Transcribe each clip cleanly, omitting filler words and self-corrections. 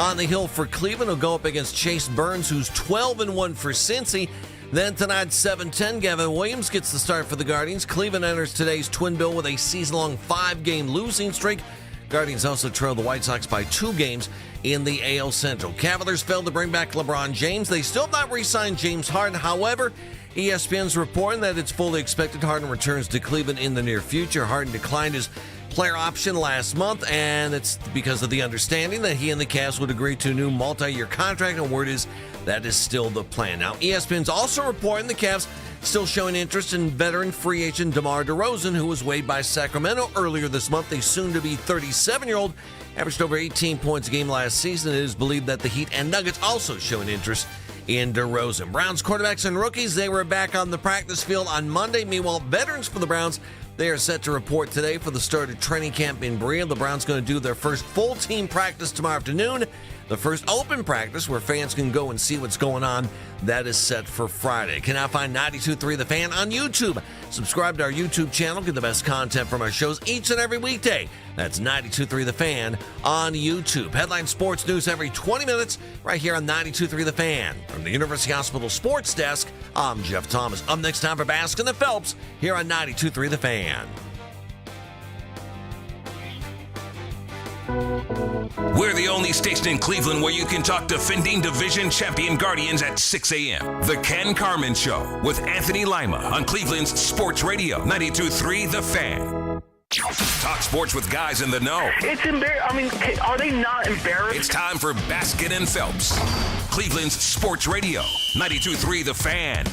on the hill for Cleveland. He'll go up against Chase Burns, who's 12-1 for Cincy. Then tonight, 7:10, Gavin Williams gets the start for the Guardians. Cleveland enters today's twin bill with a season-long 5-game losing streak. Guardians also trail the White Sox by 2 games in the AL Central. Cavaliers failed to bring back LeBron James. They still have not re-signed James Harden. However, ESPN's reporting that it's fully expected Harden returns to Cleveland in the near future. Harden declined his player option last month, and it's because of the understanding that he and the Cavs would agree to a new multi-year contract, and word is that is still the plan. Now, ESPN's also reporting the Cavs still showing interest in veteran free agent DeMar DeRozan, who was waived by Sacramento earlier this month. The soon-to-be 37-year-old averaged over 18 points a game last season. It is believed that the Heat and Nuggets also show an interest in DeRozan. Browns quarterbacks and rookies, they were back on the practice field on Monday. Meanwhile, veterans for the Browns, they are set to report today for the start of training camp in Berea. The Browns going to do their first full team practice tomorrow afternoon. The first open practice where fans can go and see what's going on, that is set for Friday. You can now find 92.3 The Fan on YouTube. Subscribe to our YouTube channel. Get the best content from our shows each and every weekday. That's 92.3 The Fan on YouTube. Headline sports news every 20 minutes right here on 92.3 The Fan. From the University Hospital Sports Desk, I'm Jeff Thomas. Up next time for Baskin and Phelps here on 92.3 The Fan. We're the only station in Cleveland where you can talk defending division champion Guardians at 6 a.m. The Ken Carman Show with Anthony Lima on Cleveland's Sports Radio 92.3 The Fan. Talk sports with guys in the know. It's embarrassing. I mean, are they not embarrassed? It's time for Baskin and Phelps. Cleveland's Sports Radio 92.3 The Fan.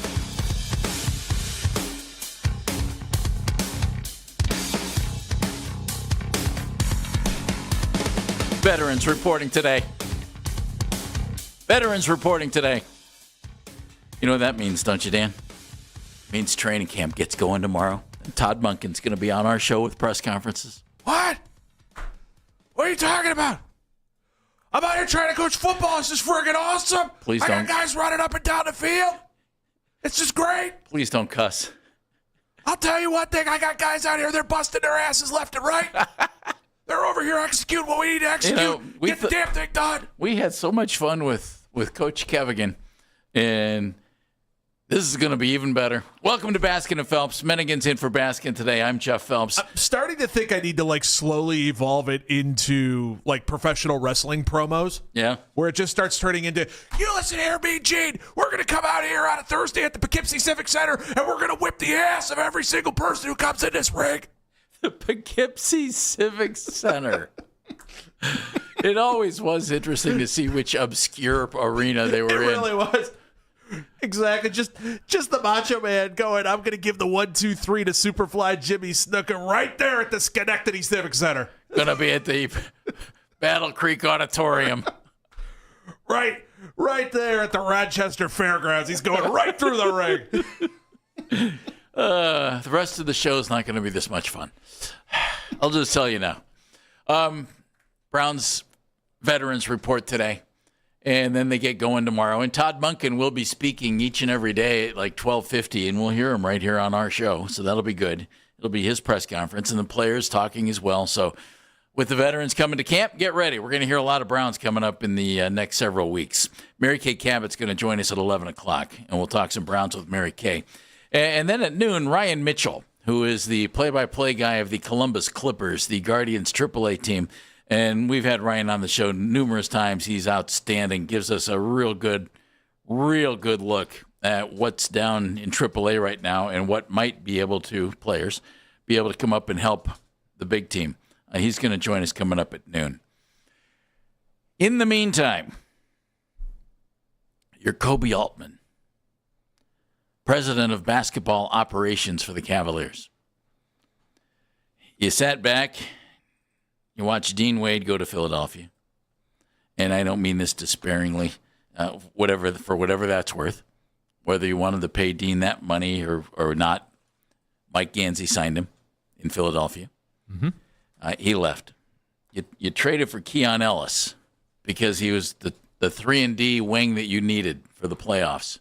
Veterans reporting today. Veterans reporting today. You know what that means, don't you, Dan? It means training camp gets going tomorrow. And Todd Monken's going to be on our show with press conferences. What? What are you talking about? I'm out here trying to coach football. This is friggin' awesome. Please I don't. got guys running up and down the field. It's just great. Please don't cuss. I'll tell you one thing. I got guys out here. They're busting their asses left and right. They're over here executing what we need to execute. Get the damn thing done. We had so much fun with Coach Kevigan, and this is going to be even better. Welcome to Baskin and Phelps. Mennigan's in for Baskin today. I'm Jeff Phelps. I'm starting to think I need to slowly evolve it into professional wrestling promos. Yeah. Where it just starts turning into, you listen here, me, Gene. We're going to come out here on a Thursday at the Poughkeepsie Civic Center, and we're going to whip the ass of every single person who comes in this ring. The Poughkeepsie Civic Center. It always was interesting to see which obscure arena they were in. It really was. Exactly. Just the Macho Man going, I'm going to give the 1, 2, 3 to Superfly Jimmy Snuka right there at the Schenectady Civic Center. Going to be at the Battle Creek Auditorium. Right there at the Rochester Fairgrounds. He's going right through the ring. The rest of the show is not going to be this much fun. I'll just tell you now. Browns veterans report today, and then they get going tomorrow. And Todd Monken will be speaking each and every day at 12:50, and we'll hear him right here on our show, so that'll be good. It'll be his press conference, and the players talking as well. So with the veterans coming to camp, get ready. We're going to hear a lot of Browns coming up in the next several weeks. Mary Kay Cabot's going to join us at 11 o'clock, and we'll talk some Browns with Mary Kay. And then at noon, Ryan Mitchell, who is the play-by-play guy of the Columbus Clippers, the Guardians AAA team. And we've had Ryan on the show numerous times. He's outstanding, gives us a real good look at what's down in AAA right now and what might be able to, players, be able to come up and help the big team. He's going to join us coming up at noon. In the meantime, you're Kobe Altman, president of basketball operations for the Cavaliers. You sat back, you watched Dean Wade go to Philadelphia, and I don't mean this despairingly, for whatever that's worth, whether you wanted to pay Dean that money or not. Mike Gansey signed him in Philadelphia. Mm-hmm. He left. You traded for Keon Ellis because he was the 3-and-D wing that you needed for the playoffs.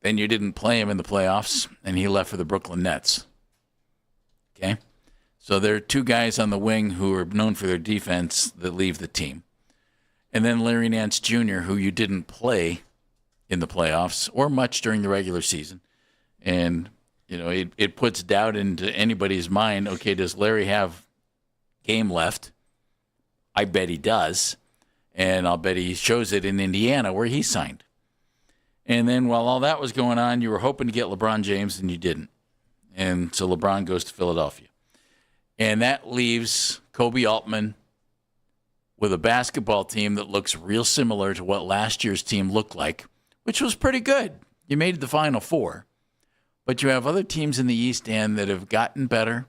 Then you didn't play him in the playoffs, and he left for the Brooklyn Nets. Okay? So there are two guys on the wing who are known for their defense that leave the team. And then Larry Nance Jr., who you didn't play in the playoffs or much during the regular season. And, it puts doubt into anybody's mind. Okay, does Larry have game left? I bet he does. And I'll bet he shows it in Indiana where he signed. And then while all that was going on, you were hoping to get LeBron James, and you didn't. And so LeBron goes to Philadelphia. And that leaves Kobe Altman with a basketball team that looks real similar to what last year's team looked like, which was pretty good. You made the Final Four. But you have other teams in the East End that have gotten better,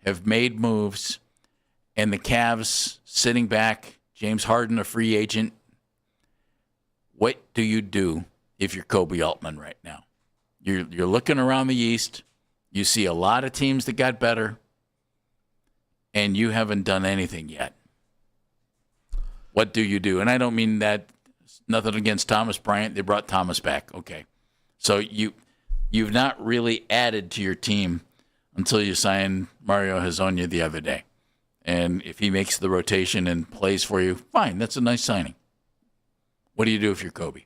have made moves, and the Cavs sitting back, James Harden, a free agent. What do you do if you're Kobe Altman right now? You're looking around the East. You see a lot of teams that got better, and you haven't done anything yet. What do you do? And I don't mean that, nothing against Thomas Bryant. They brought Thomas back. Okay. So you've not really added to your team until you sign Mario Hezonja the other day. And if he makes the rotation and plays for you, fine. That's a nice signing. What do you do if you're Kobe?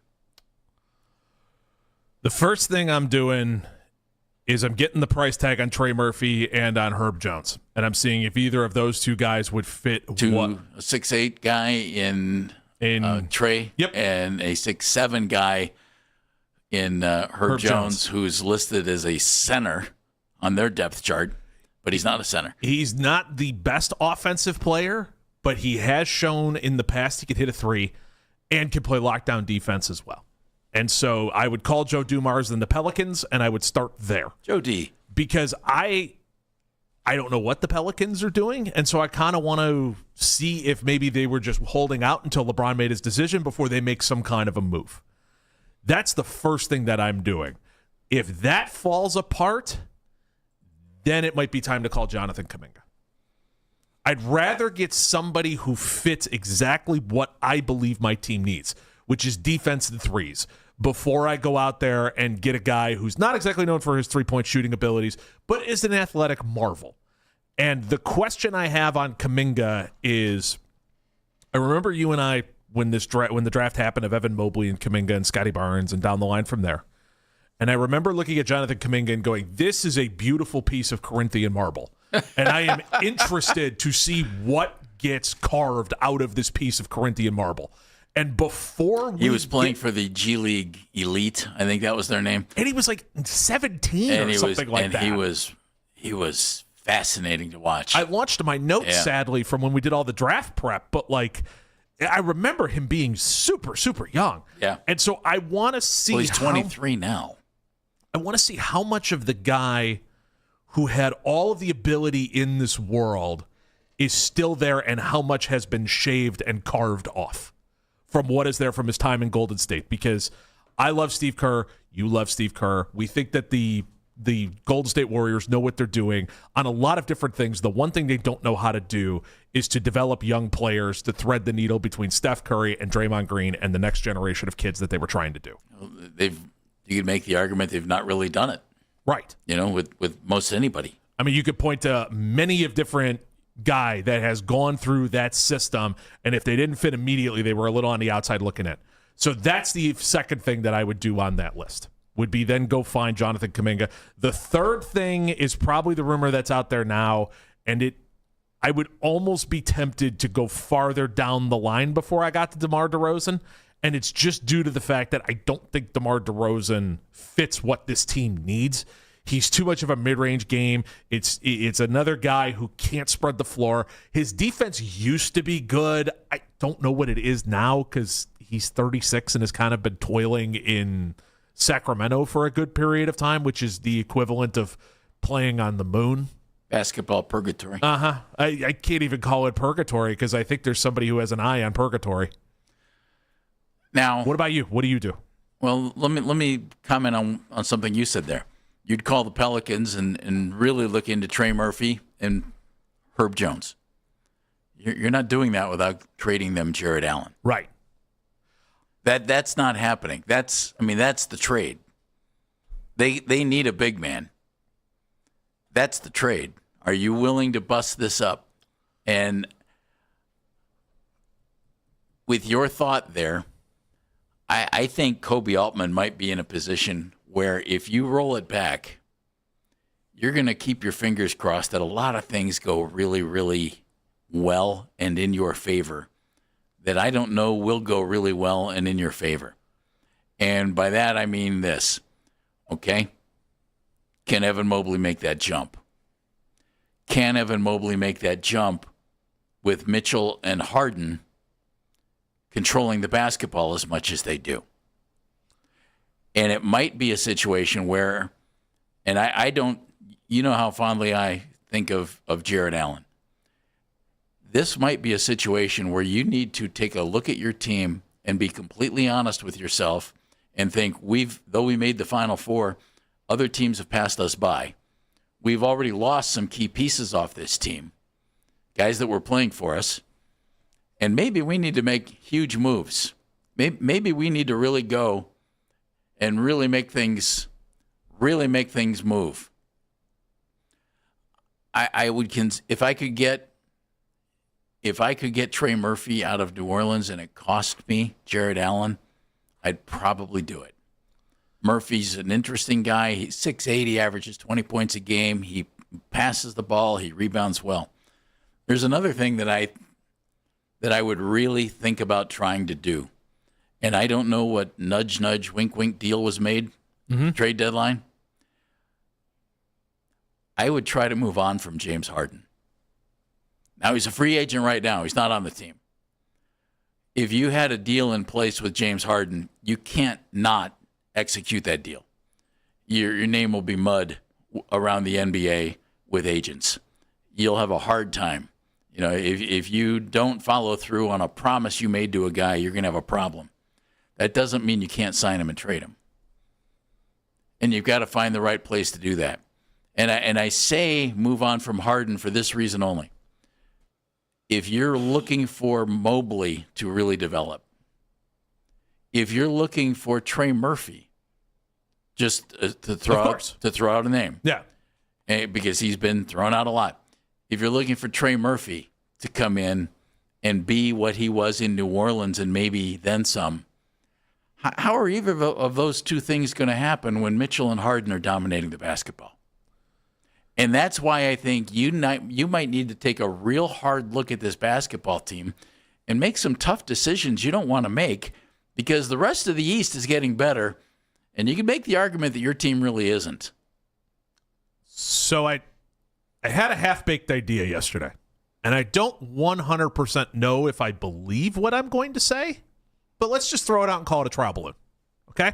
The first thing I'm doing is I'm getting the price tag on Trey Murphy and on Herb Jones. And I'm seeing if either of those two guys would fit a 6'8" guy in Trey, yep, and a 6'7" guy in Herb Jones, who's listed as a center on their depth chart, but he's not a center. He's not the best offensive player, but he has shown in the past he could hit a three and can play lockdown defense as well. And so I would call Joe Dumars and the Pelicans, and I would start there. Joe D. Because I don't know what the Pelicans are doing, and so I kind of want to see if maybe they were just holding out until LeBron made his decision before they make some kind of a move. That's the first thing that I'm doing. If that falls apart, then it might be time to call Jonathan Kuminga. I'd rather get somebody who fits exactly what I believe my team needs, which is defense and threes, before I go out there and get a guy who's not exactly known for his three-point shooting abilities, but is an athletic marvel. And the question I have on Kuminga is, I remember you and I, when the draft happened, of Evan Mobley and Kuminga and Scotty Barnes and down the line from there. And I remember looking at Jonathan Kuminga and going, this is a beautiful piece of Corinthian marble. And I am interested to see what gets carved out of this piece of Corinthian marble. And before he was playing for the G League Elite, I think that was their name. And he was like 17 and or something like that. And he was fascinating to watch. I launched my notes, sadly, from when we did all the draft prep, but like I remember him being super, super young. Yeah. And so I want to see. Well, he's 23 now. I want to see how much of the guy who had all of the ability in this world is still there and how much has been shaved and carved off from what is there from his time in Golden State. Because I love Steve Kerr. You love Steve Kerr. We think that the Golden State Warriors know what they're doing on a lot of different things. The one thing they don't know how to do is to develop young players to thread the needle between Steph Curry and Draymond Green and the next generation of kids that they were trying to do. You could make the argument they've not really done it. Right. With most anybody. I mean, you could point to many of different guy that has gone through that system, and if they didn't fit immediately, they were a little on the outside looking in. So that's the second thing that I would do on that list, would be then go find Jonathan Kuminga. The third thing is probably the rumor that's out there now, and I would almost be tempted to go farther down the line before I got to DeMar DeRozan, and it's just due to the fact that I don't think DeMar DeRozan fits what this team needs. He's too much of a mid-range game. It's another guy who can't spread the floor. His defense used to be good. I don't know what it is now because he's 36 and has kind of been toiling in Sacramento for a good period of time, which is the equivalent of playing on the moon. Basketball purgatory. Uh-huh. I can't even call it purgatory because I think there's somebody who has an eye on purgatory. Now, what about you? What do you do? Well, let me comment on something you said there. You'd call the Pelicans and really look into Trey Murphy and Herb Jones. You're not doing that without trading them Jared Allen. Right. That's not happening. That's the trade. They need a big man. That's the trade. Are you willing to bust this up? And with your thought there, I think Kobe Altman might be in a position where if you roll it back, you're going to keep your fingers crossed that a lot of things go really, really well and in your favor that I don't know will go really well and in your favor. And by that, I mean this, okay? Can Evan Mobley make that jump? Can Evan Mobley make that jump with Mitchell and Harden controlling the basketball as much as they do? And it might be a situation where, and I don't, you know how fondly I think of Jarrett Allen. This might be a situation where you need to take a look at your team and be completely honest with yourself and think, though we made the Final Four, other teams have passed us by. We've already lost some key pieces off this team, guys that were playing for us, and maybe we need to make huge moves. Maybe we need to really go and really make things move. I would if I could get Trey Murphy out of New Orleans and it cost me Jarrett Allen, I'd probably do it. Murphy's an interesting guy. He's 6'8", he averages 20 points a game. He passes the ball. He rebounds well. There's another thing that I would really think about trying to do, and I don't know what nudge, nudge, wink, wink deal was made, trade deadline. I would try to move on from James Harden. Now, he's a free agent right now. He's not on the team. If you had a deal in place with James Harden, you can't not execute that deal. Your name will be mud around the NBA with agents. You'll have a hard time. You know, if you don't follow through on a promise you made to a guy, you're going to have a problem. That doesn't mean you can't sign him and trade him. And you've got to find the right place to do that. And I say move on from Harden for this reason only. If you're looking for Mobley to really develop, if you're looking for Trey Murphy, just to throw out a name, Yeah. Because he's been thrown out a lot. If you're looking for Trey Murphy to come in and be what he was in New Orleans and maybe then some, how are either of those two things going to happen when Mitchell and Harden are dominating the basketball? And that's why I think you might need to take a real hard look at this basketball team and make some tough decisions you don't want to make, because the rest of the East is getting better, and you can make the argument that your team really isn't. So I had a half-baked idea yesterday, and I don't 100% know if I believe what I'm going to say, but let's just throw it out and call it a trial balloon, okay?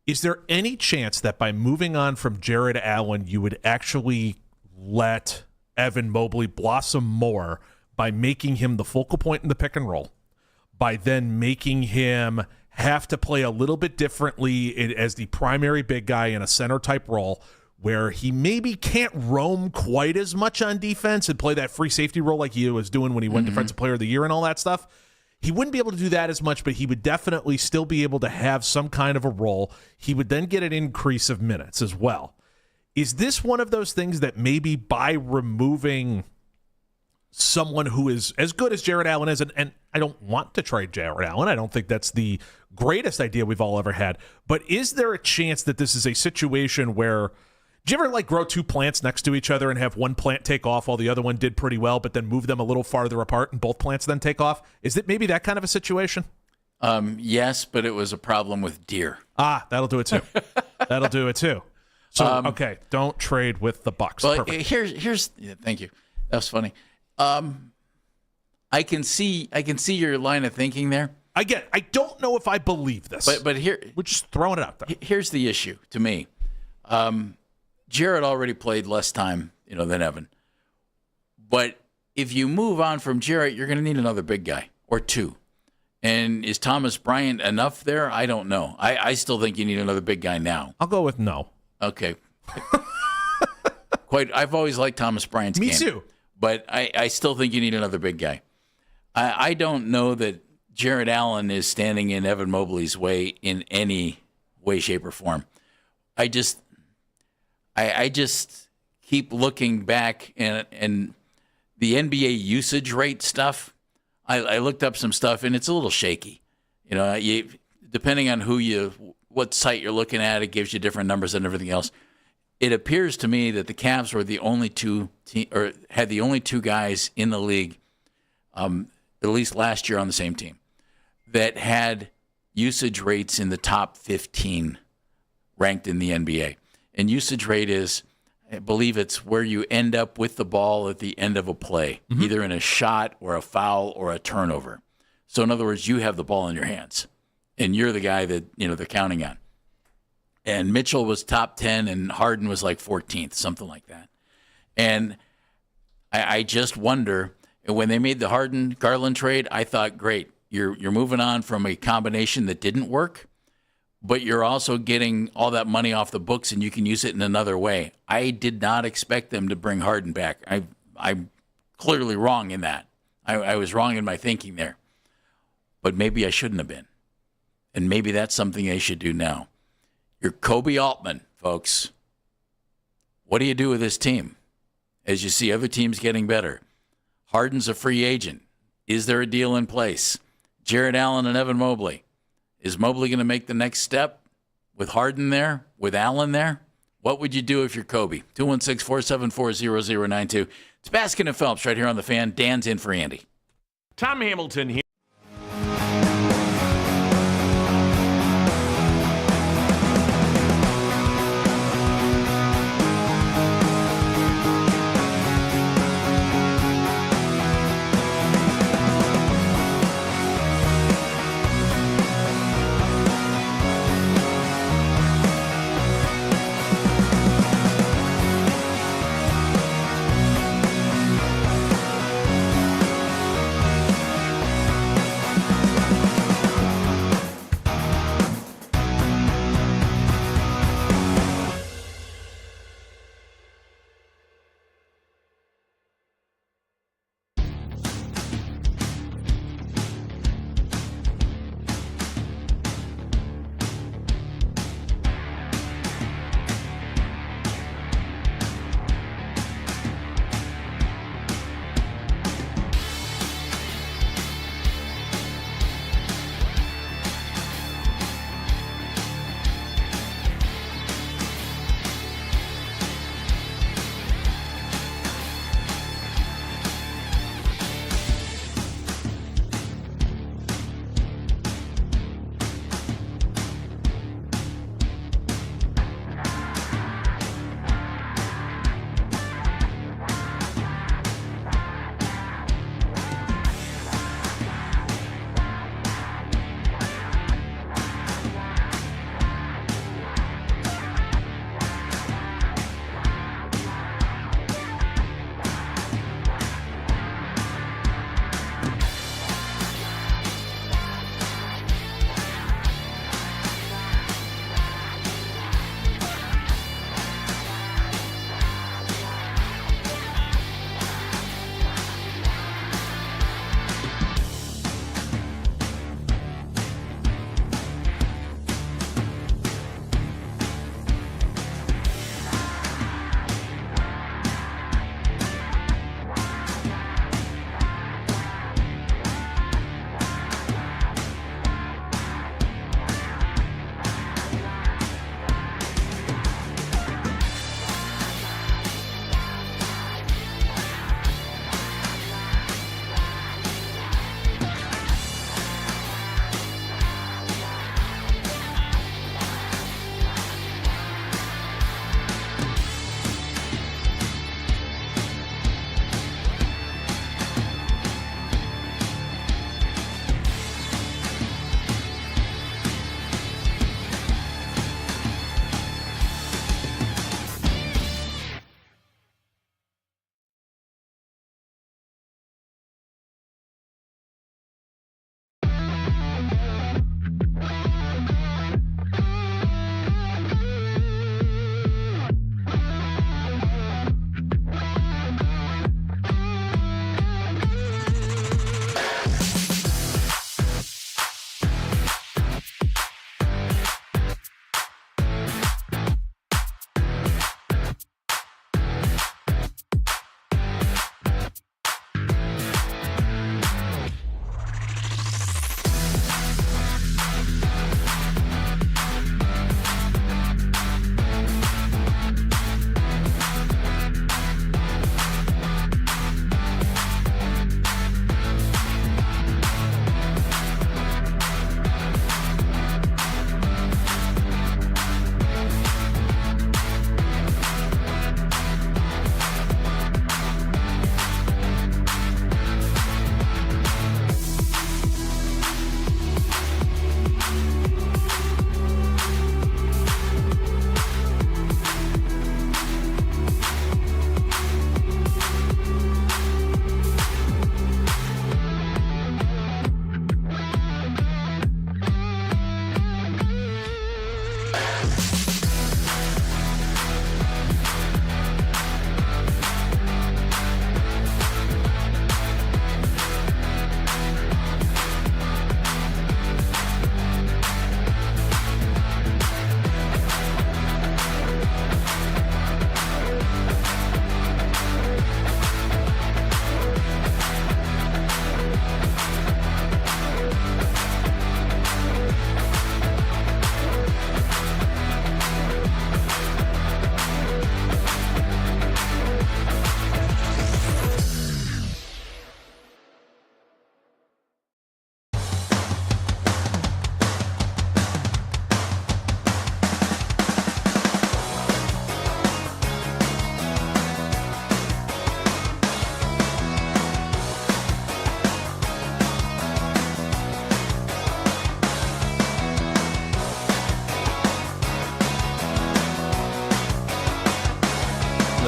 Is there any chance that by moving on from Jarrett Allen, you would actually let Evan Mobley blossom more by making him the focal point in the pick and roll, by then making him have to play a little bit differently as the primary big guy in a center-type role, where he maybe can't roam quite as much on defense and play that free safety role like he was doing when he won Defensive Player of the Year and all that stuff? He wouldn't be able to do that as much, but he would definitely still be able to have some kind of a role. He would then get an increase of minutes as well. Is this one of those things that maybe by removing someone who is as good as Jarrett Allen is, and I don't want to trade Jarrett Allen, I don't think that's the greatest idea we've all ever had, but is there a chance that this is a situation where, do you ever grow two plants next to each other and have one plant take off while the other one did pretty well, but then move them a little farther apart and both plants then take off? Is it maybe that kind of a situation? Yes, but it was a problem with deer. That'll do it too. That'll do it too. So, okay, don't trade with the Bucks. Well, perfect. Here's thank you. That was funny. I can see your line of thinking there. I don't know if I believe this. But here, we're just throwing it out there. Here's the issue to me. Jarrett already played less time, than Evan. But if you move on from Jarrett, you're going to need another big guy or two. And is Thomas Bryant enough there? I don't know. I still think you need another big guy now. I'll go with no. Okay. I've always liked Thomas Bryant's game. Me too. But I still think you need another big guy. I don't know that Jarrett Allen is standing in Evan Mobley's way in any way, shape, or form. I just keep looking back, and the NBA usage rate stuff, I looked up some stuff, and it's a little shaky. Depending on what site you're looking at, it gives you different numbers and everything else. It appears to me that the Cavs were the only had the only two guys in the league, at least last year on the same team, that had usage rates in the top 15 ranked in the NBA. And usage rate is, I believe it's where you end up with the ball at the end of a play, either in a shot or a foul or a turnover. So in other words, you have the ball in your hands, and you're the guy that they're counting on. And Mitchell was top 10, and Harden was like 14th, something like that. And I just wonder, when they made the Harden-Garland trade, I thought, great, you're moving on from a combination that didn't work, but you're also getting all that money off the books, and you can use it in another way. I did not expect them to bring Harden back. I'm clearly wrong in that. I was wrong in my thinking there. But maybe I shouldn't have been. And maybe that's something they should do now. You're Kobe Altman, folks. What do you do with this team as you see other teams getting better? Harden's a free agent. Is there a deal in place? Jared Allen and Evan Mobley. Is Mobley going to make the next step with Harden there, with Allen there? What would you do if you're Kobe? 216-474-0092. It's Baskin and Phelps right here on The Fan. Dan's in for Andy. Tom Hamilton here.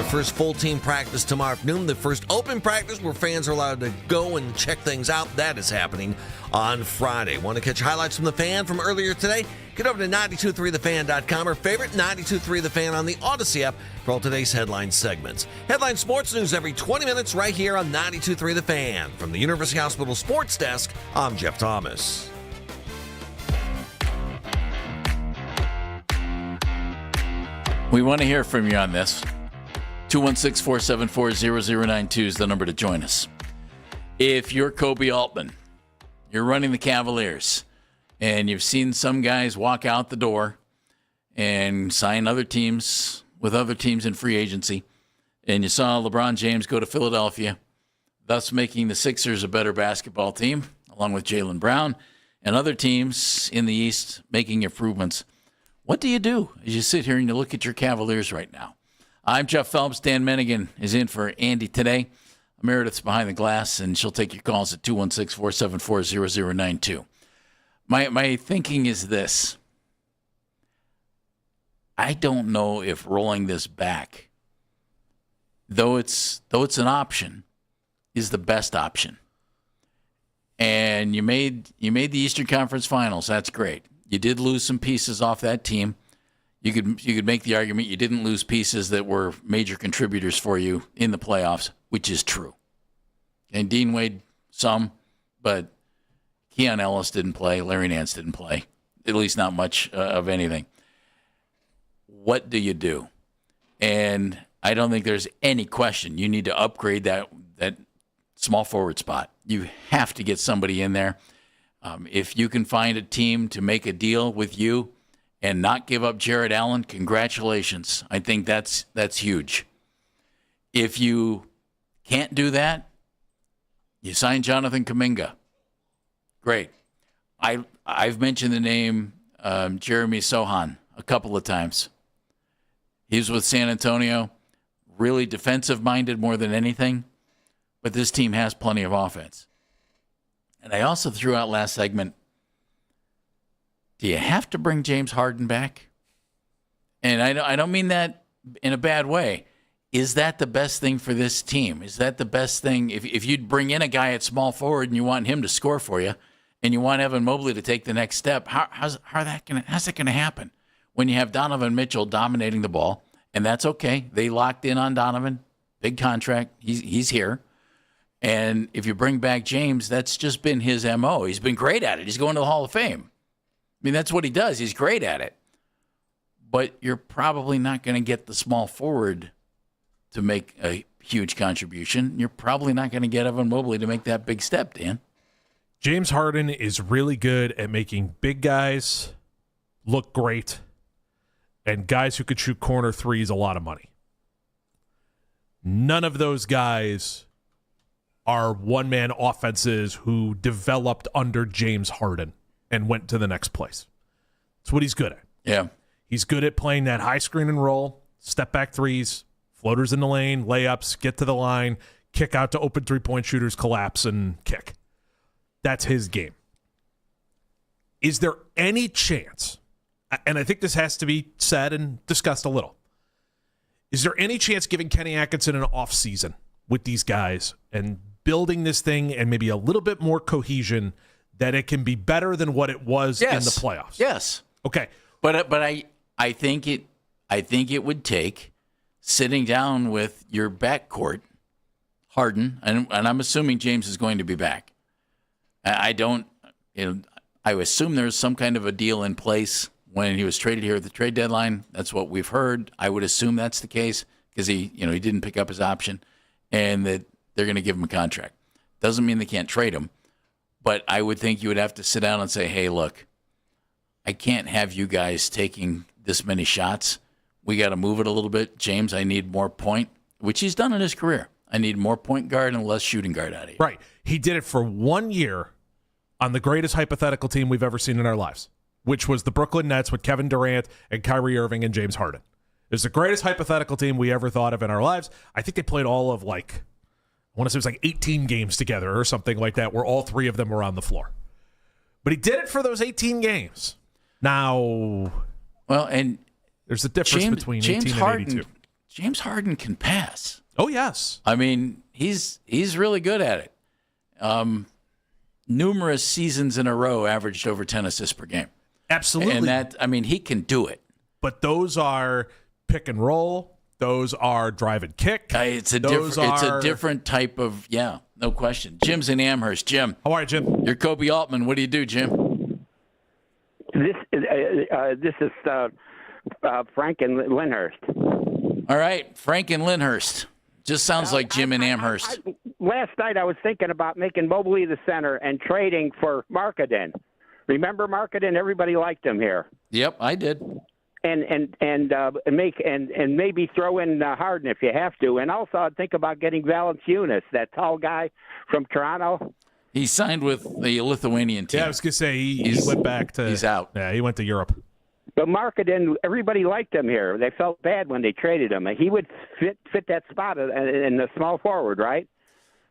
First full team practice tomorrow afternoon. The first open practice where fans are allowed to go and check things out. That is happening on Friday. Want to catch highlights from The Fan from earlier today? Get over to 923thefan.com or favorite 923 The Fan on the Odyssey app for all today's headline segments. Headline sports news every 20 minutes right here on 923 The Fan. From the University Hospital Sports Desk, I'm Jeff Thomas. We want to hear from you on this. 216-474-0092 is the number to join us. If you're Kobe Altman, you're running the Cavaliers, and you've seen some guys walk out the door and sign other teams with other teams in free agency, and you saw LeBron James go to Philadelphia, thus making the Sixers a better basketball team, along with Jaylen Brown, and other teams in the East making improvements. What do you do as you sit here and you look at your Cavaliers right now? I'm Jeff Phelps. Dan Mennigan is in for Andy today. Meredith's behind the glass, and she'll take your calls at 216-474-0092. My thinking is this. I don't know if rolling this back, though it's an option, is the best option. And you made the Eastern Conference Finals. That's great. You did lose some pieces off that team. You could make the argument you didn't lose pieces that were major contributors for you in the playoffs, which is true. And Dean Wade, some, but Keon Ellis didn't play. Larry Nance didn't play, at least not much of anything. What do you do? And I don't think there's any question. You need to upgrade that small forward spot. You have to get somebody in there. If you can find a team to make a deal with you and not give up Jared Allen, congratulations. I think that's huge. If you can't do that, you sign Jonathan Kuminga. Great. I've mentioned the name Jeremy Sohan a couple of times. He was with San Antonio, really defensive-minded more than anything, but this team has plenty of offense. And I also threw out last segment, do you have to bring James Harden back? And I don't mean that in a bad way. Is that the best thing for this team? Is that the best thing? If you'd bring in a guy at small forward and you want him to score for you, and you want Evan Mobley to take the next step, how's that going to happen when you have Donovan Mitchell dominating the ball? And that's okay. They locked in on Donovan, big contract. He's here. And if you bring back James, that's just been his MO. He's been great at it. He's going to the Hall of Fame. I mean, that's what he does. He's great at it. But you're probably not going to get the small forward to make a huge contribution. You're probably not going to get Evan Mobley to make that big step, Dan. James Harden is really good at making big guys look great and guys who could shoot corner threes a lot of money. None of those guys are one-man offenses who developed under James Harden and went to the next place. That's what he's good at. Yeah. He's good at playing that high screen and roll, step-back threes, floaters in the lane, layups, get to the line, kick out to open three-point shooters, collapse, and kick. That's his game. Is there any chance, and I think this has to be said and discussed a little, is there any chance giving Kenny Atkinson an offseason with these guys and building this thing and maybe a little bit more cohesion that it can be better than what it was in the playoffs? Yes. Okay. But I think it would take sitting down with your backcourt, Harden, and I'm assuming James is going to be back. I assume there's some kind of a deal in place when he was traded here at the trade deadline. That's what we've heard. I would assume that's the case because he didn't pick up his option, and that they're going to give him a contract. Doesn't mean they can't trade him, but I would think you would have to sit down and say, hey, look, I can't have you guys taking this many shots. We got to move it a little bit. James, I need more point, which he's done in his career. I need more point guard and less shooting guard out of you. Right. He did it for 1 year on the greatest hypothetical team we've ever seen in our lives, which was the Brooklyn Nets with Kevin Durant and Kyrie Irving and James Harden. It was the greatest hypothetical team we ever thought of in our lives. I think they played all of I want to say it was 18 games together or something like that, where all three of them were on the floor. But he did it for those 18 games. Now, well, and there's a difference between 18 and 82. James Harden can pass. Oh, yes. I mean, he's really good at it. Numerous seasons in a row averaged over 10 assists per game. Absolutely. And he can do it. But those are pick and roll. Those are drive and kick. It's a different type of, no question. Jim's in Amherst. Jim. How are you, Jim? You're Kobe Altman. What do you do, Jim? This is Frank and Lyndhurst. All right, Frank and Lyndhurst. Just sounds like Jim in Amherst. Last night I was thinking about making Mobley the center and trading for Markkanen. Remember Markkanen? Everybody liked him here. Yep, I did. And maybe throw in Harden if you have to. And also I'd think about getting Valanciunas, that tall guy from Toronto. He signed with the Lithuanian team. Yeah, I was going to say he went back to. He's out. Yeah, he went to Europe. But Markkanen, everybody liked him here. They felt bad when they traded him. He would fit that spot in the small forward, right?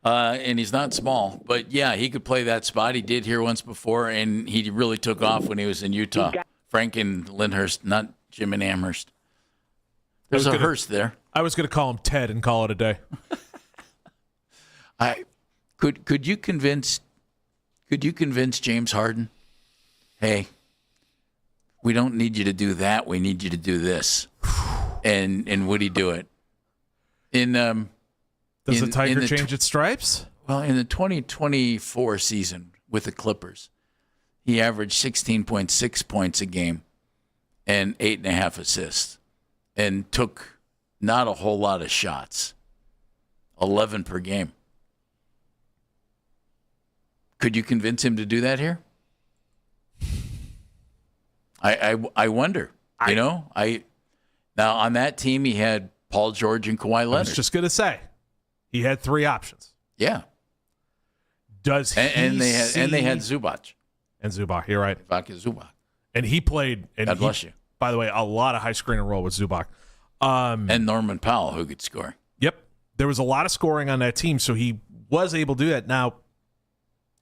And he's not small, but yeah, he could play that spot. He did here once before, and he really took off when he was in Utah. Frank and Lyndhurst, not Jim and Amherst. There's a Hurst there. I was going to call him Ted and call it a day. Could you convince James Harden? Hey, we don't need you to do that. We need you to do this. And would he do it? Does the Tiger change its stripes? Well, in the 2024 season with the Clippers, he averaged 16.6 points a game and 8.5 assists and took not a whole lot of shots, 11 per game. Could you convince him to do that here? I wonder. Now on that team he had Paul George and Kawhi Leonard. I was just going to say he had three options. Yeah. Does he and they had Zubac. And Zubac, you're right. Zubac. And he played. And God bless you. By the way, a lot of high screen and roll with Zubac. And Norman Powell, who could score. Yep. There was a lot of scoring on that team, so he was able to do that. Now,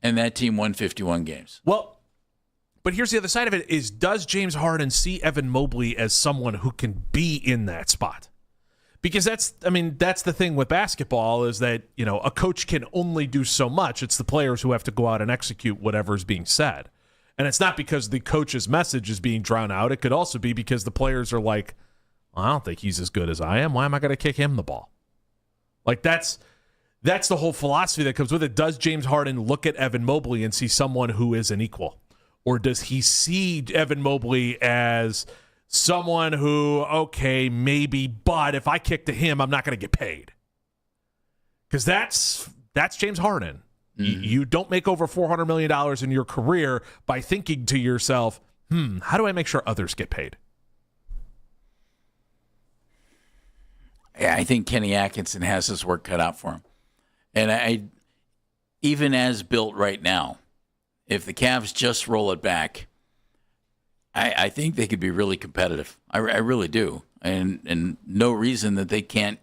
and that team won 51 games. Well, but here's the other side of it is, does James Harden see Evan Mobley as someone who can be in that spot? Because that's the thing with basketball is that, a coach can only do so much. It's the players who have to go out and execute whatever is being said. And it's not because the coach's message is being drowned out. It could also be because the players are like, well, I don't think he's as good as I am. Why am I going to kick him the ball? Like that's the whole philosophy that comes with it. Does James Harden look at Evan Mobley and see someone who is an equal? Or does he see Evan Mobley as someone who, okay, maybe, but if I kick to him, I'm not going to get paid? Because that's James Harden. Mm-hmm. You don't make over $400 million in your career by thinking to yourself, how do I make sure others get paid? Yeah, I think Kenny Atkinson has his work cut out for him. And even as built right now, if the Cavs just roll it back, I think they could be really competitive. I really do. And no reason that they can't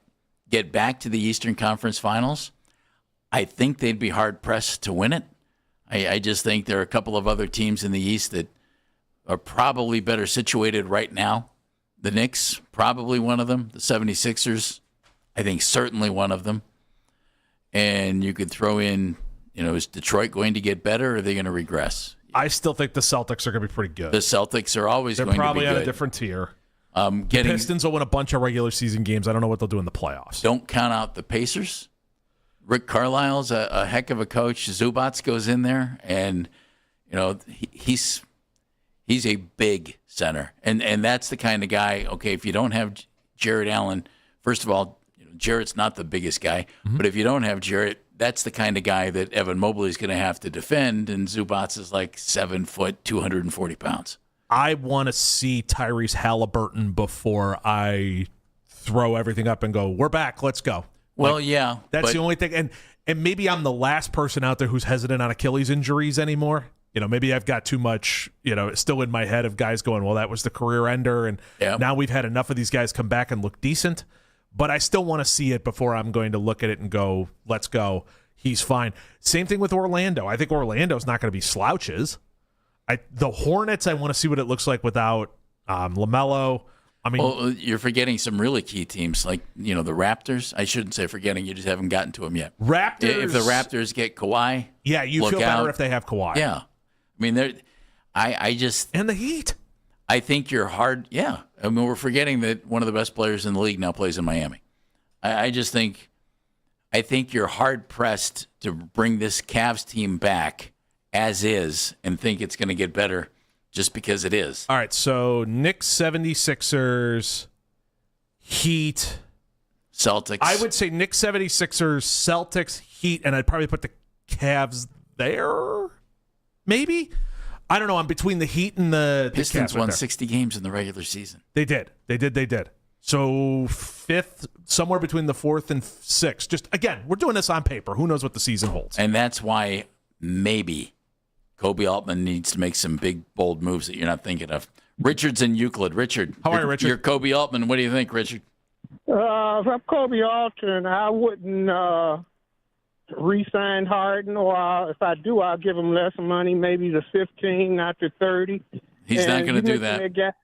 get back to the Eastern Conference Finals. I think they'd be hard-pressed to win it. I just think there are a couple of other teams in the East that are probably better situated right now. The Knicks, probably one of them. The 76ers, I think certainly one of them. And you could throw in, is Detroit going to get better or are they going to regress? I still think the Celtics are going to be pretty good. The Celtics are always They're going to be probably good. on a different tier. Getting, Pistons will win a bunch of regular season games. I don't know what they'll do in the playoffs. Don't count out the Pacers. Rick Carlisle's a heck of a coach. Zubats goes in there, and he's a big center, and that's the kind of guy. Okay, if you don't have Jarrett Allen, first of all, Jarrett's not the biggest guy, but if you don't have Jarrett, that's the kind of guy that Evan Mobley is going to have to defend, and Zubats is like 7 foot, 240 pounds. I want to see Tyrese Halliburton before I throw everything up and go, we're back, let's go. Well, yeah. That's the only thing. And maybe I'm the last person out there who's hesitant on Achilles injuries anymore. Maybe I've got too much, still in my head of guys going, well, that was the career ender. And now we've had enough of these guys come back and look decent. But I still want to see it before I'm going to look at it and go, let's go. He's fine. Same thing with Orlando. I think Orlando's not going to be slouches. The Hornets, I want to see what it looks like without LaMelo. I mean, well, you're forgetting some really key teams like, the Raptors. I shouldn't say forgetting. You just haven't gotten to them yet. Raptors. If the Raptors get Kawhi. Yeah, you feel better if they have Kawhi. Yeah. I mean, I just. And the Heat. I think you're hard. Yeah. I mean, we're forgetting that one of the best players in the league now plays in Miami. I think you're hard pressed to bring this Cavs team back as is and think it's going to get better just because it is. All right, so Knicks, 76ers, Heat. Celtics. I would say Knicks, 76ers, Celtics, Heat, and I'd probably put the Cavs there, maybe? I don't know. I'm between the Heat and the Pistons Cavs won right 60 games in the regular season. They did. So fifth, somewhere between the fourth and sixth. Just, again, we're doing this on paper. Who knows what the season holds? And that's why maybe Kobe Altman needs to make some big, bold moves that you're not thinking of. Richard's in Euclid. Richard. How are you, Richard? You're Kobe Altman. What do you think, Richard? If I'm Kobe Altman, I wouldn't re-sign Harden, or if I do, I'll give him less money, maybe to 15, not to 30. He's not going to do that.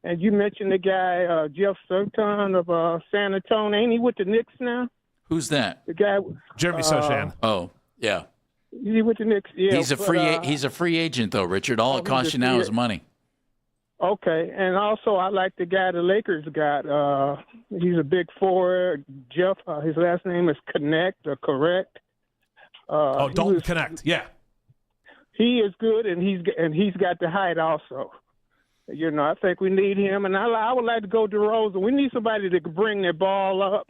And you mentioned the guy, Jeff Sutton of San Antonio. Ain't he with the Knicks now? Who's that? The guy, Jeremy Sochan. Oh, yeah. Is he with the Knicks? Yeah. He's a free agent, though, Richard. All it costs you now is money. Okay, and also I like the guy the Lakers got. He's a big forward. Jeff, his last name is Correct. Dalton Connect. Yeah. He is good, and he's got the height also. I think we need him, and I would like to go DeRozan. We need somebody that can bring their ball up.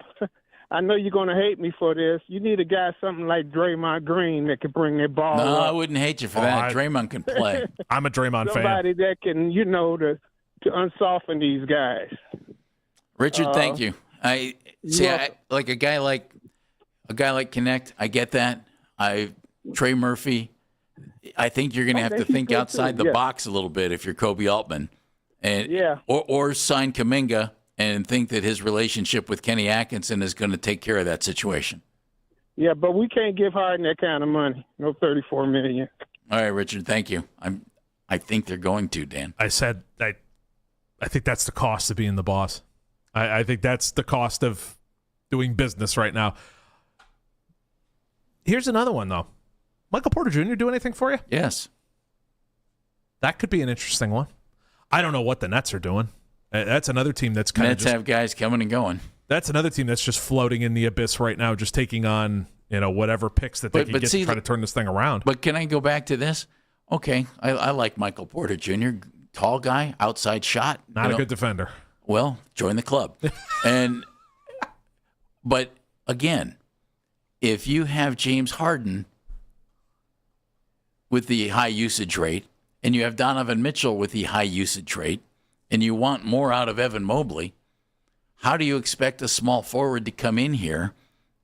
I know you're going to hate me for this. You need a guy something like Draymond Green that can bring their ball up. No, I wouldn't hate you for that. Draymond can play. I'm a Draymond fan. Somebody that can, to unsoften these guys. Richard, thank you. I see. Like a guy like Connect. I get that. Trey Murphy. I think you're going to have to think outside the box a little bit if you're Kobe Altman, and or sign Kuminga and think that his relationship with Kenny Atkinson is going to take care of that situation. Yeah, but we can't give Harden that kind of money. No $34 million. All right, Richard. Thank you. I think they're going to, Dan. I said I think that's the cost of being the boss. I think that's the cost of doing business right now. Here's another one, though. Michael Porter Jr. do anything for you? Yes. That could be an interesting one. I don't know what the Nets are doing. That's another team that's kind of Nets have guys coming and going. That's another team that's just floating in the abyss right now, just taking on whatever picks that they can get to try to turn this thing around. But can I go back to this? Okay, I like Michael Porter Jr., tall guy, outside shot. Not a good defender. Well, join the club. But again, if you have James Harden with the high usage rate, and you have Donovan Mitchell with the high usage rate, and you want more out of Evan Mobley, how do you expect a small forward to come in here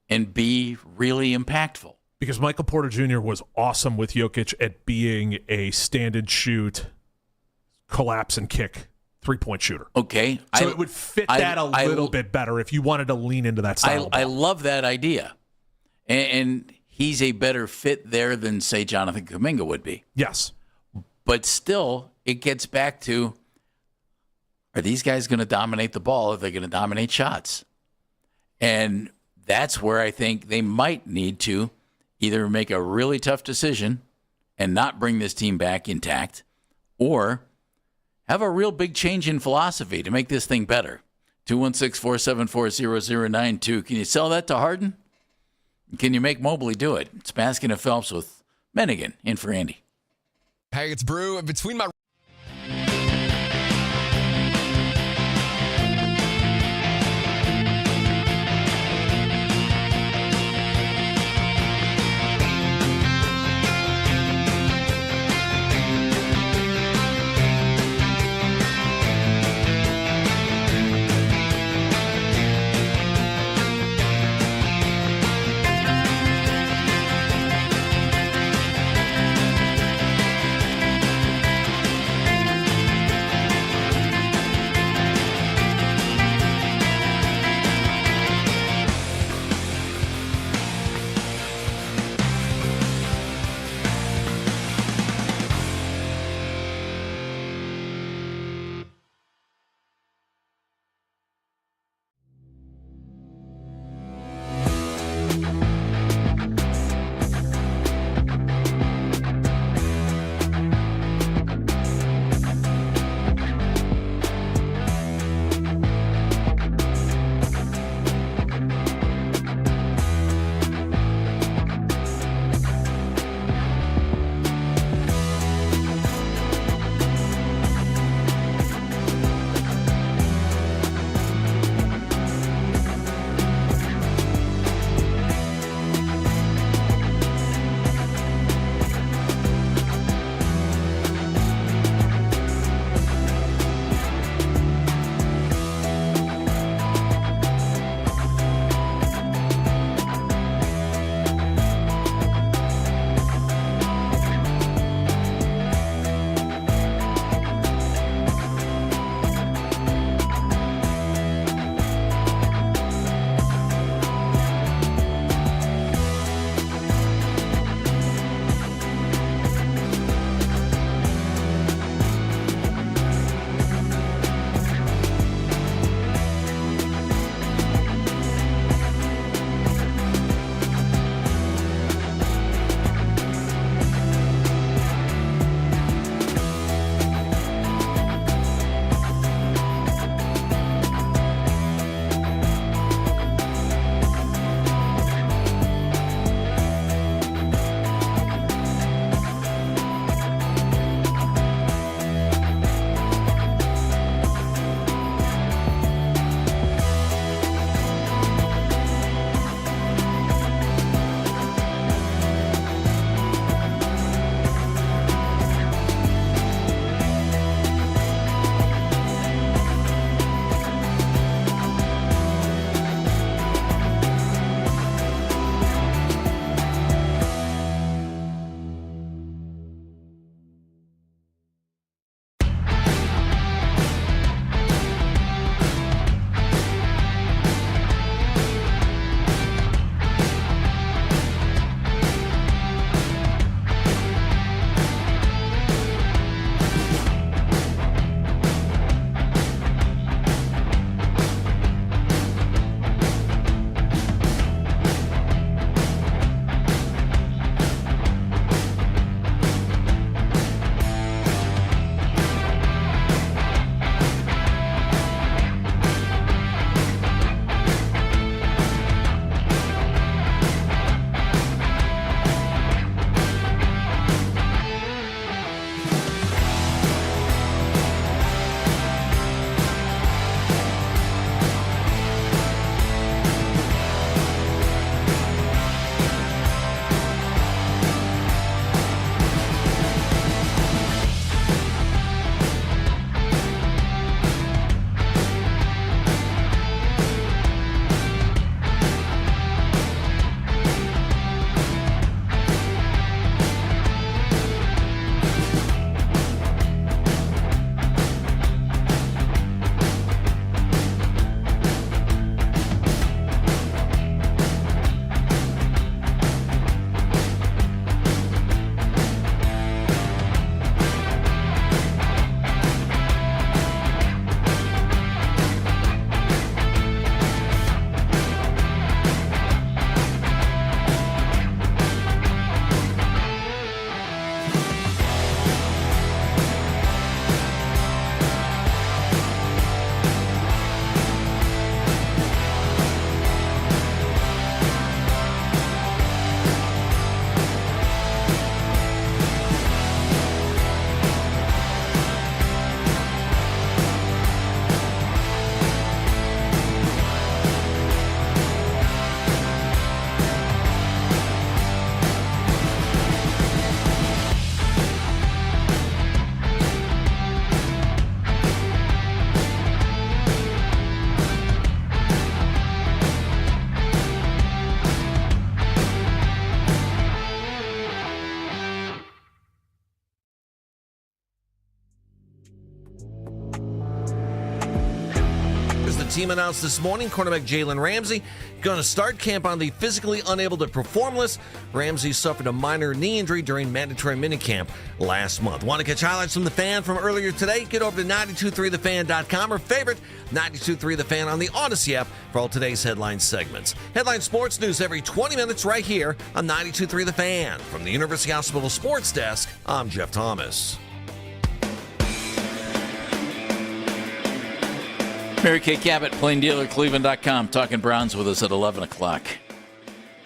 and be really impactful? Because Michael Porter Jr. was awesome with Jokic at being a stand and shoot, collapse and kick 3-point shooter. Okay. So it would fit that a little bit better if you wanted to lean into that style. I love that idea. And he's a better fit there than, say, Jonathan Kuminga would be. Yes. But still, it gets back to, are these guys going to dominate the ball? Are they going to dominate shots? And that's where I think they might need to either make a really tough decision and not bring this team back intact, or have a real big change in philosophy to make this thing better. 216-474-0092. Can you sell that to Harden? Can you make Mobley do it? It's Baskin and Phelps with Mennigan in for Andy. Hey, it's Brew. Between my team announced this morning cornerback Jalen Ramsey going to start camp on the physically unable to perform list. Ramsey suffered a minor knee injury during mandatory minicamp last month. Want to catch highlights from The Fan from earlier today? Get over to 923thefan.com or favorite 923 The Fan on the Odyssey app for all today's headline segments. Headline sports news every 20 minutes right here on 923 The Fan. From the University Hospital Sports Desk, I'm Jeff Thomas. Mary Kay Cabot, PlainDealerCleveland.com, talking Browns with us at 11 o'clock.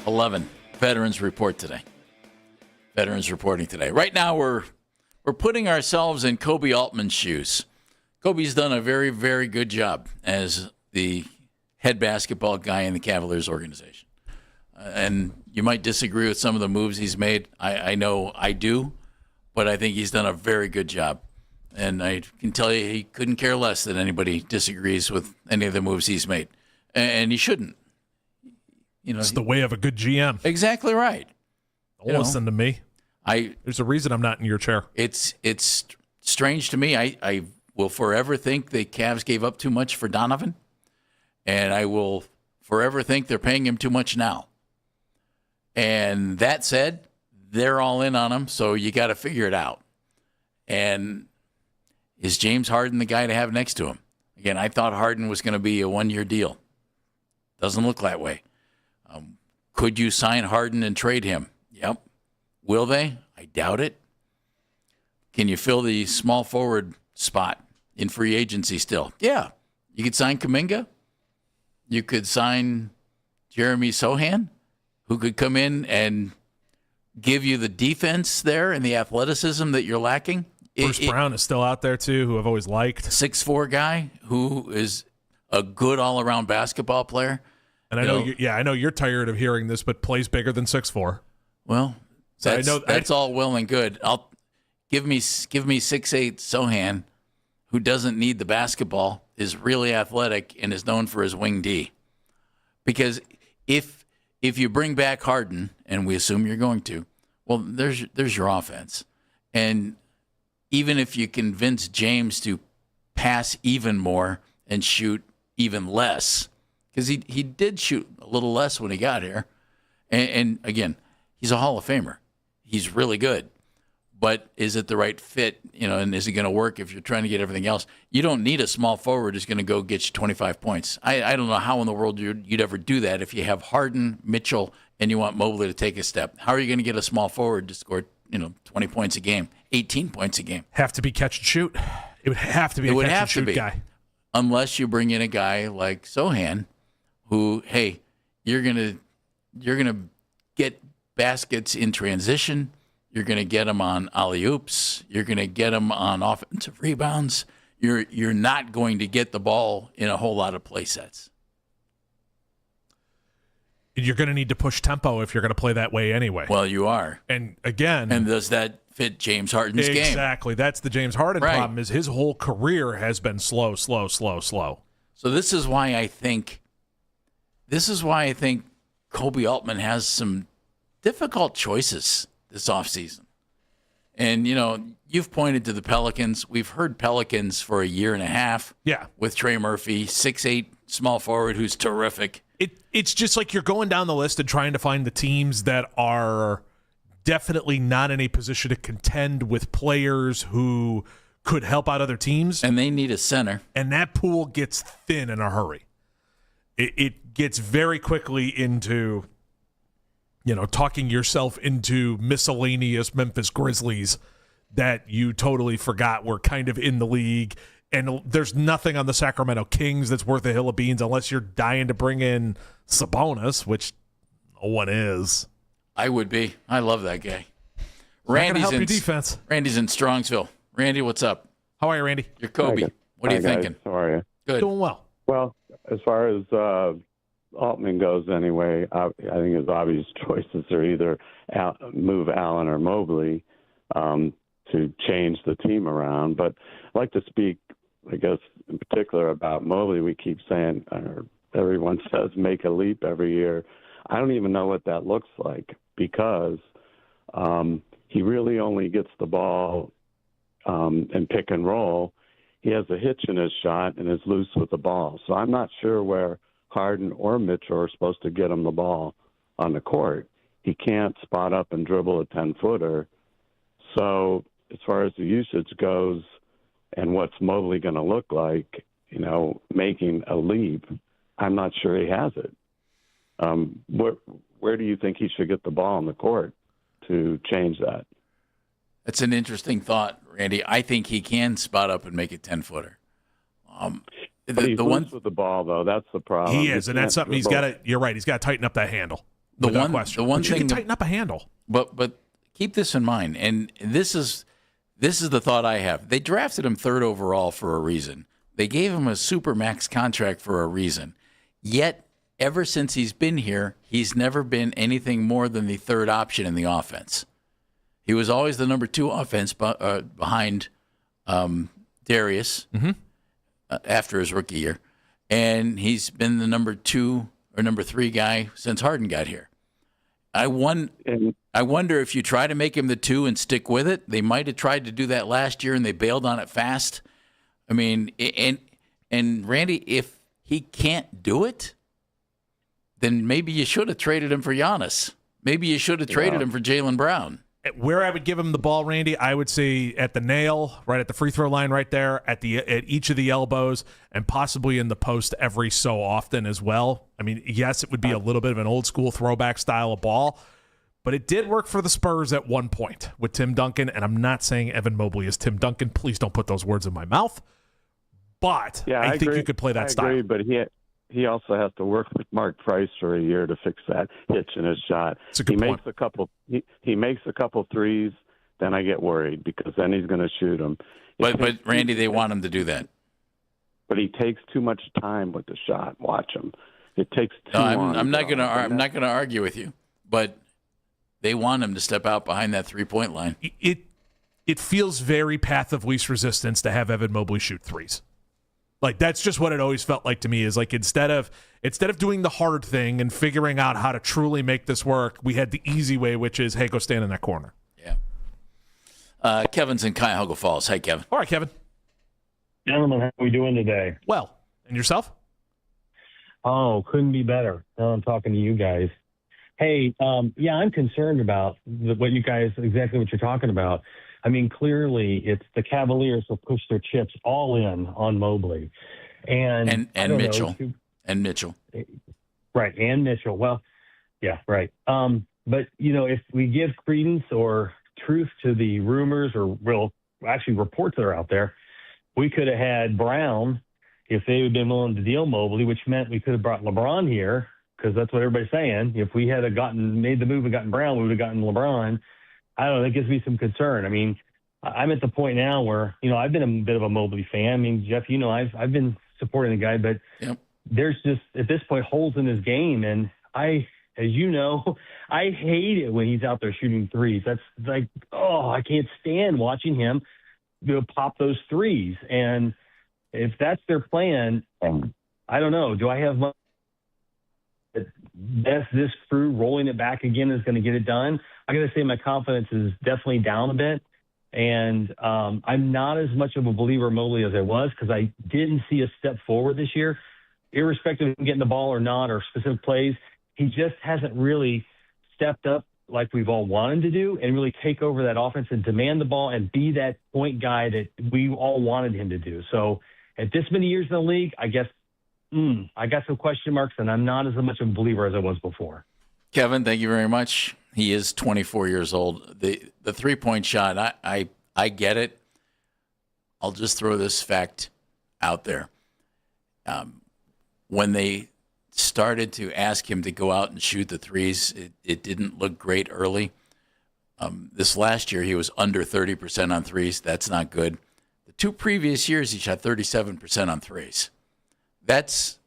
11. Veterans report today. Veterans reporting today. Right now, we're putting ourselves in Kobe Altman's shoes. Kobe's done a very, very good job as the head basketball guy in the Cavaliers organization. And you might disagree with some of the moves he's made. I know I do, but I think he's done a very good job. And I can tell you he couldn't care less that anybody disagrees with any of the moves he's made. And he shouldn't. You know, it's the way of a good GM. Exactly right. Don't listen to me. There's a reason I'm not in your chair. It's strange to me. I will forever think the Cavs gave up too much for Donovan. And I will forever think they're paying him too much now. And that said, they're all in on him, so you got to figure it out. And is James Harden the guy to have next to him? Again, I thought Harden was going to be a one-year deal. Doesn't look that way. Could you sign Harden and trade him? Yep. Will they? I doubt it. Can you fill the small forward spot in free agency still? Yeah. You could sign Kuminga. You could sign Jeremy Sohan, who could come in and give you the defense there and the athleticism that you're lacking. Bruce Brown is still out there, too, who I've always liked. 6'4" guy who is a good all-around basketball player. And I know you're tired of hearing this, but plays bigger than 6'4". Well, that's all well and good. Give me 6'8" Sohan, who doesn't need the basketball, is really athletic, and is known for his wing D. Because if you bring back Harden, and we assume you're going to, well, there's your offense. And even if you convince James to pass even more and shoot even less, because he did shoot a little less when he got here. And again, he's a Hall of Famer. He's really good. But is it the right fit? And is it going to work if you're trying to get everything else? You don't need a small forward who's going to go get you 25 points. I don't know how in the world you'd ever do that if you have Harden, Mitchell, and you want Mobley to take a step. How are you going to get a small forward to score 20 points a game, 18 points a game? Have to be catch and shoot. It would have to be a catch and shoot guy. Unless you bring in a guy like Sohan, who, hey, you're gonna get baskets in transition. You're gonna get them on alley-oops. You're gonna get them on offensive rebounds. You're not going to get the ball in a whole lot of play sets. You're going to need to push tempo if you're going to play that way anyway. Well, you are. And again... And does that fit James Harden's game? Exactly. That's the James Harden problem, is his whole career has been slow. So this is why I think Kobe Altman has some difficult choices this offseason. And, you've pointed to the Pelicans. We've heard Pelicans for a year and a half. Yeah. With Trey Murphy, 6'8", small forward who's terrific. It's just like you're going down the list and trying to find the teams that are definitely not in a position to contend with players who could help out other teams. And they need a center. And that pool gets thin in a hurry. It gets very quickly into, talking yourself into miscellaneous Memphis Grizzlies that you totally forgot were kind of in the league. And there's nothing on the Sacramento Kings that's worth a hill of beans unless you're dying to bring in Sabonis, which no one is. I would be. I love that guy. Randy's in defense. Randy's in Strongsville. Randy, what's up? How are you, Randy? You're Kobe. What are you thinking? How are you? Good. Doing well. Well, as far as Altman goes anyway, I think his obvious choices are either move Allen or Mobley to change the team around. But I'd like to speak, I guess, in particular about Mobley. We keep saying, or everyone says, make a leap every year. I don't even know what that looks like because he really only gets the ball and pick and roll. he has a hitch in his shot and is loose with the ball. So I'm not sure where Harden or Mitchell are supposed to get him the ball on the court. He can't spot up and dribble a 10-footer. So as far as the usage goes and what's Mobley going to look like, making a leap, I'm not sure he has it. Where do you think he should get the ball on the court to change that? That's an interesting thought, Randy. I think he can spot up and make a 10-footer. But he's loose with the ball, though. That's the problem. He is, and that's something he's got to. You're right. He's got to tighten up that handle. The one thing, you can tighten up a handle. But keep this in mind, and this is the thought I have. They drafted him 3rd overall for a reason. They gave him a supermax contract for a reason. Yet, ever since he's been here, he's never been anything more than the 3rd option in the offense. He was always the number 2 offense behind Darius after his rookie year, and he's been the number 2 or number 3 guy since Harden got here. I wonder if you try to make him the 2 and stick with it. They might have tried to do that last year, and they bailed on it fast. I mean, and Randy, if he can't do it, then maybe you should have traded him for Giannis. Maybe you should have traded him for Jaylen Brown. Where I would give him the ball, Randy, I would say at the nail, right at the free throw line right there, at each of the elbows, and possibly in the post every so often as well. I mean, yes, it would be a little bit of an old school throwback style of ball, but it did work for the Spurs at one point with Tim Duncan, and I'm not saying Evan Mobley is Tim Duncan. Please don't put those words in my mouth. But I think you could play that style. I agree, but he also has to work with Mark Price for a year to fix that hitch in his shot. It's a good point. He makes a couple threes, then I get worried because then he's going to shoot them. But Randy, they want him to do that. But he takes too much time with the shot. Watch him. It takes too long. I'm not going to argue with you, but they want him to step out behind that 3-point line. It feels very path of least resistance to have Evan Mobley shoot threes. Like, that's just what it always felt like to me, is like instead of doing the hard thing and figuring out how to truly make this work, we had the easy way, which is, hey, go stand in that corner. Yeah. Kevin's in Cuyahoga Falls. Hey, Kevin. All right, Kevin. Gentlemen, how are we doing today? Well. And yourself? Oh, couldn't be better. Now I'm talking to you guys. Hey, I'm concerned about exactly what you're talking about. I mean, clearly, it's the Cavaliers will push their chips all in on Mobley, and Mitchell, and Mitchell, right? And Mitchell. Well, yeah, right. But if we give credence or truth to the rumors or reports that are out there, we could have had Brown if they had been willing to deal Mobley, which meant we could have brought LeBron here because that's what everybody's saying. If we had made the move and gotten Brown, we would have gotten LeBron. I don't know. That gives me some concern. I mean, I'm at the point now where, I've been a bit of a Mobley fan. I mean, Jeff, I've been supporting the guy, but there's just, at this point, holes in his game. And I hate it when he's out there shooting threes. That's like, I can't stand watching him pop those threes. And if that's their plan, I don't know. Do I have this crew rolling it back again is going to get it done? I got to say my confidence is definitely down a bit, and I'm not as much of a believer in Mobley as I was because I didn't see a step forward this year, irrespective of him getting the ball or not or specific plays. He just hasn't really stepped up like we've all wanted to do and really take over that offense and demand the ball and be that point guy that we all wanted him to do. So at this many years in the league, I guess I got some question marks, and I'm not as much of a believer as I was before. Kevin, thank you very much. He is 24 years old. The 3-point shot, I get it. I'll just throw this fact out there. When they started to ask him to go out and shoot the threes, it didn't look great early. This last year, he was under 30% on threes. That's not good. The 2 previous years, he shot 37% on threes. That's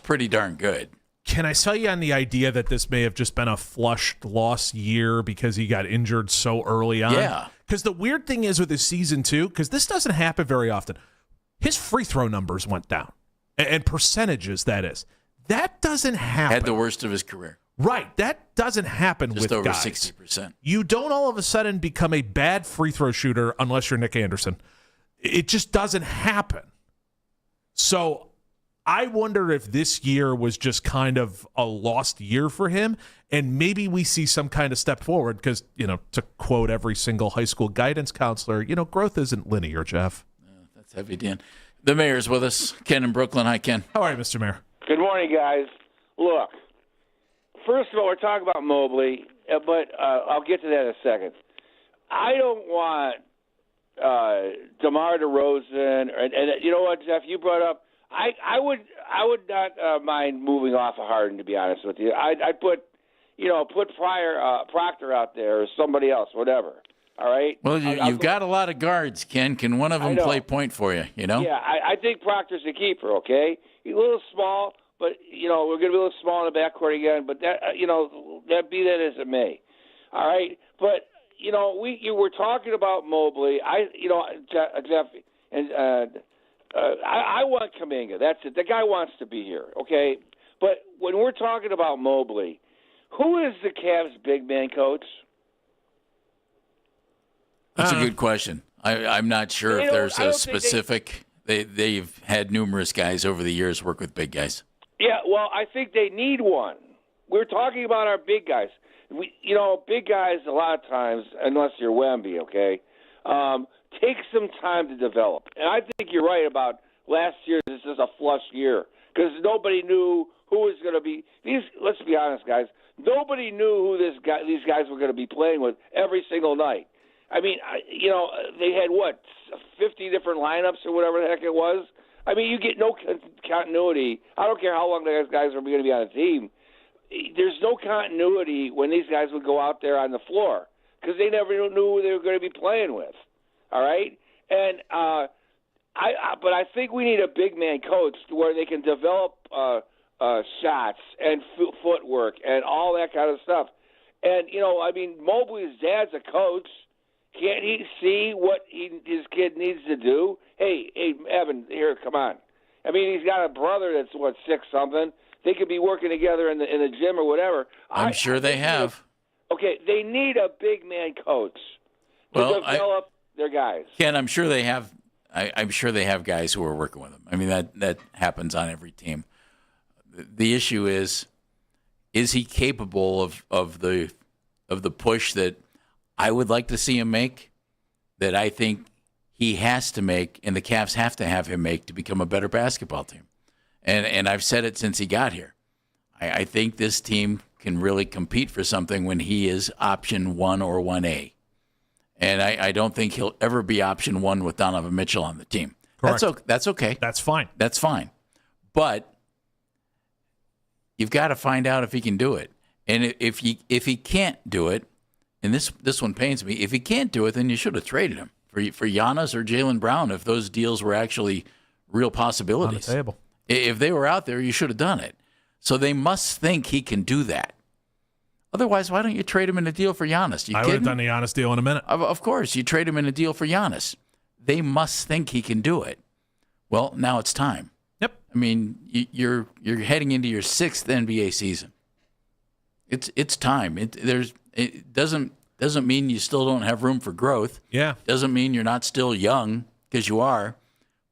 pretty darn good. Can I sell you on the idea that this may have just been a flushed loss year because he got injured so early on? Yeah. Because the weird thing is with his season 2, because this doesn't happen very often, his free throw numbers went down. And percentages, that is. That doesn't happen. Had the worst of his career. Right. That doesn't happen just with over guys. 60%. You don't all of a sudden become a bad free throw shooter unless you're Nick Anderson. It just doesn't happen. So I wonder if this year was just kind of a lost year for him, and maybe we see some kind of step forward because, to quote every single high school guidance counselor, growth isn't linear, Jeff. That's heavy, Dan. The mayor's with us, Ken in Brooklyn. Hi, Ken. How are you, Mr. Mayor? Good morning, guys. Look, first of all, we're talking about Mobley, but I'll get to that in a second. I don't want DeMar DeRozan, and you know what, Jeff, you brought up. I would not mind moving off of Harden, to be honest with you. I'd put Proctor out there or somebody else, whatever. All right. Well, you've got a lot of guards, Ken. Can one of them play point for you? Yeah, I think Proctor's a keeper. Okay, he's a little small, but we're going to be a little small in the backcourt again. But that that be that as it may. All right, but you were talking about Mobley. Jeff, and I want Kuminga. That's it. The guy wants to be here. Okay, but when we're talking about Mobley, who is the Cavs' big man coach? That's a good question. I'm not sure if there's a specific. They've had numerous guys over the years work with big guys. Yeah, well, I think they need one. We're talking about our big guys. Big guys a lot of times, unless you're Wemby, okay, take some time to develop. And I think you're right about last year. This is a flush year because nobody knew who was going to be. Let's be honest, guys. Nobody knew who these guys were going to be playing with every single night. I mean, they had, 50 different lineups or whatever the heck it was? I mean, you get no continuity. I don't care how long those guys are going to be on a team. There's no continuity when these guys would go out there on the floor because they never knew who they were going to be playing with. All right? And but I think we need a big man coach where they can develop shots and footwork and all that kind of stuff. And, Mobley's dad's a coach. Can't he see what his kid needs to do? Hey, Evan, here, come on. I mean, he's got a brother that's, 6-something. They could be working together in the gym or whatever. I'm sure they have. Okay, they need a big man coach to develop their guys. Ken, I'm sure they have. I'm sure they have guys who are working with them. I mean, that happens on every team. The issue is he capable of the push that I would like to see him make, that I think he has to make, and the Cavs have to have him make to become a better basketball team. And I've said it since he got here. I think this team can really compete for something when he is option 1 or 1A. And I don't think he'll ever be option 1 with Donovan Mitchell on the team. Correct. That's okay. That's fine. That's fine. But you've got to find out if he can do it. And if he can't do it, and this one pains me, if he can't do it, then you should have traded him for Giannis or Jaylen Brown if those deals were actually real possibilities. On the table. If they were out there, you should have done it. So they must think he can do that. Otherwise, why don't you trade him in a deal for Giannis? I would have done the Giannis deal in a minute. Of course, you trade him in a deal for Giannis. They must think he can do it. Well, now it's time. Yep. I mean, you're heading into your 6th NBA season. It's time. It doesn't mean you still don't have room for growth. Yeah. Doesn't mean you're not still young, because you are.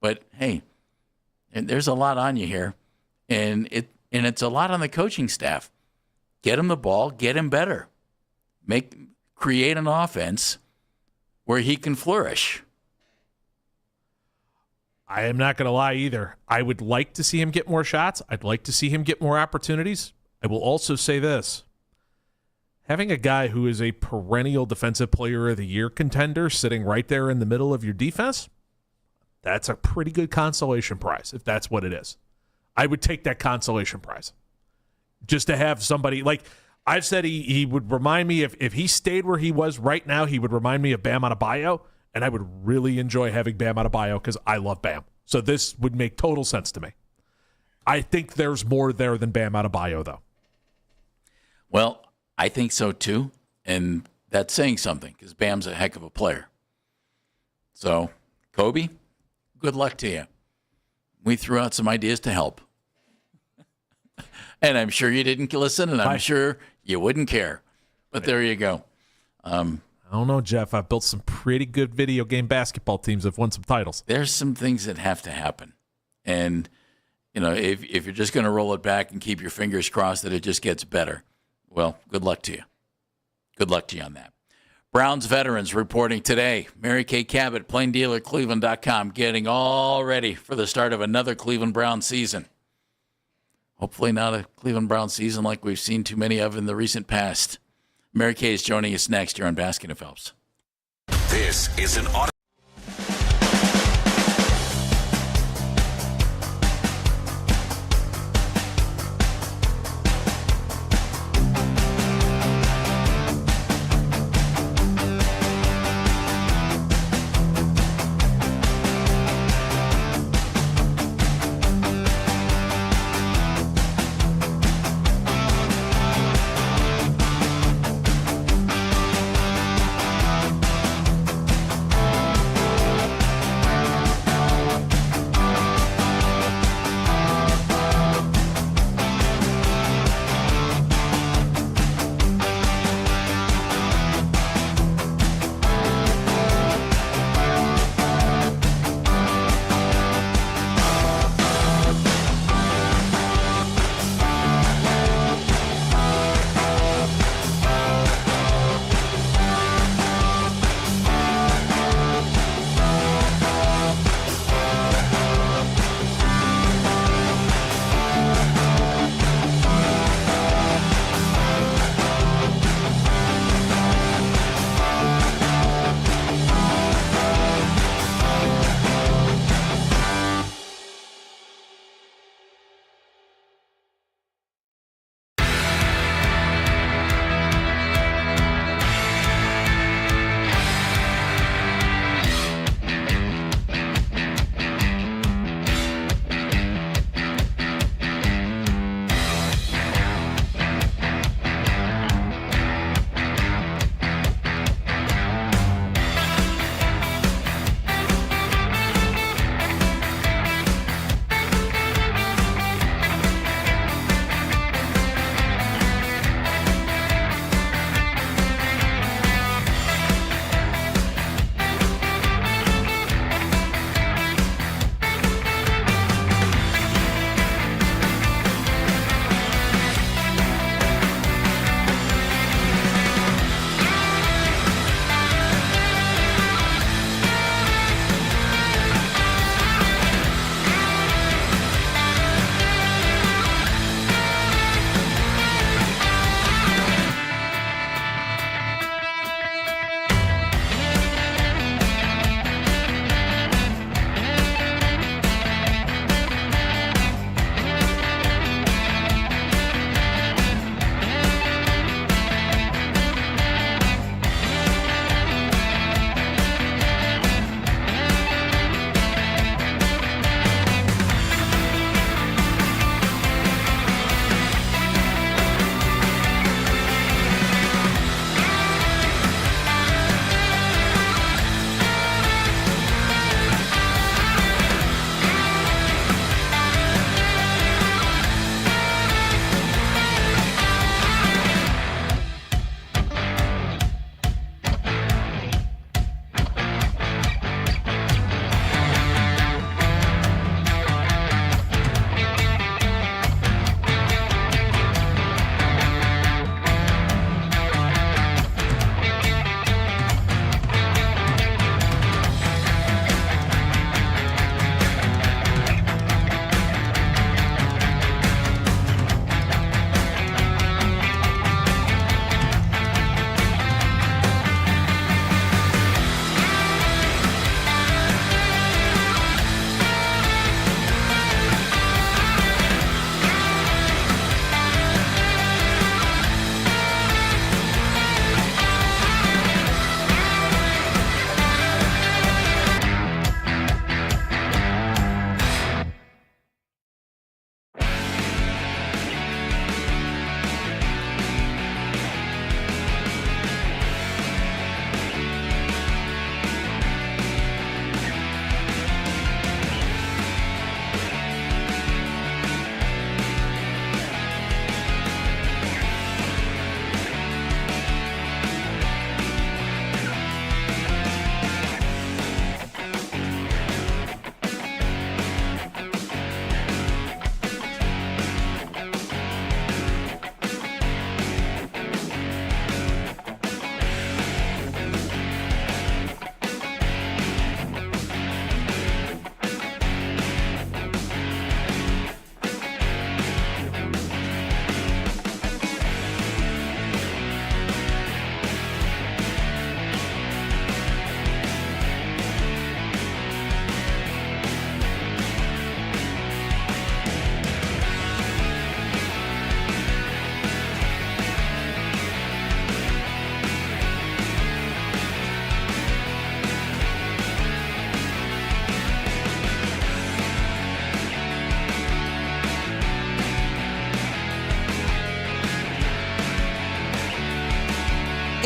But hey, there's a lot on you here, and it's a lot on the coaching staff. Get him the ball, get him better. Create an offense where he can flourish. I am not going to lie either. I would like to see him get more shots. I'd like to see him get more opportunities. I will also say this. Having a guy who is a perennial Defensive Player of the Year contender sitting right there in the middle of your defense, that's a pretty good consolation prize, if that's what it is. I would take that consolation prize. Just to have somebody, like I've said, he would remind me, if he stayed where he was right now, he would remind me of Bam Adebayo, and I would really enjoy having Bam Adebayo because I love Bam. So this would make total sense to me. I think there's more there than Bam Adebayo, though. Well, I think so too, and that's saying something because Bam's a heck of a player. So, Kobe, good luck to you. We threw out some ideas to help. And I'm sure you didn't listen, and I'm sure you wouldn't care. But there you go. I don't know, Jeff. I've built some pretty good video game basketball teams that have won some titles. There's some things that have to happen. And, if you're just going to roll it back and keep your fingers crossed that it just gets better, well, good luck to you. Good luck to you on that. Browns veterans reporting today. Mary Kay Cabot, PlainDealerCleveland.com, getting all ready for the start of another Cleveland Browns season. Hopefully not a Cleveland Browns season like we've seen too many of in the recent past. Mary Kay is joining us next here on Baskin and Phelps. This is an auto.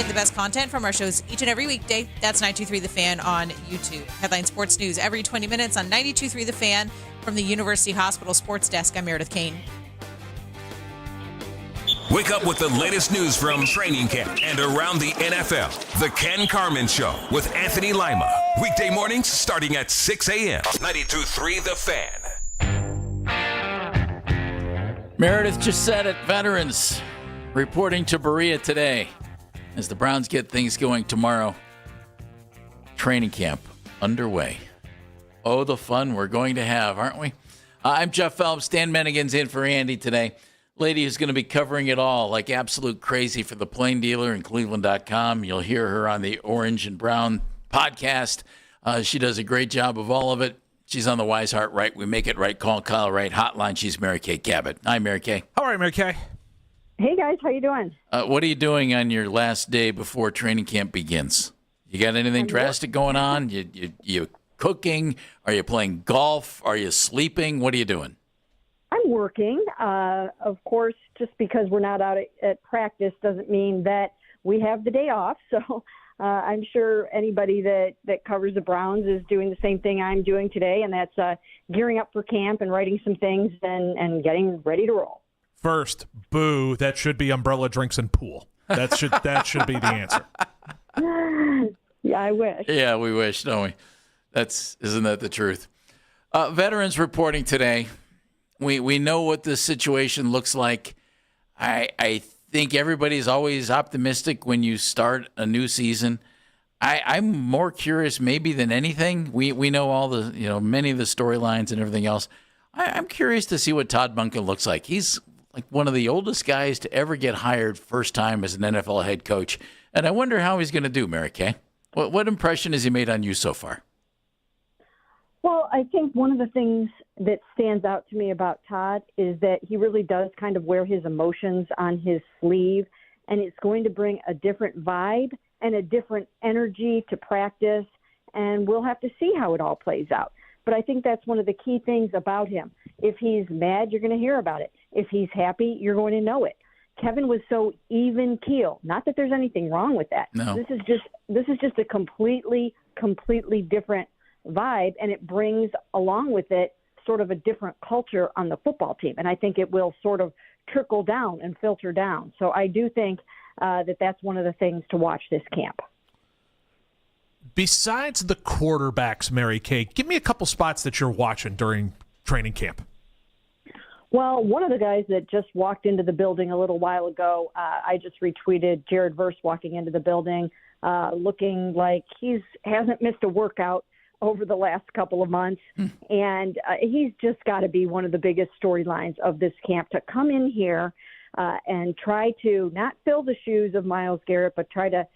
get the best content from our shows each and every weekday. That's 92.3 The Fan on YouTube. Headline Sports News every 20 minutes on 92.3 The Fan from the University Hospital Sports Desk. I'm Meredith Kane. Wake up with the latest news from training camp and around the NFL. The Ken Carman Show with Anthony Lima. Weekday mornings starting at 6 a.m. 92.3 The Fan. Meredith just said it. Veterans reporting to Berea today as the Browns get things going tomorrow. Training camp underway. Oh, the fun we're going to have, aren't we? I'm Jeff Phelps. Dan Mennigan's in for Andy today. Lady who's going to be covering it all like absolute crazy for the Plain Dealer and Cleveland.com. You'll hear her on the Orange and Brown podcast. She does a great job of all of it. She's on the Wise Heart Right. We make it right. Call Kyle Wright hotline. She's Mary Kay Cabot. Hi, Mary Kay. How are you, Mary Kay? Hey, guys. How you doing? What are you doing on your last day before training camp begins? You got anything drastic going on? You cooking? Are you playing golf? Are you sleeping? What are you doing? I'm working. Of course, just because we're not out at practice doesn't mean that we have the day off. So I'm sure anybody that covers the Browns is doing the same thing I'm doing today, and that's gearing up for camp and writing some things and getting ready to roll. First, boo, that should be umbrella drinks and pool. That should be the answer. Yeah, I wish. Yeah, we wish, don't we? Isn't that the truth? Veterans reporting today. We know what this situation looks like. I think everybody's always optimistic when you start a new season. I'm more curious maybe than anything. We know all the many of the storylines and everything else. I'm curious to see what Todd Monken looks like. He's like one of the oldest guys to ever get hired first time as an NFL head coach, and I wonder how he's going to do. Mary Kay, what impression has he made on you so far? Well, I think one of the things that stands out to me about Todd is that he really does kind of wear his emotions on his sleeve, and it's going to bring a different vibe and a different energy to practice, and we'll have to see how it all plays out. But I think that's one of the key things about him. If he's mad, you're going to hear about it. If he's happy, you're going to know it. Kevin was so even keel. Not that there's anything wrong with that. No. This is just a completely different vibe, and it brings along with it sort of a different culture on the football team. And I think it will sort of trickle down and filter down. So I do think that that's one of the things to watch this camp. Besides the quarterbacks, Mary Kay, give me a couple spots that you're watching during training camp. Well, one of the guys that just walked into the building a little while ago, I just retweeted Jared Verse walking into the building, looking like hasn't missed a workout over the last couple of months. And he's just got to be one of the biggest storylines of this camp, to come in here and try to not fill the shoes of Myles Garrett, but try to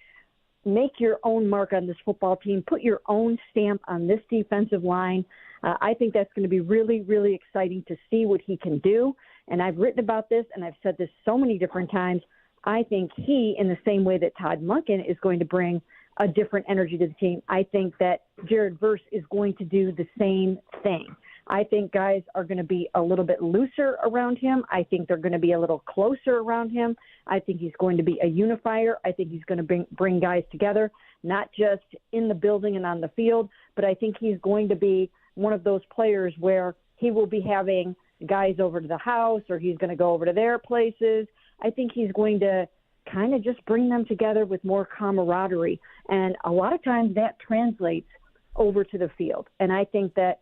make your own mark on this football team, put your own stamp on this defensive line. I think that's going to be really, really exciting to see what he can do. And I've written about this, and I've said this so many different times. I think he, in the same way that Todd Monken is going to bring a different energy to the team, I think that Jared Verse is going to do the same thing. I think guys are going to be a little bit looser around him. I think they're going to be a little closer around him. I think he's going to be a unifier. I think he's going to bring guys together, not just in the building and on the field, but I think he's going to be one of those players where he will be having guys over to the house, or he's going to go over to their places. I think he's going to kind of just bring them together with more camaraderie. And a lot of times that translates over to the field. And I think that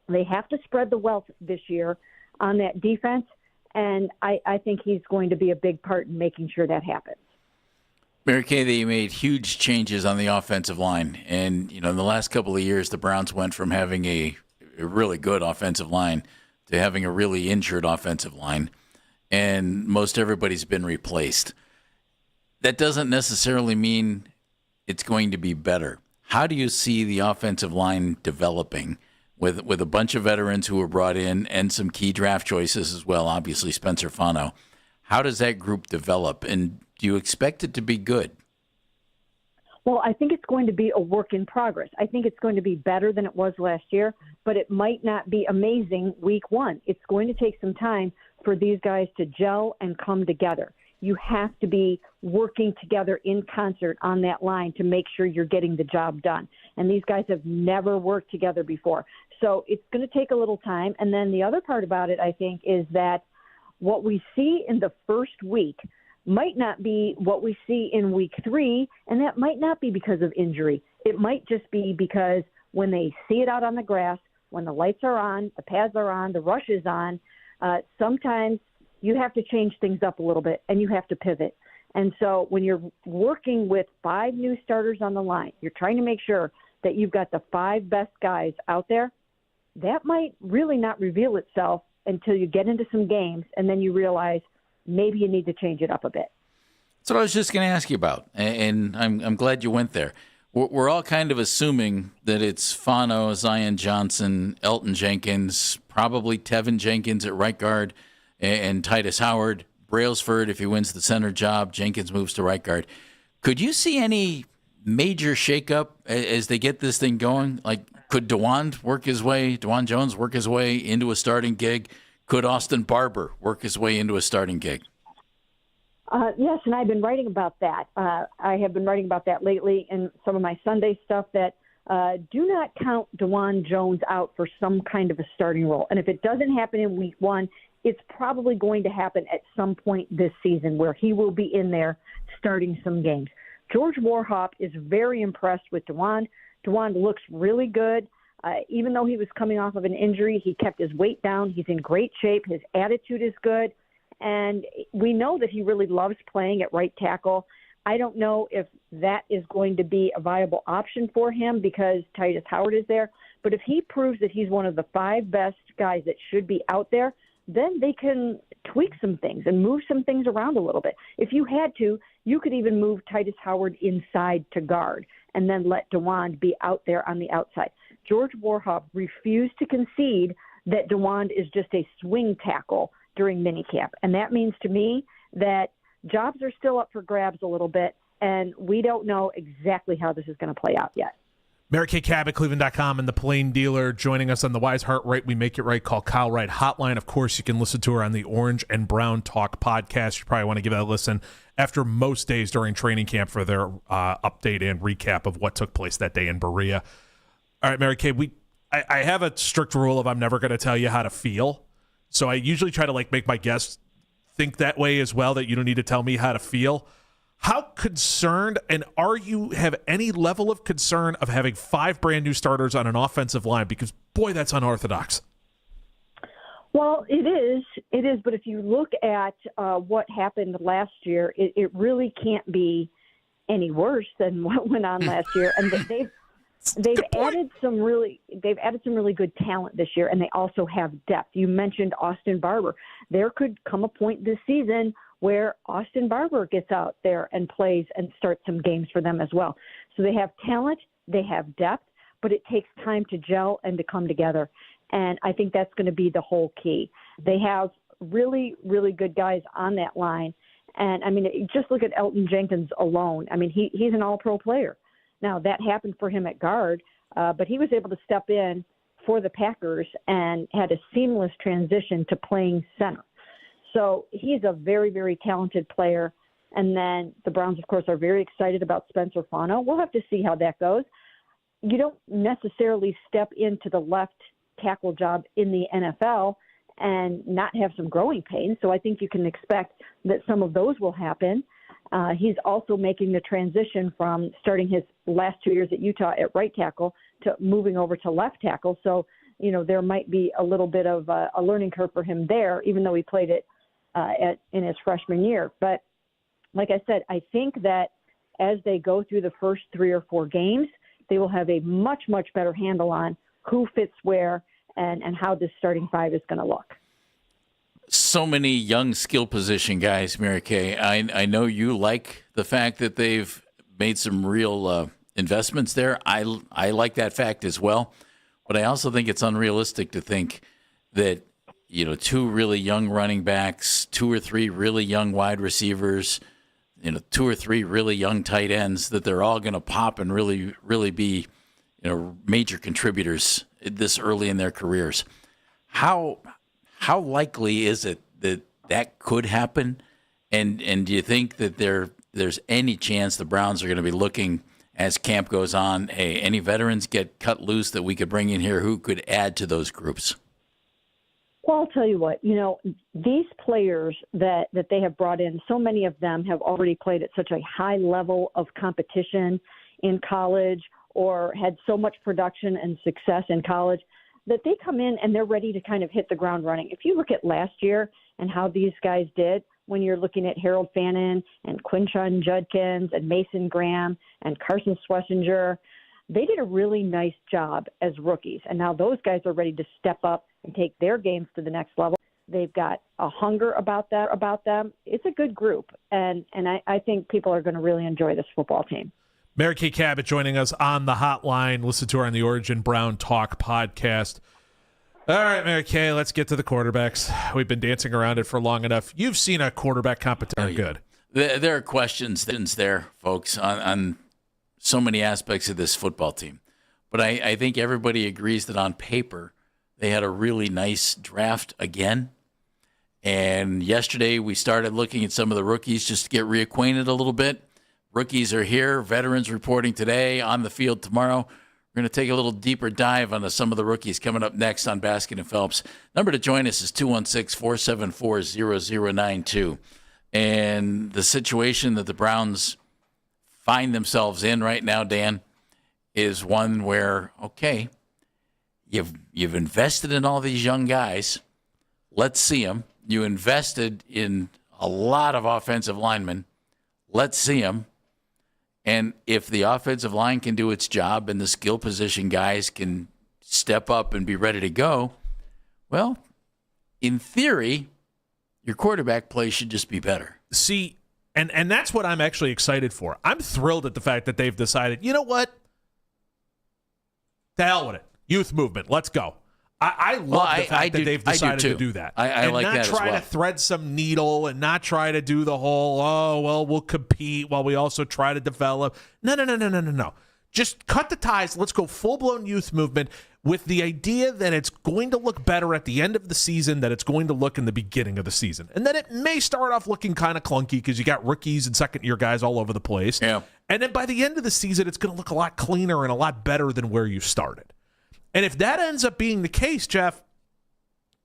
they have to spread the wealth this year on that defense. And I think he's going to be a big part in making sure that happens. Mary Kay, they made huge changes on the offensive line. And, in the last couple of years, the Browns went from having a really good offensive line to having a really injured offensive line. And most everybody's been replaced. That doesn't necessarily mean it's going to be better. How do you see the offensive line developing with a bunch of veterans who were brought in and some key draft choices as well, obviously Spencer Fano? How does that group develop, and do you expect it to be good? Well, I think it's going to be a work in progress. I think it's going to be better than it was last year, but it might not be amazing week one. It's going to take some time for these guys to gel and come together. you have to be working together in concert on that line to make sure you're getting the job done. And these guys have never worked together before. So it's going to take a little time. And then the other part about it, I think, is that what we see in the first week might not be what we see in week 3, and that might not be because of injury. It might just be because when they see it out on the grass, when the lights are on, the pads are on, the rush is on, sometimes you have to change things up a little bit and you have to pivot. And so when you're working with 5 new starters on the line, you're trying to make sure that you've got the 5 best guys out there. That might really not reveal itself until you get into some games, and then you realize maybe you need to change it up a bit. That's what I was just going to ask you about, and I'm glad you went there. We're all kind of assuming that it's Fano, Zion Johnson, Elton Jenkins, probably Tevin Jenkins at right guard, and Titus Howard. Brailsford, if he wins the center job, Jenkins moves to right guard. Could you see any major shakeup as they get this thing going? Like, could DeJuan Jones work his way into a starting gig? Could Austin Barber work his way into a starting gig? Yes, and I've been writing about that. I have been writing about that lately in some of my Sunday stuff, that do not count DeJuan Jones out for some kind of a starting role. And if it doesn't happen in week 1, it's probably going to happen at some point this season where he will be in there starting some games. George Warhop is very impressed with DeJuan. DeJuan looks really good. Even though he was coming off of an injury, he kept his weight down. He's in great shape. His attitude is good. And we know that he really loves playing at right tackle. I don't know if that is going to be a viable option for him because Titus Howard is there. But if he proves that he's one of the 5 best guys that should be out there, then they can tweak some things and move some things around a little bit. If you had to, you could even move Titus Howard inside to guard and then let DeJuan be out there on the outside. George Warhop refused to concede that DeJuan is just a swing tackle during minicamp. And that means to me that jobs are still up for grabs a little bit, and we don't know exactly how this is going to play out yet. Mary Kay Cabot, Cleveland.com, and the Plain Dealer joining us on the Wise Heart Right, We Make It Right, call Kyle Wright hotline. Of course, you can listen to her on the Orange and Brown Talk podcast. You probably want to give that a listen after most days during training camp for their update and recap of what took place that day in Berea. All right, Mary Kay, I have a strict rule of I'm never going to tell you how to feel. So I usually try to make my guests think that way as well, that you don't need to tell me how to feel. How concerned, and are you have any level of concern of having 5 brand new starters on an offensive line? Because, boy, that's unorthodox. Well, it is. But if you look at what happened last year, it really can't be any worse than what went on last year. And they've added some really good talent this year, and they also have depth. You mentioned Austin Barber. There could come a point this season where Austin Barber gets out there and plays and starts some games for them as well. So they have talent, they have depth, but it takes time to gel and to come together. And I think that's going to be the whole key. They have really, really good guys on that line. And, I mean, just look at Elton Jenkins alone. I mean, he's an all-pro player. Now, that happened for him at guard, but he was able to step in for the Packers and had a seamless transition to playing center. So he's a very, very talented player. And then the Browns, of course, are very excited about Spencer Fano. We'll have to see how that goes. You don't necessarily step into the left tackle job in the NFL and not have some growing pains. So I think you can expect that some of those will happen. He's also making the transition from starting his last 2 years at Utah at right tackle to moving over to left tackle. So, you know, there might be a little bit of a learning curve for him there, even though he played it in his freshman year. But like I said, I think that as they go through the first 3 or 4 games, they will have a much, much better handle on who fits where and how this starting 5 is going to look. So many young skill position guys, Mary Kay. I know you like the fact that they've made some real investments there. I like that fact as well. But I also think it's unrealistic to think that, 2 really young running backs, 2 or 3 really young wide receivers, 2 or 3 really young tight ends, that they're all going to pop and really, really be, major contributors this early in their careers. How likely is it that could happen? And do you think that there's any chance the Browns are going to be looking as camp goes on, hey, any veterans get cut loose that we could bring in here who could add to those groups? Well, I'll tell you what, these players that they have brought in, so many of them have already played at such a high level of competition in college or had so much production and success in college that they come in and they're ready to kind of hit the ground running. If you look at last year and how these guys did, when you're looking at Harold Fannin and Quinshon Judkins and Mason Graham and Carson Schlesinger, they did a really nice job as rookies. And now those guys are ready to step up and take their games to the next level. They've got a hunger about them. It's a good group. And I think people are going to really enjoy this football team. Mary Kay Cabot joining us on the hotline. Listen to her on the Origin Brown Talk podcast. All right, Mary Kay, let's get to the quarterbacks. We've been dancing around it for long enough. You've seen a quarterback competition. Good. There are questions there, folks, on so many aspects of this football team. But I think everybody agrees that on paper they had a really nice draft again. And yesterday we started looking at some of the rookies just to get reacquainted a little bit. Rookies are here, veterans reporting today, on the field tomorrow. We're going to take a little deeper dive on some of the rookies coming up next on Baskin and Phelps. Number to join us is 216-474-0092. And the situation that the Browns find themselves in right now, Dan, is one where, okay, you've invested in all these young guys. Let's see them. You invested in a lot of offensive linemen. Let's see them. And if the offensive line can do its job and the skill position guys can step up and be ready to go, well, in theory, your quarterback play should just be better. See, and that's what I'm actually excited for. I'm thrilled at the fact that they've decided, you know what? The hell with it. Youth movement. Let's go. I love the fact that they've decided to do that. I like that as well. And not try to thread some needle and not try to do the whole, we'll compete while we also try to develop. No. Just cut the ties. Let's go full-blown youth movement with the idea that it's going to look better at the end of the season than it's going to look in the beginning of the season. And then it may start off looking kind of clunky because you got rookies and second-year guys all over the place. Yeah. And then by the end of the season, it's going to look a lot cleaner and a lot better than where you started. And if that ends up being the case, Jeff,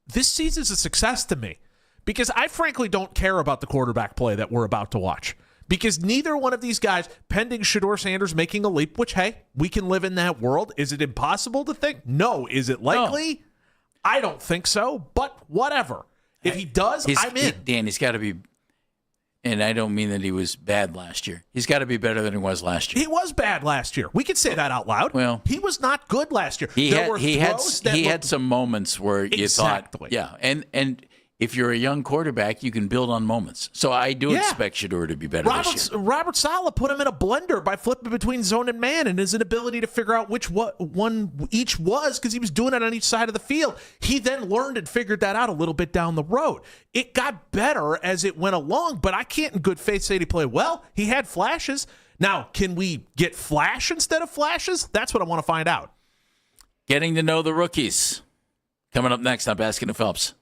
this season's a success to me because I frankly don't care about the quarterback play that we're about to watch because neither one of these guys, pending Shedeur Sanders making a leap, which, hey, we can live in that world. Is it impossible to think? No. Is it likely? No. I don't think so, but whatever. If he does, I'm in. Dan, he's got to be, and I don't mean that he was bad last year. He's got to be better than he was last year. He was bad last year. We can say that out loud. Well, he was not good last year. He had some moments where you thought, yeah, and if you're a young quarterback, you can build on moments. So I do expect Shedeur to be better this year. Robert Saleh put him in a blender by flipping between zone and man and his inability to figure out which one each was because he was doing it on each side of the field. He then learned and figured that out a little bit down the road. It got better as it went along, but I can't in good faith say he played well. He had flashes. Now, can we get flash instead of flashes? That's what I want to find out. Getting to know the rookies. Coming up next on Baskin and Phelps.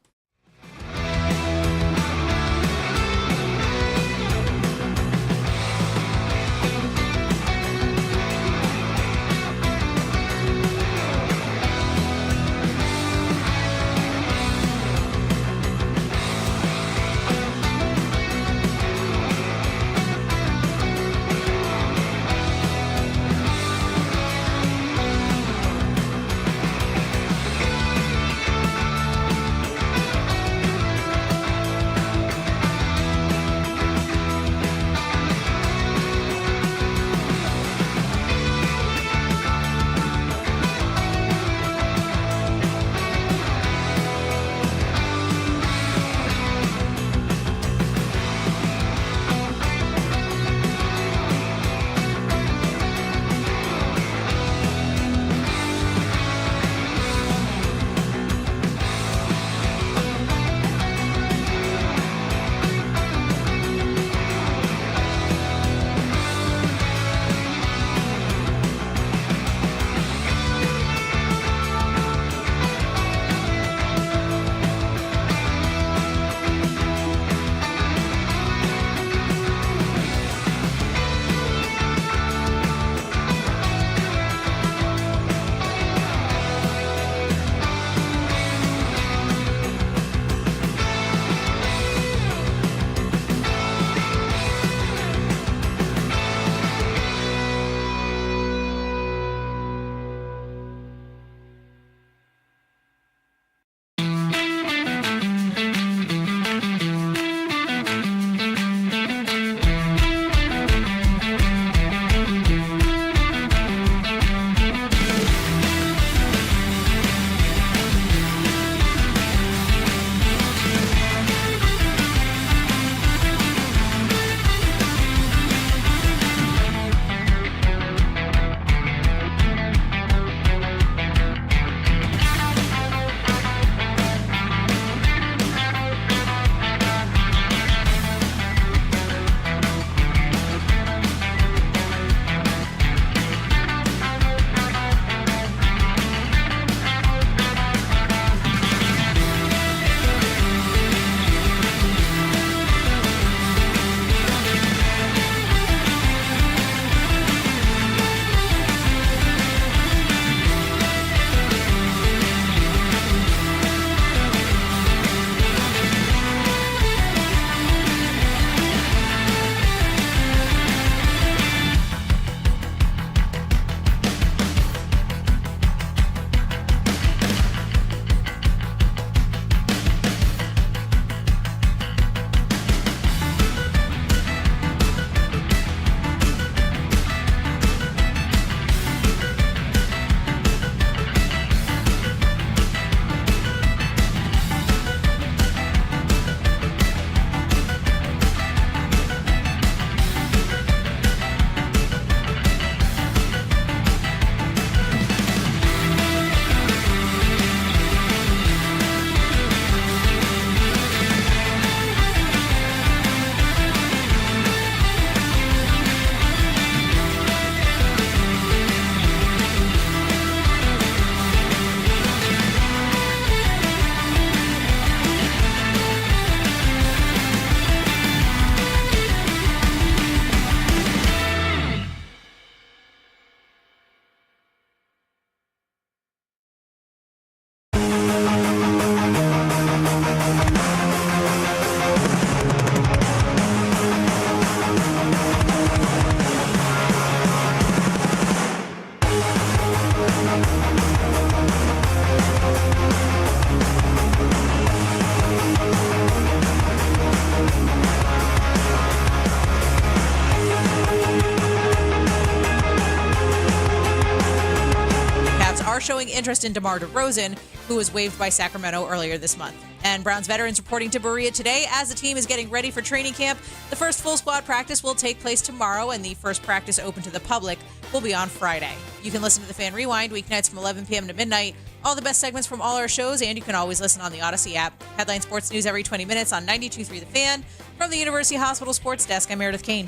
interest in DeMar DeRozan, who was waived by Sacramento earlier this month. And Browns veterans reporting to Berea today as the team is getting ready for training camp. The first full squad practice will take place tomorrow, and the first practice open to the public will be on Friday. You can listen to the Fan Rewind weeknights from 11 p.m. to midnight. All the best segments from all our shows, and you can always listen on the Odyssey app. Headline Sports News every 20 minutes on 92.3 The Fan. From the University Hospital Sports Desk, I'm Meredith Kane.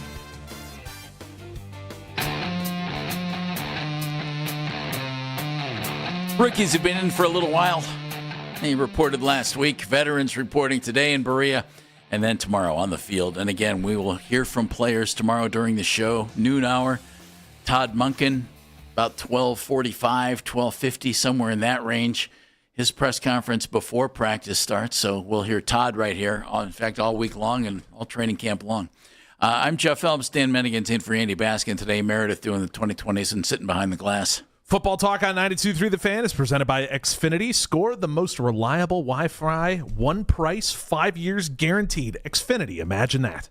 Rookies have been in for a little while. He reported last week. Veterans reporting today in Berea, and then tomorrow on the field. And again, we will hear from players tomorrow during the show, noon hour. Todd Monken, about 12:45, 12:50, somewhere in that range. His press conference before practice starts, so we'll hear Todd right here, in fact, all week long and all training camp long. I'm Jeff Phelps. Dan Mennigan's in for Andy Baskin today. Meredith doing the 2020s and sitting behind the glass. Football Talk on 92.3 The Fan is presented by Xfinity. Score the most reliable Wi-Fi, one price, 5 years guaranteed. Xfinity, imagine that.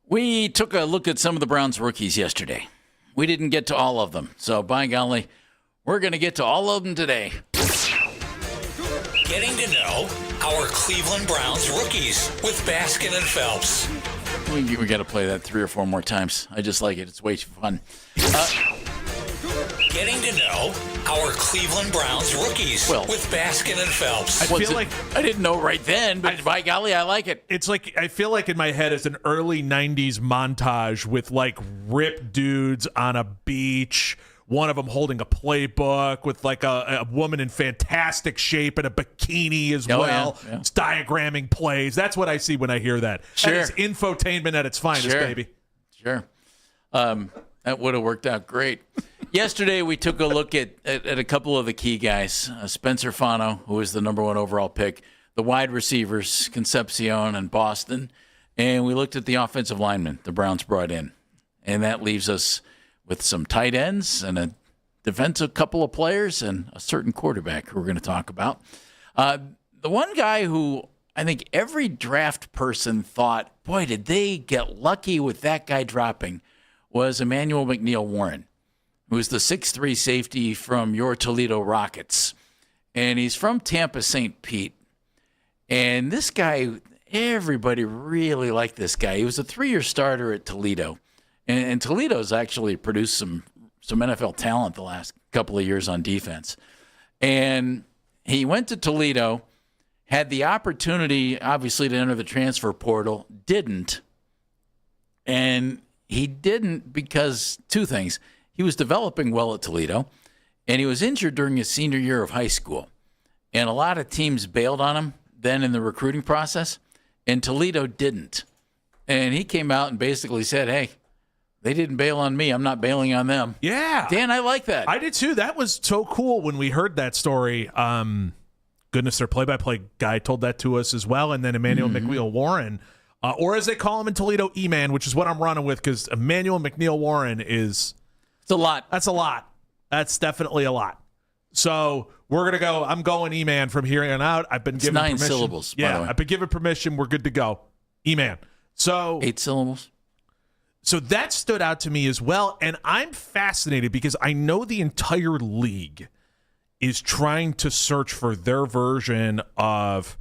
We took a look at some of the Browns rookies yesterday. We didn't get to all of them, so by golly, we're going to get to all of them today. Getting to know our Cleveland Browns rookies with Baskin and Phelps. We got to play that 3 or 4 more times. I just like it. It's way too fun. Getting to know our Cleveland Browns rookies with Baskin and Phelps. I feel like I didn't know right then, but by golly, I like it. It's like I feel like in my head it's an early 90s montage with like ripped dudes on a beach, one of them holding a playbook with like a woman in fantastic shape in a bikini as well. Yeah. It's diagramming plays. That's what I see when I hear that. Sure. That is infotainment at its finest, baby. Sure. That would have worked out great. Yesterday, we took a look at a couple of the key guys. Spencer Fano, who was the number 1 overall pick, the wide receivers, Concepcion and Boston, and we looked at the offensive linemen the Browns brought in. And that leaves us with some tight ends and a defensive couple of players and a certain quarterback who we're going to talk about. The one guy who I think every draft person thought, boy, did they get lucky with that guy dropping, was Emmanuel McNeil-Warren, who's the 6'3" safety from your Toledo Rockets. And he's from Tampa St. Pete. And this guy, everybody really liked this guy. He was a 3-year starter at Toledo. And Toledo's actually produced some NFL talent the last couple of years on defense. And he went to Toledo, had the opportunity, obviously, to enter the transfer portal, didn't. And he didn't because 2 things. He was developing well at Toledo, and he was injured during his senior year of high school. And a lot of teams bailed on him then in the recruiting process, and Toledo didn't. And he came out and basically said, hey, they didn't bail on me. I'm not bailing on them. Yeah. Dan, I like that. I did too. That was so cool when we heard that story. Goodness, their play-by-play guy told that to us as well. And then Emmanuel McNeil-Warren, or as they call him in Toledo, E-Man, which is what I'm running with because Emmanuel McNeil-Warren is... It's a lot. That's a lot. That's definitely a lot. So we're going to go. I'm going E-Man from here on out. I've been given 9 permission. syllables, by Yeah, the way. I've been given permission. We're good to go. E-Man. So 8 syllables. So that stood out to me as well. And I'm fascinated because I know the entire league is trying to search for their version of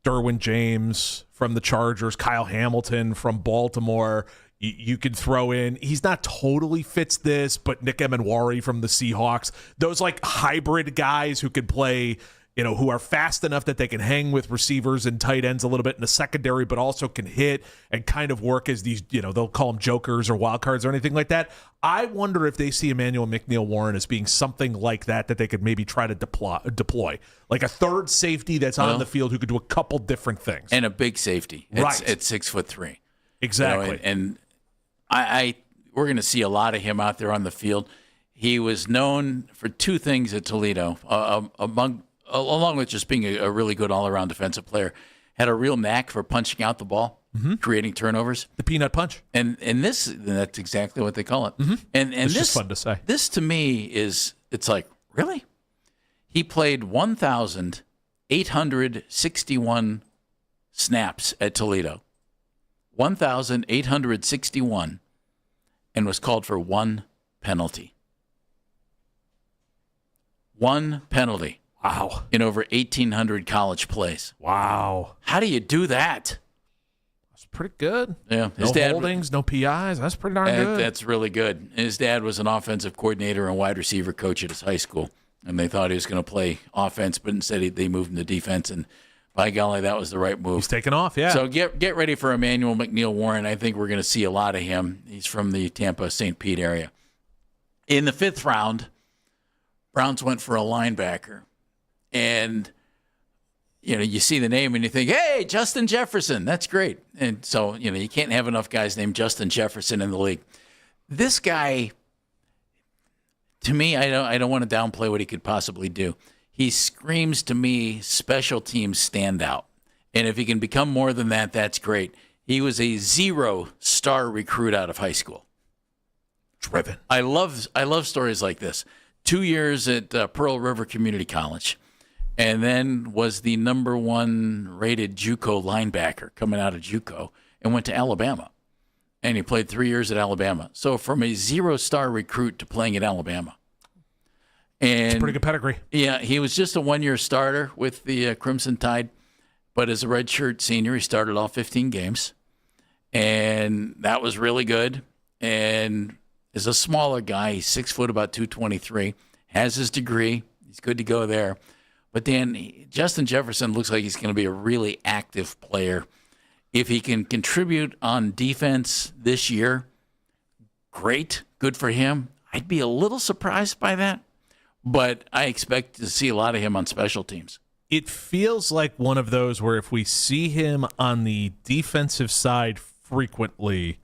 Derwin James from the Chargers, Kyle Hamilton from Baltimore. You could throw in, he's not totally fits this, but Nick Emenwari from the Seahawks. Those like hybrid guys who could play, who are fast enough that they can hang with receivers and tight ends a little bit in the secondary, but also can hit and kind of work as these, they'll call them jokers or wild cards or anything like that. I wonder if they see Emmanuel McNeil-Warren as being something like that they could maybe try to deploy. Like a third safety that's on the field who could do a couple different things. And a big safety. Right. At 6'3". Exactly. And we're going to see a lot of him out there on the field. He was known for 2 things at Toledo, along with just being a really good all-around defensive player. Had a real knack for punching out the ball, creating turnovers. The peanut punch. And that's exactly what they call it. And it's this just fun to say. This to me it's like, really? He played 1,861 snaps at Toledo. 1,861, and was called for 1 penalty. One penalty. Wow. In over 1,800 college plays. Wow. How do you do that? That's pretty good. Yeah. No holdings, no PIs. That's pretty darn good. That's really good. His dad was an offensive coordinator and wide receiver coach at his high school, and they thought he was going to play offense, but instead they moved him to defense, and by golly, that was the right move. He's taking off, yeah. So get ready for Emmanuel McNeil-Warren. I think we're going to see a lot of him. He's from the Tampa-St. Pete area. In the 5th round, Browns went for a linebacker. And, you see the name and you think, hey, Justin Jefferson, that's great. And so, you can't have enough guys named Justin Jefferson in the league. This guy, to me, I don't want to downplay what he could possibly do. He screams to me special teams standout. And if he can become more than that, that's great. He was a 0-star recruit out of high school. Driven. I love stories like this. 2 years at Pearl River Community College, and then was the number 1 rated JUCO linebacker coming out of JUCO and went to Alabama. And he played 3 years at Alabama. So from a 0-star recruit to playing at Alabama. And it's a pretty good pedigree. Yeah, he was just a 1-year starter with the Crimson Tide, but as a redshirt senior, he started all 15 games, and that was really good. And is a smaller guy, he's 6 foot, about 223, has his degree, he's good to go there. But then Justin Jefferson looks like he's going to be a really active player. If he can contribute on defense this year, great, good for him. I'd be a little surprised by that. But I expect to see a lot of him on special teams. It feels like one of those where if we see him on the defensive side frequently,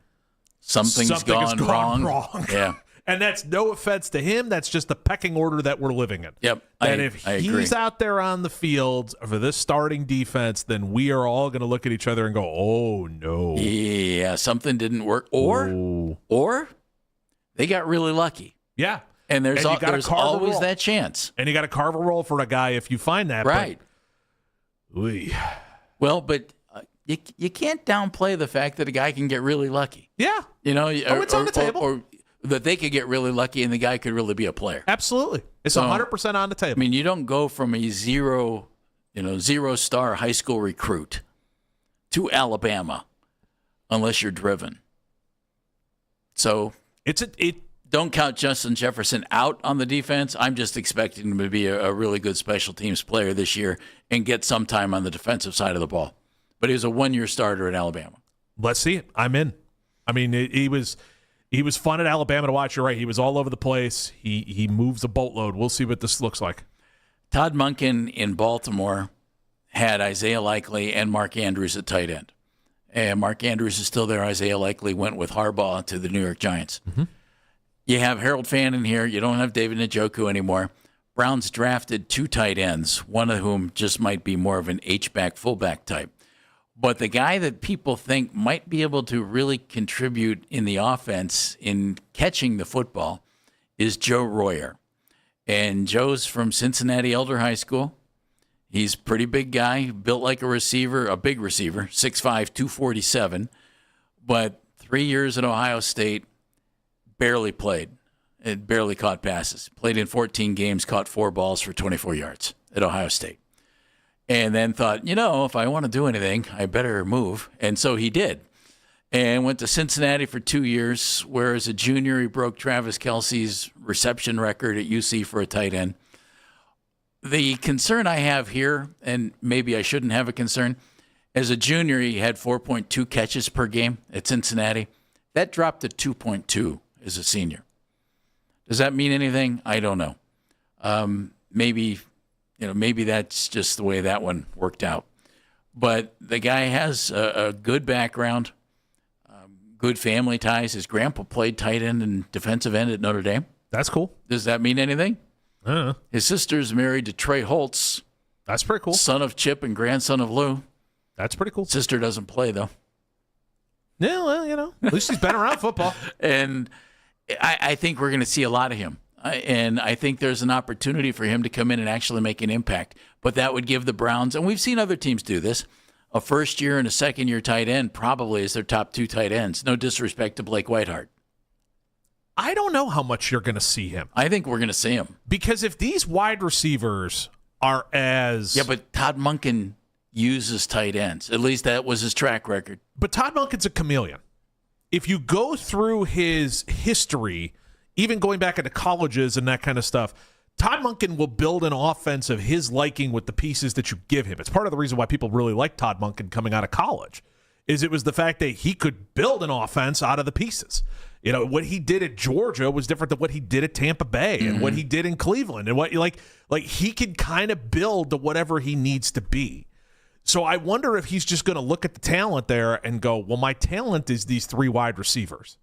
something's gone wrong. Yeah. And that's no offense to him. That's just the pecking order that we're living in. Yep. And if he's out there on the field for this starting defense, then we are all going to look at each other and go, oh, no. Yeah, something didn't work. Or they got really lucky. Yeah. And there's always that chance. And you got to carve a roll for a guy if you find that. Right. Well, but you can't downplay the fact that a guy can get really lucky. Yeah. It's on the table. Or that they could get really lucky and the guy could really be a player. Absolutely. It's 100% on the table. I mean, you don't go from a 0-star high school recruit to Alabama unless you're driven. So don't count Justin Jefferson out on the defense. I'm just expecting him to be a really good special teams player this year and get some time on the defensive side of the ball. But he was a 1-year starter at Alabama. Let's see it. I'm in. I mean, he was fun at Alabama to watch. You're right. He was all over the place. He moves a boatload. We'll see what this looks like. Todd Monken in Baltimore had Isaiah Likely and Mark Andrews at tight end. And Mark Andrews is still there. Isaiah Likely went with Harbaugh to the New York Giants. Mm-hmm. You have Harold Fannin here. You don't have David Njoku anymore. Browns drafted 2 tight ends, one of whom just might be more of an H-back, fullback type. But the guy that people think might be able to really contribute in the offense in catching the football is Joe Royer. And Joe's from Cincinnati Elder High School. He's a pretty big guy, built like a receiver, a big receiver, 6'5", 247. But 3 years at Ohio State, barely played. It barely caught passes. Played in 14 games, caught 4 balls for 24 yards at Ohio State. And then thought, if I want to do anything, I better move. And so he did. And went to Cincinnati for 2 years, where as a junior he broke Travis Kelce's reception record at UC for a tight end. The concern I have here, and maybe I shouldn't have a concern, as a junior he had 4.2 catches per game at Cincinnati. That dropped to 2.2 as a senior. Does that mean anything? I don't know. Maybe that's just the way that one worked out. But the guy has a good background, good family ties. His grandpa played tight end and defensive end at Notre Dame. That's cool. Does that mean anything? I don't know. His sister's married to Trey Holtz. That's pretty cool. Son of Chip and grandson of Lou. That's pretty cool. Sister doesn't play, though. Yeah, well, at least he's been around football. And I think we're going to see a lot of him. And I think there's an opportunity for him to come in and actually make an impact. But that would give the Browns, and we've seen other teams do this, a first-year and a second-year tight end probably is their top 2 tight ends. No disrespect to Blake Whiteheart. I don't know how much you're going to see him. I think we're going to see him. Because if these wide receivers are as... Yeah, but Todd Monken uses tight ends. At least that was his track record. But Todd Monken's a chameleon. If you go through his history, even going back into colleges and that kind of stuff, Todd Monken will build an offense of his liking with the pieces that you give him. It's part of the reason why people really like Todd Monken coming out of college, is it was the fact that he could build an offense out of the pieces. You know, what he did at Georgia was different than what he did at Tampa Bay and what he did in Cleveland. And what like he can kind of build to whatever he needs to be. So I wonder if he's just going to look at the talent there and go, well, my talent is these 3 wide receivers,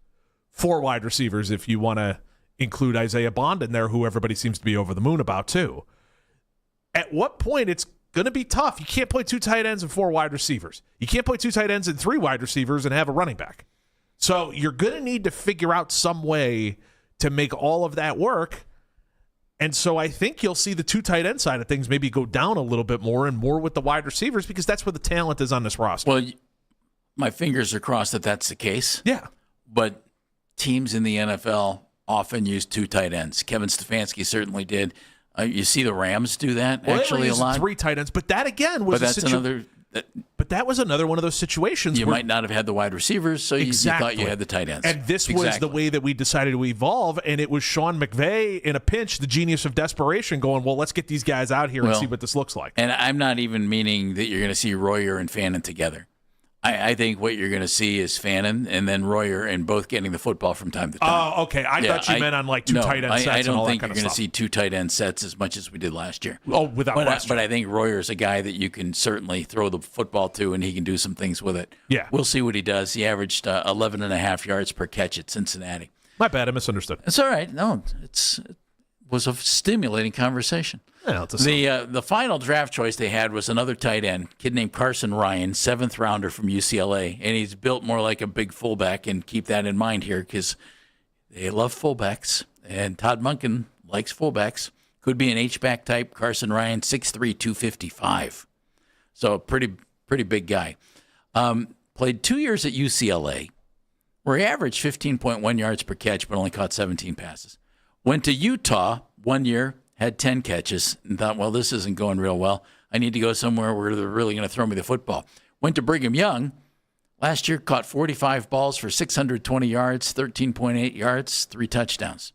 4 wide receivers if you want to include Isaiah Bond in there, who everybody seems to be over the moon about too. At what point it's going to be tough. You can't play 2 tight ends and 4 wide receivers. You can't play 2 tight ends and 3 wide receivers and have a running back. So you're going to need to figure out some way to make all of that work. And so I think you'll see the 2 tight end side of things maybe go down a little bit more and more with the wide receivers, because that's where the talent is on this roster. Well, my fingers are crossed that that's the case. Yeah. But teams in the NFL often use 2 tight ends. Kevin Stefanski certainly did. You see the Rams do that actually a lot. 3 tight ends, but that again was But that was another one of those situations you where might not have had the wide receivers, so you thought you had the tight ends. And this was the way that we decided to evolve, and it was Sean McVay in a pinch, the genius of desperation, going, well, let's get these guys out here and see what this looks like. And I'm not even meaning that you're going to see Royer and Fannin together. I think what you're going to see is Fannin and then Royer, and both getting the football from time to time. Oh, okay. I thought you meant on like 2 tight end sets. I don't and all think that you're kind going of to see 2 tight end sets as much as we did last year. Oh, without question. But I think Royer's a guy that you can certainly throw the football to, and he can do some things with it. Yeah. We'll see what he does. He averaged 11.5 yards per catch at Cincinnati. My bad. I misunderstood. It's all right. No, it was a stimulating conversation. Yeah, the final draft choice they had was another tight end, a kid named Carson Ryan, 7th rounder from UCLA, and he's built more like a big fullback. And keep that in mind here, because they love fullbacks, and Todd Monken likes fullbacks. Could be an H-back type. Carson Ryan, 6'3", 255, so a pretty big guy. Played 2 years at UCLA, where he averaged 15.1 yards per catch, but only caught 17 passes. Went to Utah 1 year. Had 10 catches, and thought, well, this isn't going real well. I need to go somewhere where they're really going to throw me the football. Went to Brigham Young. Last year, caught 45 balls for 620 yards, 13.8 yards, 3 touchdowns.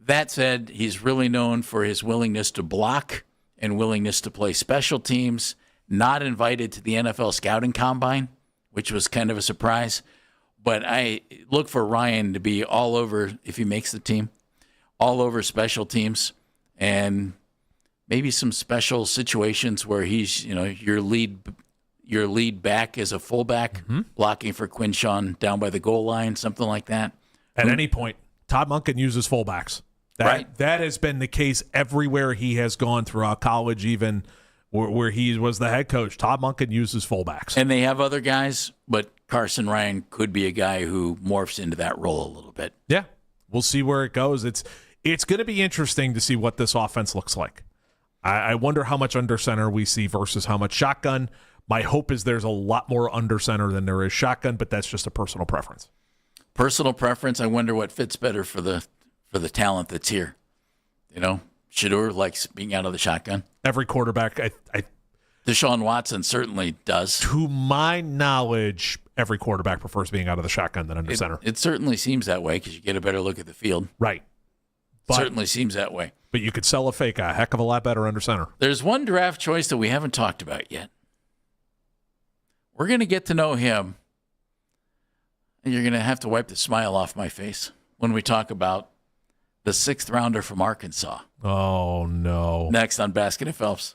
That said, he's really known for his willingness to block and willingness to play special teams, not invited to the NFL scouting combine, which was kind of a surprise. But I look for Ryan to be all over, if he makes the team, all over special teams. And maybe some special situations where he's, your lead back as a fullback, blocking for Quinshawn down by the goal line, something like that. At any point, Todd Monken uses fullbacks. That has been the case everywhere he has gone throughout college, even where he was the head coach. Todd Monken uses fullbacks. And they have other guys, but Carson Ryan could be a guy who morphs into that role a little bit. Yeah, we'll see where it goes. It's going to be interesting to see what this offense looks like. I wonder how much under center we see versus how much shotgun. My hope is there's a lot more under center than there is shotgun, but that's just a personal preference. Personal preference. I wonder what fits better for the talent that's here. Shedeur likes being out of the shotgun. Every quarterback, Deshaun Watson certainly does. To my knowledge, every quarterback prefers being out of the shotgun than under center. It certainly seems that way because you get a better look at the field. Right. Certainly seems that way. But you could sell a fake a heck of a lot better under center. There's one draft choice that we haven't talked about yet. We're going to get to know him, and you're going to have to wipe the smile off my face when we talk about the 6th rounder from Arkansas. Oh, no. Next on Baskin and Phelps.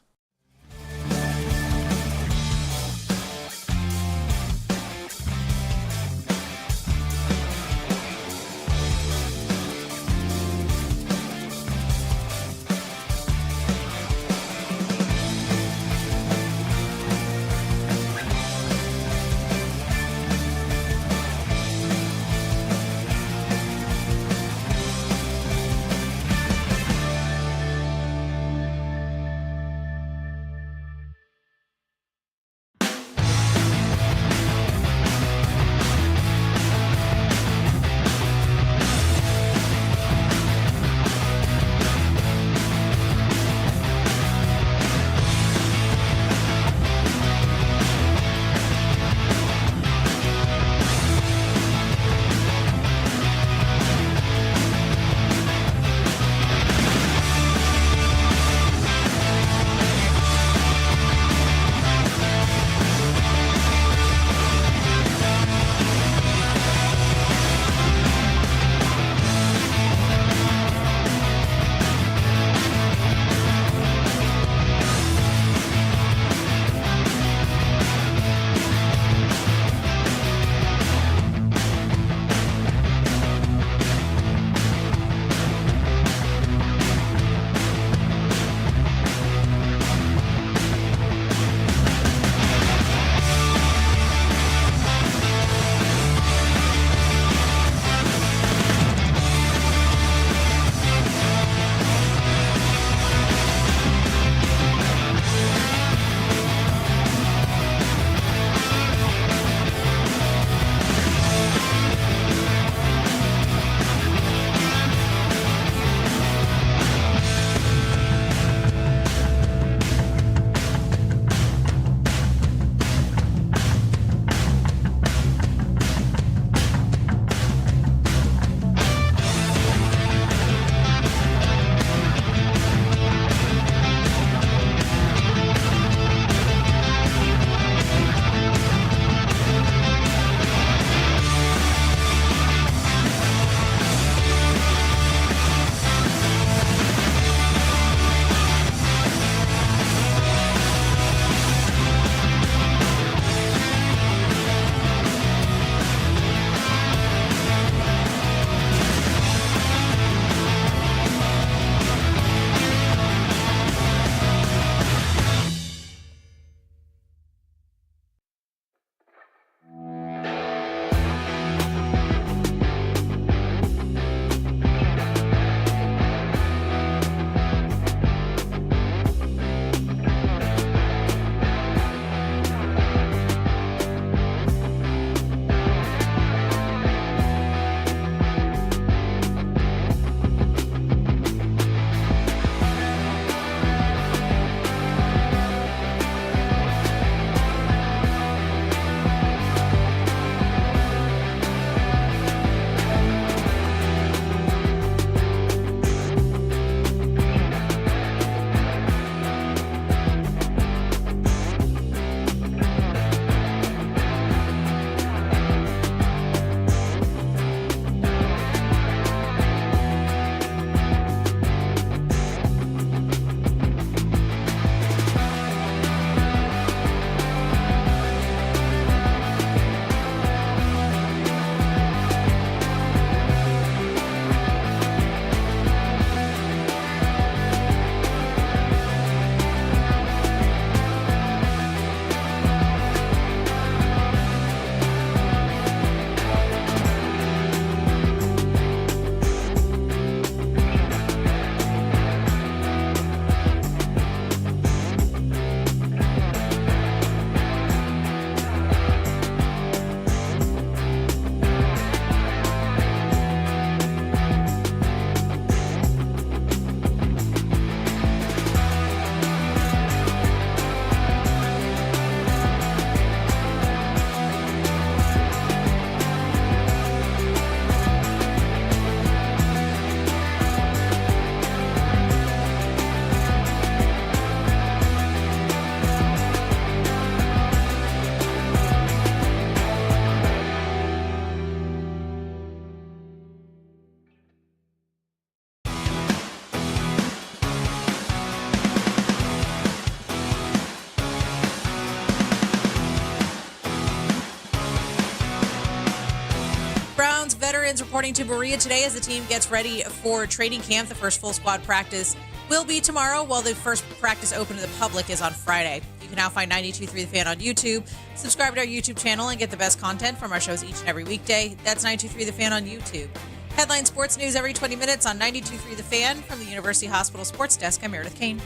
Veterans reporting to Berea today as the team gets ready for training camp. The first full squad practice will be tomorrow, while the first practice open to the public is on Friday. You can now find 92.3 The Fan on YouTube. Subscribe to our YouTube channel and get the best content from our shows each and every weekday. That's 92.3 The Fan on YouTube. Headline sports news every 20 minutes on 92.3 The Fan. From the University Hospital Sports Desk, I'm Meredith Kane.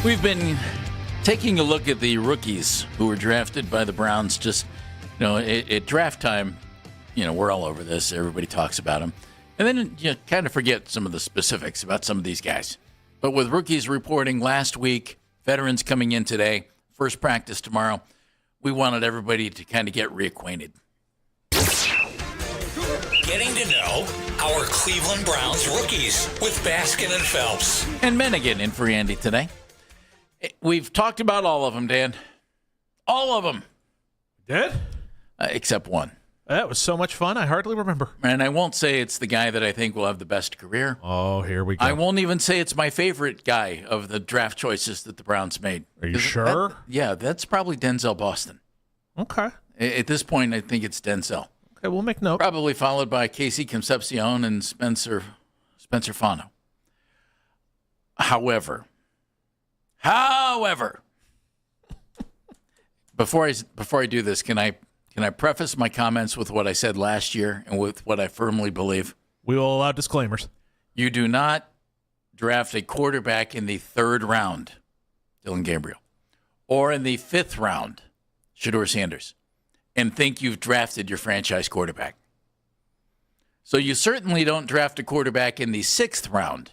We've been taking a look at the rookies who were drafted by the Browns. Just, at draft time, we're all over this. Everybody talks about them. And then you kind of forget some of the specifics about some of these guys. But with rookies reporting last week, veterans coming in today, first practice tomorrow, we wanted everybody to kind of get reacquainted. Getting to know our Cleveland Browns rookies with Baskin and Phelps. And Mennigan in for Andy today. We've talked about all of them, Dan. All of them. Did? Except one. That was so much fun. I hardly remember. And I won't say it's the guy that I think will have the best career. Oh, here we go. I won't even say it's my favorite guy of the draft choices that the Browns made. Are you sure? That's probably Denzel Boston. Okay. At this point, I think it's Denzel. Okay, we'll make note. Probably followed by Casey Concepcion and Spencer Fano. However, before I do this, can I preface my comments with what I said last year and with what I firmly believe? We will allow disclaimers. You do not draft a quarterback in the 3rd round, Dylan Gabriel, or in the 5th round, Shedeur Sanders, and think you've drafted your franchise quarterback. So you certainly don't draft a quarterback in the 6th round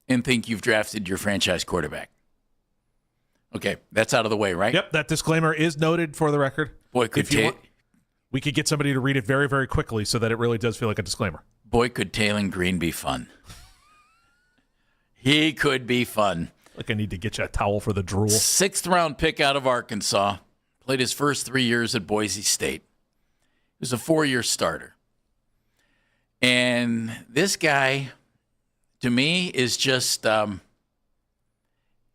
and think you've drafted your franchise quarterback. Okay, that's out of the way, right? Yep, that disclaimer is noted for the record. Boy, we could get somebody to read it very, very quickly so that it really does feel like a disclaimer. Boy, could Taylon Green be fun. He could be fun. Like I need to get you a towel for the drool. 6th round pick out of Arkansas. Played his first 3 years at Boise State. He was a 4-year starter. And this guy, to me, is just...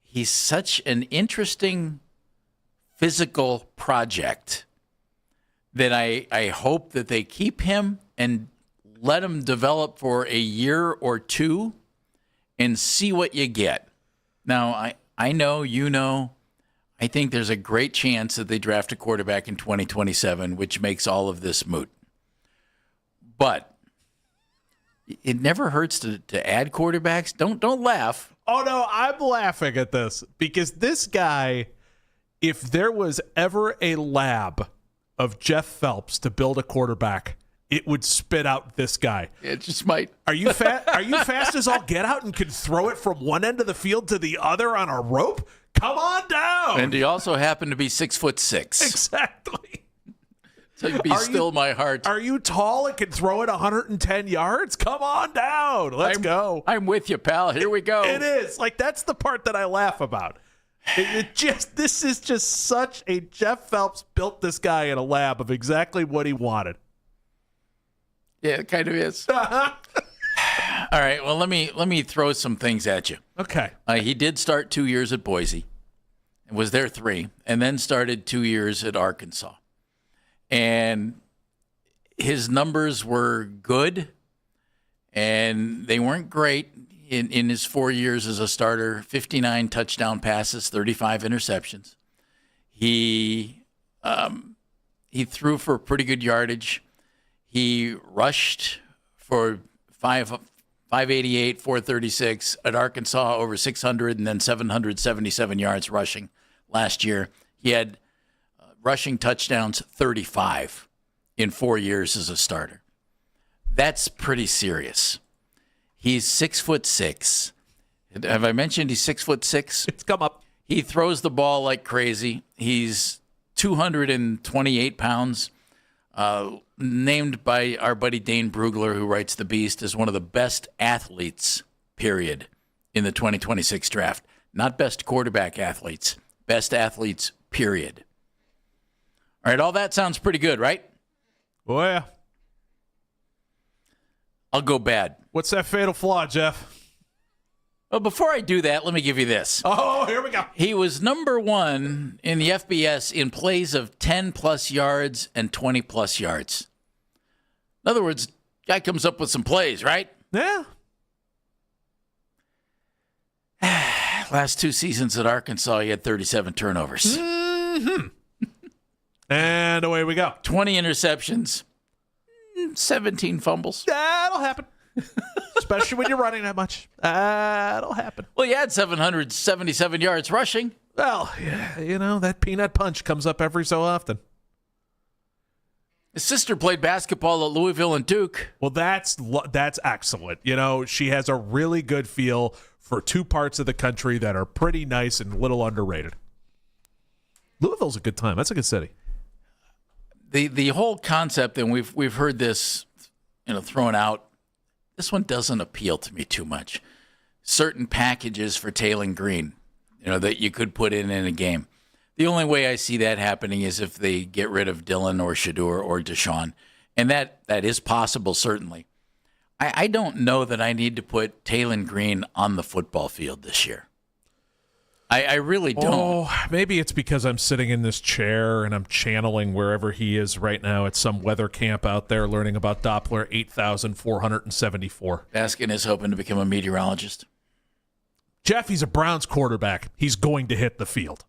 he's such an interesting physical project that I hope that they keep him and let him develop for a year or two and see what you get. Now, I know, I think there's a great chance that they draft a quarterback in 2027, which makes all of this moot. But it never hurts to add quarterbacks. Don't laugh. Oh, no, I'm laughing at this because this guy, if there was ever a lab of Jeff Phelps to build a quarterback, it would spit out this guy. It just might. Are you fast as all get out and can throw it from one end of the field to the other on a rope? Come on down. And he also happened to be 6'6". Exactly. So be still my heart. Are you tall and can throw it 110 yards? Come on down. Let's go. I'm with you, pal. Here we go. It is. Like, that's the part that I laugh about. This is just such a Jeff Phelps built this guy in a lab of exactly what he wanted. Yeah, it kind of is. All right. Well, let me throw some things at you. Okay. He did start 2 years at Boise, and was there 3, and then started 2 years at Arkansas. And his numbers were good, and they weren't great in his 4 years as a starter. 59 touchdown passes, 35 interceptions. He threw for pretty good yardage. He rushed for 588, 436 at Arkansas, over 600, and then 777 yards rushing last year. He had rushing touchdowns 35 in 4 years as a starter. That's pretty serious. He's 6'6". Have I mentioned he's 6'6"? It's come up. He throws the ball like crazy. He's 228 pounds. Named by our buddy Dane Brugler, who writes The Beast, as one of the best athletes, period, in the 2026 draft. Not best quarterback athletes, best athletes, period. All right, all that sounds pretty good, right? Oh, yeah. I'll go bad. What's that fatal flaw, Jeff? Well, before I do that, let me give you this. Oh, here we go. He was number 1 in the FBS in plays of 10-plus yards and 20-plus yards. In other words, guy comes up with some plays, right? Yeah. Last 2 seasons at Arkansas, he had 37 turnovers. Mm-hmm. And away we go. 20 interceptions, 17 fumbles. That'll happen. Especially when you're running that much. That'll happen. Well, you had 777 yards rushing. Well, yeah, that peanut punch comes up every so often. His sister played basketball at Louisville and Duke. Well, that's excellent. She has a really good feel for 2 parts of the country that are pretty nice and a little underrated. Louisville's a good time. That's a good city. The whole concept, and we've heard this, thrown out. This one doesn't appeal to me too much. Certain packages for Taylen Green, that you could put in a game. The only way I see that happening is if they get rid of Dylan or Shedeur or Deshaun. And that is possible, certainly. I don't know that I need to put Taylen Green on the football field this year. I really don't. Oh, maybe it's because I'm sitting in this chair and I'm channeling wherever he is right now at some weather camp out there learning about Doppler 8,474. Baskin is hoping to become a meteorologist. Jeff, he's a Browns quarterback. He's going to hit the field.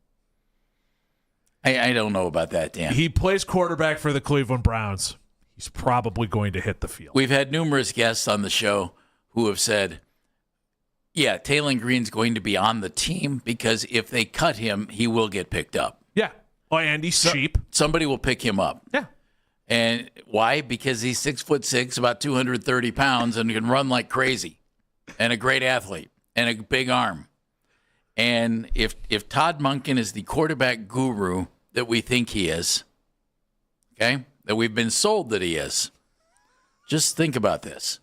I don't know about that, Dan. He plays quarterback for the Cleveland Browns. He's probably going to hit the field. We've had numerous guests on the show who have said, yeah, Taylen Green's going to be on the team because if they cut him, he will get picked up. Yeah. Oh, and he's cheap. Somebody will pick him up. Yeah. And why? Because he's 6'6", about 230 pounds, and can run like crazy, and a great athlete, and a big arm. And if Todd Monken is the quarterback guru that we think he is, okay, that we've been sold that he is, just think about this.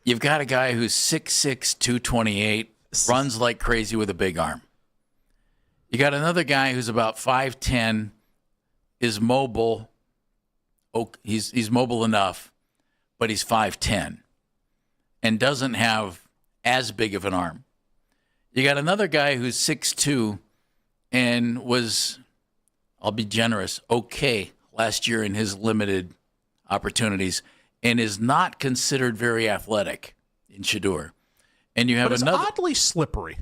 You've got a guy who's 6'6", 228, runs like crazy with a big arm. You got another guy who's about 5'10", is mobile. Oh, he's mobile enough, but he's 5'10", and doesn't have as big of an arm. You got another guy who's 6'2", and was, I'll be generous, okay last year in his limited opportunities, and is not considered very athletic in Shedeur. And you have but another oddly slippery.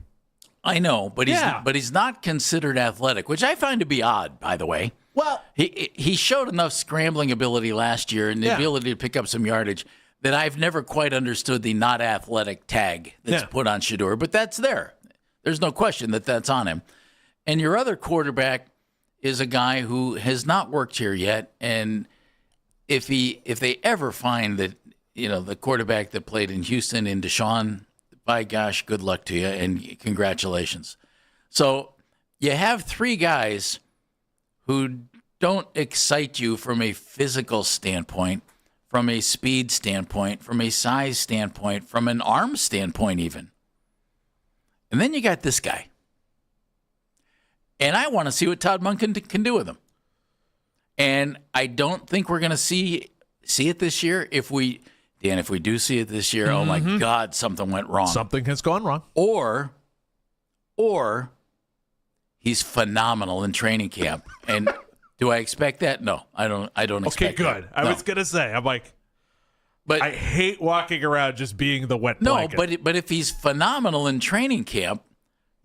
I know, but he's not considered athletic, which I find to be odd, by the way. Well, he showed enough scrambling ability last year and the ability to pick up some yardage that I've never quite understood the not athletic tag that's put on Shedeur, but that's there. There's no question that that's on him. And your other quarterback is a guy who has not worked here yet, and if they ever find that, the quarterback that played in Houston in Deshaun, by gosh, good luck to you and congratulations. So you have 3 guys who don't excite you from a physical standpoint, from a speed standpoint, from a size standpoint, from an arm standpoint even. And then you got this guy. And I want to see what Todd Monken can do with him. And I don't think we're going to see it this year. If we do see it this year, oh my God, something went wrong. Something has gone wrong. Or he's phenomenal in training camp. And do I expect that? No, I don't expect that. Okay, good. I was going to say, but I hate walking around just being the wet blanket. No, but if he's phenomenal in training camp,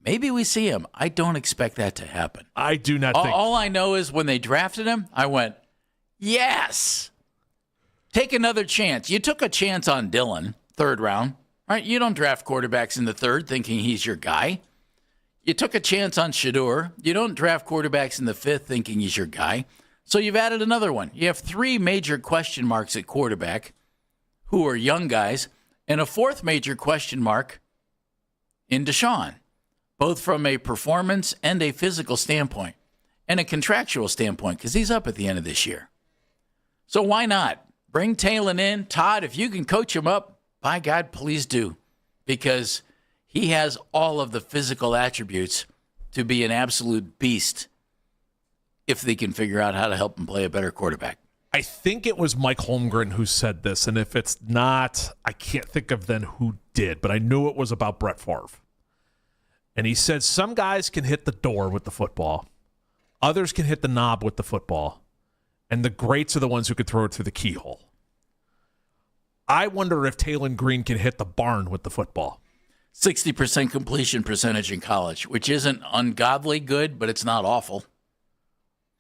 maybe we see him. I don't expect that to happen. I do not think. All I know is when they drafted him, I went, yes. Take another chance. You took a chance on Dylan, 3rd round, right? You don't draft quarterbacks in the 3rd thinking he's your guy. You took a chance on Shedeur. You don't draft quarterbacks in the 5th thinking he's your guy. So you've added another one. You have 3 major question marks at quarterback who are young guys, and a 4th major question mark in Deshaun, both from a performance and a physical standpoint and a contractual standpoint, because he's up at the end of this year. So why not? Bring Taylen in. Todd, if you can coach him up, by God, please do, because he has all of the physical attributes to be an absolute beast if they can figure out how to help him play a better quarterback. I think it was Mike Holmgren who said this, and if it's not, I can't think of then who did, but I knew it was about Brett Favre. And he said some guys can hit the door with the football, others can hit the knob with the football, and the greats are the ones who could throw it through the keyhole. I wonder if Taylon Green can hit the barn with the football. 60% completion percentage in college, which isn't ungodly good, but it's not awful.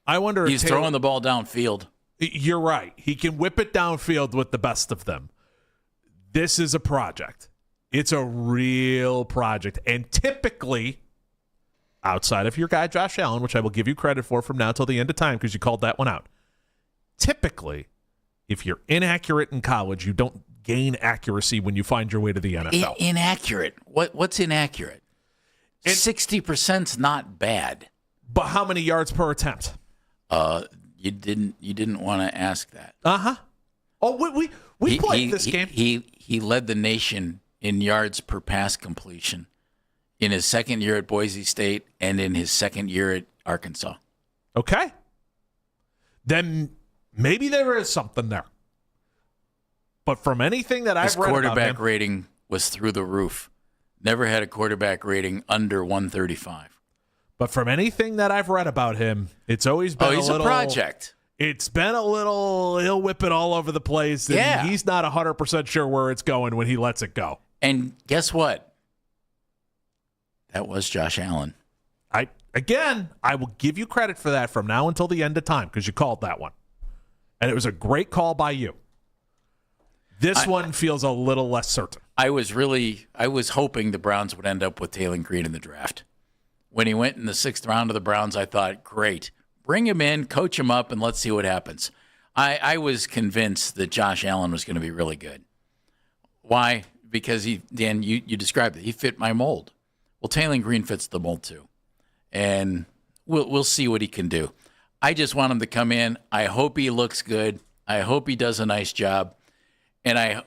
I wonder if he's throwing the ball downfield. You're right. He can whip it downfield with the best of them. This is a project. It's a real project. And typically, outside of your guy Josh Allen, which I will give you credit for from now till the end of time because you called that one out, typically, if you're inaccurate in college, you don't gain accuracy when you find your way to the NFL. Inaccurate? What's inaccurate? 60%'s not bad. But how many yards per attempt? You didn't want to ask that. Oh, we played this game. He led the nation in yards per pass completion in his second year at Boise State and in his second year at Arkansas. Okay. Then maybe there is something there. But from anything that I've read about him, his quarterback rating was through the roof. Never had a quarterback rating under 135. But from anything that I've read about him, it's always been he's a project. It's been a little, he'll whip it all over the place. And he's not 100% sure where it's going when he lets it go. And guess what? That was Josh Allen. I will give you credit for that from now until the end of time because you called that one. And it was a great call by you. This one feels a little less certain. I was hoping the Browns would end up with Taylon Green in the draft. When he went in the 6th round of the Browns, I thought, great. Bring him in, coach him up, and let's see what happens. I was convinced that Josh Allen was going to be really good. Why? Because Dan, you described it. He fit my mold. Well, Taylon Green fits the mold too. And we'll see what he can do. I just want him to come in. I hope he looks good. I hope he does a nice job. And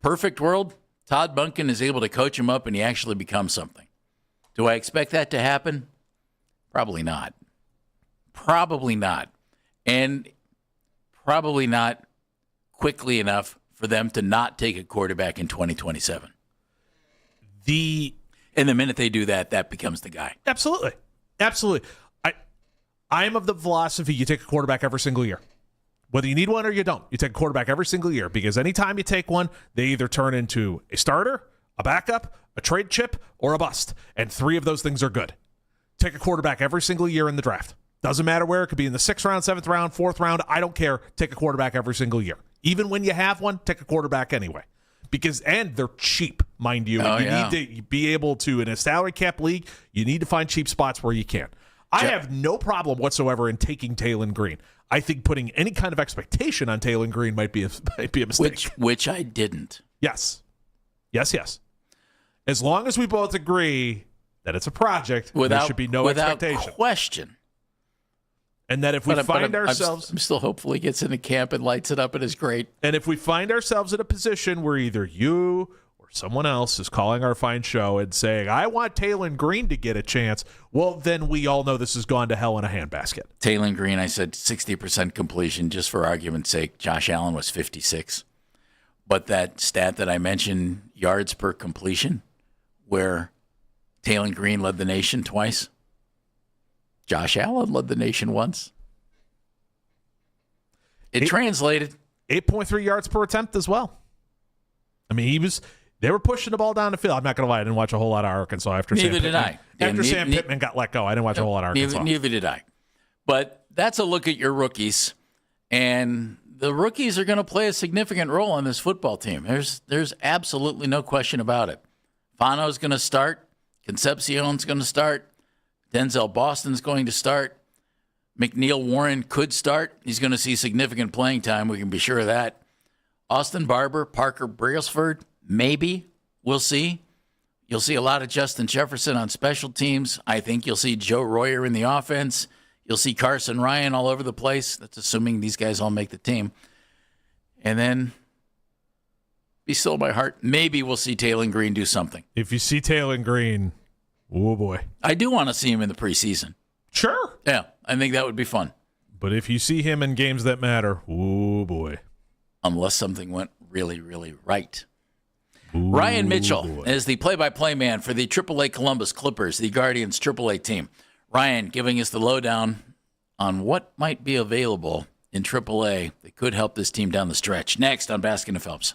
perfect world, Todd Monken is able to coach him up and he actually becomes something. Do I expect that to happen? Probably not. Probably not. And probably not quickly enough for them to not take a quarterback in 2027. And the minute they do that, that becomes the guy. Absolutely. Absolutely. I am of the philosophy you take a quarterback every single year. Whether you need one or you don't, you take a quarterback every single year because anytime you take one, they either turn into a starter, a backup, a trade chip, or a bust. And 3 of those things are good. Take a quarterback every single year in the draft. Doesn't matter where. It could be in the 6th round, 7th round, 4th round. I don't care. Take a quarterback every single year. Even when you have one, take a quarterback anyway. And they're cheap, mind you. Need to be able to, in a salary cap league, you need to find cheap spots where you can. I have no problem whatsoever in taking Taylon Green. I think putting any kind of expectation on Taylon Green might be a mistake. Which I didn't. Yes. As long as we both agree that it's a project, there should be no expectation. Without question. And that if we find ourselves... I'm still hopeful he gets into camp and lights it up and is great. And if we find ourselves in a position where either you or someone else is calling our fine show and saying, I want Taylon Green to get a chance, well, then we all know this has gone to hell in a handbasket. Taylon Green, I said 60% completion just for argument's sake. Josh Allen was 56. But that stat that I mentioned, yards per completion, where Taylon Green led the nation twice, Josh Allen led the nation once. It translated. 8.3 yards per attempt as well. I mean, they were pushing the ball down the field. I'm not going to lie. I didn't watch a whole lot of Arkansas after Neither did I. After Sam Pittman got let go, I didn't watch a whole lot of Arkansas. Neither did I. But that's a look at your rookies. And the rookies are going to play a significant role on this football team. There's absolutely no question about it. Fano's going to start. Concepcion's going to start. Denzel Boston's going to start. McNeil Warren could start. He's going to see significant playing time. We can be sure of that. Austin Barber, Parker Brailsford, maybe. We'll see. You'll see a lot of Justin Jefferson on special teams. I think you'll see Joe Royer in the offense. You'll see Carson Ryan all over the place. That's assuming these guys all make the team. And then, be still in my heart, maybe we'll see Taylon Green do something. If you see Taylon Green, oh boy. I do want to see him in the preseason. Sure. Yeah, I think that would be fun. But if you see him in games that matter, oh boy. Unless something went really, really right. Ryan Mitchell is the play-by-play man for the AAA Columbus Clippers, the Guardians AAA team. Ryan giving us the lowdown on what might be available in AAA that could help this team down the stretch. Next on Baskin and Phelps.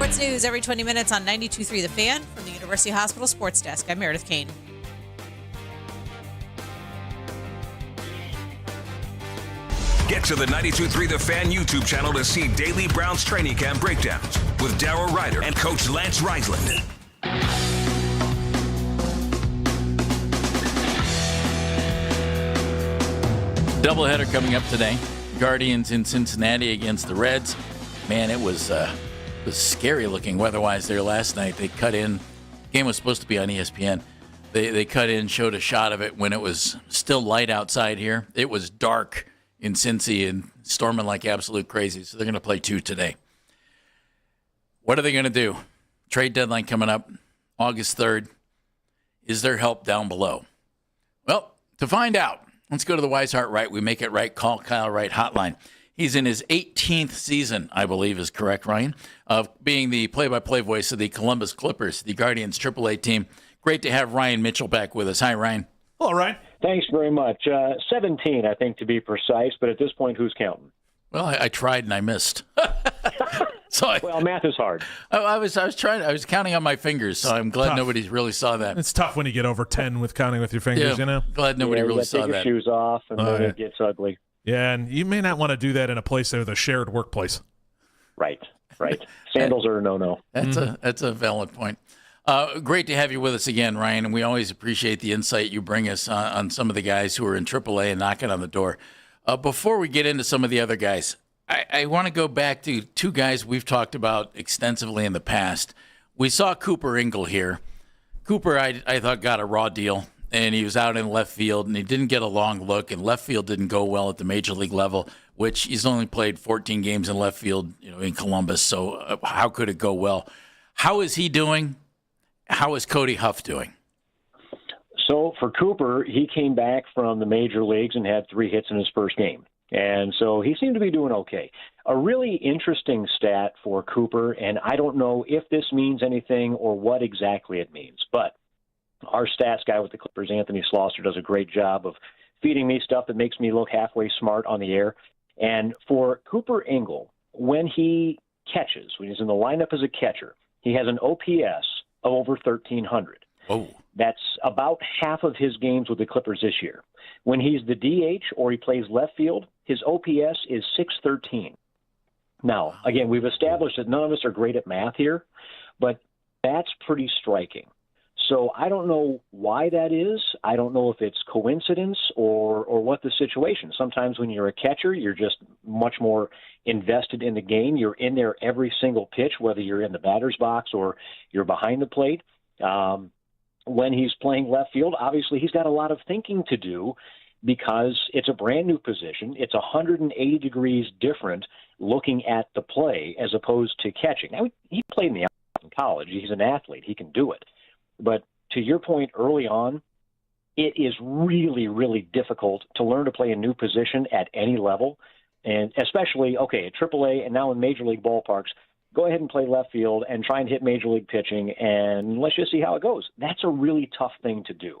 Sports news every 20 minutes on 92.3 The Fan. From the University Hospital Sports Desk, I'm Meredith Kane. Get to the 92.3 The Fan YouTube channel to see daily Browns training camp breakdowns with Darryl Ryder and Coach Lance Reisland. Doubleheader coming up today. Guardians in Cincinnati against the Reds. Man, it was scary looking weather-wise there last night. They cut in. Game was supposed to be on ESPN. They cut in, showed a shot of it when it was still light outside here. It was dark in Cincy and storming like absolute crazy. So they're going to play 2 today. What are they going to do? Trade deadline coming up August 3rd. Is there help down below? Well, to find out, let's go to the Weishart Right. We make it right. Call Kyle Wright hotline. He's in his 18th season, I believe is correct, Ryan, of being the play-by-play voice of the Columbus Clippers, the Guardians AAA team. Great to have Ryan Mitchell back with us. Hi, Ryan. Hello, Ryan. Thanks very much. 17, I think, to be precise, but at this point, who's counting? Well, I tried and I missed. Well, math is hard. I was counting on my fingers, so I'm glad nobody really saw that. It's tough when you get over 10 with counting with your fingers, you know? Glad nobody really saw take that. Your shoes off, and then it gets ugly. Yeah, and you may not want to do that in a place with a shared workplace. Right. Sandals are a no-no. That's a valid point. Great to have you with us again, Ryan, and we always appreciate the insight you bring us on some of the guys who are in AAA and knocking on the door. Before we get into some of the other guys, I want to go back to 2 guys we've talked about extensively in the past. We saw Cooper Ingle here. Cooper, I thought, got a raw deal, and he was out in left field, and he didn't get a long look, and left field didn't go well at the major league level, which he's only played 14 games in left field, in Columbus, so how could it go well? How is he doing? How is Cody Huff doing? So for Cooper, he came back from the major leagues and had 3 hits in his first game. And so he seemed to be doing okay. A really interesting stat for Cooper, and I don't know if this means anything or what exactly it means, but our stats guy with the Clippers, Anthony Slaughter, does a great job of feeding me stuff that makes me look halfway smart on the air. And for Cooper Ingle, when he catches, when he's in the lineup as a catcher, he has an OPS of over 1,300. Oh. That's about half of his games with the Clippers this year. When he's the DH or he plays left field, his OPS is 613. Now, again, we've established that none of us are great at math here, but that's pretty striking. So I don't know why that is. I don't know if it's coincidence or what the situation. Sometimes when you're a catcher, you're just much more invested in the game. You're in there every single pitch, whether you're in the batter's box or you're behind the plate. When he's playing left field, obviously he's got a lot of thinking to do because it's a brand new position. It's 180 degrees different looking at the play as opposed to catching. Now, he played in the outfield in college. He's an athlete. He can do it. But to your point early on, it is really, really difficult to learn to play a new position at any level, and especially, at AAA and now in Major League ballparks, go ahead and play left field and try and hit Major League pitching, and let's just see how it goes. That's a really tough thing to do.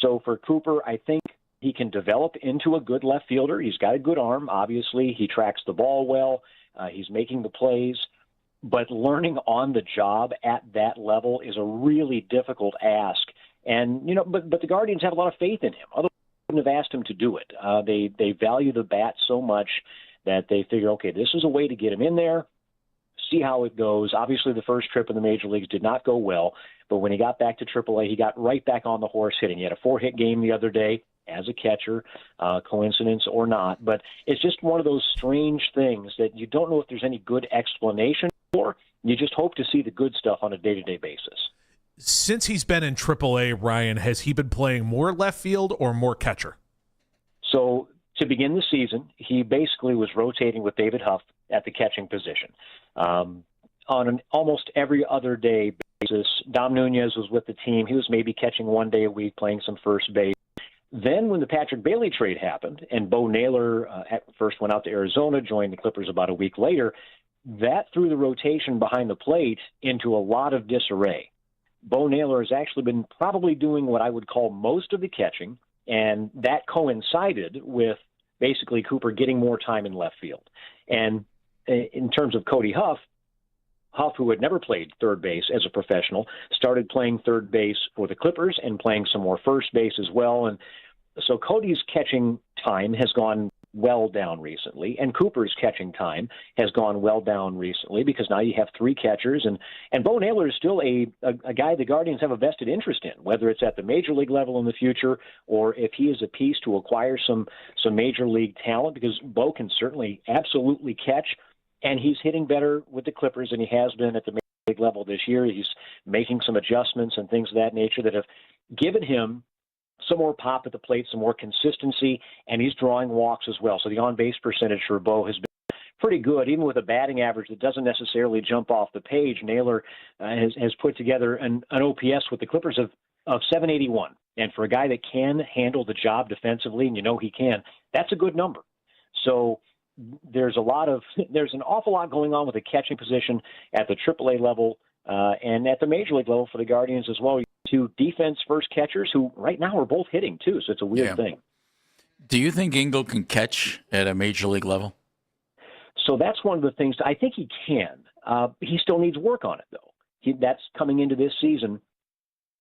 So for Cooper, I think he can develop into a good left fielder. He's got a good arm, obviously. He tracks the ball well. He's making the plays. But learning on the job at that level is a really difficult ask. And, but the Guardians have a lot of faith in him. Otherwise, they wouldn't have asked him to do it. They value the bat so much that they figure, this is a way to get him in there, see how it goes. Obviously, the first trip in the major leagues did not go well, but when he got back to AAA, he got right back on the horse hitting. He had a 4-hit game the other day as a catcher, coincidence or not. But it's just one of those strange things that you don't know if there's any good explanation for. You just hope to see the good stuff on a day-to-day basis. Since he's been in AAA, Ryan, has he been playing more left field or more catcher? So to begin the season, he basically was rotating with David Huff at the catching position. On an almost every other day basis, Dom Nunez was with the team. He was maybe catching 1 day a week, playing some first base. Then when the Patrick Bailey trade happened and Bo Naylor at first went out to Arizona, joined the Clippers about a week later, that threw the rotation behind the plate into a lot of disarray. Bo Naylor has actually been probably doing what I would call most of the catching, and that coincided with basically Cooper getting more time in left field. And in terms of Cody Huff Huff, who had never played third base as a professional, started playing third base for the Clippers and playing some more first base as well. And so Cody's catching time has gone well down recently, and Cooper's catching time has gone well down recently because now you have three catchers, and Bo Naylor is still a guy the Guardians have a vested interest in, whether it's at the major league level in the future or if he is a piece to acquire some major league talent, because Bo can certainly absolutely catch, and he's hitting better with the Clippers than he has been at the major league level this year. He's making some adjustments and things of that nature that have given him some more pop at the plate, some more consistency, and he's drawing walks as well. So the on-base percentage for Bo has been pretty good, even with a batting average that doesn't necessarily jump off the page. Naylor has put together an OPS with the Clippers of 781. And for a guy that can handle the job defensively, and you know he can, that's a good number. So there's an awful lot going on with the catching position at the AAA level and at the major league level for the Guardians as well. Two defense first catchers who right now are both hitting too, so it's a weird thing. Do you think Engel can catch at a major league level? So that's one of the things. I think he can. He still needs work on it, though. That's coming into this season.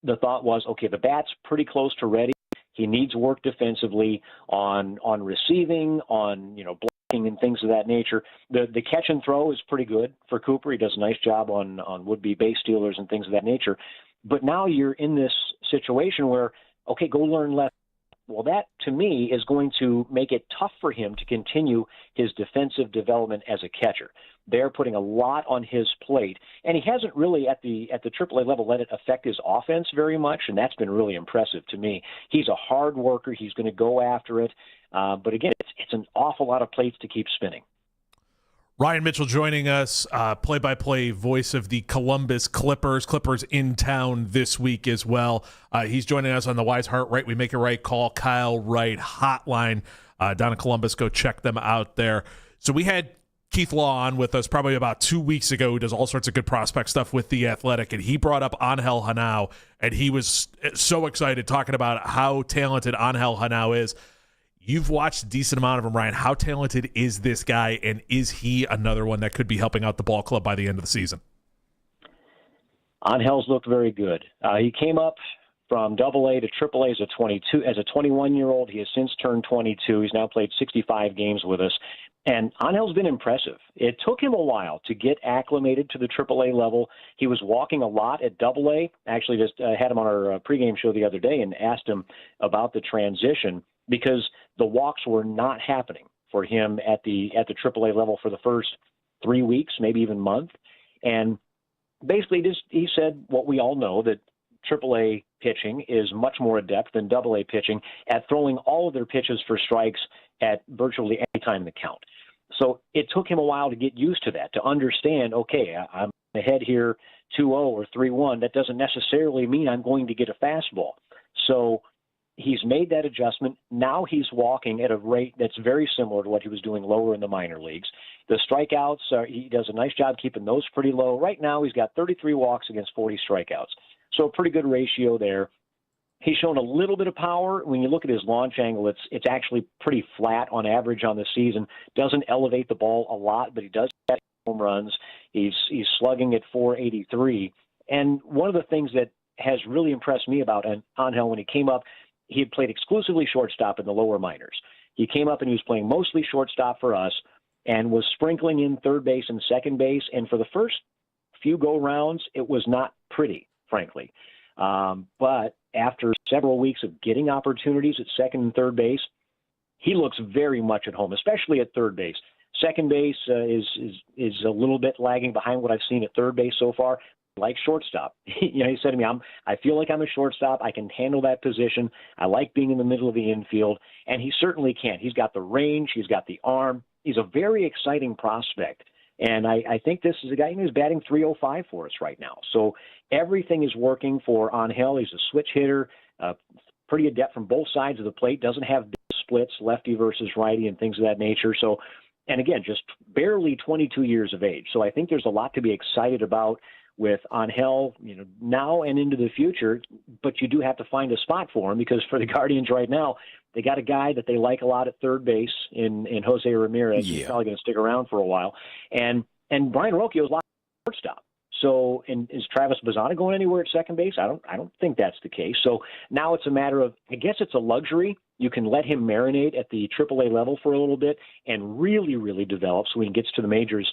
The thought was, okay, the bat's pretty close to ready. He needs work defensively on receiving, on blocking and things of that nature. The catch and throw is pretty good for Cooper. He does a nice job on would-be base stealers and things of that nature. But now you're in this situation where, okay, go learn left. Well, that, to me, is going to make it tough for him to continue his defensive development as a catcher. They're putting a lot on his plate, and he hasn't really, at the AAA level, let it affect his offense very much, and that's been really impressive to me. He's a hard worker. He's going to go after it. But, again, it's an awful lot of plates to keep spinning. Ryan Mitchell joining us, play-by-play voice of the Columbus Clippers. Clippers in town this week as well. He's joining us on the Wise Heart Right We Make It Right Call Kyle Wright hotline down in Columbus. Go check them out there. So we had Keith Law on with us probably about 2 weeks ago, who does all sorts of good prospect stuff with The Athletic, and he brought up Angel Hanao, and he was so excited talking about how talented Angel Hanao is. You've watched a decent amount of him, Ryan. How talented is this guy, and is he another one that could be helping out the ball club by the end of the season? Angel's looked very good. He came up from AA to AAA as a 21-year-old. He has since turned 22. He's now played 65 games with us. And Angel's been impressive. It took him a while to get acclimated to the AAA level. He was walking a lot at AA. Actually, just had him on our pregame show the other day and asked him about the transition, because the walks were not happening for him at the AAA level for the first 3 weeks, maybe even month. And basically he said what we all know, that AAA pitching is much more adept than AA pitching at throwing all of their pitches for strikes at virtually any time the count. So it took him a while to get used to that, to understand, okay, I'm ahead here 2-0 or 3-1. That doesn't necessarily mean I'm going to get a fastball. So he's made that adjustment. Now he's walking at a rate that's very similar to what he was doing lower in the minor leagues. The strikeouts, he does a nice job keeping those pretty low. Right now he's got 33 walks against 40 strikeouts. So a pretty good ratio there. He's shown a little bit of power. When you look at his launch angle, it's actually pretty flat on average on the season. Doesn't elevate the ball a lot, but he does get home runs. He's slugging at .483. And one of the things that has really impressed me about Angel when he came up, he had played exclusively shortstop in the lower minors. He came up and he was playing mostly shortstop for us and was sprinkling in third base and second base. And for the first few go-rounds, it was not pretty, frankly. But after several weeks of getting opportunities at second and third base, he looks very much at home, especially at third base. Second base is a little bit lagging behind what I've seen at third base so far. Like shortstop. He said to me, I feel like I'm a shortstop. I can handle that position. I like being in the middle of the infield, and he certainly can. He's got the range. He's got the arm. He's a very exciting prospect, and I think this is a guy who's batting .305 for us right now. So everything is working for Angel. He's a switch hitter, pretty adept from both sides of the plate, doesn't have big splits, lefty versus righty and things of that nature. So, and again, just barely 22 years of age. So I think there's a lot to be excited about with Angel, now and into the future, but you do have to find a spot for him, because for the Guardians right now, they got a guy that they like a lot at third base in Jose Ramirez. He's probably going to stick around for a while. And Brian Rocchio is locked at shortstop. So, and is Travis Bazzana going anywhere at second base? I don't think that's the case. So now it's a matter of, I guess it's a luxury. You can let him marinate at the AAA level for a little bit and really, really develop. So when he gets to the majors,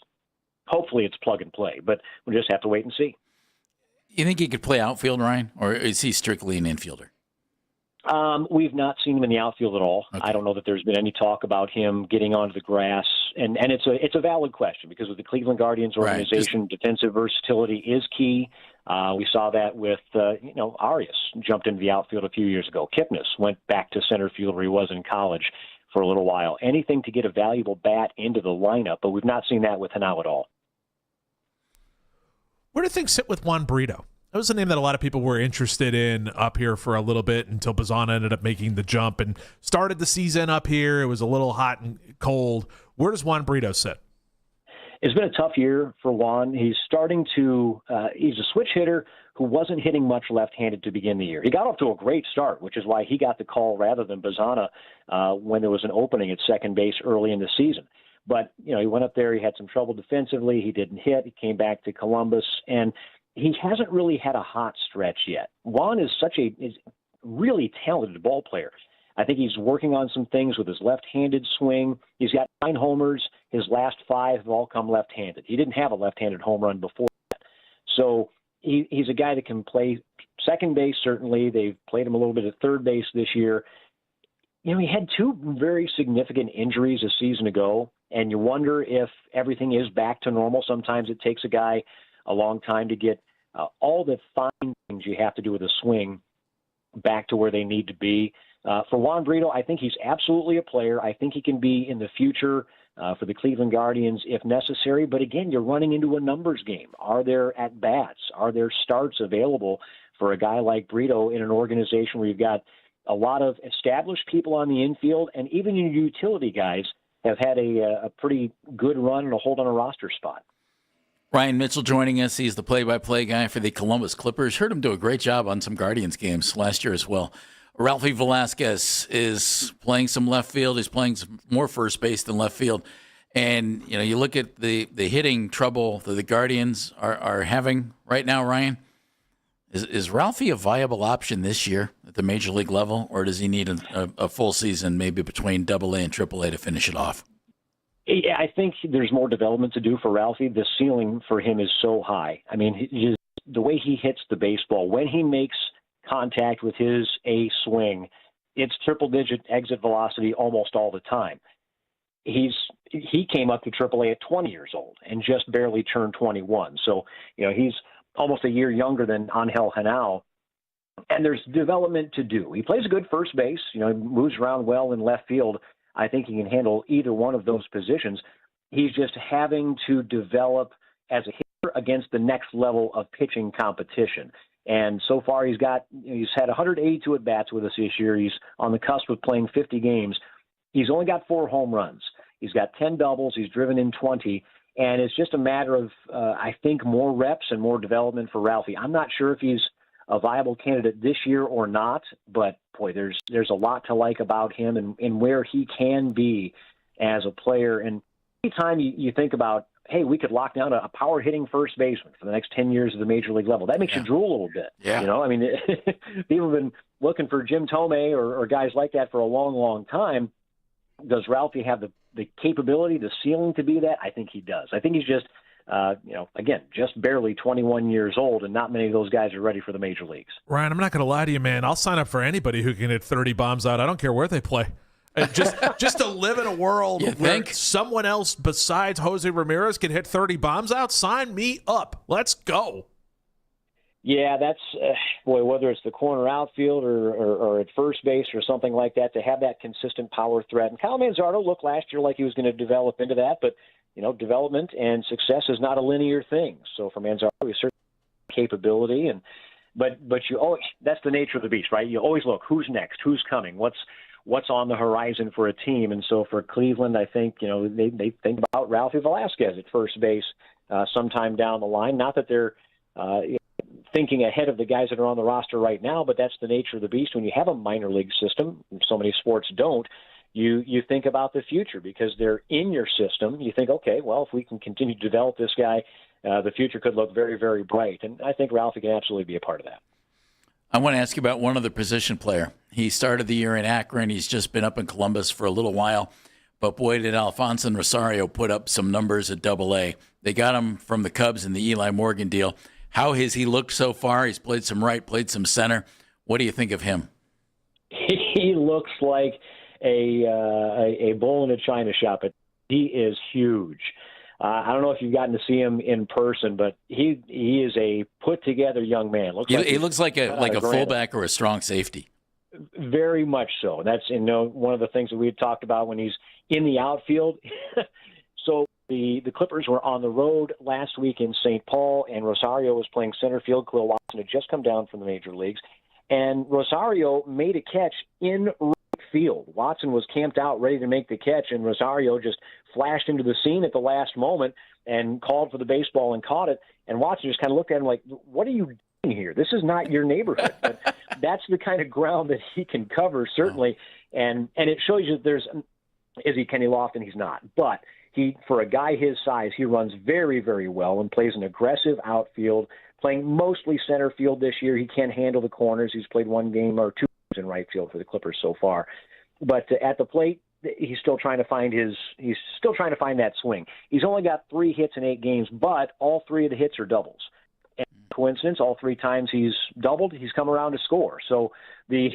hopefully it's plug and play. But we'll just have to wait and see. You think he could play outfield, Ryan, or is he strictly an infielder? We've not seen him in the outfield at all. Okay. I don't know that there's been any talk about him getting onto the grass, and it's a valid question because with the Cleveland Guardians organization, defensive versatility is key. We saw that with Arias jumped into the outfield a few years ago. Kipnis went back to center field where he was in college for a little while. Anything to get a valuable bat into the lineup, but we've not seen that with Hanau at all. Where do things sit with Juan Brito? That was a name that a lot of people were interested in up here for a little bit until Bazzana ended up making the jump and started the season up here. It was a little hot and cold. Where does Juan Brito sit? It's been a tough year for Juan. He's starting to he's a switch hitter who wasn't hitting much left-handed to begin the year. He got off to a great start, which is why he got the call rather than Bazzana when there was an opening at second base early in the season. But, he went up there. He had some trouble defensively. He didn't hit. He came back to Columbus, and he hasn't really had a hot stretch yet. Juan is is really talented ball player. I think he's working on some things with his left-handed swing. He's got 9 homers. His last 5 have all come left-handed. He didn't have a left-handed home run before that. So he's a guy that can play second base, certainly. They've played him a little bit at third base this year. He had 2 very significant injuries a season ago, and you wonder if everything is back to normal. Sometimes it takes a guy a long time to get all the fine things you have to do with a swing back to where they need to be. For Juan Brito, I think he's absolutely a player. I think he can be in the future for the Cleveland Guardians if necessary. But again, you're running into a numbers game. Are there at-bats? Are there starts available for a guy like Brito in an organization where you've got a lot of established people on the infield, and even your utility guys have had a pretty good run and a hold on a roster spot? Ryan Mitchell joining us. He's the play-by-play guy for the Columbus Clippers. Heard him do a great job on some Guardians games last year as well. Ralphie Velasquez is playing some left field. He's playing some more first base than left field. And, you look at the hitting trouble that the Guardians are having right now, Ryan. Is Ralphie a viable option this year at the major league level, or does he need a full season maybe between AA and AAA to finish it off? Yeah, I think there's more development to do for Ralphie. The ceiling for him is so high. I mean, the way he hits the baseball, when he makes contact with his A swing, it's triple-digit exit velocity almost all the time. He came up to AAA at 20 years old and just barely turned 21. So, he's almost a year younger than Angel Hanau, and there's development to do. He plays a good first base. He moves around well in left field. I think he can handle either one of those positions. He's just having to develop as a hitter against the next level of pitching competition. And so far he's had 182 at-bats with us this year. He's on the cusp of playing 50 games. He's only got 4 home runs. He's got 10 doubles. He's driven in 20. And it's just a matter of, I think, more reps and more development for Ralphie. I'm not sure if he's a viable candidate this year or not, but, boy, there's a lot to like about him and where he can be as a player. And anytime you think about, hey, we could lock down a power-hitting first baseman for the next 10 years at the major league level, that makes you drool a little bit. Yeah. I mean, people have been looking for Jim Thome or guys like that for a long, long time. Does Ralphie have the capability, the ceiling to be that? I think he does. I think he's just, again, just barely 21 years old, and not many of those guys are ready for the major leagues. Ryan, I'm not going to lie to you, man. I'll sign up for anybody who can hit 30 bombs out. I don't care where they play. Just to live in a world where someone else besides Jose Ramirez can hit 30 bombs out, sign me up. Let's go. Yeah, that's, whether it's the corner outfield or at first base or something like that, to have that consistent power threat. And Kyle Manzardo looked last year like he was going to develop into that, but, development and success is not a linear thing. So for Manzardo, he's certainly capability. But you always, that's the nature of the beast, right? You always look, who's next? Who's coming? What's on the horizon for a team? And so for Cleveland, I think, they think about Ralphie Velasquez at first base sometime down the line. Not that they're thinking ahead of the guys that are on the roster right now, but that's the nature of the beast. When you have a minor league system, so many sports don't, you think about the future because they're in your system. You think, okay, well, if we can continue to develop this guy, the future could look very, very bright. And I think Ralphie can absolutely be a part of that. I want to ask you about one other position player. He started the year in Akron. He's just been up in Columbus for a little while. But boy, did Alfonso Rosario put up some numbers at Double-A. They got him from the Cubs in the Eli Morgan deal. How has he looked so far? He's played some right, played some center. What do you think of him? He looks like a bull in a china shop. He is huge. I don't know if you've gotten to see him in person, but he is a put-together young man. He looks like a fullback or a strong safety. Very much so. That's one of the things that we had talked about when he's in the outfield. So the Clippers were on the road last week in St. Paul, and Rosario was playing center field. Khalil Watson had just come down from the major leagues, and Rosario made a catch in right field. Watson was camped out ready to make the catch, and Rosario just flashed into the scene at the last moment and called for the baseball and caught it. And Watson just kind of looked at him like, what are you doing here? This is not your neighborhood. But that's the kind of ground that he can cover, certainly. And it shows you that is he Kenny Lofton? He's not. But for a guy his size, he runs very, very well and plays an aggressive outfield, playing mostly center field this year. He can't handle the corners. He's played one game or two in right field for the Clippers so far. But at the plate, he's still trying to find that swing. He's only got 3 hits in 8 games, but all 3 of the hits are doubles. And coincidence, all 3 times he's doubled, he's come around to score. So the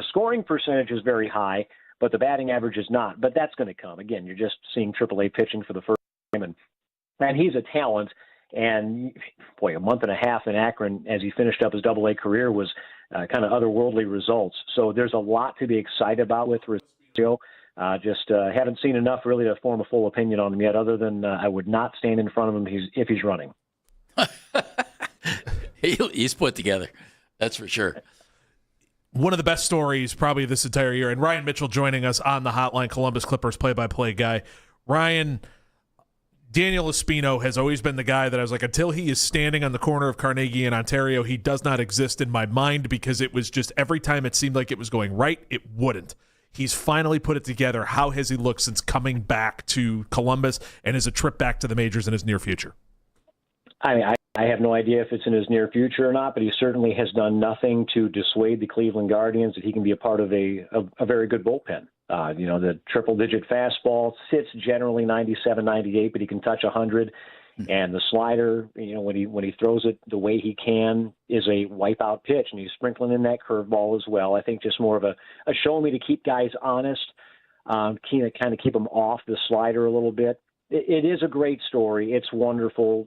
scoring percentage is very high, but the batting average is not. But that's going to come. Again, you're just seeing AAA pitching for the first time, and he's a talent. And, boy, a month and a half in Akron as he finished up his Double-A career was kind of otherworldly results. So there's a lot to be excited about with Rosario. Just haven't seen enough really to form a full opinion on him yet, other than I would not stand in front of him if he's running. He's put together. That's for sure. One of the best stories probably this entire year, and Ryan Mitchell joining us on the hotline, Columbus Clippers play-by-play guy. Ryan, Daniel Espino has always been the guy that I was like, until he is standing on the corner of Carnegie and Ontario, he does not exist in my mind, because it was just every time it seemed like it was going right, it wouldn't. He's finally put it together. How has he looked since coming back to Columbus, and is a trip back to the majors in his near future? I mean, I have no idea if it's in his near future or not, but he certainly has done nothing to dissuade the Cleveland Guardians that he can be a part of a very good bullpen. The triple-digit fastball sits generally 97, 98, but he can touch 100. And the slider, when he throws it the way he can, is a wipeout pitch, and he's sprinkling in that curveball as well. I think just more of a show me to keep guys honest, kind of keep them off the slider a little bit. It is a great story. It's wonderful.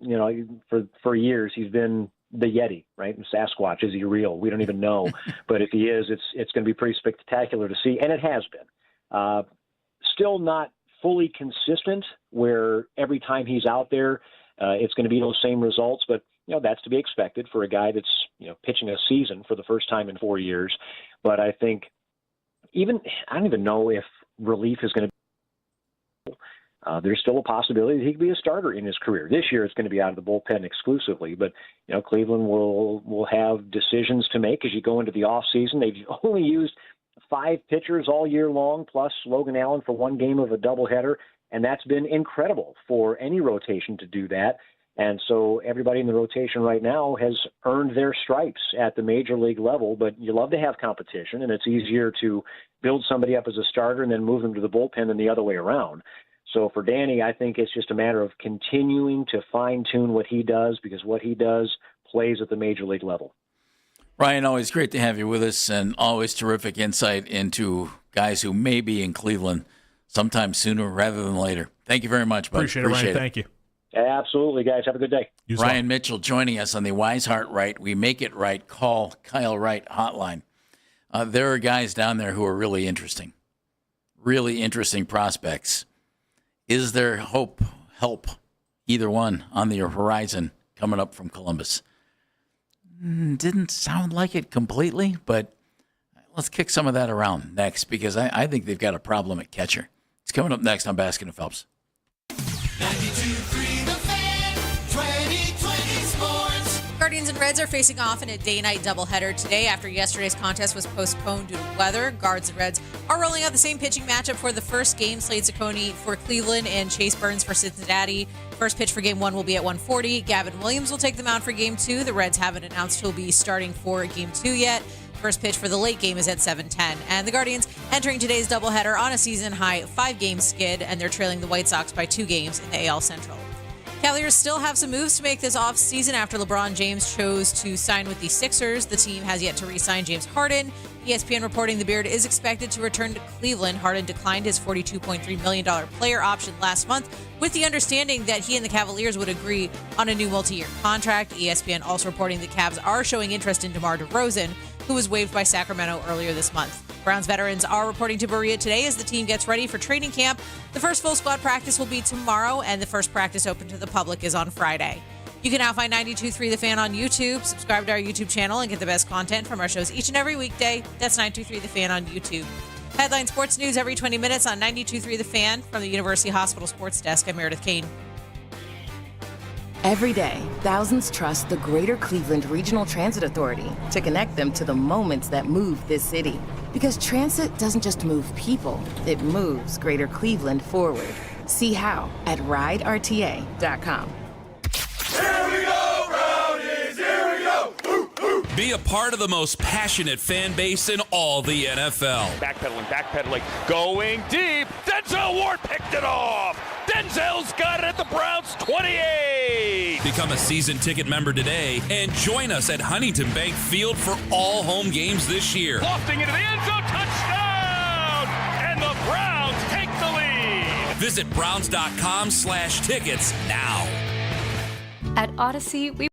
For years he's been the Yeti, right? Sasquatch, is he real? We don't even know. But if he is, it's going to be pretty spectacular to see, and it has been. Still not fully consistent, where every time he's out there, it's going to be those same results. But that's to be expected for a guy that's pitching a season for the first time in 4 years. But I think I don't even know if relief is going to. There's still a possibility that he could be a starter in his career. This year, it's going to be out of the bullpen exclusively, but Cleveland will have decisions to make as you go into the off season. They've only used 5 pitchers all year long, plus Logan Allen for 1 game of a doubleheader, and that's been incredible for any rotation to do that. And so everybody in the rotation right now has earned their stripes at the major league level, but you love to have competition, and it's easier to build somebody up as a starter and then move them to the bullpen than the other way around. So for Danny, I think it's just a matter of continuing to fine-tune what he does, because what he does plays at the major league level. Ryan, always great to have you with us, and always terrific insight into guys who may be in Cleveland sometime sooner rather than later. Thank you very much, bud. Appreciate it, Ryan. Thank you. Absolutely, guys. Have a good day. Ryan Mitchell joining us on the Wise Heart Right, We Make It Right, Call Kyle Wright hotline. There are guys down there who are really interesting prospects. Is there help, either one, on the horizon coming up from Columbus? Didn't sound like it completely, but let's kick some of that around next, because I think they've got a problem at catcher. It's coming up next on Baskin and Phelps. 92.3 The Fan, 2020 Sports. Guardians and Reds are facing off in a day-night doubleheader today after yesterday's contest was postponed due to weather. Guards and Reds are rolling out the same pitching matchup for the first game. Slade Ciccone for Cleveland and Chase Burns for Cincinnati. First pitch for Game 1 will be at 1:40. Gavin Williams will take the mound for Game 2. The Reds haven't announced who'll be starting for Game 2 yet. First pitch for the late game is at 7:10. And the Guardians entering today's doubleheader on a season-high 5-game skid, and they're trailing the White Sox by 2 games in the AL Central. Cavaliers still have some moves to make this offseason after LeBron James chose to sign with the Sixers. The team has yet to re-sign James Harden. ESPN reporting the Beard is expected to return to Cleveland. Harden declined his $42.3 million player option last month with the understanding that he and the Cavaliers would agree on a new multi-year contract. ESPN also reporting the Cavs are showing interest in DeMar DeRozan, who was waived by Sacramento earlier this month. Browns veterans are reporting to Berea today as the team gets ready for training camp. The first full squad practice will be tomorrow, and the first practice open to the public is on Friday. You can now find 92.3 The Fan on YouTube. Subscribe to our YouTube channel and get the best content from our shows each and every weekday. That's 92.3 The Fan on YouTube. Headline sports news every 20 minutes on 92.3 The Fan. From the University Hospital Sports Desk, I'm Meredith Kane. Every day, thousands trust the Greater Cleveland Regional Transit Authority to connect them to the moments that move this city. Because transit doesn't just move people, it moves Greater Cleveland forward. See how at riderta.com. Here we go, Brownies! Here we go! Be a part of the most passionate fan base in all the NFL. Backpedaling, going deep. Denzel Ward picked it off. Denzel's got it at the Browns 28. Become a season ticket member today and join us at Huntington Bank Field for all home games this year. Lofting into the end zone, touchdown! And the Browns take the lead. Visit Browns.com/tickets now. At Odyssey, we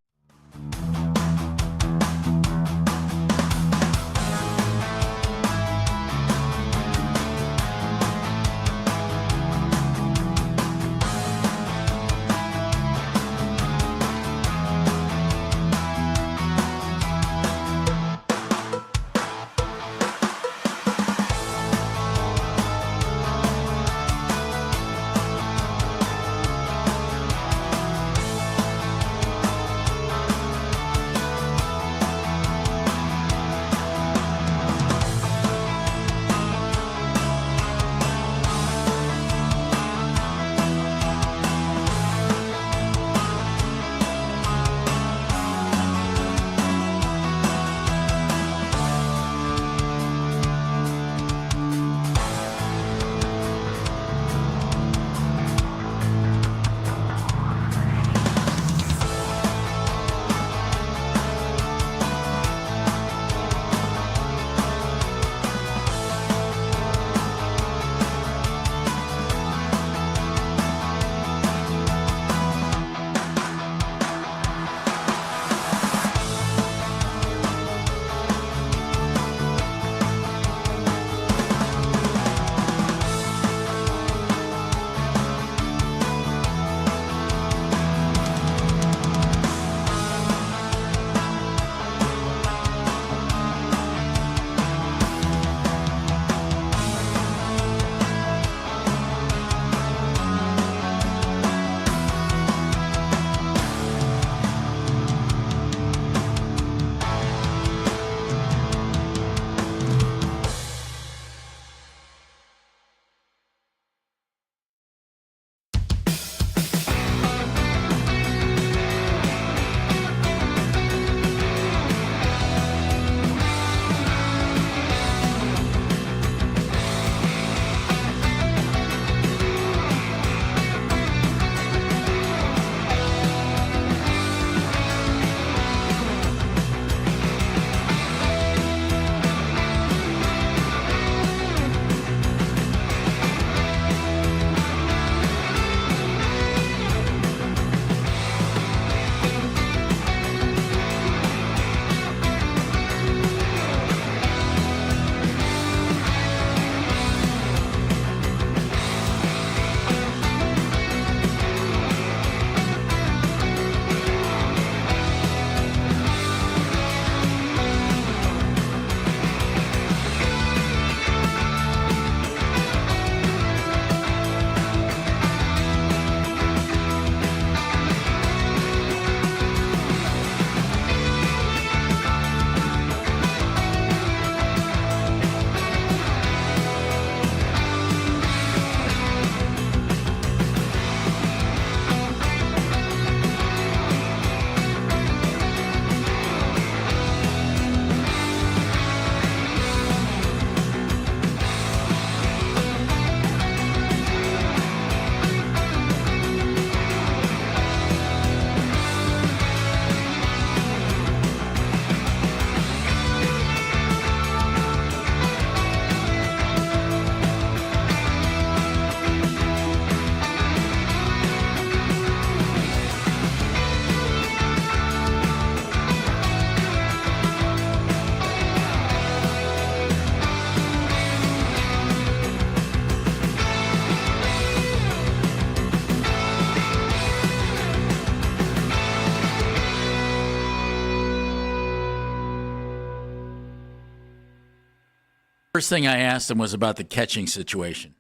First thing I asked him was about the catching situation,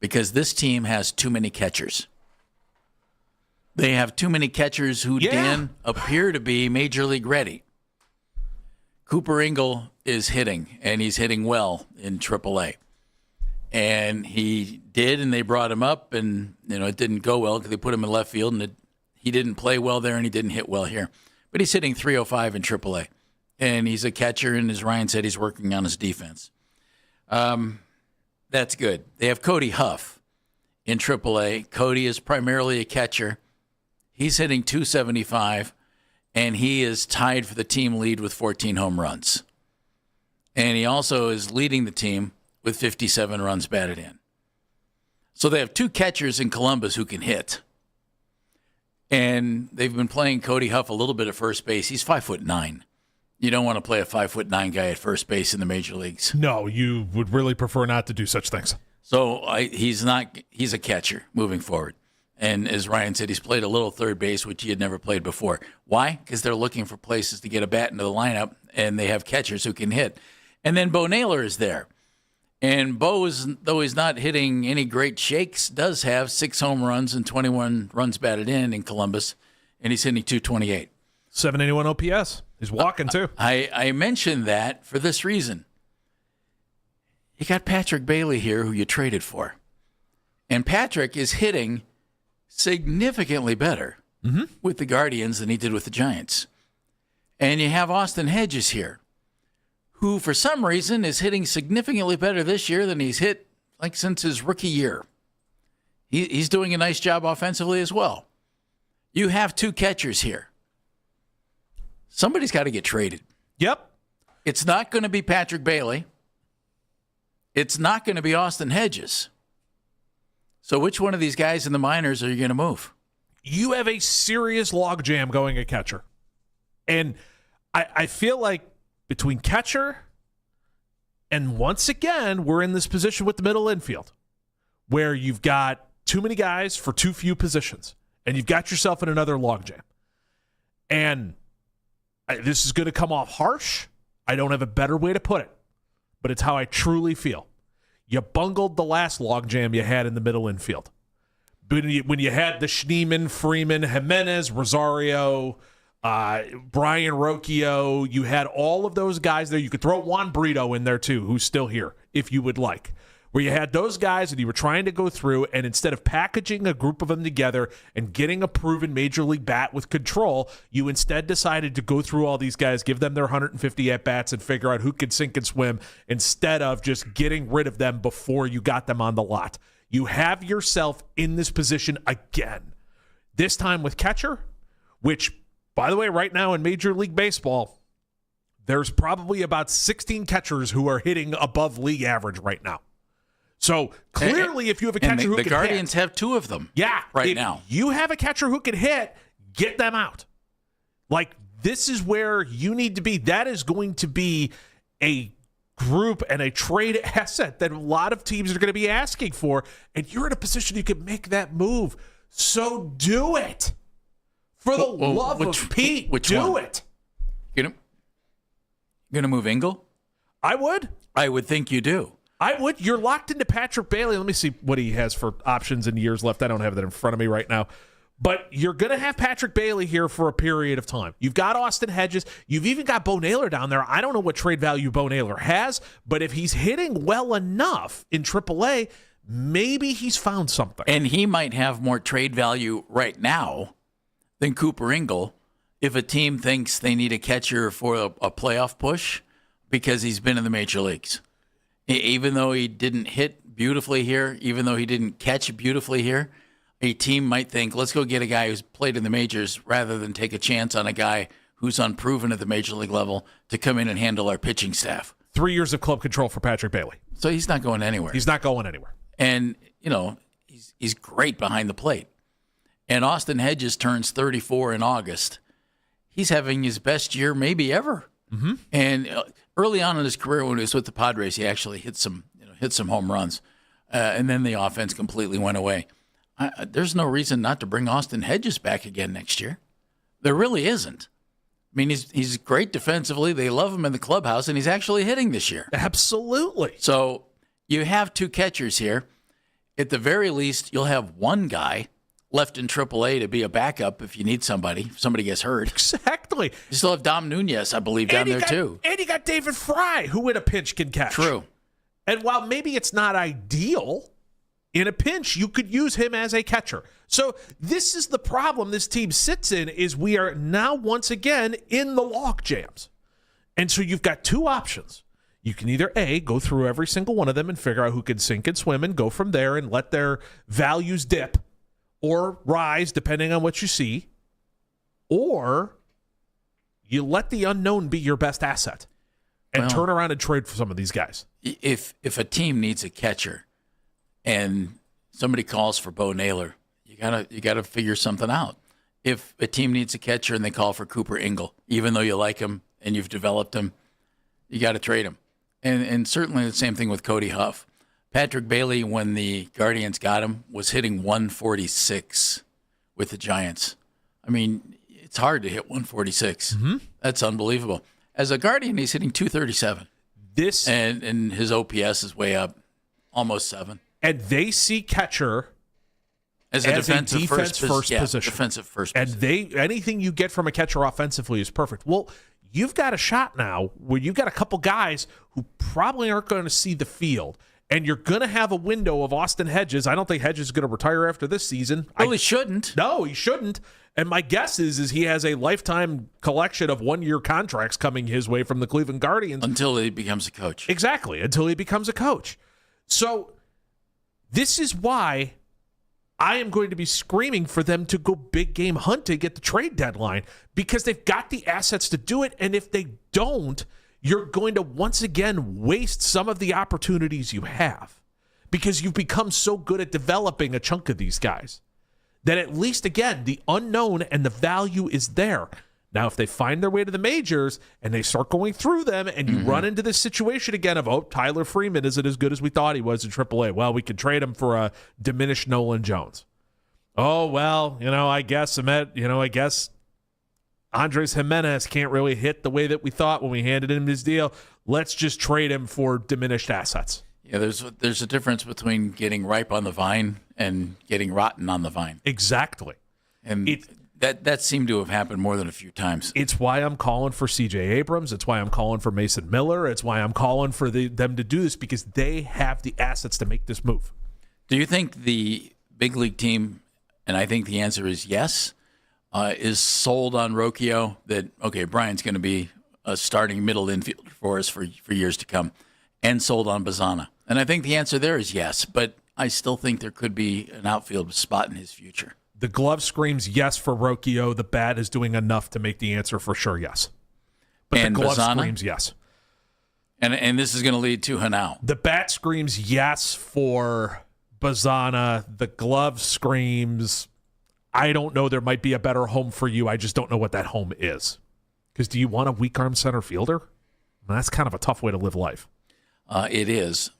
because this team has too many catchers. They have too many catchers who, Dan, appear to be major league ready. Cooper Ingle is hitting, and he's hitting well in AAA. And he did, and they brought him up, and it didn't go well because they put him in left field, and he didn't play well there, and he didn't hit well here. But he's hitting .305 in AAA, and he's a catcher, and as Ryan said, he's working on his defense. That's good. They have Cody Huff in AAA. Cody is primarily a catcher. He's hitting .275, and he is tied for the team lead with 14 home runs. And he also is leading the team with 57 runs batted in. So they have two catchers in Columbus who can hit. And they've been playing Cody Huff a little bit at first base. He's 5'9". You don't want to play a 5'9" guy at first base in the major leagues. No, you would really prefer not to do such things. So he's a catcher moving forward. And as Ryan said, he's played a little third base, which he had never played before. Why? Because they're looking for places to get a bat into the lineup, and they have catchers who can hit. And then Bo Naylor is there. And Bo, though he's not hitting any great shakes, does have 6 home runs and 21 runs batted in Columbus, and he's hitting .228. 781 OPS. He's walking, too. I mentioned that for this reason. You got Patrick Bailey here, who you traded for. And Patrick is hitting significantly better with the Guardians than he did with the Giants. And you have Austin Hedges here, who for some reason is hitting significantly better this year than he's hit since his rookie year. He's doing a nice job offensively as well. You have two catchers here. Somebody's got to get traded. Yep. It's not going to be Patrick Bailey. It's not going to be Austin Hedges. So which one of these guys in the minors are you going to move? You have a serious logjam going at catcher. And I feel like between catcher and once again, we're in this position with the middle infield where you've got too many guys for too few positions, and you've got yourself in another logjam. And this is going to come off harsh. I don't have a better way to put it, but it's how I truly feel. You bungled the last logjam you had in the middle infield. When you had the Schneemann, Freeman, Jimenez, Rosario, Brian Rocchio, you had all of those guys there. You could throw Juan Brito in there too, who's still here, if you would like. Where you had those guys and you were trying to go through, and instead of packaging a group of them together and getting a proven major league bat with control, you instead decided to go through all these guys, give them their 150 at-bats, and figure out who could sink and swim instead of just getting rid of them before you got them on the lot. You have yourself in this position again. This time with catcher, which, by the way, right now in Major League Baseball, there's probably about 16 catchers who are hitting above league average right now. So clearly, if you have a catcher who can hit, the Guardians have two of them. Yeah, right now. You have a catcher who can hit, get them out. This is where you need to be. That is going to be a group and a trade asset that a lot of teams are going to be asking for, and you're in a position you can make that move. So do it. For the love of Pete, do it. You gonna move Ingle? I would. I would think you do. I would. You're locked into Patrick Bailey. Let me see what he has for options and years left. I don't have that in front of me right now. But you're going to have Patrick Bailey here for a period of time. You've got Austin Hedges. You've even got Bo Naylor down there. I don't know what trade value Bo Naylor has, but if he's hitting well enough in AAA, maybe he's found something. And he might have more trade value right now than Cooper Ingle if a team thinks they need a catcher for a playoff push because he's been in the major leagues. Even though he didn't hit beautifully here, even though he didn't catch beautifully here, a team might think, let's go get a guy who's played in the majors rather than take a chance on a guy who's unproven at the major league level to come in and handle our pitching staff. 3 years of club control for Patrick Bailey. So he's not going anywhere. He's not going anywhere. And, he's great behind the plate. And Austin Hedges turns 34 in August. He's having his best year maybe ever. Mm-hmm. And early on in his career, when he was with the Padres, he actually hit some home runs, and then the offense completely went away. There's no reason not to bring Austin Hedges back again next year. There really isn't. mean, he's great defensively. They love him in the clubhouse, and he's actually hitting this year. Absolutely. So you have 2 catchers here. At the very least, you'll have one guy left in AAA to be a backup if you need somebody. If somebody gets hurt. Exactly. You still have Dom Nunez, I believe, down there too. And you got David Fry, who in a pinch can catch. True. And while maybe it's not ideal, in a pinch, you could use him as a catcher. So this is the problem this team sits in, is we are now once again in the log jams. And so you've got 2 options. You can either A, go through every single one of them and figure out who can sink and swim and go from there and let their values dip or rise depending on what you see, or you let the unknown be your best asset and turn around and trade for some of these guys. If a team needs a catcher and somebody calls for Bo Naylor, you gotta figure something out. If a team needs a catcher and they call for Cooper Ingle, even though you like him and you've developed him, you got to trade him. And certainly the same thing with Cody Huff. Patrick Bailey, when the Guardians got him, was hitting 146 with the Giants. I mean, it's hard to hit 146. Mm-hmm. That's unbelievable. As a Guardian, he's hitting 237. And his OPS is way up, almost 7. And they see catcher as a defensive first position. Defensive first and position. Anything you get from a catcher offensively is perfect. Well, you've got a shot now where you've got a couple guys who probably aren't going to see the field. And you're going to have a window of Austin Hedges. I don't think Hedges is going to retire after this season. Well, he shouldn't. No, he shouldn't. And my guess is he has a lifetime collection of 1-year contracts coming his way from the Cleveland Guardians. Until he becomes a coach. Exactly, until he becomes a coach. So this is why I am going to be screaming for them to go big game hunting at the trade deadline, because they've got the assets to do it. And if they don't, you're going to once again waste some of the opportunities you have, because you've become so good at developing a chunk of these guys that at least, again, the unknown and the value is there. Now, if they find their way to the majors and they start going through them and you run into this situation again of, Tyler Freeman isn't as good as we thought he was in AAA. Well, we could trade him for a diminished Nolan Jones. I guess Andres Jimenez can't really hit the way that we thought when we handed him his deal. Let's just trade him for diminished assets. Yeah, there's a difference between getting ripe on the vine and getting rotten on the vine. Exactly. And that seemed to have happened more than a few times. It's why I'm calling for C.J. Abrams. It's why I'm calling for Mason Miller. It's why I'm calling for them to do this, because they have the assets to make this move. Do you think the big league team, and I think the answer is yes, is sold on Rocchio that, okay, Brian's going to be a starting middle infielder for us for years to come, and sold on Bazana? And I think the answer there is yes, but I still think there could be an outfield spot in his future. The glove screams yes for Rocchio. The bat is doing enough to make the answer for sure yes. But and the glove Bazana? Screams yes. And this is going to lead to Hanau. The bat screams yes for Bazana. The glove screams, I don't know, there might be a better home for you. I just don't know what that home is. Because do you want a weak arm center fielder? That's kind of a tough way to live life. It is.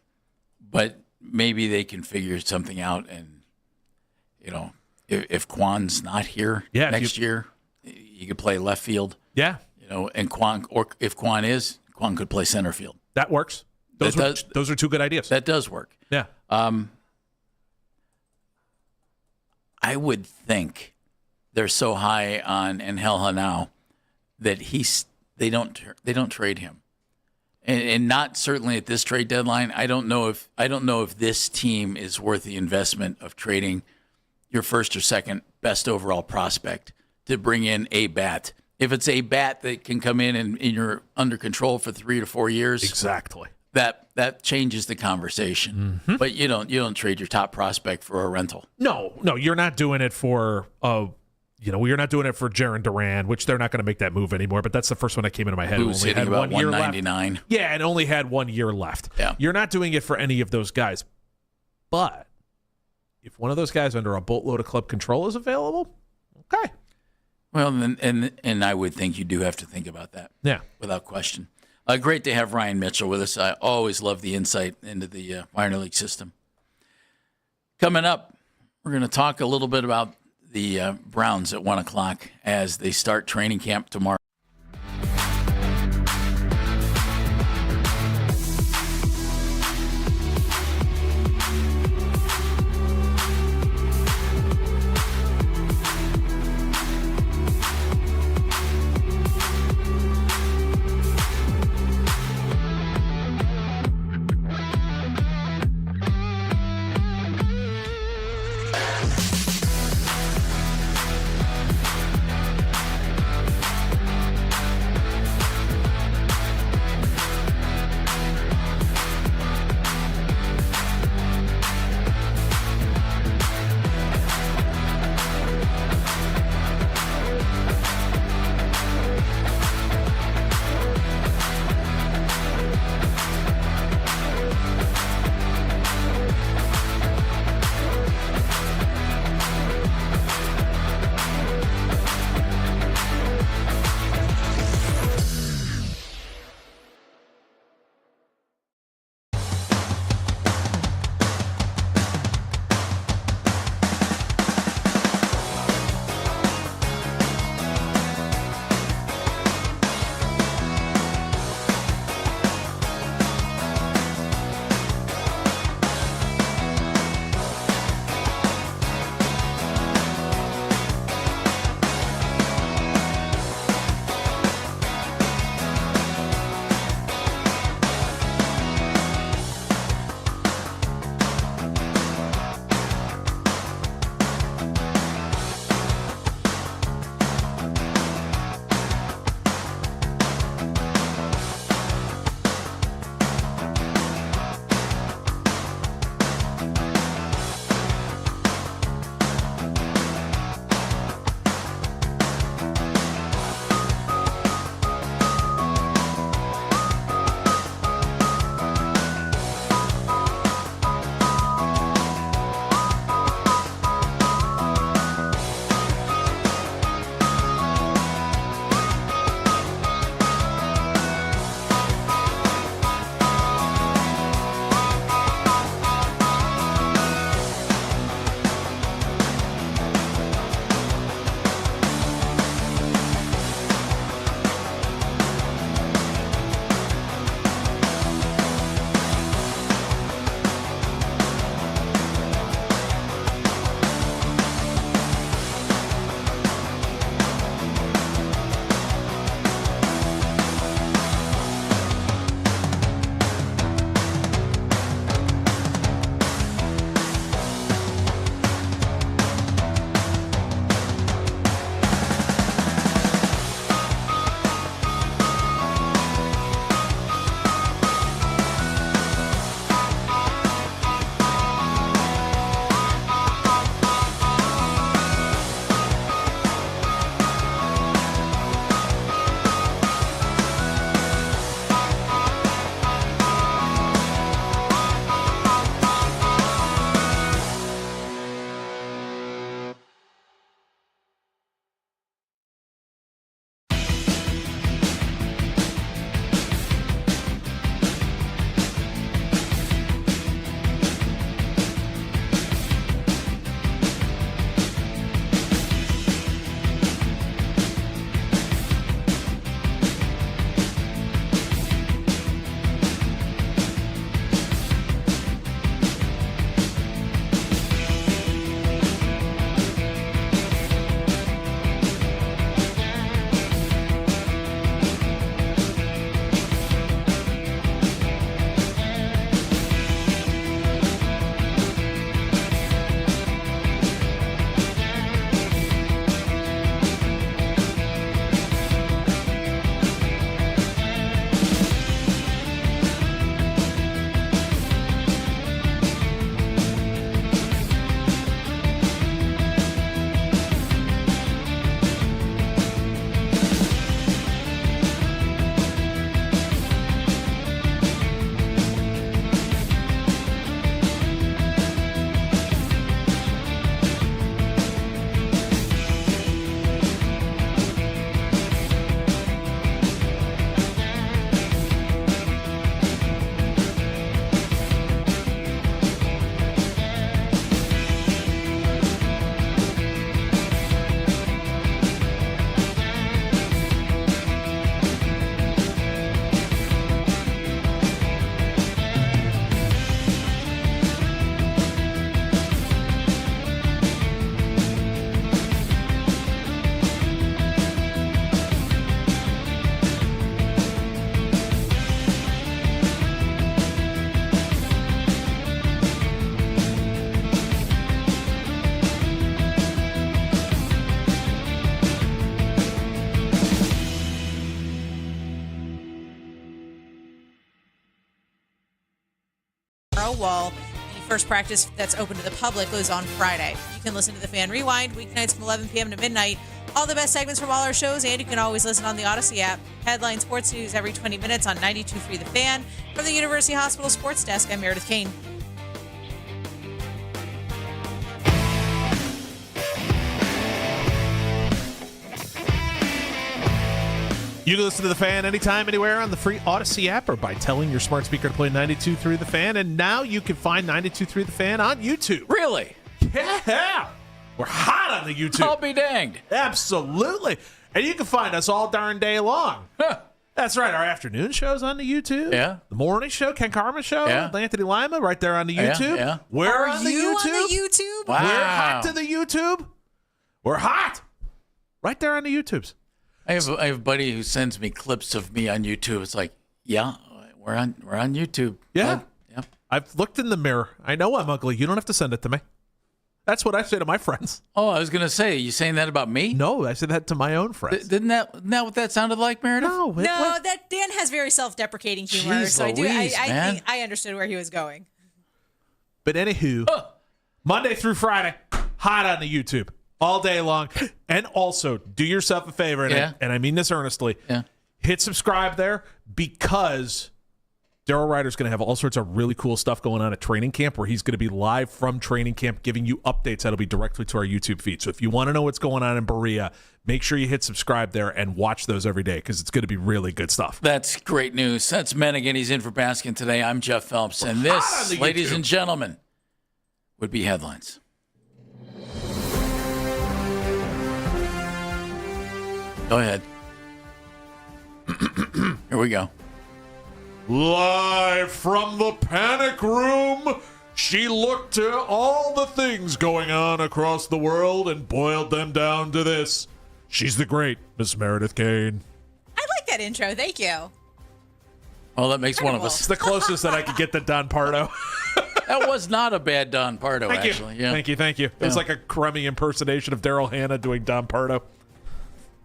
But maybe they can figure something out. And, if Kwan's not here next year, you could play left field. Yeah. And Kwan, or if Kwan is, Kwan could play center field. That works. Those are 2 good ideas. That does work. Yeah. I would think they're so high on Angel Hanau that they don't trade him, and not certainly at this trade deadline. I don't know if this team is worth the investment of trading your first or second best overall prospect to bring in a bat. If it's a bat that can come in and you're under control for 3 to 4 years, exactly, that changes the conversation. Mm-hmm. But you don't trade your top prospect for a rental. No, you're not doing it for you're not doing it for Jarren Duran, which they're not going to make that move anymore. But that's the first one that came into my head. Who's hitting had about 199? left. Yeah, and only had 1 year left. Yeah. You're not doing it for any of those guys. But if one of those guys under a boatload of club control is available, okay. Well, and I would think you do have to think about that. Yeah. Without question. Great to have Ryan Mitchell with us. I always love the insight into the minor league system. Coming up, we're going to talk a little bit about the Browns at 1 o'clock as they start training camp tomorrow. Millwall. The first practice that's open to the public goes on Friday. You can listen to the Fan Rewind weeknights from 11 p.m. to midnight. All the best segments from all our shows, and you can always listen on the Odyssey app. Headline sports news every 20 minutes on 92.3 The Fan. From the University Hospital Sports Desk, I'm Meredith Kane. You can listen to The Fan anytime, anywhere on the free Odyssey app or by telling your smart speaker to play 92.3 The Fan. And now you can find 92.3 The Fan on YouTube. Really? Yeah. We're hot on the YouTube. I'll be danged. Absolutely. And you can find us all darn day long. Huh. That's right. Our afternoon show's on the YouTube. Yeah. The morning show, Ken Carmen show, Yeah. Anthony Lima, right there on the YouTube. Yeah. We're Are on the you YouTube. on the YouTube? Wow. We're hot to the YouTube. We're hot. Right there on the YouTubes. I have a buddy who sends me clips of me on YouTube. It's like, yeah, we're on YouTube. Yeah. Yeah. I've looked in the mirror. I know I'm ugly. You don't have to send it to me. That's what I say to my friends. Oh, I was going to say, you saying that about me? No, I said that to my own friends. Isn't that what that sounded like, Meredith? No. That Dan has very self-deprecating humor, Jeez so Louise, I man. think I understood where he was going. But anywho, Monday through Friday, hot on the YouTube all day long. And also, do yourself a favor, and I mean this earnestly. Yeah. Hit subscribe there because Daryl Ryder's going to have all sorts of really cool stuff going on at training camp where he's going to be live from training camp giving you updates that'll be directly to our YouTube feed. So if you want to know what's going on in Berea, make sure you hit subscribe there and watch those every day because it's going to be really good stuff. That's great news. That's Mennigan. He's in for Baskin today. I'm Jeff Phelps. And this, ladies and gentlemen, would be headlines. Go ahead. Here we go. Live from the panic room, she looked at all the things going on across the world and boiled them down to this. She's the great Miss Meredith Kane. I like that intro. Thank you. Well, that makes one of It's us. the closest that I could get to Don Pardo. That was not a bad Don Pardo, Thank actually. you. Yeah. Thank you. It was like a crummy impersonation of Daryl Hannah doing Don Pardo.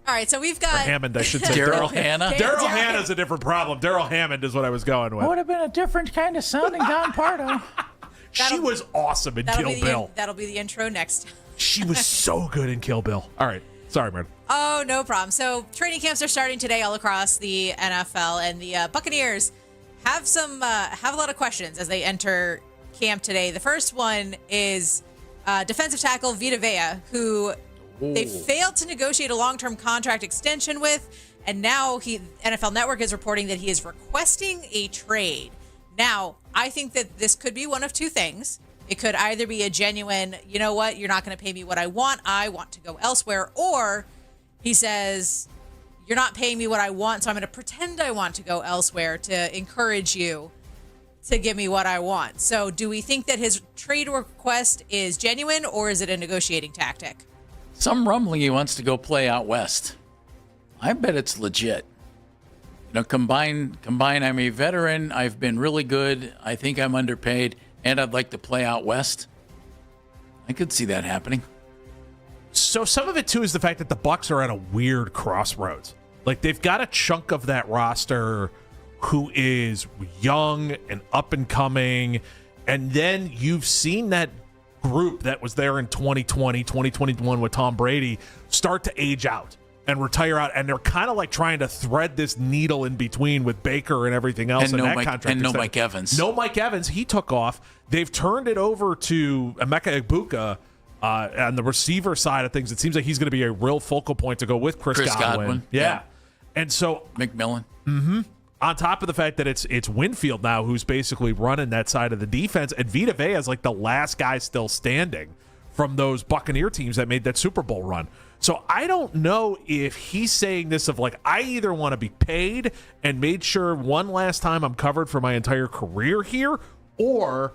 All right, so we've got Or Hammond, I should say. Daryl Hannah? Daryl Hannah's a different problem. Daryl Hammond is what I was going with. Would have been a different kind of sounding Don Pardo. She was awesome in Kill Bill. That'll be the intro next. She was so good in Kill Bill. All right. Sorry, Meredith. Oh, no problem. So training camps are starting today all across the NFL, and the Buccaneers have a lot of questions as they enter camp today. The first one is defensive tackle Vita Vea, who they failed to negotiate a long-term contract extension with, and now NFL Network is reporting that he is requesting a trade. Now, I think that this could be one of two things. It could either be a genuine, you know what, you're not going to pay me what I want to go elsewhere, or he says, you're not paying me what I want, so I'm going to pretend I want to go elsewhere to encourage you to give me what I want. So do we think that his trade request is genuine, or is it a negotiating tactic? Some rumbling he wants to go play out west. I bet it's legit. You know, combine, I'm a veteran. I've been really good. I think I'm underpaid, and I'd like to play out west. I could see that happening. So some of it too is the fact that the Bucs are at a weird crossroads. Like they've got a chunk of that roster who is young and up and coming, and then you've seen that group that was there in 2020, 2021 with Tom Brady start to age out and retire out, and they're kind of like trying to thread this needle in between with Baker and everything else. And no that Mike- contract and no extension. Mike Evans. No Mike Evans. He took off. They've turned it over to Emeka Egbuka on the receiver side of things. It seems like he's going to be a real focal point to go with Chris Godwin. Yeah. And so McMillan. On top of the fact that it's Winfield now who's basically running that side of the defense, and Vita Vea is like the last guy still standing from those Buccaneer teams that made that Super Bowl run. So I don't know if he's saying this of like, I either want to be paid and made sure one last time I'm covered for my entire career here, or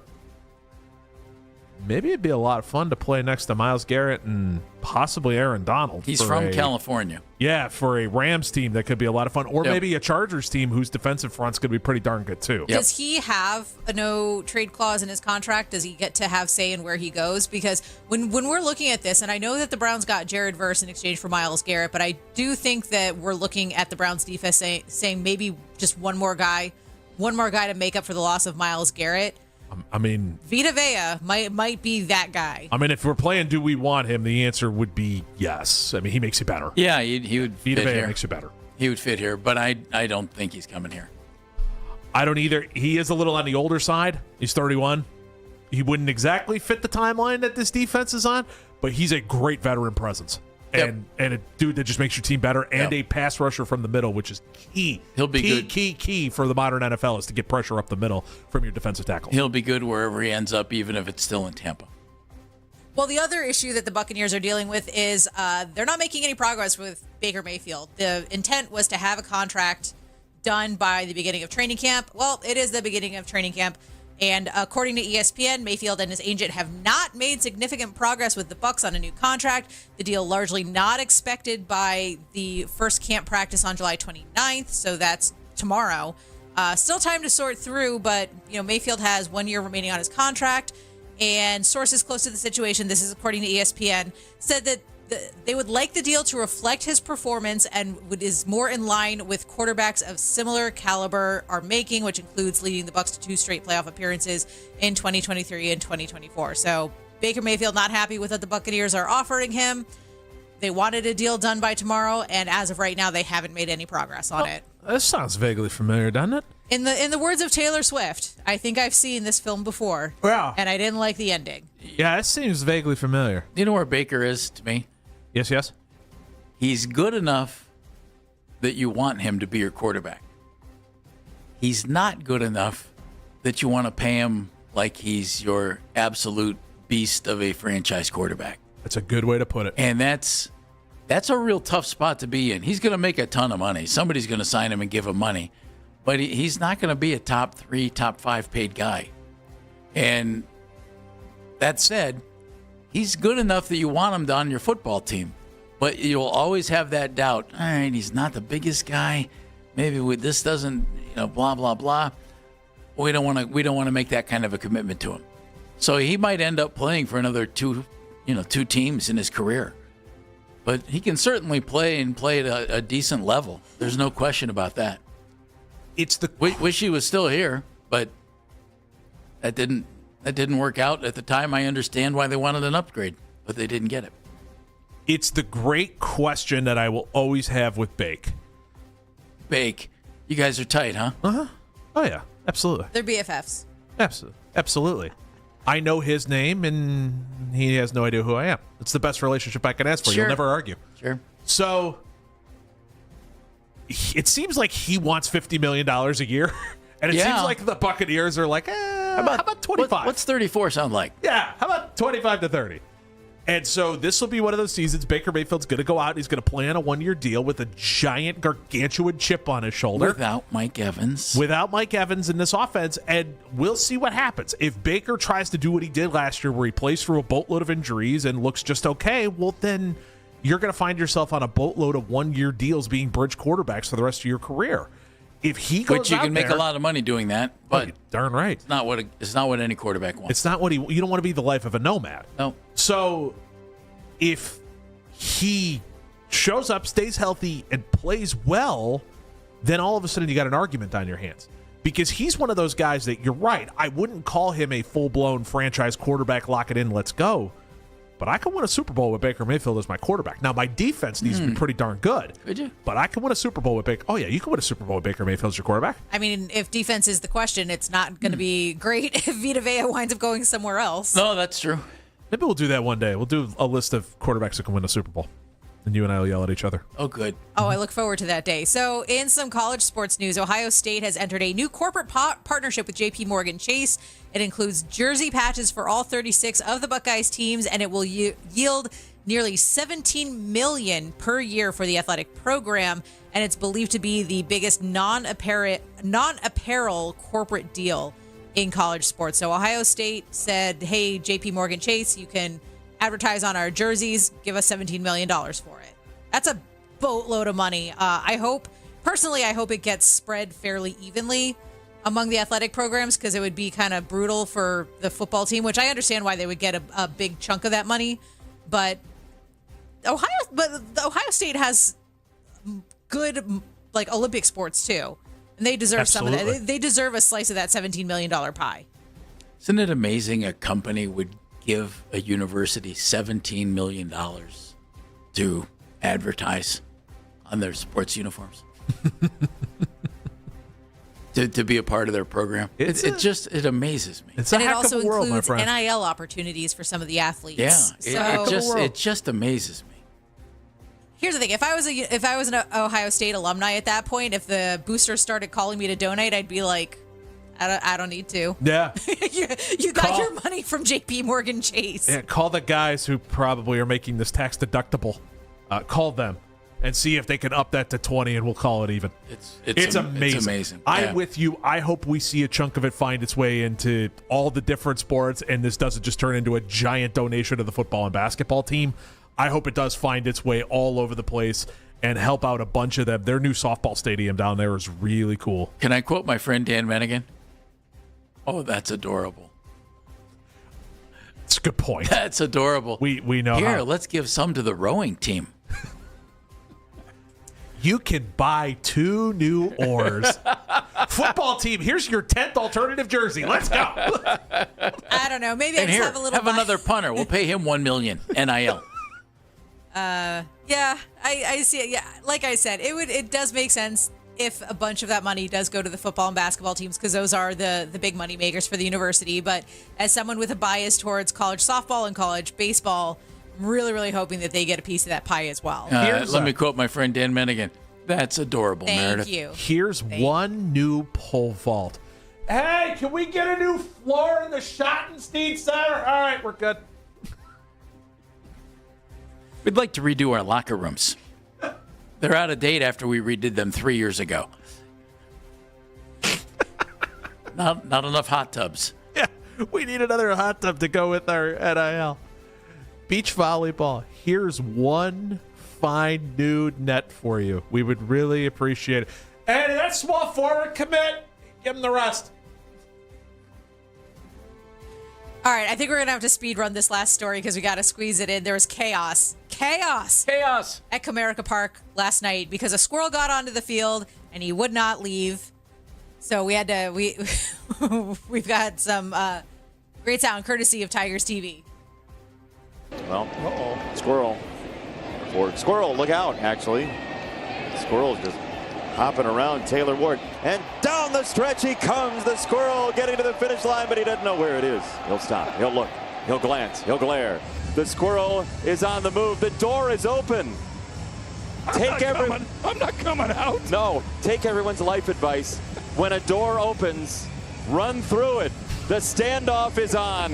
maybe it'd be a lot of fun to play next to Myles Garrett and possibly Aaron Donald. He's from California. Yeah, for a Rams team that could be a lot of fun, or maybe a Chargers team whose defensive front's going to be pretty darn good too. Does he have a no trade clause in his contract? Does he get to have say in where he goes? Because when we're looking at this, and I know that the Browns got Jared Verse in exchange for Myles Garrett, but I do think that we're looking at the Browns defense saying maybe just one more guy to make up for the loss of Myles Garrett. I mean, Vita Vea might be that guy. I mean, if we're playing do we want him, the answer would be yes. I mean, he makes you better. Yeah, he would Vita fit Vea here. makes you better. He would fit here, but I don't think he's coming here. I don't either. He is a little on the older side. He's 31. He wouldn't exactly fit the timeline that this defense is on, but he's a great veteran presence. And a dude that just makes your team better, and a pass rusher from the middle, which is key. He'll be good. Key for the modern NFL is to get pressure up the middle from your defensive tackle. He'll be good wherever he ends up, even if it's still in Tampa. Well, the other issue that the Buccaneers are dealing with is they're not making any progress with Baker Mayfield. The intent was to have a contract done by the beginning of training camp. Well, it is the beginning of training camp. And according to ESPN, Mayfield and his agent have not made significant progress with the Bucs on a new contract. The deal largely not expected by the first camp practice on July 29th, so that's tomorrow. Still time to sort through, but Mayfield has 1 year remaining on his contract, and sources close to the situation, this is according to ESPN, said that they would like the deal to reflect his performance and is more in line with quarterbacks of similar caliber are making, which includes leading the Bucs to 2 straight playoff appearances in 2023 and 2024. So Baker Mayfield not happy with what the Buccaneers are offering him. They wanted a deal done by tomorrow, and as of right now, they haven't made any progress on it. This sounds vaguely familiar, doesn't it? In the words of Taylor Swift, I think I've seen this film before. Yeah. And I didn't like the ending. Yeah, it seems vaguely familiar. You know where Baker is to me? Yes. He's good enough that you want him to be your quarterback. He's not good enough that you want to pay him like he's your absolute beast of a franchise quarterback. That's a good way to put it. And that's a real tough spot to be in. He's going to make a ton of money. Somebody's going to sign him and give him money. But he's not going to be a top 3, top 5 paid guy. And that said, he's good enough that you want him on your football team. But you'll always have that doubt. All right, he's not the biggest guy. Maybe this doesn't, blah, blah, blah. We don't want to make that kind of a commitment to him. So he might end up playing for another two teams in his career. But he can certainly play at a decent level. There's no question about that. Wish he was still here, but that didn't work out at the time. I understand why they wanted an upgrade, but they didn't get it. It's the great question that I will always have with Bake. Bake, you guys are tight, huh? Uh-huh. Oh, yeah, absolutely. They're BFFs. Absolutely. I know his name, and he has no idea who I am. It's the best relationship I can ask for. Sure. You'll never argue. Sure. So it seems like he wants $50 million a year, and it seems like the Buccaneers are like, how about 25? What's 34 sound like? Yeah, how about 25 to 30? And so this will be one of those seasons. Baker Mayfield's going to go out and he's going to play on a 1-year deal with a giant, gargantuan chip on his shoulder. Without Mike Evans. Without Mike Evans in this offense. And we'll see what happens. If Baker tries to do what he did last year where he plays through a boatload of injuries and looks just okay, well, then you're going to find yourself on a boatload of 1-year deals being bridge quarterbacks for the rest of your career. If he goes Which you can make a lot of money doing that, but darn right. It's not what any quarterback wants. It's not what you don't want to be the life of a nomad. No. So if he shows up, stays healthy, and plays well, then all of a sudden you got an argument on your hands. Because he's one of those guys that, you're right, I wouldn't call him a full-blown franchise quarterback, lock it in, let's go. But I can win a Super Bowl with Baker Mayfield as my quarterback. Now, my defense needs to be pretty darn good. Could you? But I can win a Super Bowl with Baker. Oh, yeah, you can win a Super Bowl with Baker Mayfield as your quarterback. I mean, if defense is the question, it's not going to be great if Vita Vea winds up going somewhere else. No, that's true. Maybe we'll do that one day. We'll do a list of quarterbacks that can win a Super Bowl. And you and I will yell at each other. Oh, good. Oh, I look forward to that day. So in some college sports news, Ohio State has entered a new corporate partnership with JP Morgan Chase. It includes jersey patches for all 36 of the Buckeyes teams, and it will yield nearly $17 million per year for the athletic program. And it's believed to be the biggest non-apparel corporate deal in college sports. So Ohio State said, hey, JP Morgan Chase, you can advertise on our jerseys, give us $17 million for it. That's a boatload of money. I hope it gets spread fairly evenly among the athletic programs, because it would be kind of brutal for the football team, which I understand why they would get a big chunk of that money. But Ohio State has good Olympic sports too. And they deserve some of that. They deserve a slice of that $17 million pie. Isn't it amazing a company would give a university $17 million to advertise on their sports uniforms? to be a part of their program. It amazes me. It's a and it heck also of a world, my includes friend. NIL opportunities for some of the athletes. Yeah, it just amazes me. Here's the thing: if I was an Ohio State alumni at that point, if the boosters started calling me to donate, I'd be like, I don't need to. Yeah. you got your money from JP Morgan Chase. Yeah, call the guys who probably are making this tax deductible. Call them and see if they can up that to 20, and we'll call it even. It's amazing. It's amazing. I'm Yeah. with you. I hope we see a chunk of it find its way into all the different sports, and this doesn't just turn into a giant donation to the football and basketball team. I hope it does find its way all over the place and help out a bunch of them. Their new softball stadium down there is really cool. Can I quote my friend Dan Menigan? Oh, that's adorable. It's a good point. That's adorable. We know Here, how. let's give some to the rowing team. You can buy 2 new oars. Football team, here's your 10th alternative jersey. Let's go. I don't know. Maybe And I just here, have a little. another punter. We'll pay him $1 million NIL. Yeah, I see it. Yeah, like I said, it does make sense if a bunch of that money does go to the football and basketball teams, because those are the big money makers for the university. But as someone with a bias towards college softball and college baseball, I'm really, really hoping that they get a piece of that pie as well. Let me quote my friend Dan Menigan. That's adorable, Thank Meredith. you. Here's one new pole vault. Hey, can we get a new floor in the Schottenstein Center? All right, we're good. We'd like to redo our locker rooms. They're out of date after we redid them 3 years ago. Not enough hot tubs. Yeah, we need another hot tub to go with our NIL. Beach volleyball. Here's one fine new net for you. We would really appreciate it. And that small forward commit, give him the rest. All right, I think we're going to have to speed run this last story because we got to squeeze it in. There was chaos at Comerica Park last night because a squirrel got onto the field and he would not leave. So we had to, we've got some great sound courtesy of Tigers TV. Well, squirrel. Squirrel, look out, actually. Squirrel's just hopping around Taylor Ward. And down the stretch he comes, the squirrel getting to the finish line, but he doesn't know where it is. He'll stop, he'll look, he'll glance, he'll glare. The squirrel is on the move. The door is open. I'm not coming out. No, take everyone's life advice. When a door opens, run through it. The standoff is on.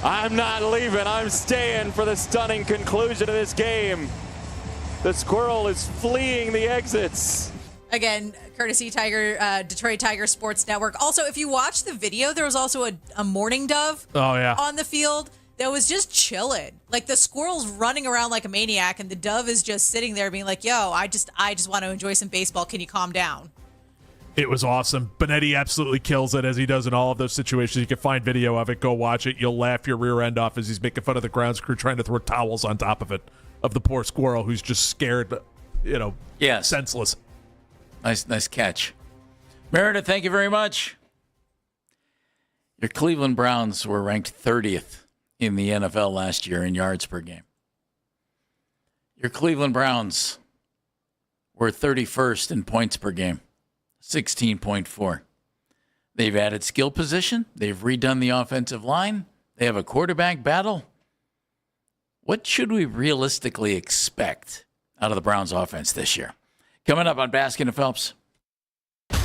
I'm not leaving. I'm staying for the stunning conclusion of this game. The squirrel is fleeing the exits. Again, courtesy Detroit Tiger Sports Network. Also, if you watch the video, there was also a mourning dove on the field that was just chilling. Like the squirrel's running around like a maniac, and the dove is just sitting there being like, yo, I just want to enjoy some baseball. Can you calm down? It was awesome. Benetti absolutely kills it, as he does in all of those situations. You can find video of it. Go watch it. You'll laugh your rear end off as he's making fun of the grounds crew trying to throw towels on top of it, of the poor squirrel who's just scared, senseless. Nice catch. Meredith, thank you very much. Your Cleveland Browns were ranked 30th in the NFL last year in yards per game. Your Cleveland Browns were 31st in points per game, 16.4. They've added skill position. They've redone the offensive line. They have a quarterback battle. What should we realistically expect out of the Browns offense this year? Coming up on Baskin and Phelps.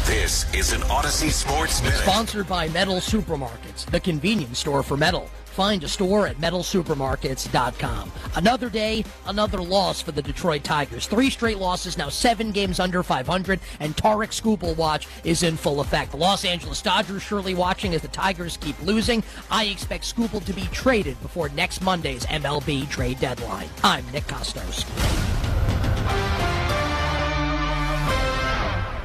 This is an Odyssey Sports Minute. Sponsored by Metal Supermarkets, the convenience store for metal. Find a store at metalsupermarkets.com. Another day, another loss for the Detroit Tigers. 3 straight losses, now 7 games under 500, and Tarek Skubal watch is in full effect. The Los Angeles Dodgers surely watching as the Tigers keep losing. I expect Skubal to be traded before next Monday's MLB trade deadline. I'm Nick Kostos.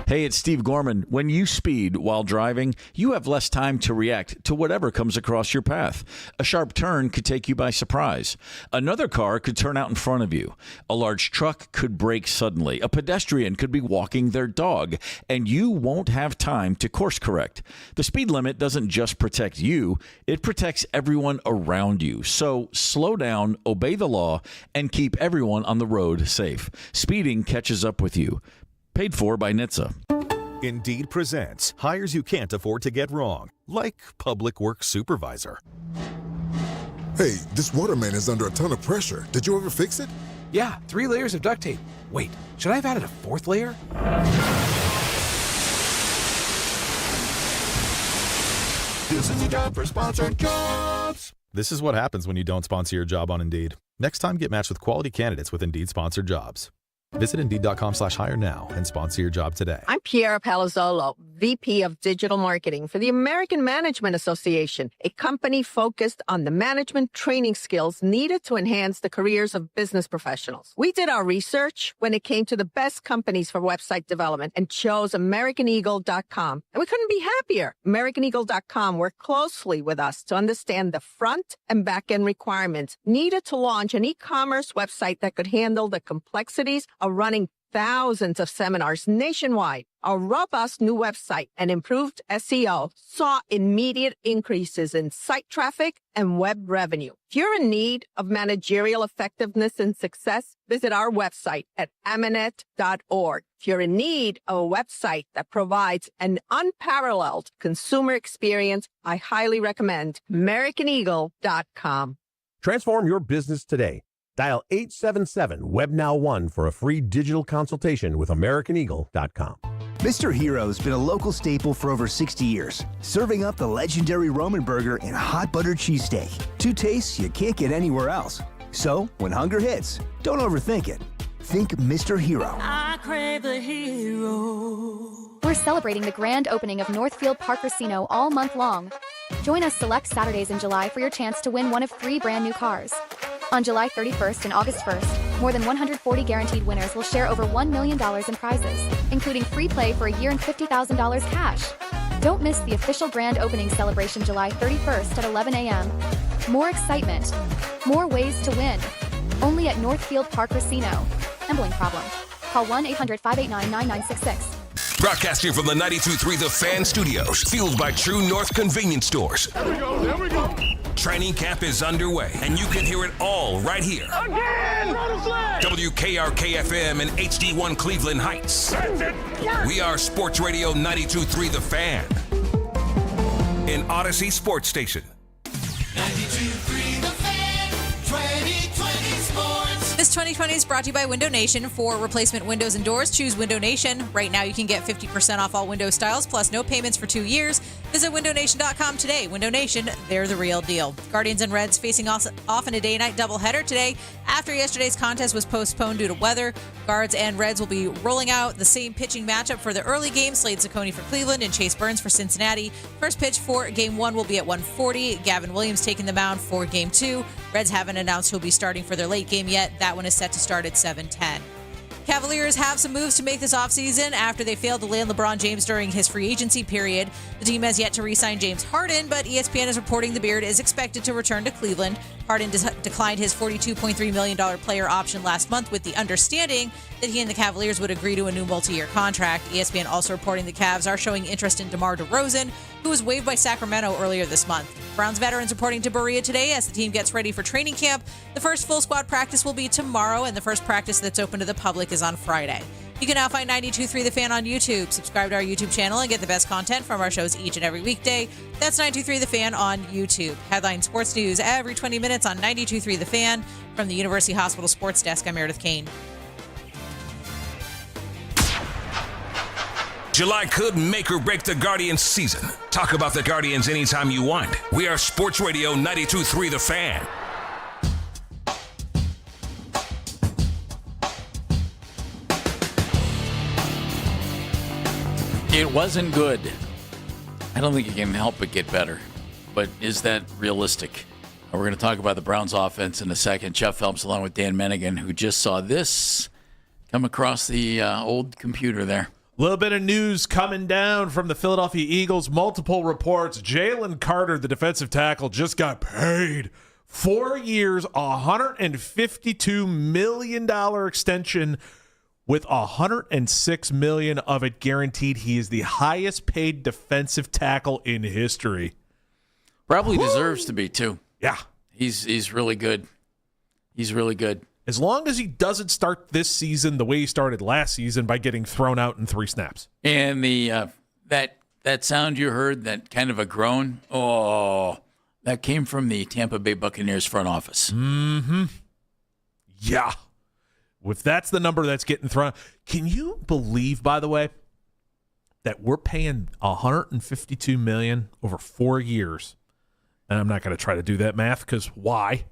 Hey, it's Steve Gorman. When you speed while driving, you have less time to react to whatever comes across your path. A sharp turn could take you by surprise. Another car could turn out in front of you. A large truck could brake suddenly. A pedestrian could be walking their dog, and you won't have time to course correct. The speed limit doesn't just protect you, it protects everyone around you. So slow down, obey the law, and keep everyone on the road safe. Speeding catches up with you. Paid for by NHTSA. Indeed presents hires you can't afford to get wrong, like public works supervisor. Hey, this waterman is under a ton of pressure. Did you ever fix it? Yeah, 3 layers of duct tape. Wait, should I have added a 4th layer? This is a job for sponsored jobs. This is what happens when you don't sponsor your job on Indeed. Next time, get matched with quality candidates with Indeed sponsored jobs. Visit Indeed.com/hire now and sponsor your job today. I'm Piera Palazzolo, VP of Digital Marketing for the American Management Association, a company focused on the management training skills needed to enhance the careers of business professionals. We did our research when it came to the best companies for website development and chose AmericanEagle.com. And we couldn't be happier. AmericanEagle.com worked closely with us to understand the front and back end requirements needed to launch an e-commerce website that could handle the complexities of running thousands of seminars nationwide. Our robust new website and improved SEO saw immediate increases in site traffic and web revenue. If you're in need of managerial effectiveness and success, visit our website at Amanet.org. If you're in need of a website that provides an unparalleled consumer experience, I highly recommend AmericanEagle.com. Transform your business today. Dial 877-WebNow1 for a free digital consultation with AmericanEagle.com. Mr. Hero's been a local staple for over 60 years, serving up the legendary Roman burger and hot buttered cheesesteak. 2 tastes you can't get anywhere else. So, when hunger hits, don't overthink it. Think Mr. Hero. I crave the hero. We're celebrating the grand opening of Northfield Park Casino all month long. Join us select Saturdays in July for your chance to win one of 3 brand new cars. On July 31st and August 1st, more than 140 guaranteed winners will share over $1 million in prizes, including free play for a year and $50,000 cash. Don't miss the official grand opening celebration July 31st at 11 a.m. More excitement, more ways to win. Only at Northfield Park Casino. Gambling problem? Call 1-800-589-9966. Broadcasting from the 92.3 The Fan Studios, fueled by True North Convenience Stores. There we go. Training camp is underway, and you can hear it all right here. Again! WKRK-FM and HD1 Cleveland Heights. We are Sports Radio 92.3 The Fan. An Odyssey Sports Station. 92.3 The Fan, 2020 Sports. This 2020 is brought to you by Window Nation. For replacement windows and doors, choose Window Nation. Right now, you can get 50% off all window styles, plus no payments for 2 years. Visit windownation.com today. Window Nation, they're the real deal. Guardians and Reds facing off in a day-night doubleheader today after yesterday's contest was postponed due to weather. Guards and Reds will be rolling out the same pitching matchup for the early game. Slade Ciccone for Cleveland and Chase Burns for Cincinnati. First pitch for Game 1 will be at 1:40. Gavin Williams taking the mound for Game 2. Reds haven't announced who'll be starting for their late game yet. That one is set to start at 7:10. Cavaliers have some moves to make this offseason after they failed to land LeBron James during his free agency period. The team has yet to re-sign James Harden, but ESPN is reporting the Beard is expected to return to Cleveland. Harden declined his $42.3 million player option last month with the understanding that he and the Cavaliers would agree to a new multi-year contract. ESPN also reporting the Cavs are showing interest in DeMar DeRozan, who was waived by Sacramento earlier this month. Browns veterans reporting to Berea today as the team gets ready for training camp. The first full squad practice will be tomorrow, and the first practice that's open to the public is on Friday. You can now find 92.3 The Fan on YouTube. Subscribe to our YouTube channel and get the best content from our shows each and every weekday. That's 92.3 The Fan on YouTube. Headline sports news every 20 minutes on 92.3 The Fan. From the University Hospital Sports Desk, I'm Meredith Kane. July could make or break the Guardians season. Talk about the Guardians anytime you want. We are Sports Radio 92.3 The Fan. It wasn't good. I don't think it can help but get better. But is that realistic? We're going to talk about the Browns offense in a second. Jeff Phelps along with Dan Mennigan, who just saw this come across the old computer there. A little bit of news coming down from the Philadelphia Eagles. Multiple reports. Jalen Carter, the defensive tackle, just got paid 4 years, $152 million extension with $106 million of it guaranteed. He is the highest paid defensive tackle in history. Probably deserves to be, too. Yeah. He's really good. He's really good. As long as he doesn't start this season the way he started last season by getting thrown out in 3 snaps. And the that sound you heard, that kind of a groan, that came from the Tampa Bay Buccaneers front office. Mm-hmm. Yeah. If that's the number that's getting thrown, can you believe, by the way, that we're paying $152 million over 4 years? And I'm not going to try to do that math because why?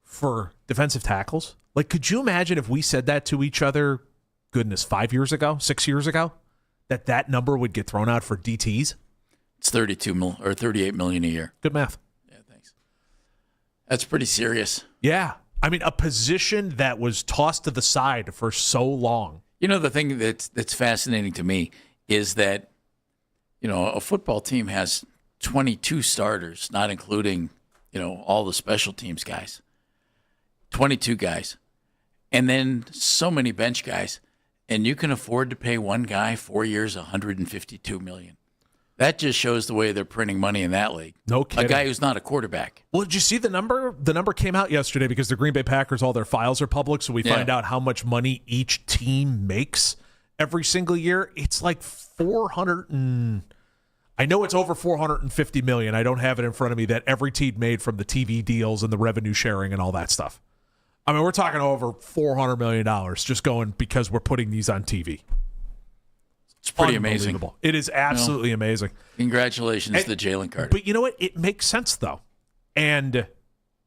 For defensive tackles? Like, could you imagine if we said that to each other, 5 years ago, 6 years ago, that number would get thrown out for DTs? It's $38 million a year. Good math. Yeah, thanks. That's pretty serious. Yeah. I mean, a position that was tossed to the side for so long. You know, the thing that's fascinating to me is that, a football team has 22 starters, not including, all the special teams guys. 22 guys. And then so many bench guys. And you can afford to pay one guy 4 years, $152 million. That just shows the way they're printing money in that league. No kidding. A guy who's not a quarterback. Well, did you see the number? The number came out yesterday because the Green Bay Packers, all their files are public, so we find out how much money each team makes every single year. It's like I know it's over $450 million. I don't have it in front of me that every team made from the TV deals and the revenue sharing and all that stuff. I mean, we're talking over $400 million just going because we're putting these on TV. It's pretty amazing. It is absolutely amazing. Congratulations to Jalen Carter. But you know what? It makes sense, though. And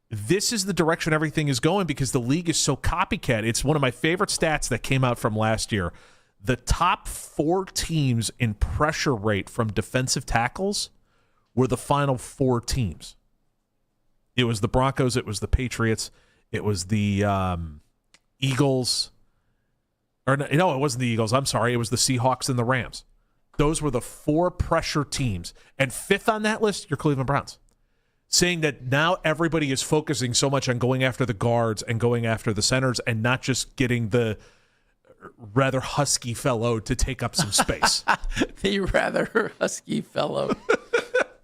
this is the direction everything is going because the league is so copycat. It's one of my favorite stats that came out from last year. The top 4 teams in pressure rate from defensive tackles were the final 4 teams. It was the Broncos. It was the Patriots. It was the Eagles. Or no, it wasn't the Eagles. I'm sorry. It was the Seahawks and the Rams. Those were the 4 pressure teams. And 5th on that list, your Cleveland Browns. Saying that now everybody is focusing so much on going after the guards and going after the centers and not just getting the rather husky fellow to take up some space. The rather husky fellow.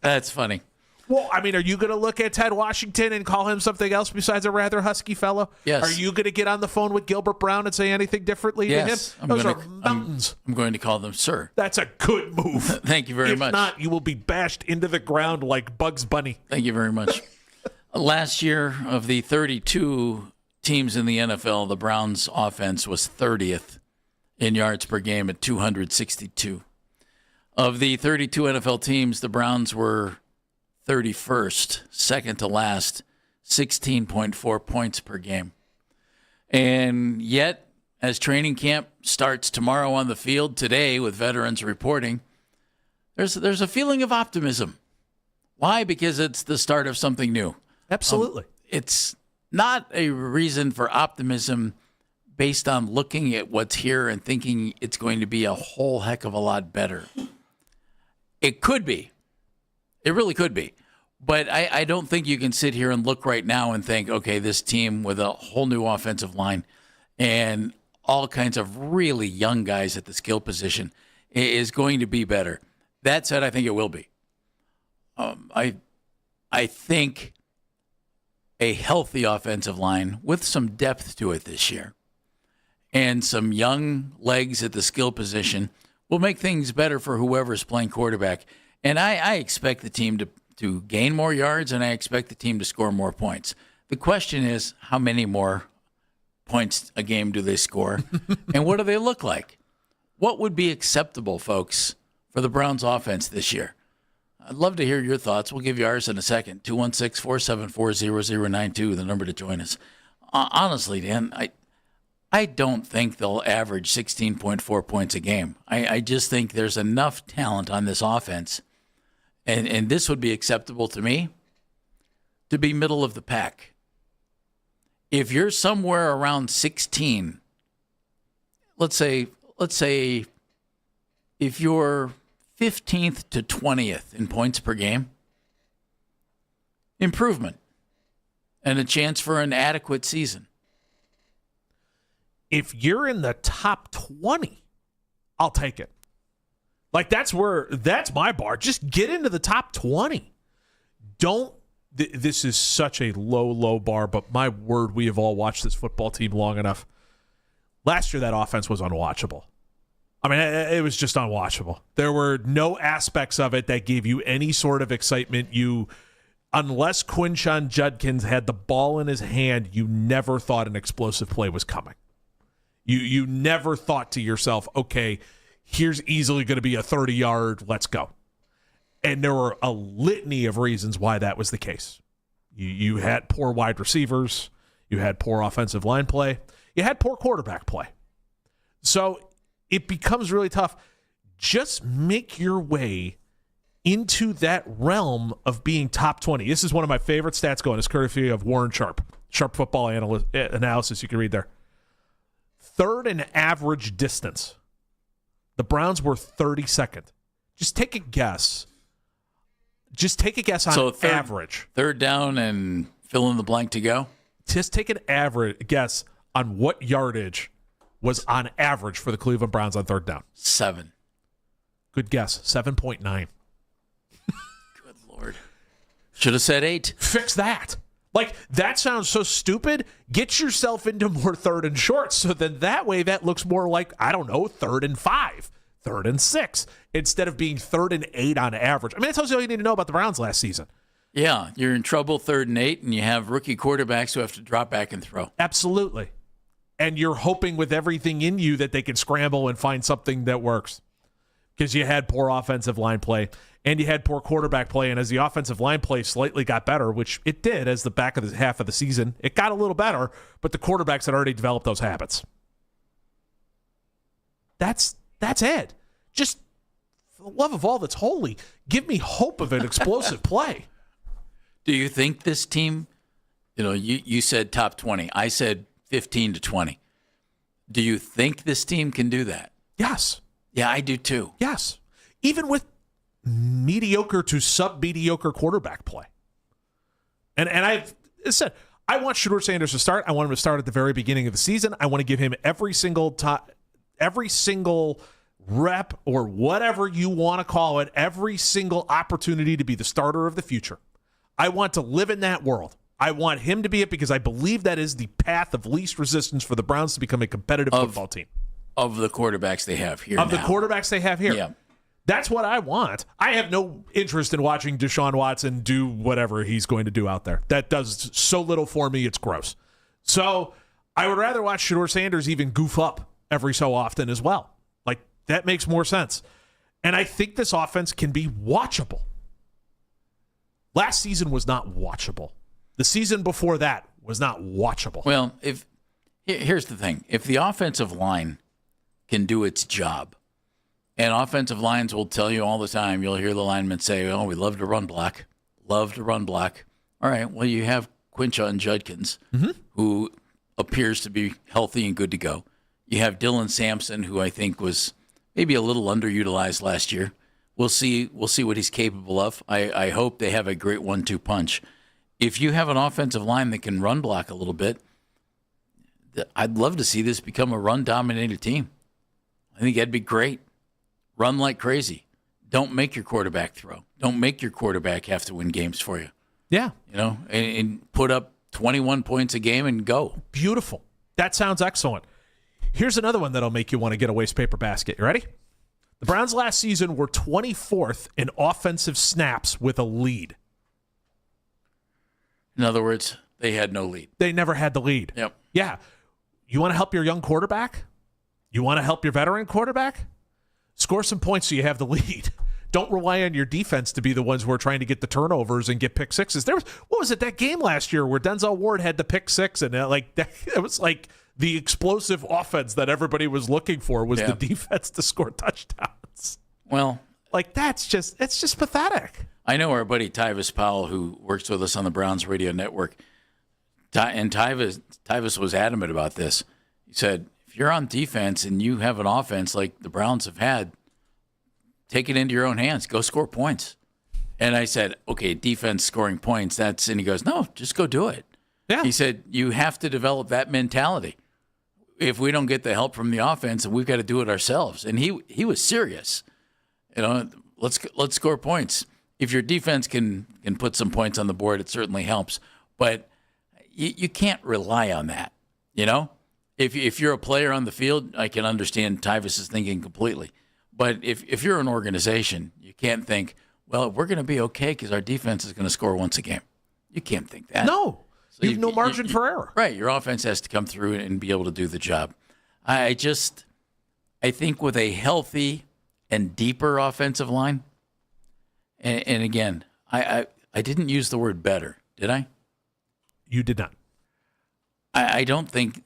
That's funny. Well, I mean, are you going to look at Ted Washington and call him something else besides a rather husky fellow? Yes. Are you going to get on the phone with Gilbert Brown and say anything differently to him? Those are mountains. I'm going to call them sir. That's a good move. Thank you very much. If not, you will be bashed into the ground like Bugs Bunny. Thank you very much. Last year, of the 32 teams in the NFL, the Browns' offense was 30th in yards per game at 262. Of the 32 NFL teams, the Browns were 31st, second to last, 16.4 points per game. And yet, as training camp starts tomorrow on the field, today with veterans reporting, there's a feeling of optimism. Why? Because it's the start of something new. Absolutely. It's not a reason for optimism based on looking at what's here and thinking it's going to be a whole heck of a lot better. It could be. It really could be. But I don't think you can sit here and look right now and think, okay, this team with a whole new offensive line and all kinds of really young guys at the skill position is going to be better. That said, I think it will be. I think a healthy offensive line with some depth to it this year and some young legs at the skill position will make things better for whoever's playing quarterback. And I expect the team to gain more yards, and I expect the team to score more points. The question is, how many more points a game do they score, and what do they look like? What would be acceptable, folks, for the Browns offense this year? I'd love to hear your thoughts. We'll give you ours in a second. 216-474-0092, the number to join us. Honestly, Dan, I don't think they'll average 16.4 points a game. I just think there's enough talent on this offense, and this would be acceptable to me, to be middle of the pack. If you're somewhere around 16, let's say if you're 15th to 20th in points per game, improvement and a chance for an adequate season. If you're in the top 20, I'll take it. Like, that's my bar. Just get into the top 20. This is such a low bar, but my word, we have all watched this football team long enough. Last year, that offense was unwatchable. I mean, it was just unwatchable. There were no aspects of it that gave you any sort of excitement. Unless Quinshon Judkins had the ball in his hand, you never thought an explosive play was coming. You never thought to yourself, okay, here's easily going to be a 30-yard, let's go. And there were a litany of reasons why that was the case. You had poor wide receivers. You had poor offensive line play. You had poor quarterback play. So it becomes really tough. Just make your way into that realm of being top 20. This is one of my favorite stats going. It's courtesy of Warren Sharp. Sharp football analysis you can read there. Third in average distance. The Browns were 32nd. Just take a guess. On average. Third down and fill in the blank to go. Just take an average guess on what yardage was on average for the Cleveland Browns on third down. 7. Good guess. 7.9. Good Lord. Should have said 8. Fix that. Like, that sounds so stupid. Get yourself into more third and short, so then that way that looks more like, I don't know, 3rd and 5, 3rd and 6, instead of being 3rd and 8 on average. I mean, that tells you all you need to know about the Browns last season. Yeah, you're in trouble 3rd and 8, and you have rookie quarterbacks who have to drop back and throw. Absolutely. And you're hoping with everything in you that they can scramble and find something that works. Because you had poor offensive line play, and you had poor quarterback play, and as the offensive line play slightly got better, which it did as the back of the half of the season, it got a little better, but the quarterbacks had already developed those habits. That's it. Just, for the love of all that's holy, give me hope of an explosive play. Do you think this team, you said top 20. I said 15 to 20. Do you think this team can do that? Yes. Yeah, I do too. Yes. Even with mediocre to sub-mediocre quarterback play. And I've said, I want Shedeur Sanders to start. I want him to start at the very beginning of the season. I want to give him every single rep or whatever you want to call it, every single opportunity to be the starter of the future. I want to live in that world. I want him to be it because I believe that is the path of least resistance for the Browns to become a competitive football team. Of the quarterbacks they have here. The quarterbacks they have here. Yeah. That's what I want. I have no interest in watching Deshaun Watson do whatever he's going to do out there. That does so little for me, it's gross. So I would rather watch Shedeur Sanders even goof up every so often as well. Like, that makes more sense. And I think this offense can be watchable. Last season was not watchable. The season before that was not watchable. Well, here's the thing. If the offensive line can do its job, and offensive lines will tell you all the time, you'll hear the linemen say, oh, we love to run block. Love to run block. All right, well, you have Quinshon Judkins, who appears to be healthy and good to go. You have Dylan Sampson, who I think was maybe a little underutilized last year. We'll see what he's capable of. I hope they have a great 1-2 punch. If you have an offensive line that can run block a little bit, I'd love to see this become a run-dominated team. I think that'd be great. Run like crazy. Don't make your quarterback throw. Don't make your quarterback have to win games for you. Yeah. And put up 21 points a game and go. Beautiful. That sounds excellent. Here's another one that'll make you want to get a waste paper basket. You ready? The Browns last season were 24th in offensive snaps with a lead. In other words, they had no lead. They never had the lead. Yep. Yeah. You want to help your young quarterback? You want to help your veteran quarterback? Score some points so you have the lead. Don't rely on your defense to be the ones who are trying to get the turnovers and get pick sixes. What was it, that game last year where Denzel Ward had the pick six and it was like the explosive offense that everybody was looking for was the defense to score touchdowns. Well, it's just pathetic. I know our buddy Tyvis Powell, who works with us on the Browns radio network, and Tyvis was adamant about this. He said, if you're on defense and you have an offense like the Browns have had, take it into your own hands. Go score points. And I said, okay, defense scoring points. And he goes, no, just go do it. Yeah. He said, you have to develop that mentality. If we don't get the help from the offense, we've got to do it ourselves. And he was serious. Let's score points. If your defense can put some points on the board, it certainly helps. But you can't rely on that. If you're a player on the field, I can understand Tyvus' thinking completely. But if you're an organization, you can't think, well, we're going to be okay because our defense is going to score once a game. You can't think that. No. So you have no margin for error. Right. Your offense has to come through and be able to do the job. I think with a healthy and deeper offensive line, and again, I didn't use the word better, did I? You did not. I don't think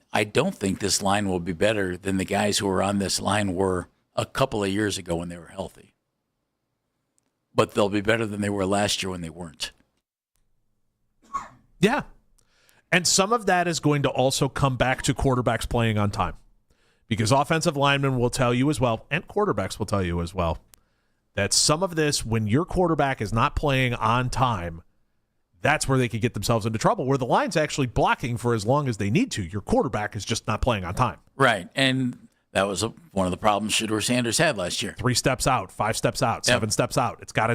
this line will be better than the guys who were on this line were a couple of years ago when they were healthy. But they'll be better than they were last year when they weren't. Yeah. And some of that is going to also come back to quarterbacks playing on time. Because offensive linemen will tell you as well, and quarterbacks will tell you as well, that some of this, when your quarterback is not playing on time, that's where they could get themselves into trouble, where the line's actually blocking for as long as they need to. Your quarterback is just not playing on time. Right. And that was one of the problems Shedeur Sanders had last year. 3 steps out, 5 steps out, 7 steps out. It's got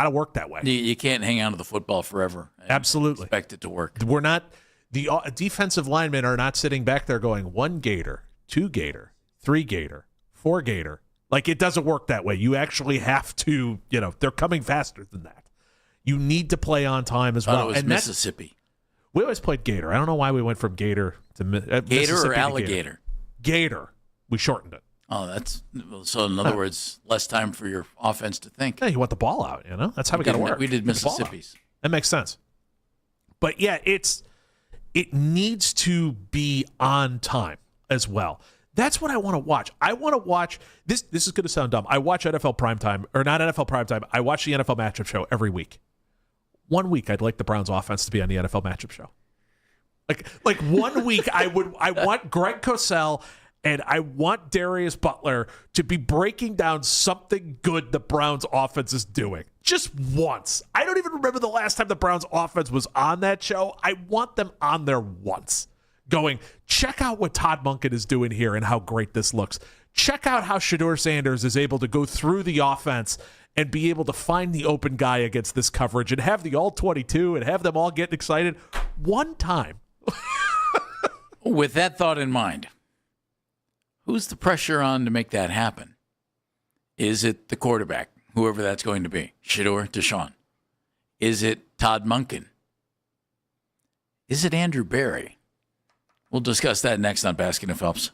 to work that way. You can't hang on to the football forever. Absolutely. Expect it to work. We're not the defensive linemen are not sitting back there going 1 gator, 2 gator, 3 gator, 4 gator. Like, it doesn't work that way. You actually have to, they're coming faster than that. You need to play on time as well. It was Mississippi. We always played gator. I don't know why we went from gator to Gator or alligator? Gator. We shortened it. Oh, so in other words, less time for your offense to think. Yeah, you want the ball out, That's how we got to work. We did Mississippi's. That makes sense. But yeah, it needs to be on time as well. That's what I want to watch. I want to watch this. This is going to sound dumb. I watch NFL primetime, or not NFL primetime. I watch the NFL matchup show every week. 1 week, I'd like the Browns offense to be on the NFL matchup show. Like 1 week, I want Greg Cosell and I want Darius Butler to be breaking down something good the Browns offense is doing. Just once. I don't even remember the last time the Browns offense was on that show. I want them on there once. Going, check out what Todd Monken is doing here and how great this looks. Check out how Shedeur Sanders is able to go through the offense and be able to find the open guy against this coverage and have the all-22 and have them all getting excited one time. With that thought in mind, who's the pressure on to make that happen? Is it the quarterback, whoever that's going to be? Shedeur, Deshaun? Is it Todd Monken? Is it Andrew Berry? We'll discuss that next on Baskin and Phelps.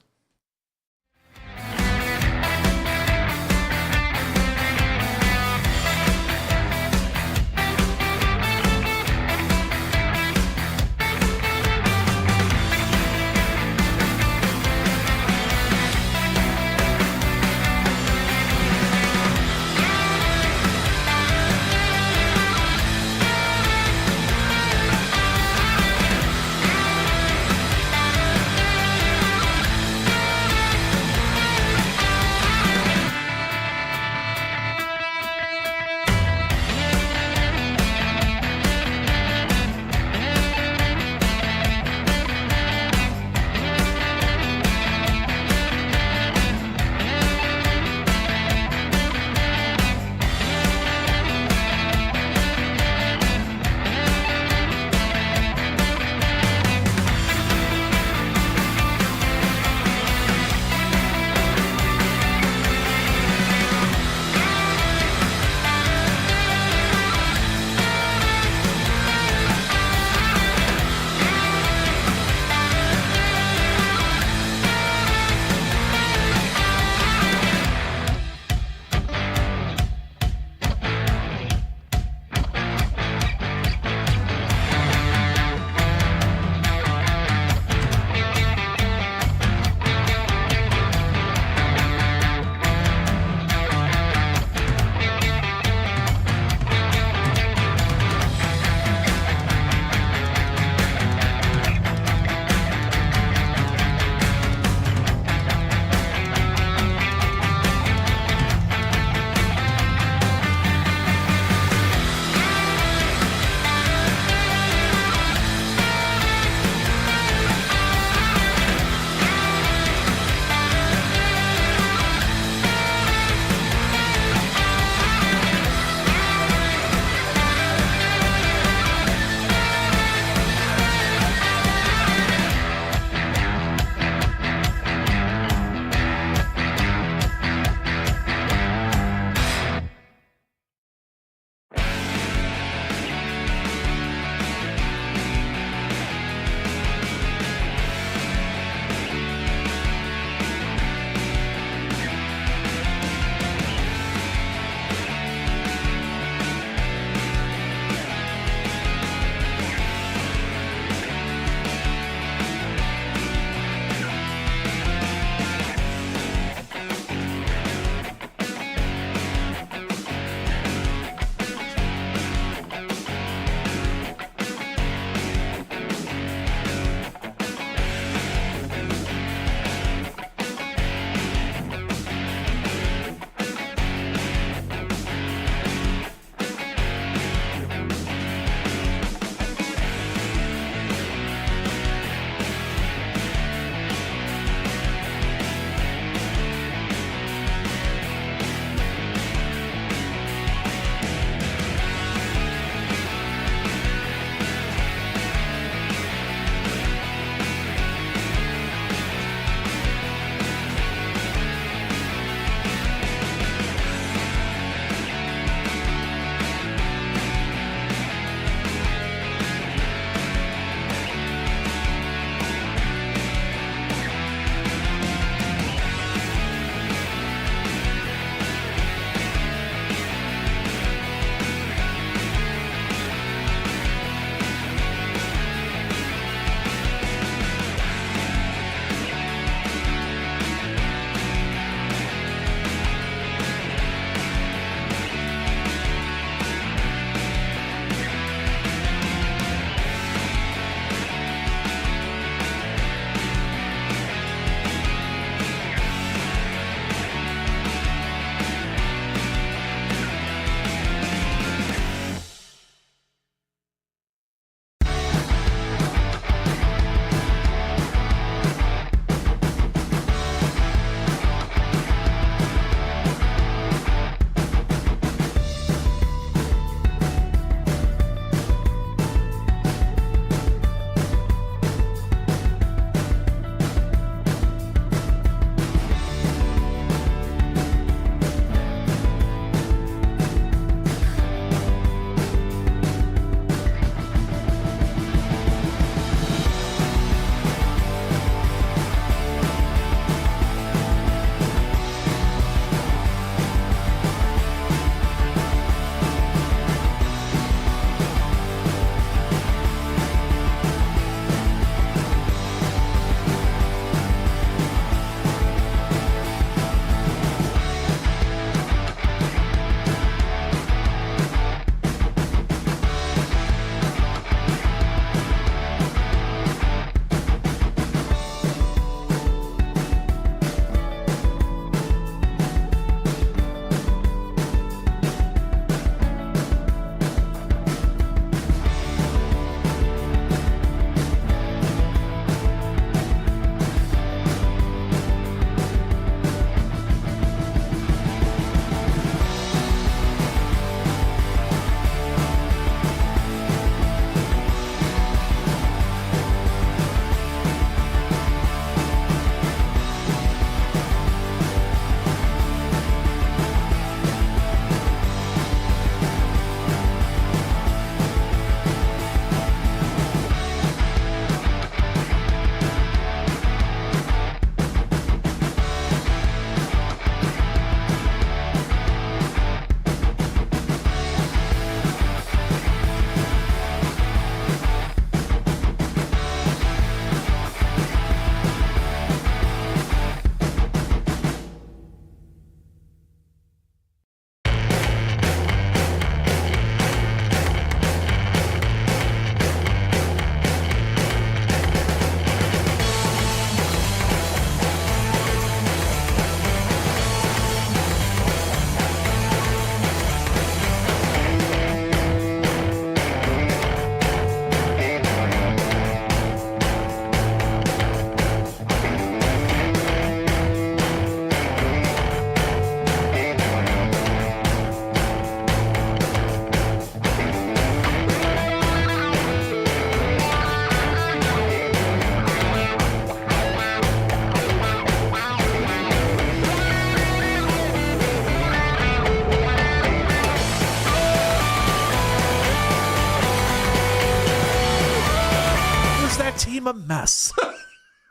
mess.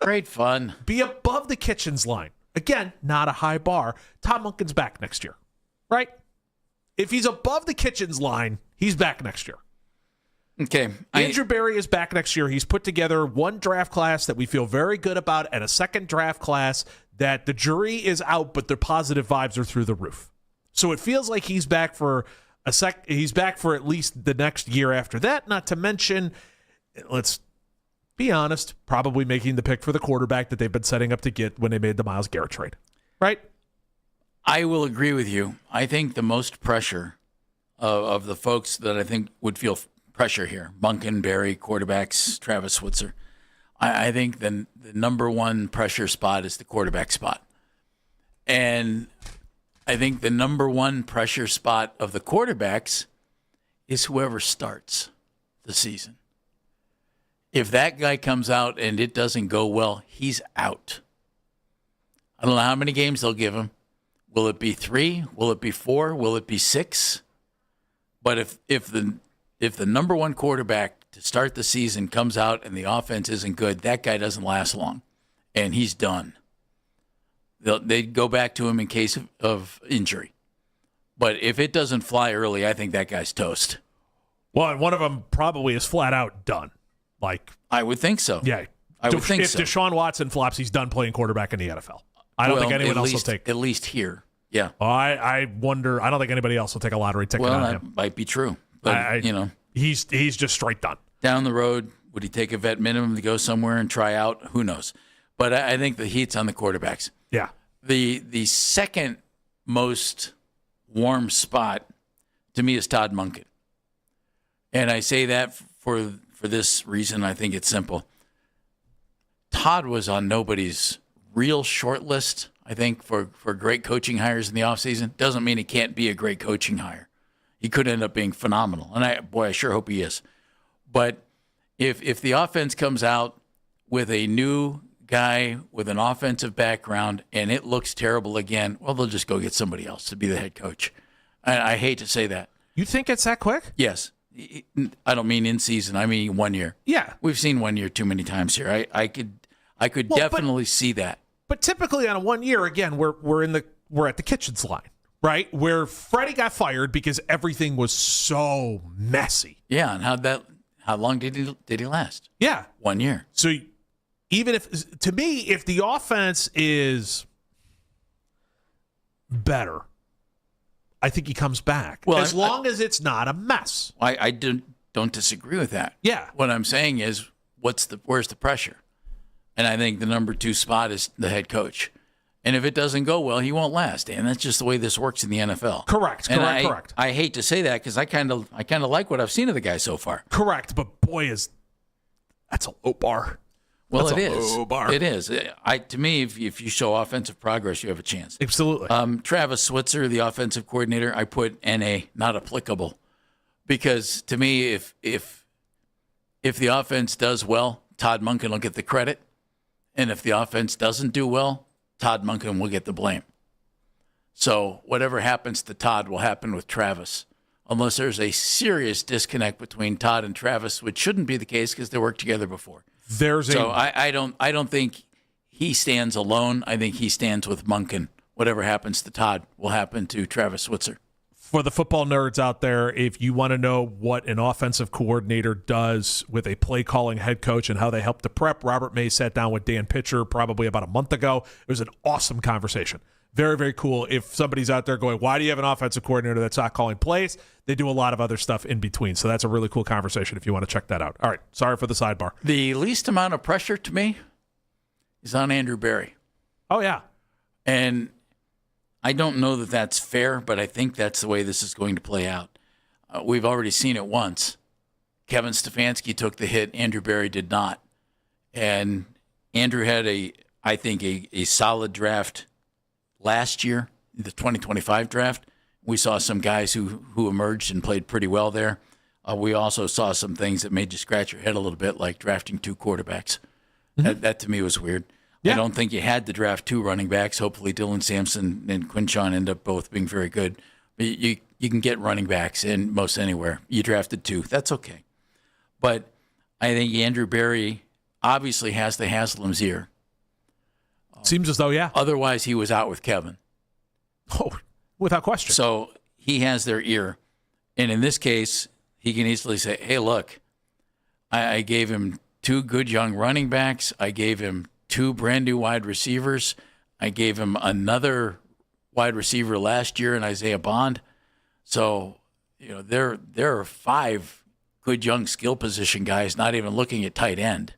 Great fun. Be above the Kitchens line. Again, not a high bar. Todd Monken's back next year, right? If he's above the Kitchens line, he's back next year. Okay. Andrew Berry is back next year. He's put together one draft class that we feel very good about and a second draft class that the jury is out, but their positive vibes are through the roof. So it feels like he's back for he's back for at least the next year after that, not to mention, let's be honest, probably making the pick for the quarterback that they've been setting up to get when they made the Myles Garrett trade. Right? I will agree with you. I think the most pressure of the folks that I think would feel pressure here, Monken, Berry, quarterbacks, Travis Switzer, I think the number one pressure spot is the quarterback spot. And I think the number one pressure spot of the quarterbacks is whoever starts the season. If that guy comes out and it doesn't go well, he's out. I don't know how many games they'll give him. Will it be 3? Will it be 4? Will it be 6? But if the number one quarterback to start the season comes out and the offense isn't good, that guy doesn't last long, and he's done. They'd go back to him in case of injury. But if it doesn't fly early, I think that guy's toast. Well, and one of them probably is flat out done. Like, I would think so. Yeah. I would think so. If Deshaun Watson flops, he's done playing quarterback in the NFL. I don't think anyone else will take. At least here. Yeah. I wonder. I don't think anybody else will take a lottery ticket on him. That might be true. But, he's just straight done. Down the road, would he take a vet minimum to go somewhere and try out? Who knows? But I think the heat's on the quarterbacks. Yeah. The second most warm spot to me is Todd Monken. And I say that for this reason. I think it's simple. Todd was on nobody's real short list, I think, for great coaching hires in the offseason. Doesn't mean he can't be a great coaching hire. He could end up being phenomenal. And I sure hope he is. But if the offense comes out with a new guy with an offensive background and it looks terrible again, well, they'll just go get somebody else to be the head coach. I hate to say that. You think it's that quick? Yes. I don't mean in season. I mean 1 year. Yeah. We've seen 1 year too many times here. I could definitely see that. But typically on a 1 year, again, we're at the Kitchens line, right? Where Freddie got fired because everything was so messy. Yeah, and how long did he last? Yeah. 1 year. So even if the offense is better, I think he comes back. Well, as long as it's not a mess. I don't disagree with that. Yeah. What I'm saying is, where's the pressure? And I think the number 2 spot is the head coach. And if it doesn't go well, he won't last. And that's just the way this works in the NFL. Correct. I hate to say that because I kind of like what I've seen of the guy so far. Correct. But boy, that's a low bar. Well, that's it is. Low bar. It is. To me, if you show offensive progress, you have a chance. Absolutely. Travis Switzer, the offensive coordinator, I put NA, not applicable, because to me, if the offense does well, Todd Monken will get the credit, and if the offense doesn't do well, Todd Monken will get the blame. So whatever happens to Todd will happen with Travis, unless there's a serious disconnect between Todd and Travis, which shouldn't be the case because they worked together before. I don't think he stands alone. I think he stands with Monken. Whatever happens to Todd will happen to Travis Switzer. For the football nerds out there, if you want to know what an offensive coordinator does with a play-calling head coach and how they help to prep, Robert May sat down with Dan Pitcher probably about a month ago. It was an awesome conversation. Very, very cool. If somebody's out there going, why do you have an offensive coordinator that's not calling plays? They do a lot of other stuff in between. So that's a really cool conversation if you want to check that out. All right. Sorry for the sidebar. The least amount of pressure to me is on Andrew Berry. Oh, yeah. And I don't know that that's fair, but I think that's the way this is going to play out. We've already seen it once. Kevin Stefanski took the hit. Andrew Berry did not. And Andrew had I think a solid draft last year, the 2025 draft. We saw some guys who emerged and played pretty well there. We also saw some things that made you scratch your head a little bit, like drafting 2 quarterbacks. Mm-hmm. That to me was weird. Yeah. I don't think you had to draft 2 running backs. Hopefully Dylan Sampson and Quinshon end up both being very good. But you can get running backs in most anywhere. You drafted 2. That's okay. But I think Andrew Berry, obviously has the Haslam's ear. Seems as though, yeah. Otherwise, he was out with Kevin. Oh, without question. So he has their ear. And in this case, he can easily say, hey, look, I gave him 2 good young running backs. I gave him 2 brand new wide receivers. I gave him another wide receiver last year in Isaiah Bond. So, there are 5 good young skill position guys not even looking at tight end.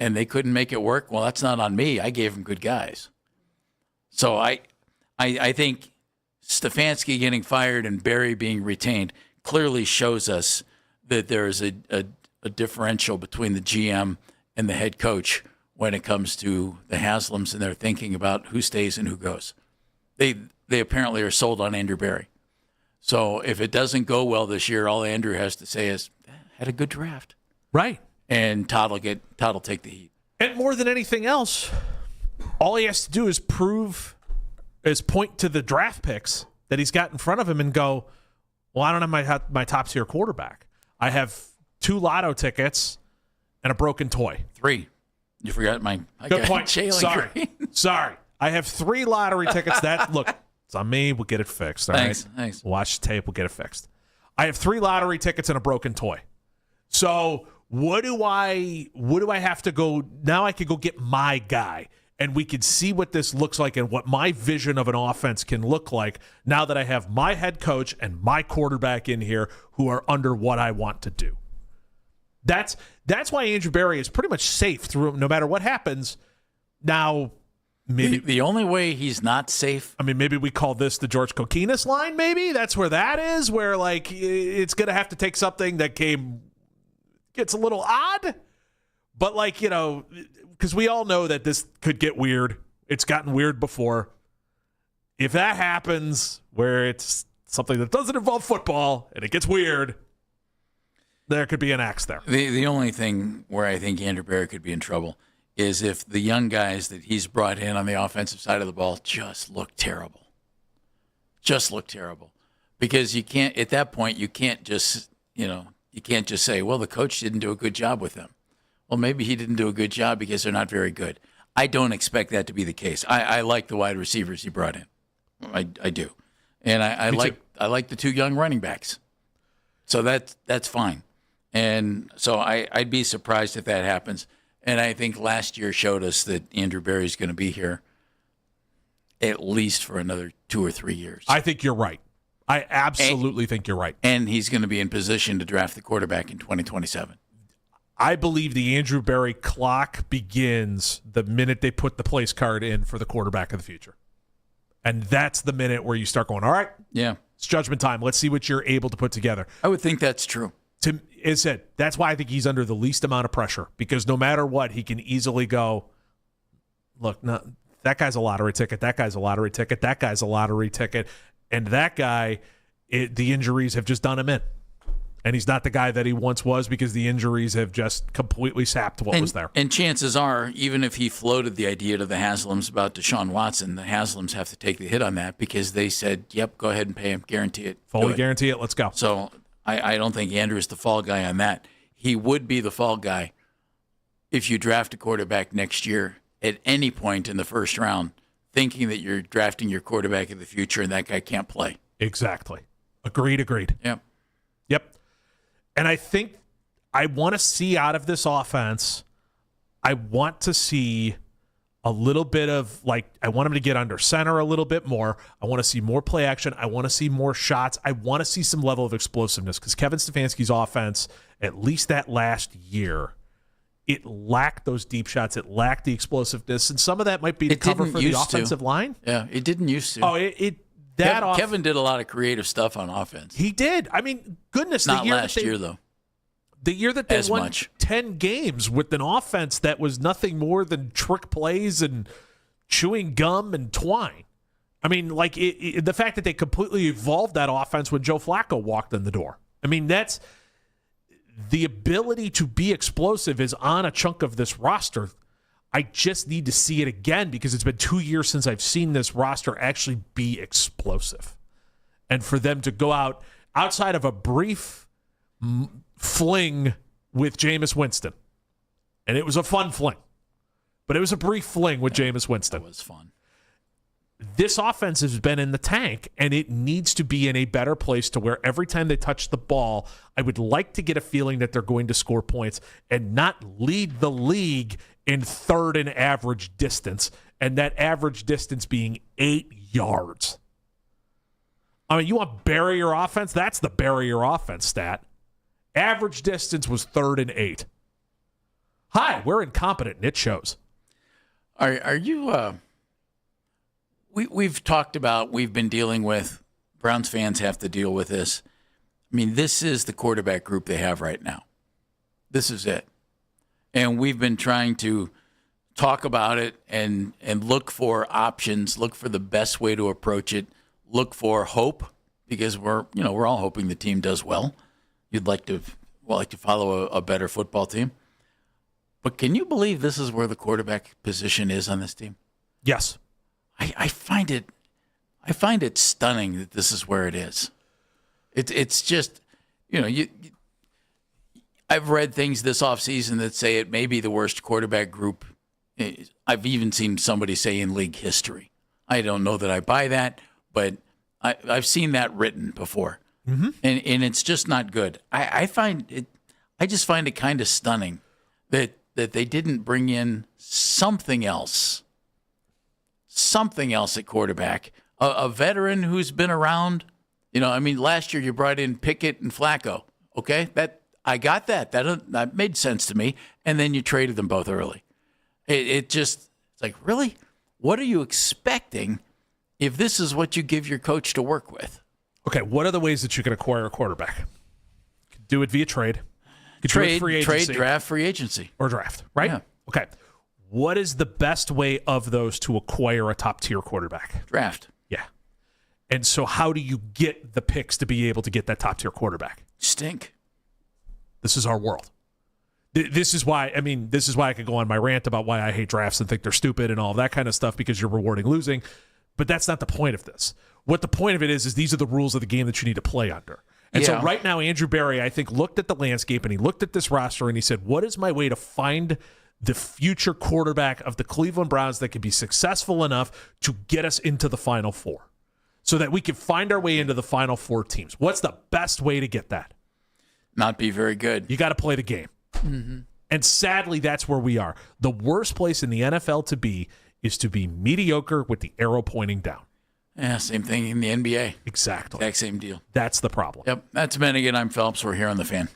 And they couldn't make it work. Well, that's not on me. I gave them good guys. So I think Stefanski getting fired and Barry being retained clearly shows us that there is a differential between the GM and the head coach when it comes to the Haslams and their thinking about who stays and who goes. They apparently are sold on Andrew Barry. So if it doesn't go well this year, all Andrew has to say is, had a good draft. Right. And Todd will take the heat. And more than anything else, all he has to do is point to the draft picks that he's got in front of him and go, well, I don't have my top tier quarterback. I have 2 lotto tickets and a broken toy. 3. You forgot my good point. Sorry. I have 3 lottery tickets. Look, it's on me. We'll get it fixed. All Thanks. right? Thanks. Watch the tape. We'll get it fixed. I have 3 lottery tickets and a broken toy. So what do I have to go? Now I could go get my guy, and we could see what this looks like and what my vision of an offense can look like now that I have my head coach and my quarterback in here who are under what I want to do. That's why Andrew Barry is pretty much safe through no matter what happens. Now, maybe the only way he's not safe. I mean, maybe we call this the George Kokinis line. Maybe that's where that is, where like it's going to have to take something that gets a little odd, but because we all know that this could get weird. It's gotten weird before. If that happens, where it's something that doesn't involve football and it gets weird, there could be an axe there. The only thing where I think Andrew Barry could be in trouble is if the young guys that he's brought in on the offensive side of the ball just look terrible. Because you can't, at that point, you can't just say, well, the coach didn't do a good job with them. Well, maybe he didn't do a good job because they're not very good. I don't expect that to be the case. I like the wide receivers he brought in. I do. And I like the 2 young running backs. So that's fine. And so I'd be surprised if that happens. And I think last year showed us that Andrew Barry's going to be here at least for another 2 or 3 years. I think you're right. I absolutely think you're right. And he's going to be in position to draft the quarterback in 2027. I believe the Andrew Barry clock begins the minute they put the place card in for the quarterback of the future. And that's the minute where you start going, all right, yeah, it's judgment time. Let's see what you're able to put together. I would think that's true. That's why I think he's under the least amount of pressure, because no matter what, he can easily go, look, no, that guy's a lottery ticket, that guy's a lottery ticket, that guy's a lottery ticket, and that guy, the injuries have just done him in. And he's not the guy that he once was because the injuries have just completely sapped what was there. And chances are, even if he floated the idea to the Haslams about Deshaun Watson, the Haslams have to take the hit on that because they said, yep, go ahead and pay him, guarantee it. Fully guarantee it, let's go. So I don't think Andrew is the fall guy on that. He would be the fall guy if you draft a quarterback next year at any point in the first round, thinking that you're drafting your quarterback of the future and that guy can't play. Exactly. Agreed. Yep. And I think I want to see out of this offense, I want to see a little bit of, I want him to get under center a little bit more. I want to see more play action. I want to see more shots. I want to see some level of explosiveness because Kevin Stefanski's offense, at least that last year, it lacked those deep shots. It lacked the explosiveness. And some of that might be to cover for the offensive line. Yeah, it didn't used to. Oh, Kevin did a lot of creative stuff on offense. He did. I mean, goodness. Not last year, though. The year that they won much. 10 games with an offense that was nothing more than trick plays and chewing gum and twine. I mean, the fact that they completely evolved that offense when Joe Flacco walked in the door. I mean, that's the ability to be explosive is on a chunk of this roster. I just need to see it again because it's been 2 years since I've seen this roster actually be explosive. And for them to go outside of a brief fling with Jameis Winston And it was a fun fling. But it was a brief fling with Jameis Winston. That was fun. This offense has been in the tank, and it needs to be in a better place to where every time they touch the ball, I would like to get a feeling that they're going to score points and not lead the league in third and average distance, and that average distance being 8 yards. I mean, you want barrier offense? That's the barrier offense stat. Average distance was 3rd and 8. Hi, we're incompetent, and it shows. Are you... We've talked about, we've been dealing with, Browns fans have to deal with this. I mean, this is the quarterback group they have right now. This is it. And we've been trying to talk about it and look for options, look for the best way to approach it, look for hope, because we're all hoping the team does well. You'd like to follow a better football team. But can you believe this is where the quarterback position is on this team? Yes. I find it stunning that this is where it is. It's just, I've read things this offseason that say it may be the worst quarterback group. I've even seen somebody say in league history. I don't know that I buy that, but I've seen that written before, and it's just not good. I just find it kind of stunning that they didn't bring in something else at quarterback, a veteran who's been around. Last year you brought in Pickett and Flacco. Okay, I got that. That made sense to me. And then you traded them both early. It's like, really? What are you expecting if this is what you give your coach to work with? Okay, what are the ways that you can acquire a quarterback? You can do it via trade. Trade, draft, free agency. Or draft, right? Yeah. Okay. What is the best way of those to acquire a top-tier quarterback? Draft. Yeah. And so how do you get the picks to be able to get that top-tier quarterback? Stink. This is our world. This is why I could go on my rant about why I hate drafts and think they're stupid and all that kind of stuff because you're rewarding losing. But that's not the point of this. What the point of it is these are the rules of the game that you need to play under. And so right now, Andrew Berry, I think, looked at the landscape and he looked at this roster and he said, what is my way to find the future quarterback of the Cleveland Browns that can be successful enough to get us into the Final Four so that we can find our way into the Final Four teams? What's the best way to get that? Not be very good. You got to play the game. Mm-hmm. And sadly, that's where we are. The worst place in the NFL to be is to be mediocre with the arrow pointing down. Yeah, same thing in the NBA. Exactly. Exact same deal. That's the problem. Yep. That's Bennigan. I'm Phelps. We're here on The Fan.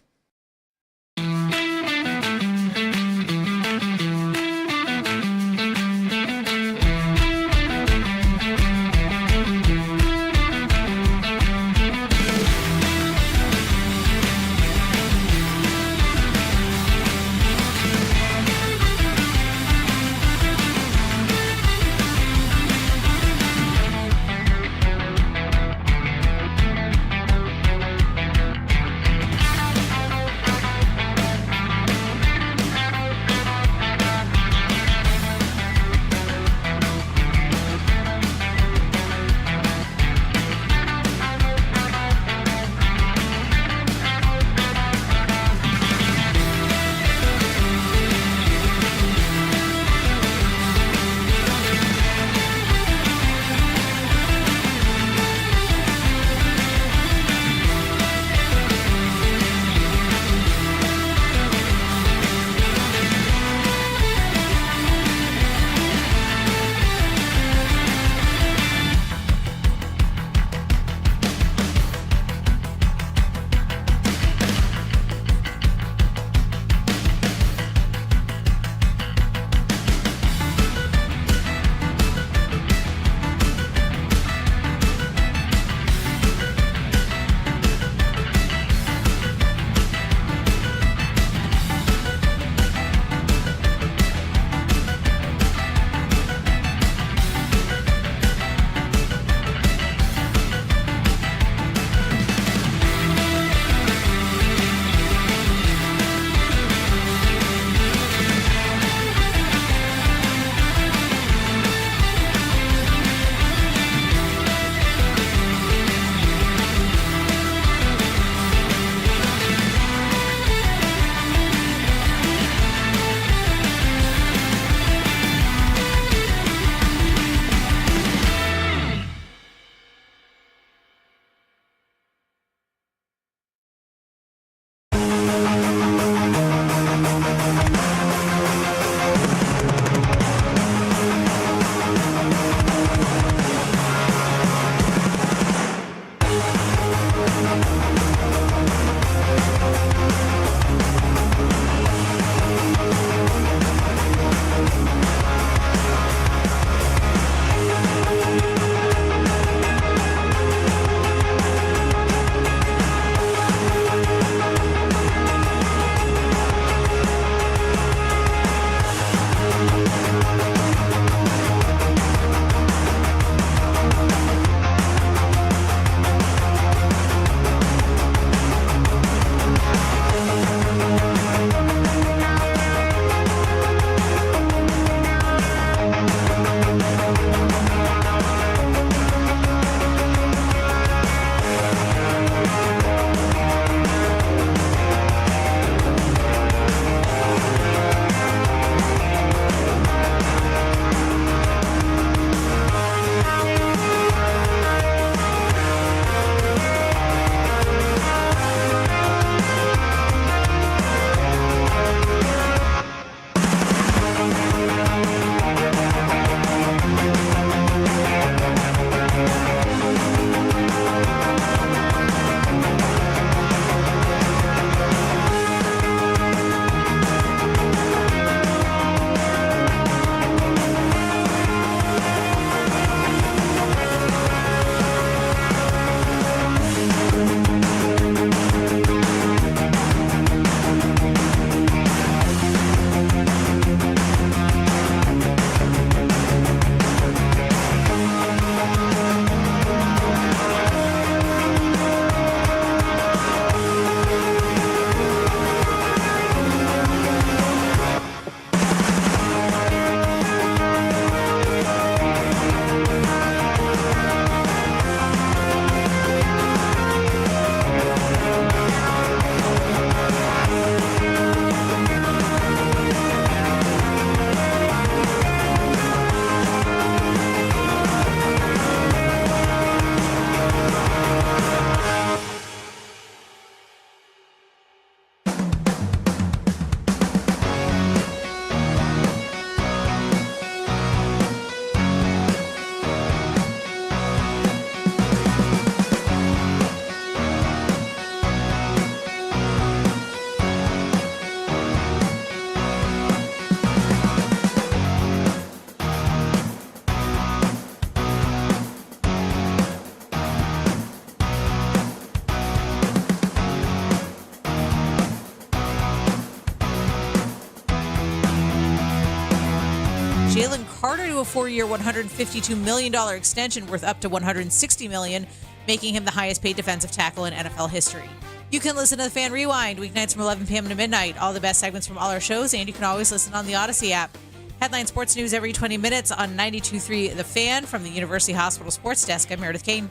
Carter to a 4-year, $152 million extension worth up to $160 million, making him the highest paid defensive tackle in NFL history. You can listen to the Fan Rewind weeknights from 11 p.m. to midnight. All the best segments from all our shows, and you can always listen on the Odyssey app. Headline sports news every 20 minutes on 92.3 The Fan. From the University Hospital Sports Desk, I'm Meredith Kane.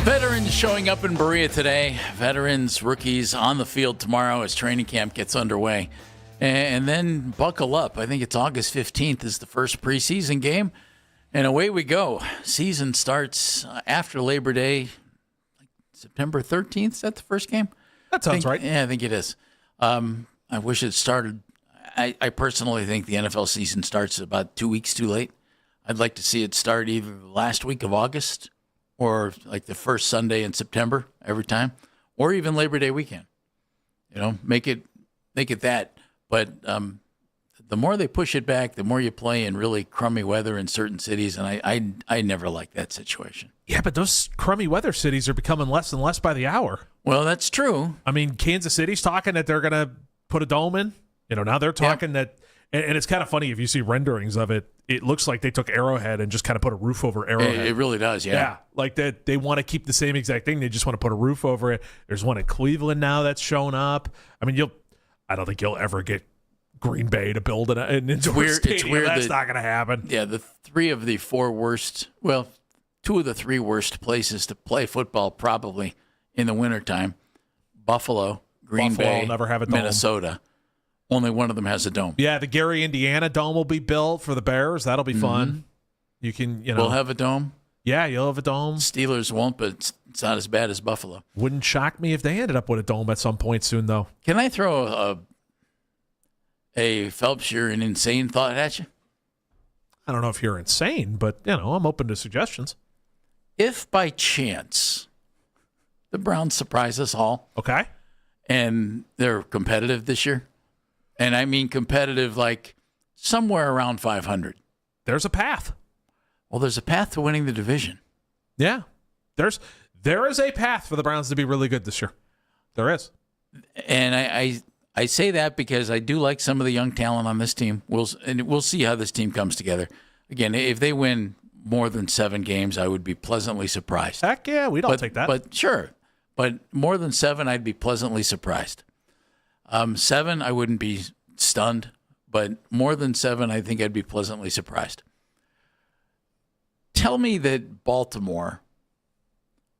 Veterans showing up in Berea today. Veterans, rookies on the field tomorrow as training camp gets underway. And then buckle up. I think it's August 15th is the first preseason game. And away we go. Season starts after Labor Day, September 13th. Is that the first game? That sounds right. Yeah, I think it is. I wish it started. I personally think the NFL season starts about 2 weeks too late. I'd like to see it start either the last week of August or like the first Sunday in September every time, or even Labor Day weekend. You know, make it that. But the more they push it back, the more you play in really crummy weather in certain cities, and I never like that situation. Yeah, but those crummy weather cities are becoming less and less by the hour. Well, that's true. I mean, Kansas City's talking that they're going to put a dome in. You know, now they're talking that, and it's kind of funny if you see renderings of it. It looks like they took Arrowhead and just kind of put a roof over Arrowhead. It really does, yeah. Yeah, like that. They want to keep the same exact thing. They just want to put a roof over it. There's one in Cleveland now that's shown up. I mean, I don't think you'll ever get Green Bay to build an indoor stadium. It's weird. That's not going to happen. Yeah, the three of the four worst, well, two of the three worst places to play football probably in the wintertime, Buffalo, Green Bay, will never have a dome. Minnesota. Only one of them has a dome. Yeah, the Gary, Indiana dome will be built for the Bears. That'll be fun. You can, We'll have a dome. Yeah, you'll have a dome. Steelers won't, but it's not as bad as Buffalo. Wouldn't shock me if they ended up with a dome at some point soon, though. Can I throw a Phelps, you're an insane thought at you? I don't know if you're insane, but, I'm open to suggestions. If by chance the Browns surprise us all. Okay. And they're competitive this year. And I mean competitive like somewhere around 500. There's a path. Well, there's a path to winning the division. Yeah. There is a path for the Browns to be really good this year. There is. And I say that because I do like some of the young talent on this team. We'll see how this team comes together. Again, if they win more than 7 games, I would be pleasantly surprised. Heck yeah, we'd all take that. But sure. But more than 7, I'd be pleasantly surprised. 7, I wouldn't be stunned. But more than 7, I think I'd be pleasantly surprised. Tell me that Baltimore,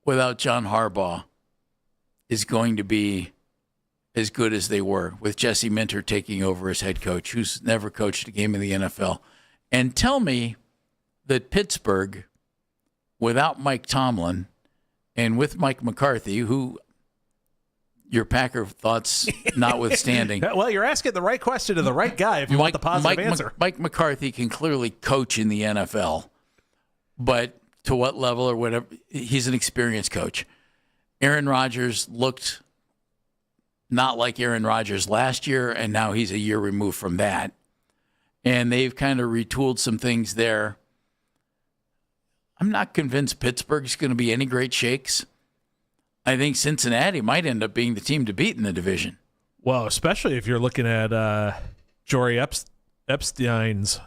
without John Harbaugh, is going to be as good as they were with Jesse Minter taking over as head coach, who's never coached a game in the NFL. And tell me that Pittsburgh, without Mike Tomlin and with Mike McCarthy, who your Packer thoughts notwithstanding. Well, you're asking the right question to the right guy if you want the positive answer. Mike McCarthy can clearly coach in the NFL, but to what level or whatever, he's an experienced coach. Aaron Rodgers looked not like Aaron Rodgers last year, and now he's a year removed from that. And they've kind of retooled some things there. I'm not convinced Pittsburgh's going to be any great shakes. I think Cincinnati might end up being the team to beat in the division. Well, especially if you're looking at Jory Epstein's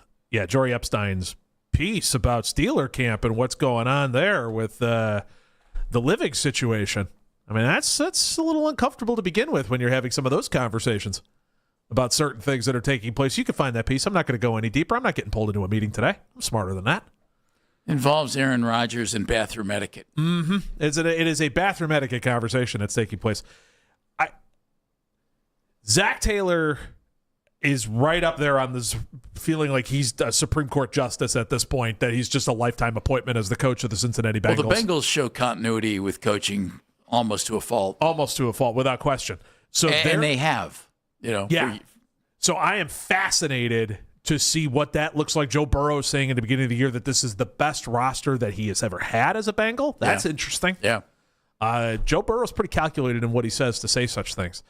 piece about Steeler camp and what's going on there with the living situation. I mean, that's a little uncomfortable to begin with when you're having some of those conversations about certain things that are taking place. You can find that piece. I'm not going to go any deeper. I'm not getting pulled into a meeting today. I'm smarter than that. Involves Aaron Rodgers and bathroom etiquette. Mm-hmm. It is a bathroom etiquette conversation that's taking place. Zach Taylor is right up there on this, feeling like he's a Supreme Court justice at this point, that he's just a lifetime appointment as the coach of the Cincinnati Bengals. Well, the Bengals show continuity with coaching almost to a fault. Almost to a fault, without question. So and they have, Yeah. So I am fascinated to see what that looks like. Joe Burrow saying at the beginning of the year that this is the best roster that he has ever had as a Bengal. That's interesting. Yeah. Joe Burrow's pretty calculated in what he says to say such things.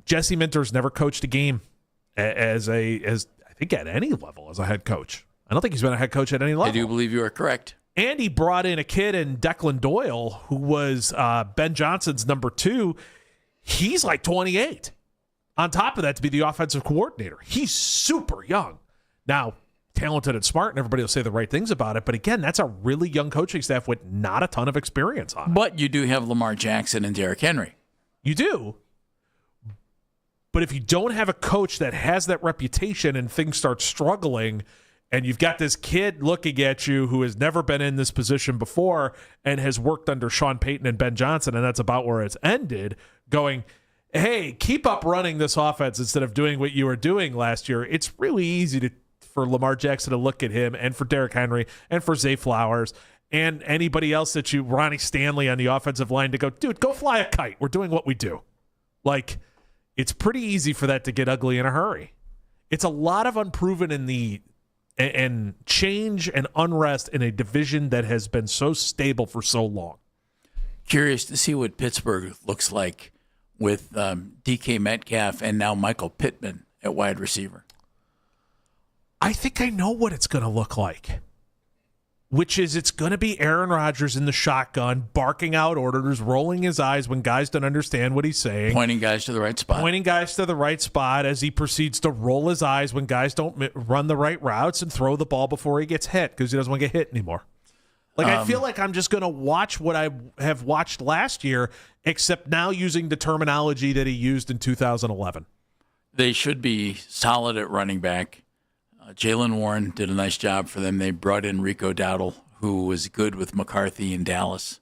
Jesse Minter's never coached a game as I think at any level as a head coach. I don't think he's been a head coach at any level. I do believe you are correct. And he brought in a kid in Declan Doyle, who was Ben Johnson's number 2. He's like 28. On top of that, to be the offensive coordinator. He's super young. Now, talented and smart, and everybody will say the right things about it. But again, that's a really young coaching staff with not a ton of experience on it. But you do have Lamar Jackson and Derrick Henry. You do. But if you don't have a coach that has that reputation and things start struggling, and you've got this kid looking at you who has never been in this position before and has worked under Sean Payton and Ben Johnson, and that's about where it's ended, going, hey, keep up running this offense instead of doing what you were doing last year, it's really easy for Lamar Jackson to look at him and for Derrick Henry and for Zay Flowers and anybody else that Ronnie Stanley on the offensive line to go, dude, go fly a kite. We're doing what we do. Like, it's pretty easy for that to get ugly in a hurry. It's a lot of unproven and change and unrest in a division that has been so stable for so long. Curious to see what Pittsburgh looks like with DK Metcalf and now Michael Pittman at wide receiver. I think I know what it's going to look like, which is it's going to be Aaron Rodgers in the shotgun, barking out orders, rolling his eyes when guys don't understand what he's saying. Pointing guys to the right spot. As he proceeds to roll his eyes when guys don't run the right routes and throw the ball before he gets hit because he doesn't want to get hit anymore. I feel like I'm just going to watch what I have watched last year, except now using the terminology that he used in 2011. They should be solid at running back. Jaylen Warren did a nice job for them. They brought in Rico Dowdle, who was good with McCarthy in Dallas,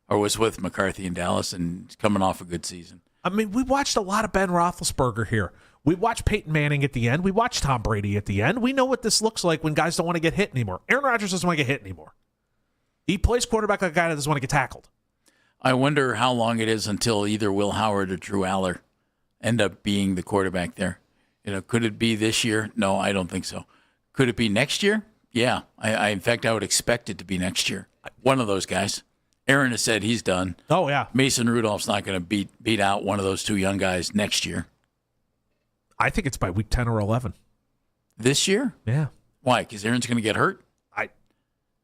or was with McCarthy in Dallas and coming off a good season. I mean, we watched a lot of Ben Roethlisberger here. We watched Peyton Manning at the end. We watched Tom Brady at the end. We know what this looks like when guys don't want to get hit anymore. Aaron Rodgers doesn't want to get hit anymore. He plays quarterback like a guy that doesn't want to get tackled. I wonder how long it is until either Will Howard or Drew Aller end up being the quarterback there. Could it be this year? No, I don't think so. Could it be next year? Yeah. In fact, I would expect it to be next year. One of those guys. Aaron has said he's done. Oh, yeah. Mason Rudolph's not going to beat out one of those two young guys next year. I think it's by week 10 or 11. This year? Yeah. Why? Because Aaron's going to get hurt?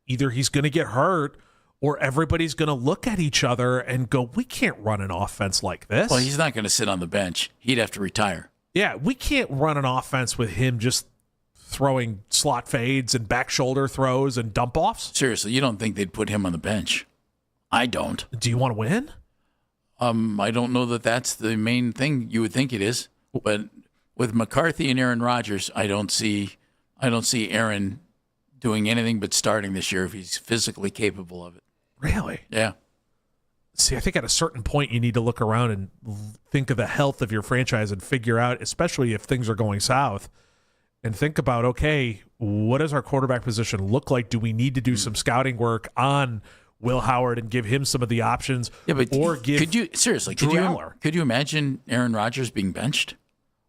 Either he's going to get hurt or everybody's going to look at each other and go, we can't run an offense like this. Well, he's not going to sit on the bench. He'd have to retire. Yeah, we can't run an offense with him just throwing slot fades and back shoulder throws and dump offs. Seriously, you don't think they'd put him on the bench? I don't. Do you want to win? I don't know that that's the main thing. You would think it is, but with McCarthy and Aaron Rodgers, I don't see Aaron doing anything but starting this year if he's physically capable of it. Really? Yeah. See, I think at a certain point you need to look around and think of the health of your franchise and figure out, especially if things are going south, and think about, okay, what does our quarterback position look like? Do we need to do some scouting work on Will Howard and give him some of the options? Yeah, but or give could you imagine Aaron Rodgers being benched?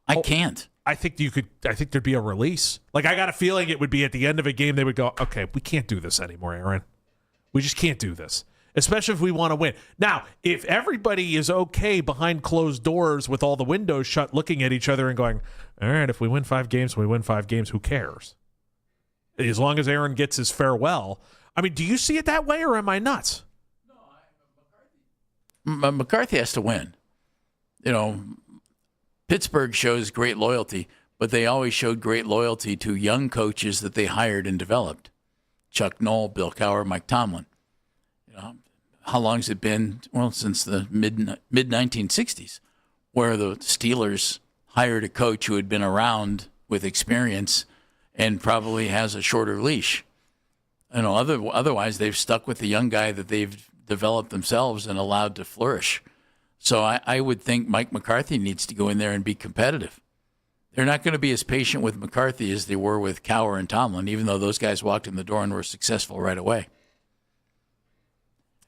I can't. I think there'd be a release. Like, I got a feeling it would be at the end of a game they would go, okay, we can't do this anymore, Aaron. We just can't do this, especially if we want to win. Now, if everybody is okay behind closed doors with all the windows shut, looking at each other and going, all right, if we win 5 games, we win 5 games, who cares? As long as Aaron gets his farewell. I mean, do you see it that way, or am I nuts? No, McCarthy has to win. Pittsburgh shows great loyalty, but they always showed great loyalty to young coaches that they hired and developed. Chuck Noll, Bill Cowher, Mike Tomlin. How long has it been? Well, since the mid-1960s, where the Steelers hired a coach who had been around with experience and probably has a shorter leash. Otherwise, they've stuck with the young guy that they've developed themselves and allowed to flourish. So I would think Mike McCarthy needs to go in there and be competitive. They're not going to be as patient with McCarthy as they were with Cowher and Tomlin, even though those guys walked in the door and were successful right away.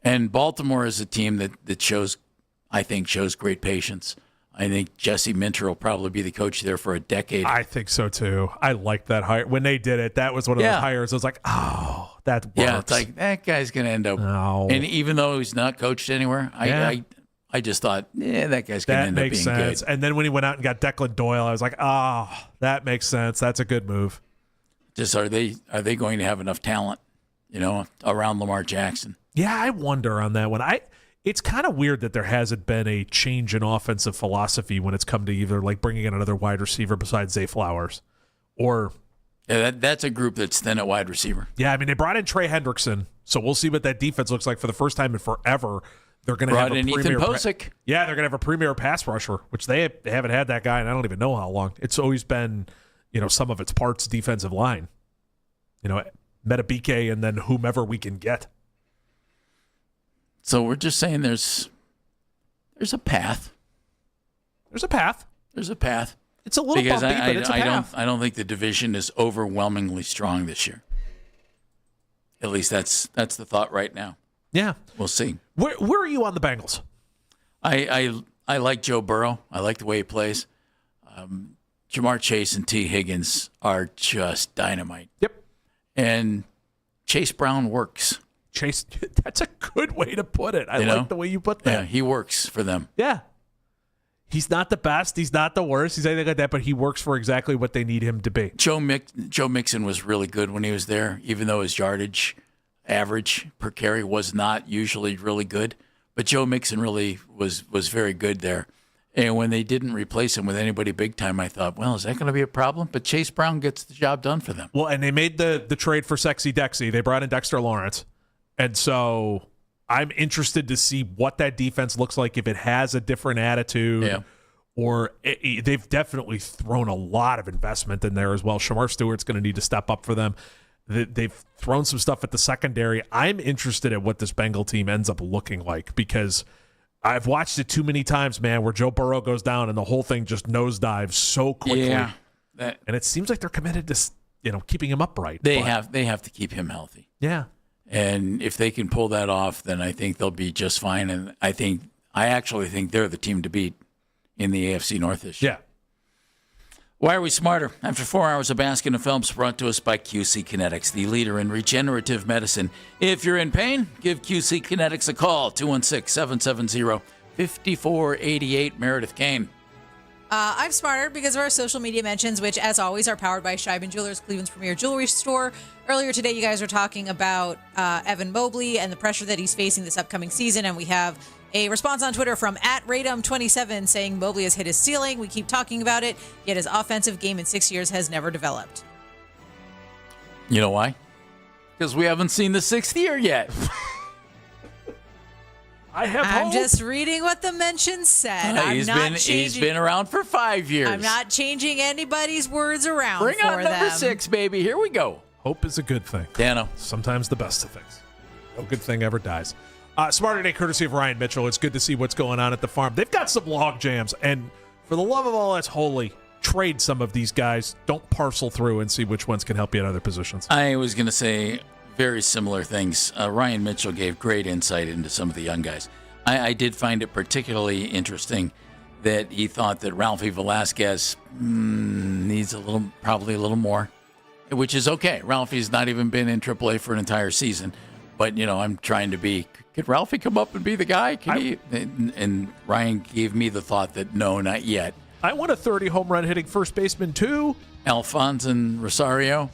And Baltimore is a team that shows great patience. I think Jesse Minter will probably be the coach there for a decade. I think so, too. I like that hire. When they did it, that was one of those hires. I was like, oh, that works. Yeah, it's like, that guy's going to end up. No. And even though he's not coached anywhere, I just thought, that guy's going to end up being sense. good. And then when he went out and got Declan Doyle, I was like, that makes sense. That's a good move. Just are they going to have enough talent around Lamar Jackson. Yeah, I wonder on that one. It's kind of weird that there hasn't been a change in offensive philosophy when it's come to either like bringing in another wide receiver besides Zay Flowers or. Yeah, that's a group that's thin at wide receiver. Yeah, I mean, they brought in Trey Hendrickson, so we'll see what that defense looks like for the first time in forever. They're going to have a Ethan premier. Posick. They're going to have a premier pass rusher, which they haven't had that guy, and I don't even know how long. It's always been, some of its parts defensive line. Metabike and then whomever we can get. So we're just saying there's a path. There's a path. There's a path. It's a little because bumpy, but it's a path. I don't think the division is overwhelmingly strong this year. At least that's the thought right now. Yeah, we'll see. Where are you on the Bengals? I like Joe Burrow. I like the way he plays. Jamar Chase and T. Higgins are just dynamite. Yep. And Chase Brown works. Chase, that's a good way to put it. I like the way you put that. Yeah, he works for them. Yeah. He's not the best. He's not the worst. He's anything like that, but he works for exactly what they need him to be. Joe Mixon was really good when he was there, even though his yardage average per carry was not usually really good. But Joe Mixon really was very good there. And when they didn't replace him with anybody big time, I thought, well, is that going to be a problem? But Chase Brown gets the job done for them. Well, and they made the trade for Sexy Dexy. They brought in Dexter Lawrence. And so I'm interested to see what that defense looks like, if it has a different attitude, or they've definitely thrown a lot of investment in there as well. Shamar Stewart's going to need to step up for them. They've thrown some stuff at the secondary. I'm interested in what this Bengal team ends up looking like, because I've watched it too many times, man, where Joe Burrow goes down and the whole thing just nosedives so quickly. Yeah. And it seems like they're committed to keeping him upright. They have to keep him healthy. Yeah. And if they can pull that off, then I think they'll be just fine. And I actually think they're the team to beat in the AFC North this year. Yeah. Why are we smarter? After 4 hours of Baskin & Phelps, brought to us by QC Kinetics, the leader in regenerative medicine. If you're in pain, give QC Kinetics a call, 216-770-5488. Meredith Kane. I'm smarter because of our social media mentions, which, as always, are powered by Scheiben Jewelers, Cleveland's premier jewelry store. Earlier today, you guys were talking about Evan Mobley and the pressure that he's facing this upcoming season, and we have a response on Twitter from @Radum27 saying Mobley has hit his ceiling. We keep talking about it, yet his offensive game in 6 years has never developed. You know why? Because we haven't seen the 6th year yet. I'm just reading what the mentions said. He's been around for 5 years. I'm not changing anybody's words around. Bring on number 6, baby. Here we go. Hope is a good thing. Dano. Sometimes the best of things. No good thing ever dies. Smarter Day, courtesy of Ryan Mitchell. It's good to see what's going on at the farm. They've got some log jams, and for the love of all that's holy, trade some of these guys. Don't parcel through and see which ones can help you at other positions. I was going to say very similar things. Ryan Mitchell gave great insight into some of the young guys. I did find it particularly interesting that he thought that Ralphie Velasquez needs probably a little more, which is okay. Ralphie's not even been in AAA for an entire season. But, I'm trying to be, could Ralphie come up and be the guy? And Ryan gave me the thought that no, not yet. I want a 30 home run hitting first baseman too. Alphonse and Rosario.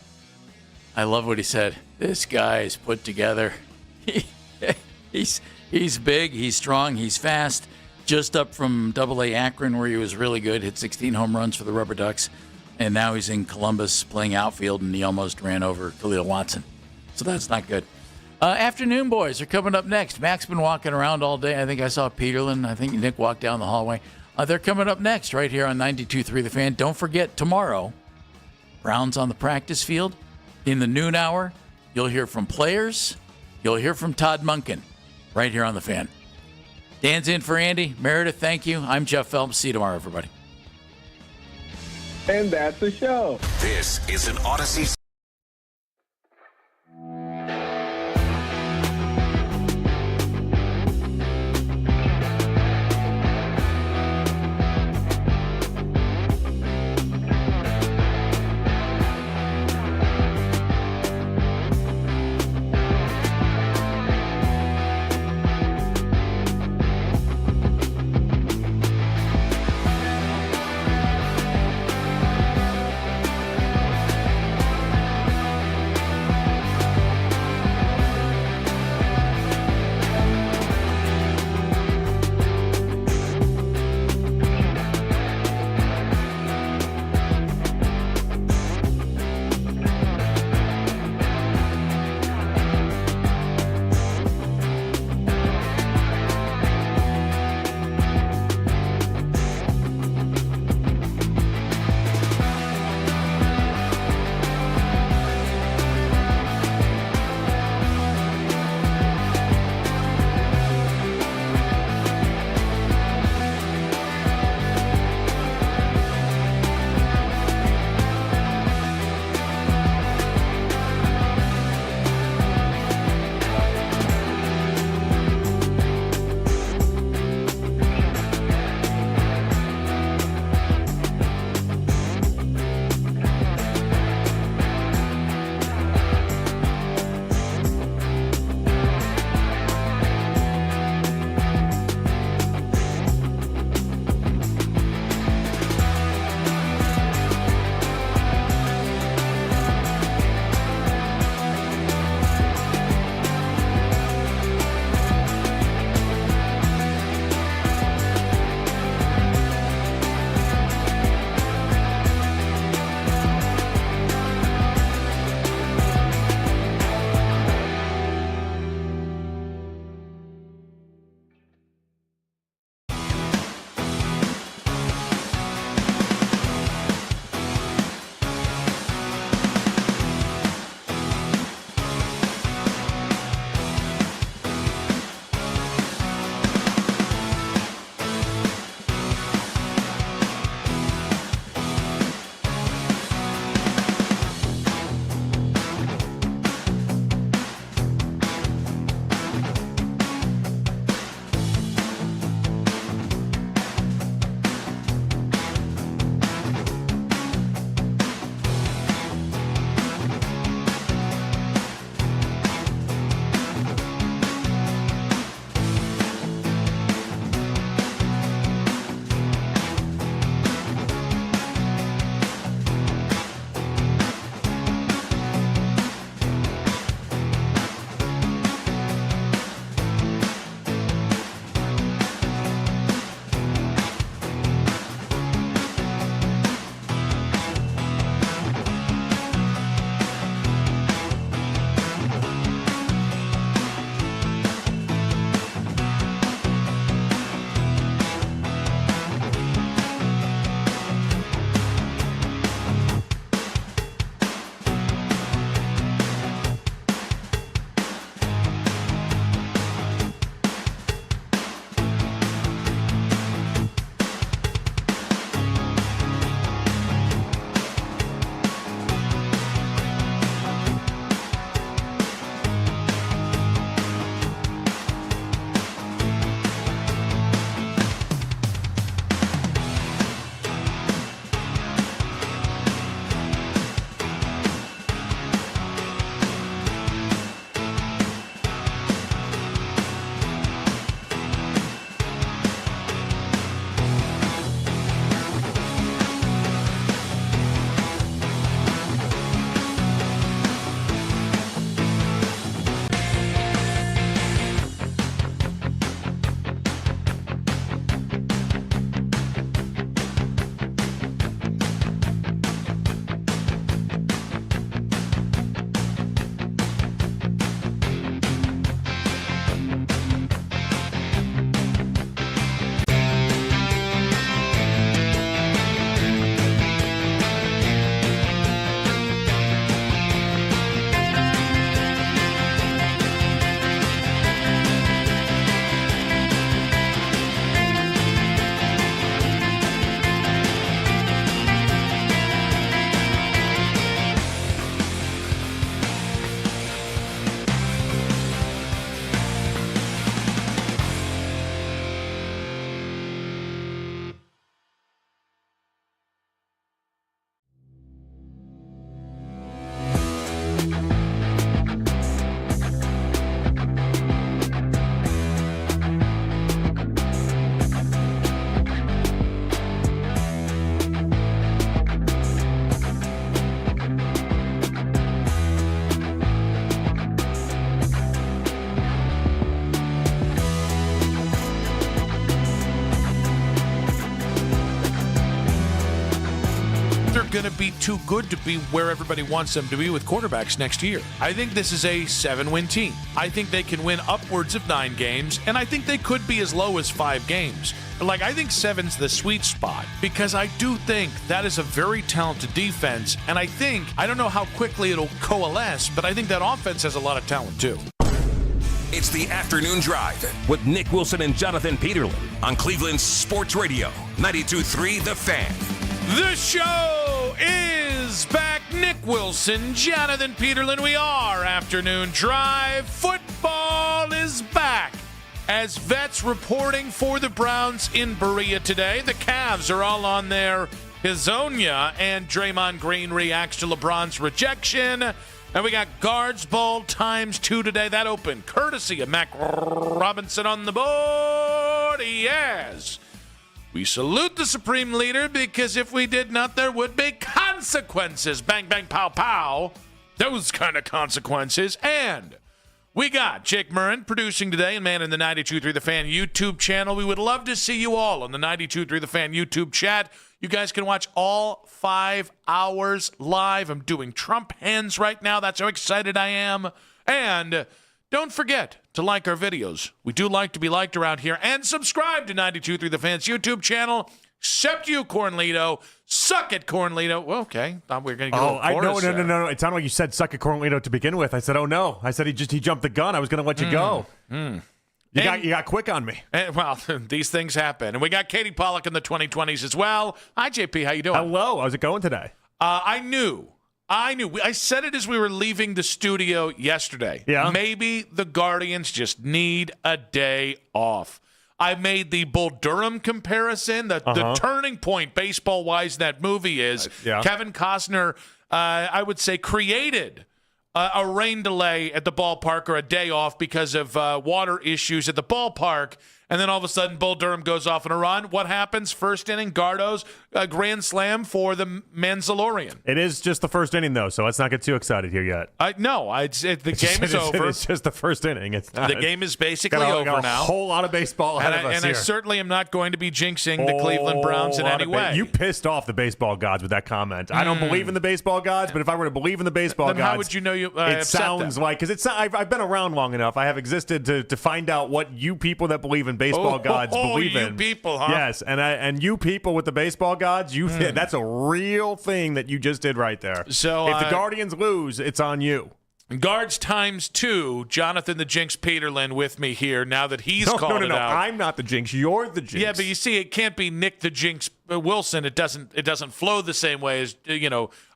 I love what he said. This guy is put together. He's big, he's strong, he's fast. Just up from AA Akron, where he was really good, hit 16 home runs for the Rubber Ducks. And now he's in Columbus playing outfield, and he almost ran over Khalil Watson. So that's not good. Afternoon boys are coming up next. Mac's been walking around all day. I think I saw Peterlin. I think Nick walked down the hallway. They're coming up next right here on 92.3 The Fan. Don't forget, tomorrow, Browns on the practice field. In the noon hour, you'll hear from players. You'll hear from Todd Monken right here on The Fan. Dan's in for Andy. Meredith, thank you. I'm Jeff Phelps. See you tomorrow, everybody. And that's the show. This is an Odyssey. going to be too good to be where everybody wants them to be with quarterbacks next year. I think this is a 7-win team. I think they can win upwards of 9 games, and I think they could be as low as 5 games. Like, I think 7's the sweet spot because I do think that is a very talented defense, and I don't know how quickly it'll coalesce, but I think that offense has a lot of talent too. It's the Afternoon Drive with Nick Wilson and Jonathan Peterlin on Cleveland's Sports Radio, 92.3 The Fan. The show is back. Nick Wilson, Jonathan Peterlin. We are Afternoon Drive. Football is back. As vets reporting for the Browns in Berea today, the Cavs are all on their Hizonia, and Draymond Green reacts to LeBron's rejection. And we got Guards Bowl ×2 today. That opened courtesy of Mac Robinson on the board. Yes. We salute the Supreme Leader because if we did not, there would be consequences. Bang, bang, pow, pow. Those kind of consequences. And we got Jake Murrin producing today and man in the 92.3 The Fan YouTube channel. We would love to see you all on the 92.3 The Fan YouTube chat. You guys can watch all 5 hours live. I'm doing Trump hands right now. That's how excited I am. And don't forget to like our videos. We do like to be liked around here. And subscribe to 92.3 The Fan's YouTube channel. Except you, Cornlito. Suck it, Cornlito. Well, okay. Thought we were going to go No. It sounded like you said suck it, Cornlito, to begin with. I said, oh, no. I said he jumped the gun. I was going to let you go. You got quick on me. Well, these things happen. And we got Katie Pollock in the 2020s as well. Hi, JP. How you doing? Hello. How's it going today? I knew. I said it as we were leaving the studio yesterday. Yeah. Maybe the Guardians just need a day off. I made the Bull Durham comparison. The turning point baseball-wise in that movie is Kevin Costner, I would say, created a rain delay at the ballpark or a day off because of water issues at the ballpark. And then all of a sudden, Bull Durham goes off on a run. What happens? First inning, Gardo's grand slam for the Manzalorian. It is just the first inning, though, so let's not get too excited here yet. The game is over. It's just the first inning. The game is basically over now. A whole lot of baseball ahead of us and here. I certainly am not going to be jinxing the Cleveland Browns in any way. You pissed off the baseball gods with that comment. I don't believe in the baseball gods, but if I were to believe in the baseball gods, how would you know it sounds them? like, because I've been around long enough. I have existed to find out what you people that believe in baseball gods believe in. You people, huh? Yes, and you people with the baseball gods, that's a real thing that you just did right there. So if the Guardians lose, it's on you. Guards ×2, Jonathan the Jinx Peterlin with me here now that he's called it out. I'm not the Jinx. You're the Jinx. Yeah, but you see, it can't be Nick the Jinx Wilson. It doesn't flow the same way as,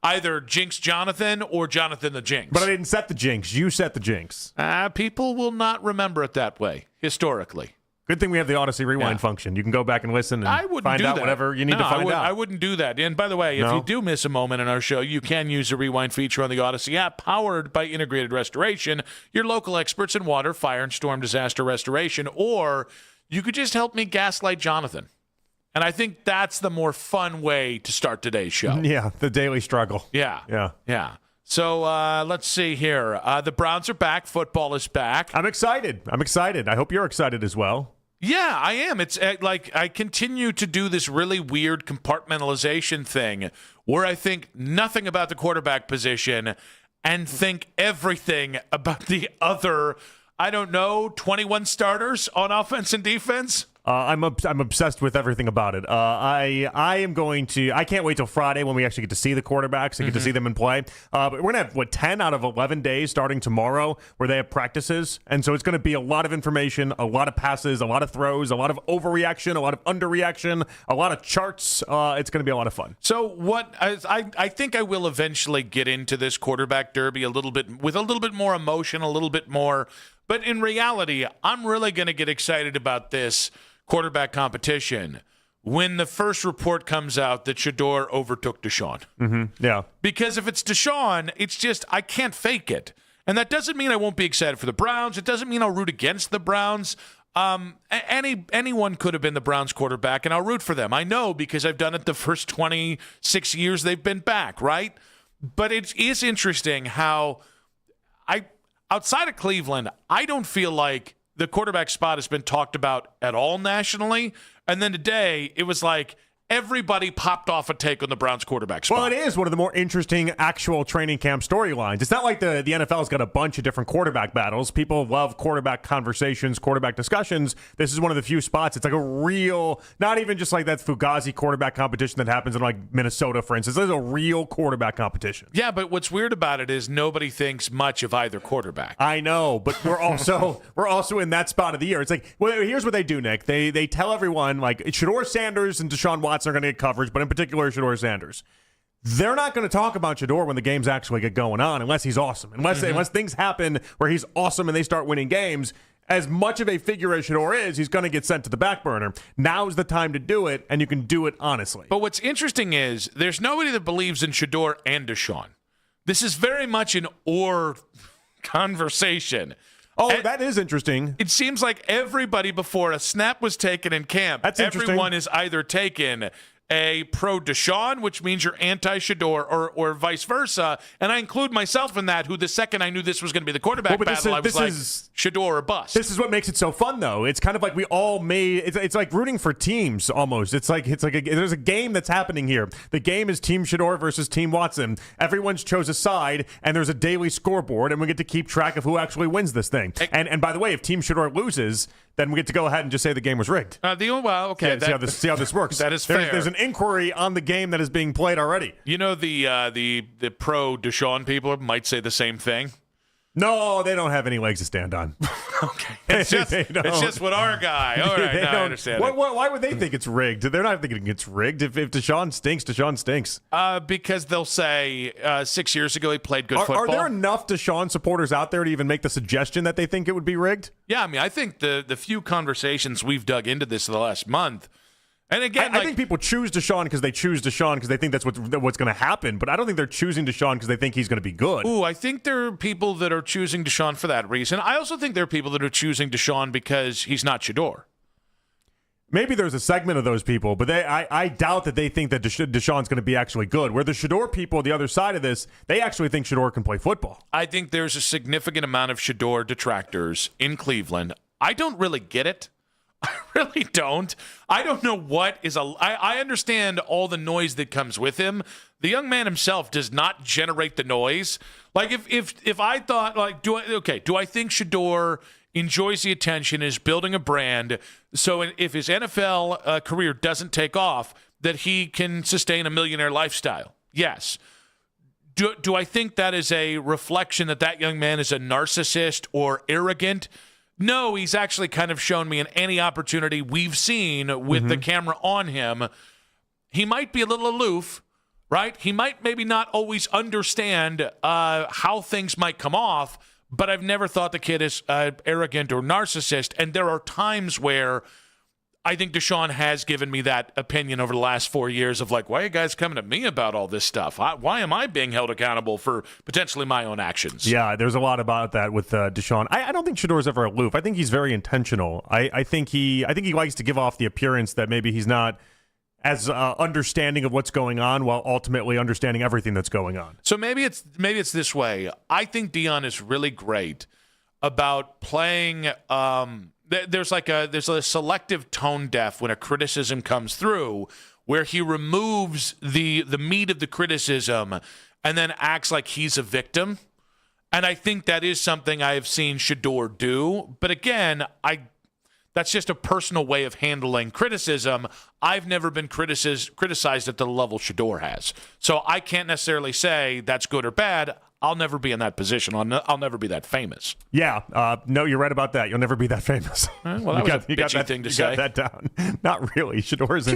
either Jinx Jonathan or Jonathan the Jinx. But I didn't set the Jinx. You set the Jinx. People will not remember it that way, historically. Good thing we have the Odyssey Rewind function. You can go back and listen and find out whatever you need to find out. I wouldn't do that. And by the way, if you do miss a moment in our show, you can use the Rewind feature on the Odyssey app, powered by Integrated Restoration, your local experts in water, fire, and storm disaster restoration. Or you could just help me gaslight Jonathan. And I think that's the more fun way to start today's show. Yeah, the daily struggle. Yeah. So let's see here. The Browns are back. Football is back. I'm excited. I hope you're excited as well. Yeah, I am. It's like I continue to do this really weird compartmentalization thing where I think nothing about the quarterback position and think everything about the other, 21 starters on offense and defense. I'm obsessed with everything about it. I can't wait till Friday when we actually get to see the quarterbacks and get to see them in play. But we're going to have, 10 out of 11 days starting tomorrow where they have practices. And so it's going to be a lot of information, a lot of passes, a lot of throws, a lot of overreaction, a lot of underreaction, a lot of charts. It's going to be a lot of fun. So I think I will eventually get into this quarterback derby with a little bit more emotion, a little bit more. But in reality, I'm really going to get excited about this quarterback competition when the first report comes out that Shedeur overtook Deshaun. Yeah. Because if it's Deshaun, it's just I can't fake it. And that doesn't mean I won't be excited for the Browns. It doesn't mean I'll root against the Browns. Anyone could have been the Browns quarterback, and I'll root for them. I know because I've done it the first 26 years they've been back, right? But it is interesting how outside of Cleveland, I don't feel like the quarterback spot has been talked about at all nationally. And then today, it was like everybody popped off a take on the Browns quarterback spot. Well, it is one of the more interesting actual training camp storylines. It's not like the NFL's got a bunch of different quarterback battles. People love quarterback conversations, quarterback discussions. This is one of the few spots. It's like a real, not even just like that Fugazi quarterback competition that happens in like Minnesota, for instance. There's a real quarterback competition. Yeah, but what's weird about it is nobody thinks much of either quarterback. I know, but we're also in that spot of the year. It's like, well, here's what they do, Nick. They tell everyone like Shedeur Sanders and Deshaun Watson are going to get coverage, but in particular Shedeur Sanders. They're not going to talk about Shedeur when the games actually get going on unless he's awesome. Unless things happen where he's awesome and they start winning games. As much of a figure as Shedeur is, he's going to get sent to the back burner. Now's the time to do it, and you can do it honestly. But what's interesting is there's nobody that believes in Shedeur and Deshaun. This is very much an or conversation. Oh, that is interesting. It seems like everybody before a snap was taken in camp, everyone is either taken a pro Deshaun, which means you're anti-Shedeur, or vice versa. And I include myself in that, who the second I knew this was going to be the quarterback battle, I was like, Shedeur or bust. This is what makes it so fun, though. It's kind of like we all made it's like rooting for teams almost. It's like there's a game that's happening here. The game is Team Shedeur versus Team Watson. Everyone's chose a side, and there's a daily scoreboard, and we get to keep track of who actually wins this thing. And by the way, if Team Shedeur loses, then we get to go ahead and just say the game was rigged. Okay. See how this works. That is fair. There's an inquiry on the game that is being played already. You know, the pro Deshaun people might say the same thing. No, they don't have any legs to stand on. Okay. It's just what our guy. All right, I understand. Why would they think it's rigged? They're not thinking it's rigged. If Deshaun stinks, Deshaun stinks. Because they'll say 6 years ago he played good football. Are there enough Deshaun supporters out there to even make the suggestion that they think it would be rigged? Yeah, I mean, I think the few conversations we've dug into this in the last month, and again, I think people choose Deshaun because they choose Deshaun because they think that's what's going to happen. But I don't think they're choosing Deshaun because they think he's going to be good. Ooh, I think there are people that are choosing Deshaun for that reason. I also think there are people that are choosing Deshaun because he's not Shedeur. Maybe there's a segment of those people, but I doubt that they think that Deshaun's going to be actually good. Where the Shedeur people, the other side of this, they actually think Shedeur can play football. I think there's a significant amount of Shedeur detractors in Cleveland. I don't really get it. I really don't. I don't know what is I understand all the noise that comes with him. The young man himself does not generate the noise. Like if I thought like do I think Shedeur enjoys the attention, is building a brand, so if his NFL career doesn't take off, that he can sustain a millionaire lifestyle? Yes. Do I think that is a reflection that young man is a narcissist or arrogant? No, he's actually kind of shown me in any opportunity we've seen with the camera on him. He might be a little aloof, right? He might maybe not always understand how things might come off, but I've never thought the kid is arrogant or narcissist. And there are times where I think Deshaun has given me that opinion over the last 4 years of like, why are you guys coming to me about all this stuff? Why am I being held accountable for potentially my own actions? Yeah, there's a lot about that with Deshaun. I don't think Shedeur's ever aloof. I think he's very intentional. I think he likes to give off the appearance that maybe he's not as understanding of what's going on while ultimately understanding everything that's going on. So maybe it's this way. I think Deion is really great about playing there's a selective tone deaf when a criticism comes through where he removes the meat of the criticism and then acts like he's a victim. And I think that is something I have seen Shedeur do. But again, that's just a personal way of handling criticism. I've never been criticized at the level Shedeur has. So I can't necessarily say that's good or bad. I'll never be in that position. I'll never be that famous. Yeah. No, you're right about that. You'll never be that famous. Well, that was a bitchy thing to say. You got that down. Not really. Shedeur isn't.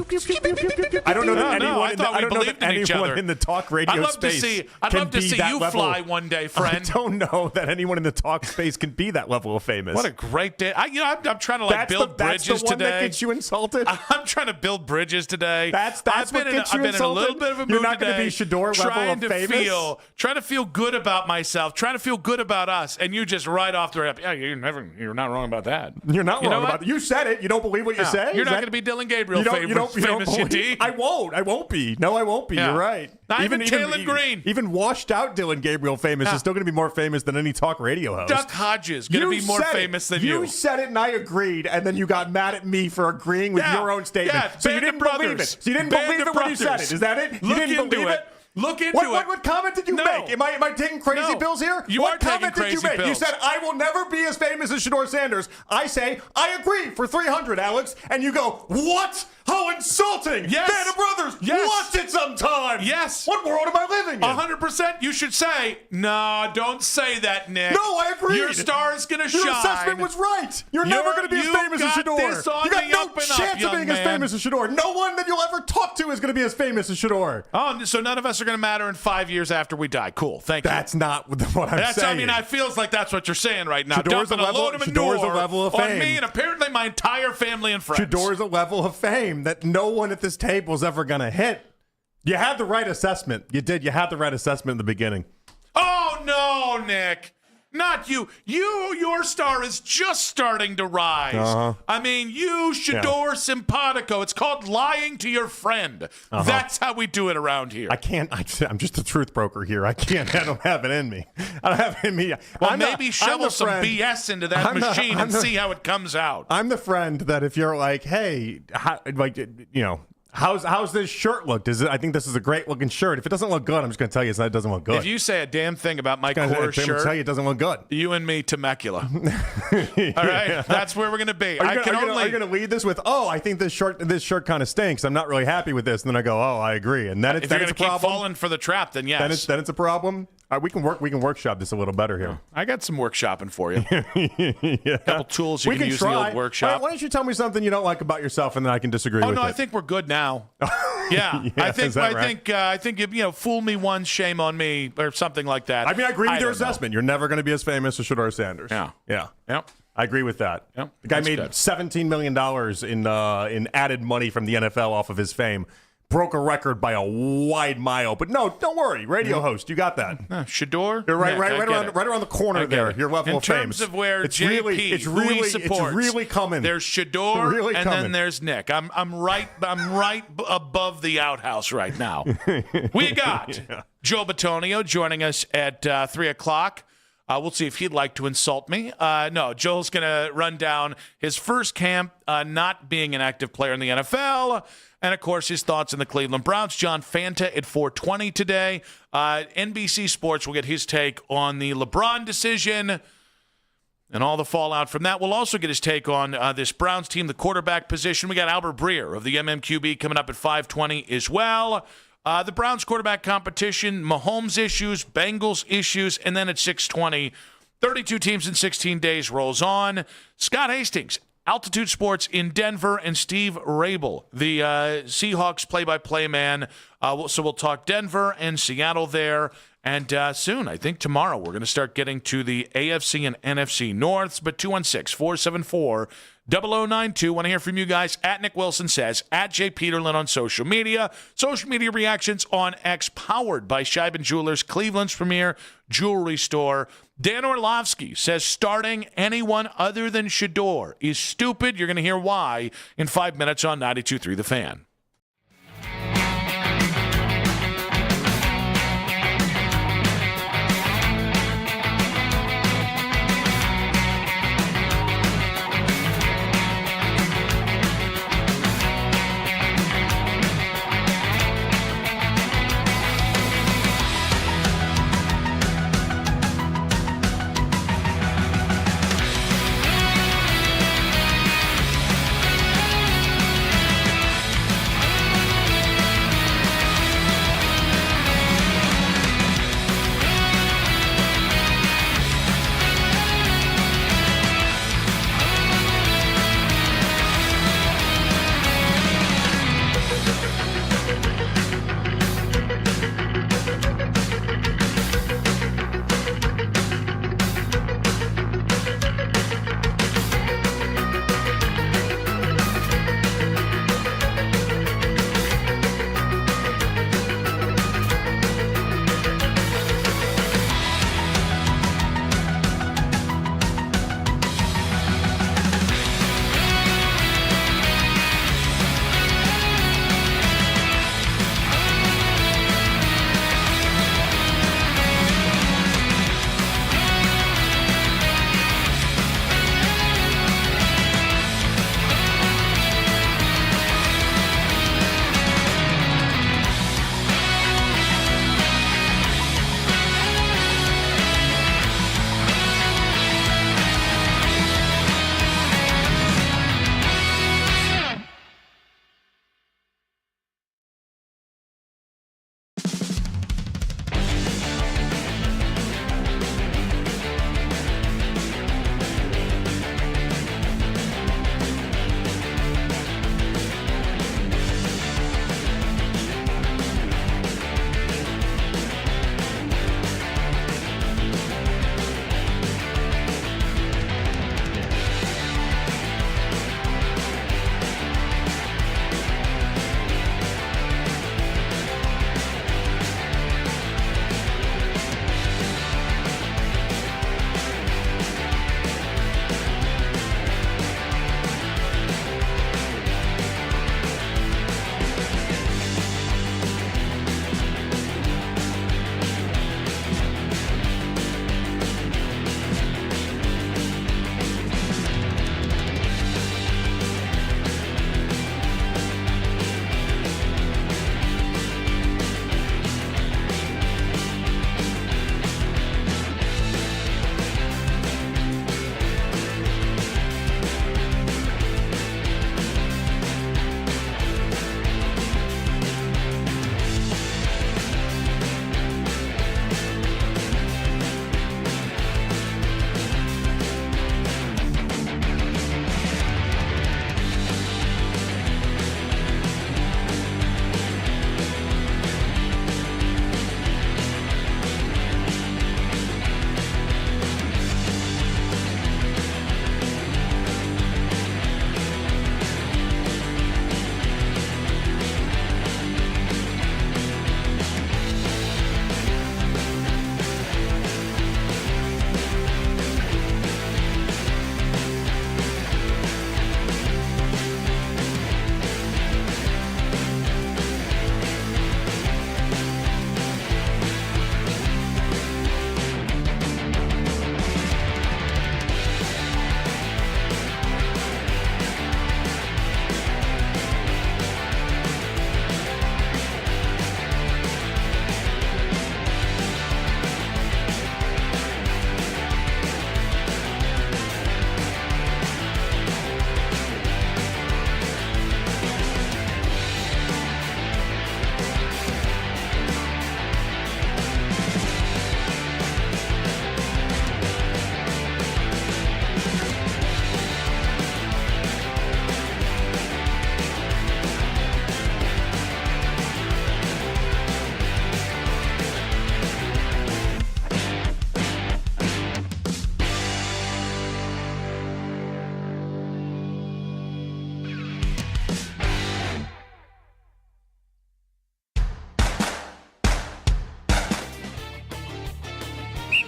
I don't know that anyone in the talk radio space I'd love to see you fly one day, friend. I don't know that anyone in the talk space can be that level of famous. What a great day. I'm trying to build bridges today. That's the one that gets you insulted? I'm trying to build bridges today. That's what gets you insulted? I've been in a little bit of a mood You're not going to be Shedeur level of famous? Trying to feel good about myself, trying to feel good about us, and you just right off the rip, yeah, you're not wrong about that. You're not wrong about it. You said it. You don't believe what you say? You're not going to be Dylan Gabriel famous, you I won't be. No, I won't be. Yeah. You're right. Not even Taylor Green. Even washed out Dylan Gabriel famous is still going to be more famous than any talk radio host. Duck Hodges going to be more famous than you. You said it and I agreed, and then you got mad at me for agreeing with your own statement. Yeah, so you didn't believe it. So you didn't believe it when you said it. Is that it? You didn't believe it? Look into it. What comment did you make? Am I taking crazy pills here? What comment did you make? You said, I will never be as famous as Shedeur Sanders. I say, I agree for 300, Alex. And you go, what? How insulting. Yes. Band of Brothers. Yes. Watch it sometime. Yes. What world am I living in? 100%. You should say, no, don't say that, Nick. No, I agree. Your star is going to shine. Your assessment was right. You're never going to be as famous as Shedeur. You got no chance of being as famous as Shedeur. No one that you'll ever talk to is going to be as famous as Shedeur. Oh, so none of us are going to matter in 5 years after we die. Cool. Thank you. That's not what I'm saying. I mean, it feels like that's what you're saying right now. Shedeur's Dumping a load of Shedeur's a level of fame. on me and apparently my entire family and friends. Shedeur's a level of fame that no one at this table is ever going to hit. You had the right assessment. You did. You had the right assessment in the beginning. Oh, no, Nick. Not you. Your star is just starting to rise. Uh-huh. I mean, you, Shedeur Simpatico. It's called lying to your friend. Uh-huh. That's how we do it around here. I can't. I'm just a truth broker here. I can't. I don't have it in me. I don't have it in me. Well, maybe shovel some BS into that machine and see how it comes out. I'm the friend that if you're like, hey, how's this shirt look? I think this is a great looking shirt. If it doesn't look good, I'm just going to tell you it doesn't look good. If you say a damn thing about my I'm core shirt, tell you it doesn't look good. You and me, Temecula. All right, that's where we're going to be. Are you going to lead this with, I think this shirt kind of stinks. I'm not really happy with this. And then I go, I agree. And then if you're going to keep falling for the trap, then yes. Then it's a problem. We can workshop this a little better here. I got some workshopping for you. A couple tools you can use in the old workshop. Why don't you tell me something you don't like about yourself, and then I can disagree with it? Oh, no, I think we're good now. Yeah, I think fool me once, shame on me, or something like that. I mean, I agree with your assessment. You're never going to be as famous as Shedeur Sanders. Yeah. I agree with that. Yep. The guy made $17 million in added money from the NFL off of his fame. Broke a record by a wide mile. But no, don't worry. Radio host, you got that. Shedeur? You're right around the corner there. Your level of fame. In terms of where it's JP, who he supports, it's really coming. There's Shedeur, then there's Nick. I'm right above the outhouse right now. We got Joe Bitonio joining us at 3 o'clock. We'll see if he'd like to insult me. No, Joel's going to run down his first camp not being an active player in the NFL. And, of course, his thoughts on the Cleveland Browns. John Fanta at 4:20 today. NBC Sports will get his take on the LeBron decision and all the fallout from that. We'll also get his take on this Browns team, the quarterback position. We got Albert Breer of the MMQB coming up at 5:20 as well. The Browns quarterback competition, Mahomes issues, Bengals issues, and then at 6:20, 32 teams in 16 days rolls on. Scott Hastings, Altitude Sports in Denver, and Steve Rabel, the Seahawks play-by-play man. So we'll talk Denver and Seattle there. And soon, I think tomorrow, we're going to start getting to the AFC and NFC Norths. But 216-474-0092. Want to hear from you guys. At Nick Wilson says, at Jay Peterlin on social media. Social media reactions on X, powered by Scheiben Jewelers, Cleveland's premier jewelry store. Dan Orlovsky says starting anyone other than Shedeur is stupid. You're going to hear why in 5 minutes on 92.3 The Fan.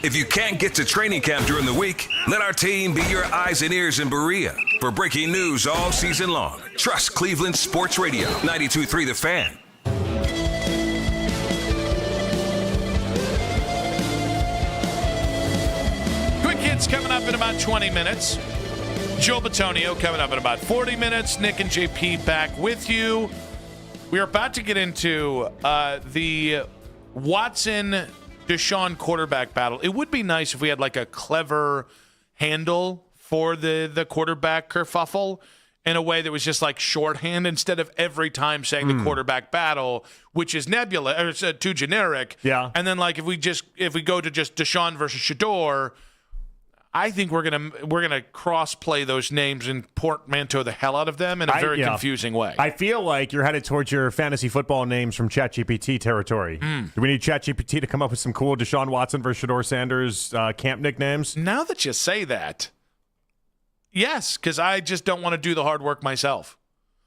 If you can't get to training camp during the week, let our team be your eyes and ears in Berea for breaking news all season long. Trust Cleveland Sports Radio, 92.3 The Fan. Quick Hits coming up in about 20 minutes. Joe Batonio coming up in about 40 minutes. Nick and JP back with you. We are about to get into the Watson-Deshaun quarterback battle. It would be nice if we had like a clever handle for the quarterback kerfuffle in a way that was just like shorthand instead of every time saying the quarterback battle, which is nebulous or too generic. Yeah. And then like if we go to just Deshaun versus Shedeur, I think we're gonna cross play those names and portmanteau the hell out of them in a very confusing way. I feel like you're headed towards your fantasy football names from ChatGPT territory. Do we need ChatGPT to come up with some cool Deshaun Watson versus Shedeur Sanders camp nicknames? Now that you say that, yes, because I just don't want to do the hard work myself.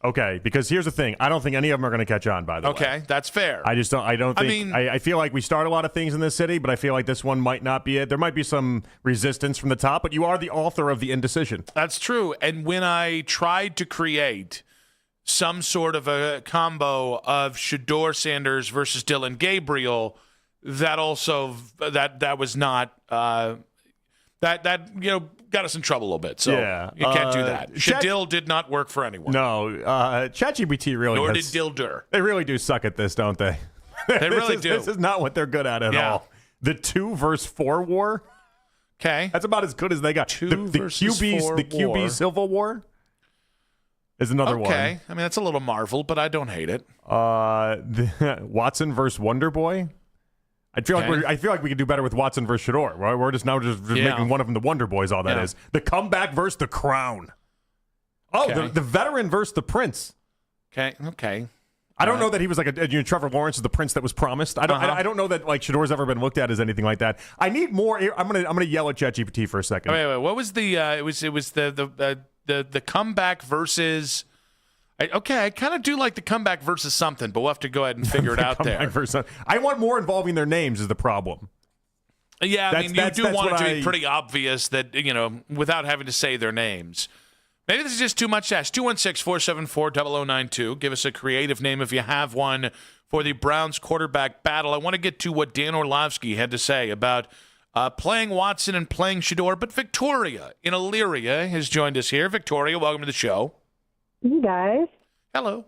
Okay, because here's the thing. I don't think any of them are going to catch on, by the way. Okay, that's fair. I just don't. I don't think. I feel like we start a lot of things in this city, but I feel like this one might not be it. There might be some resistance from the top, but you are the author of the indecision. That's true. And when I tried to create some sort of a combo of Shedeur Sanders versus Dylan Gabriel, that also that was not that got us in trouble a little bit. So you can't do that. Shadil did not work for anyone. No, ChatGPT really. Nor did Dildur. They really do suck at this, don't they? They really do. This is not what they're good at all. The 2 versus 4 war. Okay, that's about as good as they got. The QB Civil War is another one. Okay, I mean that's a little Marvel, but I don't hate it. The Watson versus Wonder Boy. I feel like we could do better with Watson versus Shedeur. Right? We're just making one of them the Wonder Boys. All that is the comeback versus the crown. Oh, the veteran versus the prince. Okay. I don't know that he was like Trevor Lawrence is the prince that was promised. I don't know that like Shedeur's ever been looked at as anything like that. I need more. I'm gonna yell at ChatGPT for a second. Wait. What was the? It was the comeback versus. I kind of do like the comeback versus something, but we'll have to go ahead and figure it out there. I want more involving their names is the problem. Yeah, I mean, you do want it to be pretty obvious that, without having to say their names. Maybe this is just too much to ask. 216-474-0092. Give us a creative name if you have one for the Browns quarterback battle. I want to get to what Dan Orlovsky had to say about playing Watson and playing Shedeur, but Victoria in Elyria has joined us here. Victoria, welcome to the show. You guys. Hello.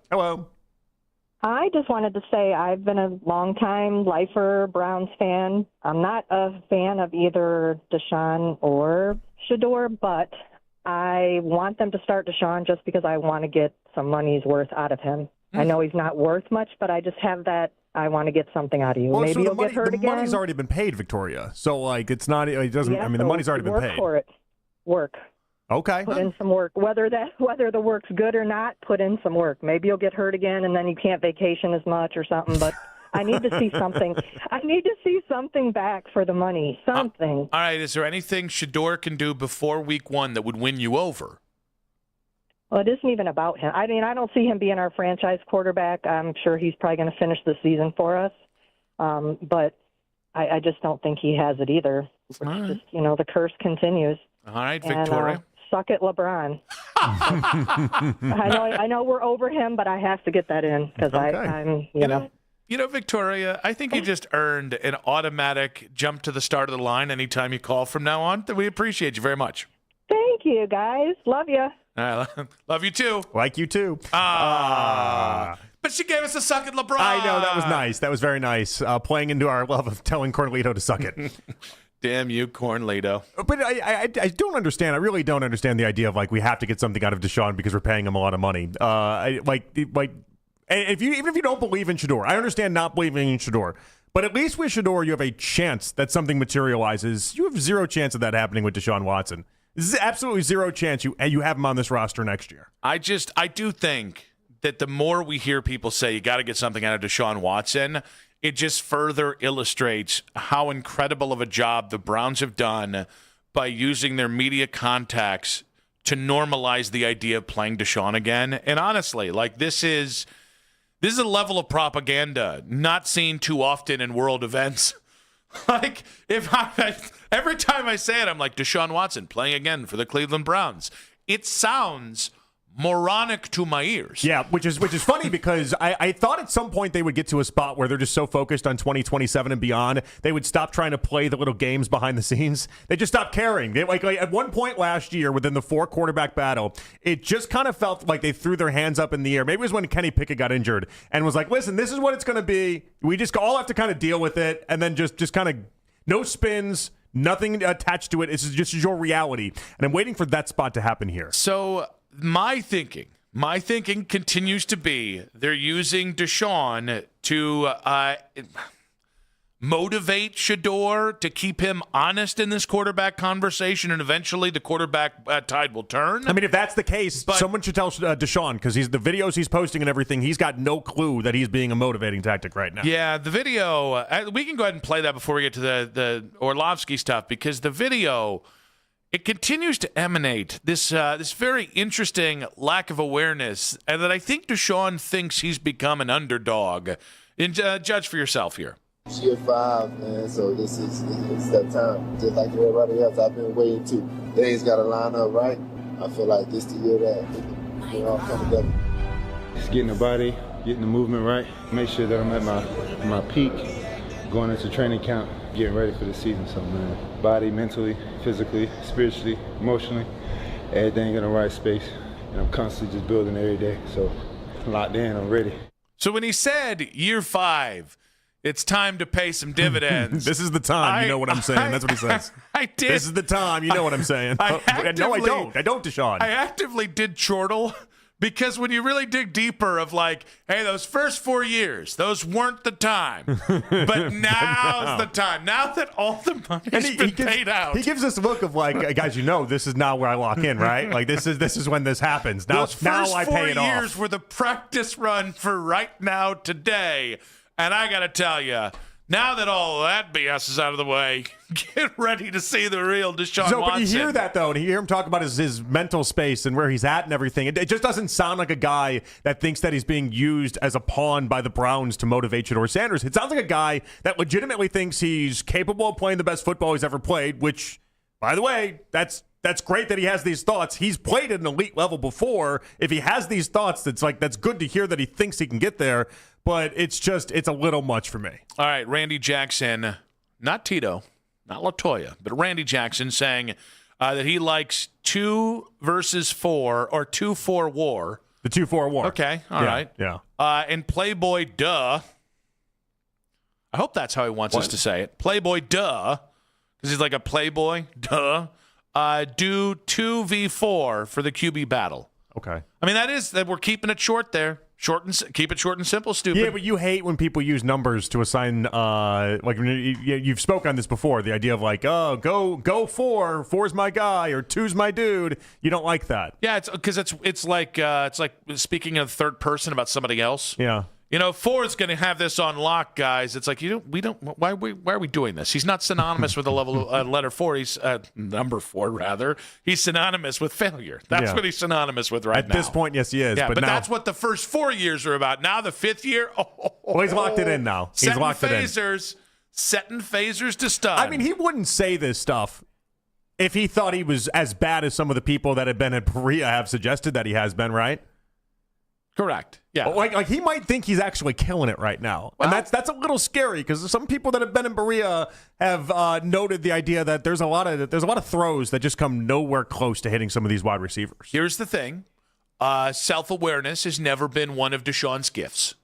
I just wanted to say I've been a longtime lifer Browns fan. I'm not a fan of either Deshaun or Shedeur, but I want them to start Deshaun just because I want to get some money's worth out of him. I know he's not worth much, but I just have that. I want to get something out of you. Maybe you'll get hurt again. The money's already been paid, Victoria. So, like, it's not. It doesn't. Yeah, the money's already been paid. Work for it. Work. Okay. Put in some work. Whether the work's good or not, put in some work. Maybe you'll get hurt again, and then you can't vacation as much or something. But I need to see something. I need to see something back for the money. Something. All right. Is there anything Shedeur can do before week 1 that would win you over? Well, it isn't even about him. I mean, I don't see him being our franchise quarterback. I'm sure he's probably going to finish the season for us. But I just don't think he has it either. It's just, the curse continues. All right, Victoria. Suck it, LeBron. I know we're over him, but I have to get that in because I'm, Victoria, I think you just earned an automatic jump to the start of the line anytime you call from now on. We appreciate you very much. Thank you, guys. Love you. Love you too. Like you too. But she gave us a suck at LeBron. I know, that was nice. That was very nice. Playing into our love of telling Cornelito to suck it. Damn you, Cornelito. But I don't understand. I really don't understand the idea of like we have to get something out of Deshaun because we're paying him a lot of money. Even if you don't believe in Shedeur, I understand not believing in Shedeur. But at least with Shedeur, you have a chance that something materializes. You have zero chance of that happening with Deshaun Watson. This is absolutely zero chance you have him on this roster next year. I do think that the more we hear people say you got to get something out of Deshaun Watson, it just further illustrates how incredible of a job the Browns have done by using their media contacts to normalize the idea of playing Deshaun again. And honestly, like this is a level of propaganda not seen too often in world events. Like, every time I say it, I'm like, Deshaun Watson playing again for the Cleveland Browns. It sounds moronic to my ears. Yeah, which is funny because I thought at some point they would get to a spot where they're just so focused on 2027 and beyond, they would stop trying to play the little games behind the scenes. They just stopped caring. They, like at one point last year, within the 4-quarterback battle, it just kind of felt like they threw their hands up in the air. Maybe it was when Kenny Pickett got injured and was like, listen, this is what it's going to be. We just all have to kind of deal with it, and then just kind of no spins, nothing attached to it. It's just your reality. And I'm waiting for that spot to happen here. So my thinking continues to be they're using Deshaun to motivate Shedeur, to keep him honest in this quarterback conversation, and eventually the quarterback tide will turn. I mean, if that's the case, someone should tell Deshaun, because the videos he's posting and everything, he's got no clue that he's being a motivating tactic right now. Yeah, the video, we can go ahead and play that before we get to the Orlovsky stuff, because the video, it continues to emanate this very interesting lack of awareness, and that I think Deshaun thinks he's become an underdog. And judge for yourself here. Year 5, man, so it's that time. Just like everybody else, I've been waiting too. Things got to line up right. I feel like this the year that they all come together. Just getting the body, getting the movement right, make sure that I'm at my peak, going into training camp, getting ready for the season. So, man, body, mentally, physically, spiritually, emotionally, everything in the right space. And I'm constantly just building every day. So, locked in, I'm ready. So when he said year 5, it's time to pay some dividends. This is the time, you know what I'm saying. That's what he says. I did. This is the time, you know what I'm saying. No, I don't. I don't, Deshaun. I actively did chortle, because when you really dig deeper of like, hey, those first 4 years, those weren't the time. But now's the time. Now that all the money's been paid out. He gives this look of like, guys, this is now where I lock in, right? Like this is when this happens. Now I pay it off. 4 years were the practice run for right now today. And I got to tell you, now that all of that BS is out of the way, get ready to see the real Deshaun Watson. But you hear that, though, and you hear him talk about his mental space and where he's at and everything. It just doesn't sound like a guy that thinks that he's being used as a pawn by the Browns to motivate Shedeur Sanders. It sounds like a guy that legitimately thinks he's capable of playing the best football he's ever played, which, by the way, that's great that he has these thoughts. He's played at an elite level before. If he has these thoughts, that's good to hear that he thinks he can get there. But it's a little much for me. All right, Randy Jackson, not Tito, not LaToya, but Randy Jackson saying that he likes 2 versus 4 or 2-4 war. The 2-4 war. Okay, all right. Yeah. And Playboy, duh. I hope that's how he wants us to say it. Playboy, duh, because he's like a Playboy, duh. Do 2v4 for the QB battle. Okay. I mean, that we're keeping it short there. Keep it short and simple, stupid. Yeah, but you hate when people use numbers to assign, like you've spoken on this before, the idea of like, oh, go 4, 4's my guy, or 2's my dude. You don't like that. Yeah, it's like speaking in third person about somebody else. Yeah. 4 is going to have this on lock, guys. It's like why are we doing this? He's not synonymous with the letter 4. He's number 4 rather. He's synonymous with failure. That's what he's synonymous with right now. At this point, yes, he is. Yeah, but now, that's what the first 4 years are about. Now the 5th year, well, he's locked it in now. He's locked it in. Setting phasers to stun. I mean, he wouldn't say this stuff if he thought he was as bad as some of the people that have been at Berea have suggested that he has been, right? Correct. Yeah. Like he might think he's actually killing it right now. Well, and that's a little scary because some people that have been in Berea have noted the idea that there's a lot of throws that just come nowhere close to hitting some of these wide receivers. Here's the thing. Self-awareness has never been one of Deshaun's gifts.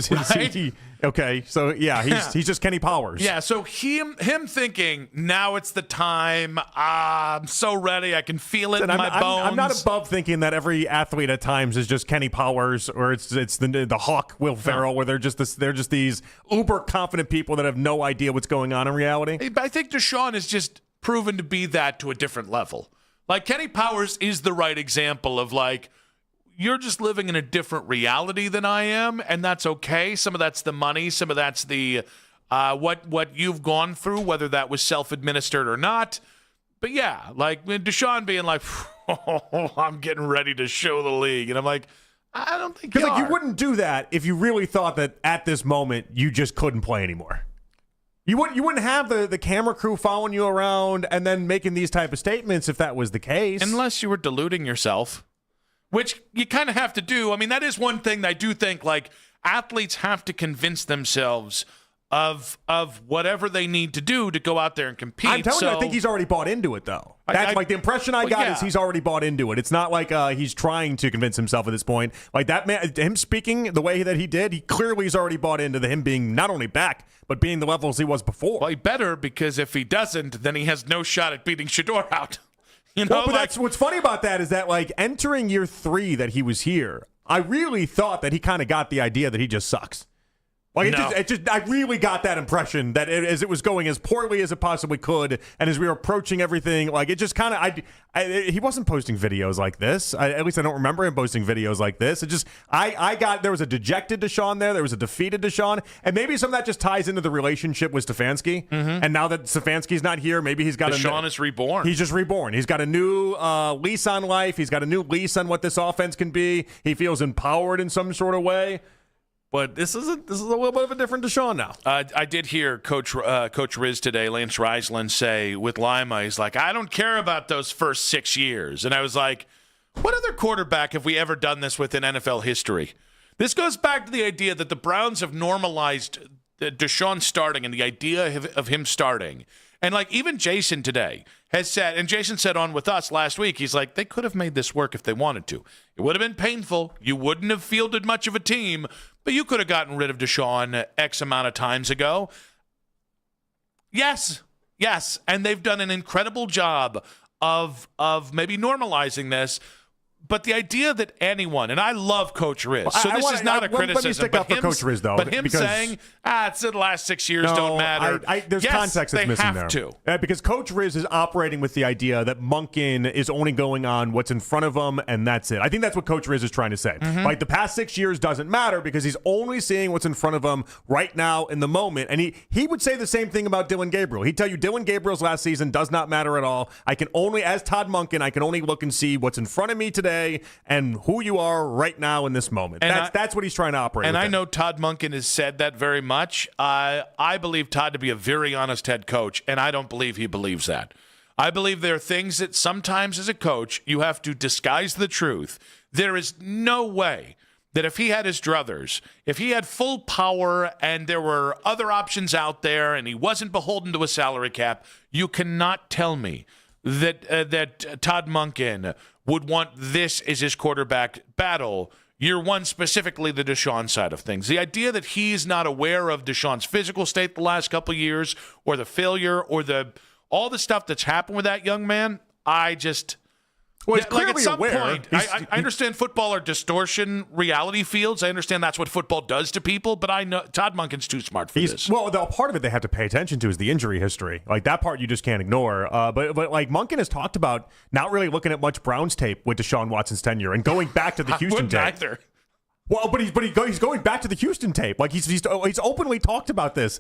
Right? Okay, so he's just Kenny Powers. Yeah, so him thinking now it's the time. I'm so ready. I can feel it in my bones. I'm not above thinking that every athlete at times is just Kenny Powers or it's the Hawk Will Ferrell, where they're just these uber confident people that have no idea what's going on in reality. I think Deshaun is just proven to be that to a different level. Like Kenny Powers is the right example of like, you're just living in a different reality than I am, and that's okay. Some of that's the money. Some of that's the what you've gone through, whether that was self-administered or not. But yeah, like Deshaun being like, oh, I'm getting ready to show the league. And I'm like, I don't think you wouldn't do that if you really thought that at this moment you just couldn't play anymore. You wouldn't have the camera crew following you around and then making these type of statements if that was the case. Unless you were deluding yourself, which you kind of have to do. I mean, that is one thing that I do think, like, athletes have to convince themselves of whatever they need to do to go out there and compete. I'm telling you, I think he's already bought into it, though. That's like the impression I got is he's already bought into it. It's not like he's trying to convince himself at this point. Like that man, him speaking the way that he did, he clearly has already bought into him being not only back, but being the levels he was before. Well, he better, because if he doesn't, then he has no shot at beating Shedeur out. You know, well, but that's what's funny about that is that, like, entering year 3 that he was here, I really thought that he kind of got the idea that he just sucks. Like, I really got that impression that as it was going as poorly as it possibly could, and as we were approaching everything, like, it just kind of, he wasn't posting videos like this. At least I don't remember him posting videos like this. It just, there was a dejected Deshaun there was a defeated Deshaun, and maybe some of that just ties into the relationship with Stefanski. And now that Stefanski's not here, maybe he's got Deshaun is reborn. He's just reborn. He's got a new lease on life. He's got a new lease on what this offense can be. He feels empowered in some sort of way. But this is a little bit of a different Deshaun now. I did hear Coach Riz today, Lance Reisland, say with Lima, he's like, I don't care about those first 6 years. And I was like, what other quarterback have we ever done this with in NFL history? This goes back to the idea that the Browns have normalized Deshaun starting and the idea of him starting. And, like, even Jason today has said, and Jason said on with us last week, he's like, they could have made this work if they wanted to. It would have been painful. You wouldn't have fielded much of a team, but you could have gotten rid of Deshaun X amount of times ago. Yes. And they've done an incredible job of maybe normalizing this. But the idea that anyone, and I love Coach Riz, so this is not a criticism. Let me stick up for Coach Riz, though. But him saying, it's the last 6 years don't matter. There's context that's missing there. They have to. Because Coach Riz is operating with the idea that Monken is only going on what's in front of him, and that's it. I think that's what Coach Riz is trying to say. Like, the past 6 years doesn't matter because he's only seeing what's in front of him right now in the moment. And he would say the same thing about Dillon Gabriel. He'd tell you Dillon Gabriel's last season does not matter at all. I can only, as Todd Monken, I can only look and see what's in front of me today and who you are right now in this moment. And that's what he's trying to operate with. And I know Todd Monken has said that very much. I believe Todd to be a very honest head coach, and I don't believe he believes that. I believe there are things that sometimes as a coach you have to disguise the truth. There is no way that if he had his druthers, if he had full power and there were other options out there and he wasn't beholden to a salary cap, you cannot tell me that Todd Monken would want this as his quarterback battle. Year 1, specifically the Deshaun side of things. The idea that he's not aware of Deshaun's physical state the last couple of years or the failure or all the stuff that's happened with that young man, he's clearly at some aware. point, I understand football are distortion reality fields. I understand that's what football does to people, but I know Todd Monken's too smart for this. Well, the part of it they have to pay attention to is the injury history. Like, that part you just can't ignore. But like, Monken has talked about not really looking at much Browns tape with Deshaun Watson's tenure and going back to the Houston tape. Either. Well, but he's going back to the Houston tape. Like, he's openly talked about this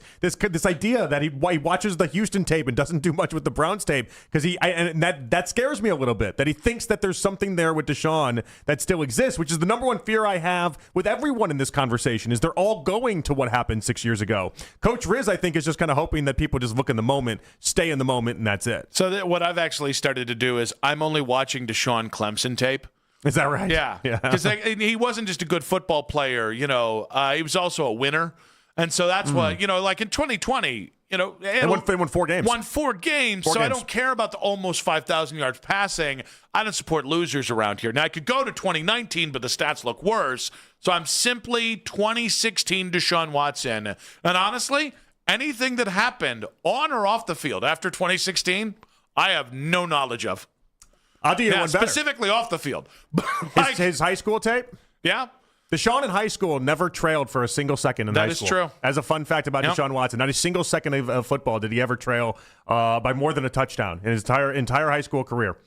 idea that he watches the Houston tape and doesn't do much with the Browns tape because that scares me a little bit, that he thinks that there's something there with Deshaun that still exists, which is the number one fear I have with everyone in this conversation is they're all going to what happened 6 years ago. Coach Riz, I think, is just kind of hoping that people just look in the moment, stay in the moment, and that's it. So what I've actually started to do is I'm only watching Deshaun Clemson tape. Is that right? Yeah. Because he wasn't just a good football player, he was also a winner. And so that's what, like in 2020, they won 4 games. Won 4 games. I don't care about the almost 5,000 yards passing. I don't support losers around here. Now, I could go to 2019, but the stats look worse. So I'm simply 2016 Deshaun Watson. And honestly, anything that happened on or off the field after 2016, I have no knowledge of. I'll do you one better. Specifically off the field. His high school tape? Yeah. Deshaun in high school never trailed for a single second in high school. That is true. As a fun fact about Deshaun Watson, not a single second of football did he ever trail by more than a touchdown in his entire high school career.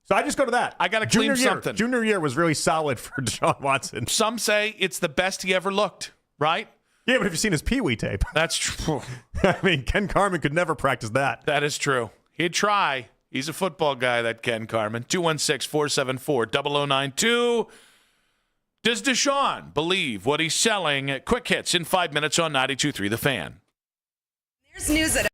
So I just go to that. I got to claim something. Junior year was really solid for Deshaun Watson. Some say it's the best he ever looked, right? Yeah, but have you seen his Pee Wee tape? That's true. I mean, Ken Carman could never practice that. That is true. He'd try. He's a football guy, that Ken Carman. 216-474-0092. Does Deshaun believe what he's selling? Quick hits in 5 minutes on 92.3 The Fan. Here's news that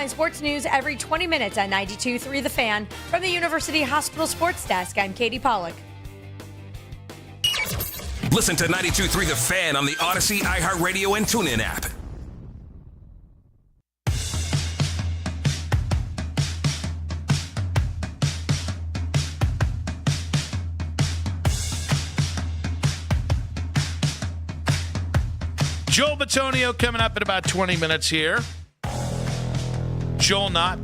Headline sports news every 20 minutes at 92.3 The Fan. From the University Hospital Sports Desk, I'm Katie Pollock. Listen to 92.3 The Fan on the Odyssey, iHeartRadio, and TuneIn app. Joel Bitonio coming up in about 20 minutes here. Joel not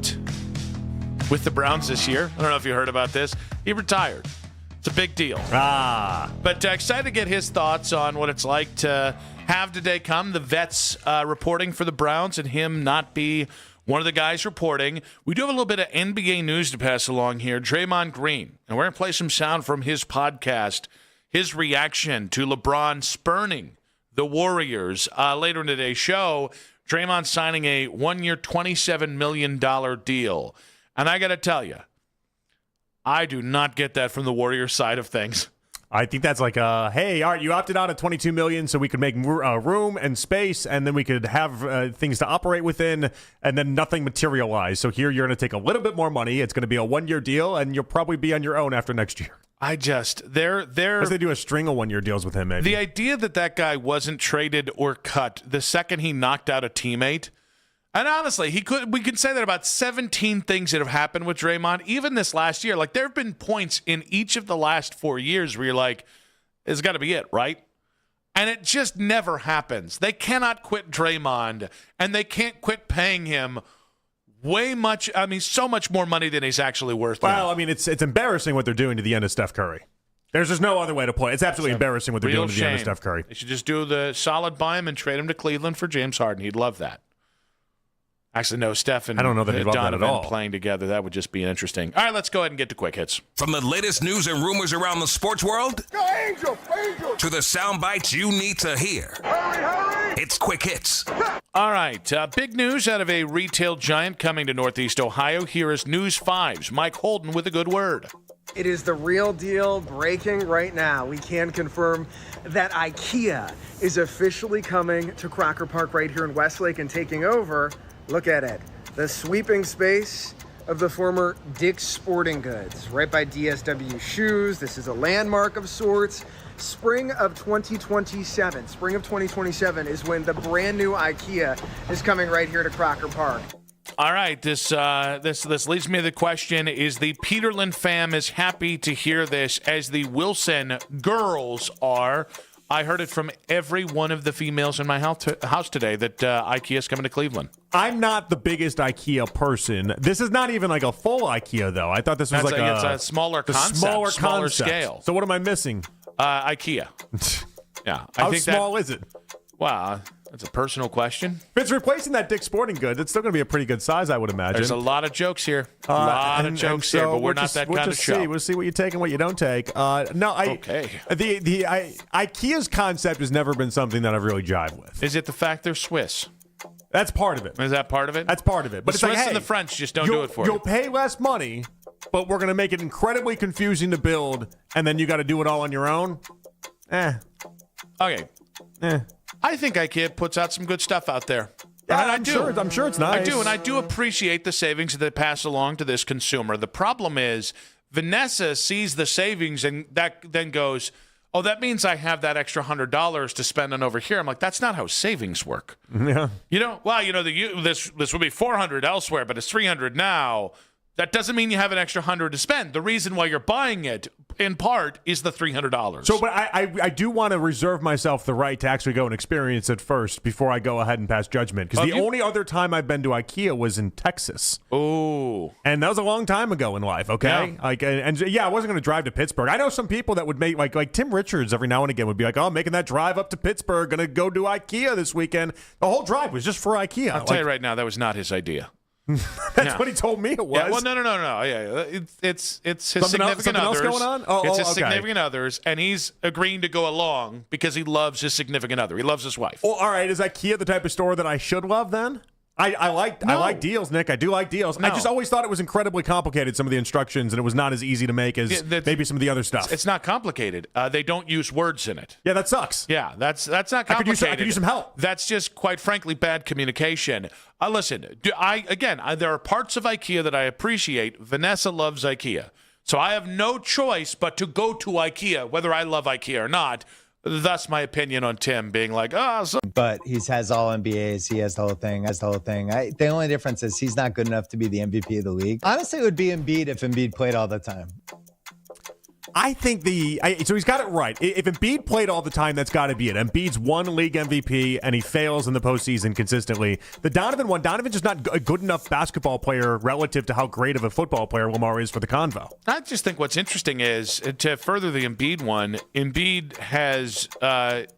with the Browns this year. I don't know if you heard about this. He retired. It's a big deal. But excited to get his thoughts on what it's like to have today come. The vets reporting for the Browns and him not be one of the guys reporting. We do have a little bit of NBA news to pass along here. Draymond Green. And we're going to play some sound from his podcast, his reaction to LeBron spurning the Warriors. Later in today's show, Draymond signing a 1-year, $27 million deal. And I got to tell you, I do not get that from the Warriors side of things. I think that's like, hey, all right, you opted out at $22 million so we could make room and space, and then we could have things to operate within, and then nothing materialized. So here you're going to take a little bit more money. It's going to be a 1-year deal, and you'll probably be on your own after next year. I just, they're they do a string of 1-year deals with him, maybe. The idea that guy wasn't traded or cut the second he knocked out a teammate, and honestly, we could say that about 17 things that have happened with Draymond, even this last year. Like, there have been points in each of the last 4 years where you're like, it's got to be it, right? And it just never happens. They cannot quit Draymond, and they can't quit paying him so much more money than he's actually worth. Well, I mean, it's embarrassing what they're doing to the end of Steph Curry. There's just no other way to play. It's absolutely embarrassing what they're doing to the end of Steph Curry. They should just do the solid buy him and trade him to Cleveland for James Harden. He'd love that. Actually, no, Steph and I don't know that he'd love that at all. Playing together, that would just be interesting. All right, let's go ahead and get to Quick Hits. From the latest news and rumors around the sports world Go Angel! to the sound bites you need to hear. Hurry! It's Quick Hits. All right, big news out of a retail giant coming to Northeast Ohio. Here is News 5's Mike Holden with a good word. It is the real deal breaking right now. We can confirm that IKEA is officially coming to Crocker Park right here in Westlake and taking over. Look at it. The sweeping space of the former Dick's Sporting Goods, right by DSW Shoes. This is a landmark of sorts. Spring of 2027. Spring of 2027 is when the brand new IKEA is coming right here to Crocker Park. All right, this leads me to the question: is the Peterland fam as happy to hear this as the Wilson girls are? I heard it from every one of the females in my house today that IKEA is coming to Cleveland. I'm not the biggest IKEA person. This is not even like a full IKEA, though. I thought this was it's a smaller concept, smaller scale. So what am I missing? IKEA. Yeah. How small is it? Wow, that's a personal question. If it's replacing that Dick's Sporting Goods, it's still going to be a pretty good size, I would imagine. There's a lot of jokes here. A lot of jokes here, but we're not that kind of show. We'll see what you take and what you don't take. Okay. IKEA's concept has never been something that I've really jived with. Is it the fact they're Swiss? That's part of it. Is that part of it? That's part of it. But the Swiss and the French just don't do it for you. You'll pay less money, but we're going to make it incredibly confusing to build, and then you got to do it all on your own? Okay. I think IKEA puts out some good stuff out there. Yeah, I'm sure it's nice. I do, and I do appreciate the savings that they pass along to this consumer. The problem is Vanessa sees the savings and that then goes, oh, that means I have that extra $100 to spend on over here. I'm like, that's not how savings work. Yeah. This would be $400 elsewhere, but it's $300 now. That doesn't mean you have an extra $100 to spend. The reason why you're buying it, in part, is the $300. So, but I do want to reserve myself the right to actually go and experience it first before I go ahead and pass judgment. Because the only other time I've been to IKEA was in Texas. Oh. And that was a long time ago in life, okay? Yeah. I wasn't going to drive to Pittsburgh. I know some people that would make, like Tim Richards every now and again would be like, oh, I'm making that drive up to Pittsburgh, going to go do IKEA this weekend. The whole drive was just for IKEA. I'll tell you right now, that was not his idea. That's what he told me it was. Yeah, well, no. Yeah, it's his something significant else others. Going on? It's his okay. significant others, and he's agreeing to go along because he loves his significant other. He loves his wife. Well, all right. Is IKEA the type of store that I should love then? I like deals, Nick. I do like deals. No. I just always thought it was incredibly complicated, some of the instructions, and it was not as easy to make as maybe some of the other stuff. It's not complicated. They don't use words in it. Yeah, that sucks. Yeah, that's not complicated. I could use some help. That's just, quite frankly, bad communication. Listen, there are parts of IKEA that I appreciate. Vanessa loves IKEA. So I have no choice but to go to IKEA, whether I love IKEA or not. Thus my opinion on Tim being like, But he has all NBAs. He has the whole thing. The only difference is he's not good enough to be the MVP of the league. Honestly, it would be Embiid if Embiid played all the time. I think so he's got it right. If Embiid played all the time, that's got to be it. Embiid's one league MVP, and he fails in the postseason consistently. The Donovan one, Donovan's just not a good enough basketball player relative to how great of a football player Lamar is for the convo. I just think what's interesting is, to further the Embiid one, Embiid has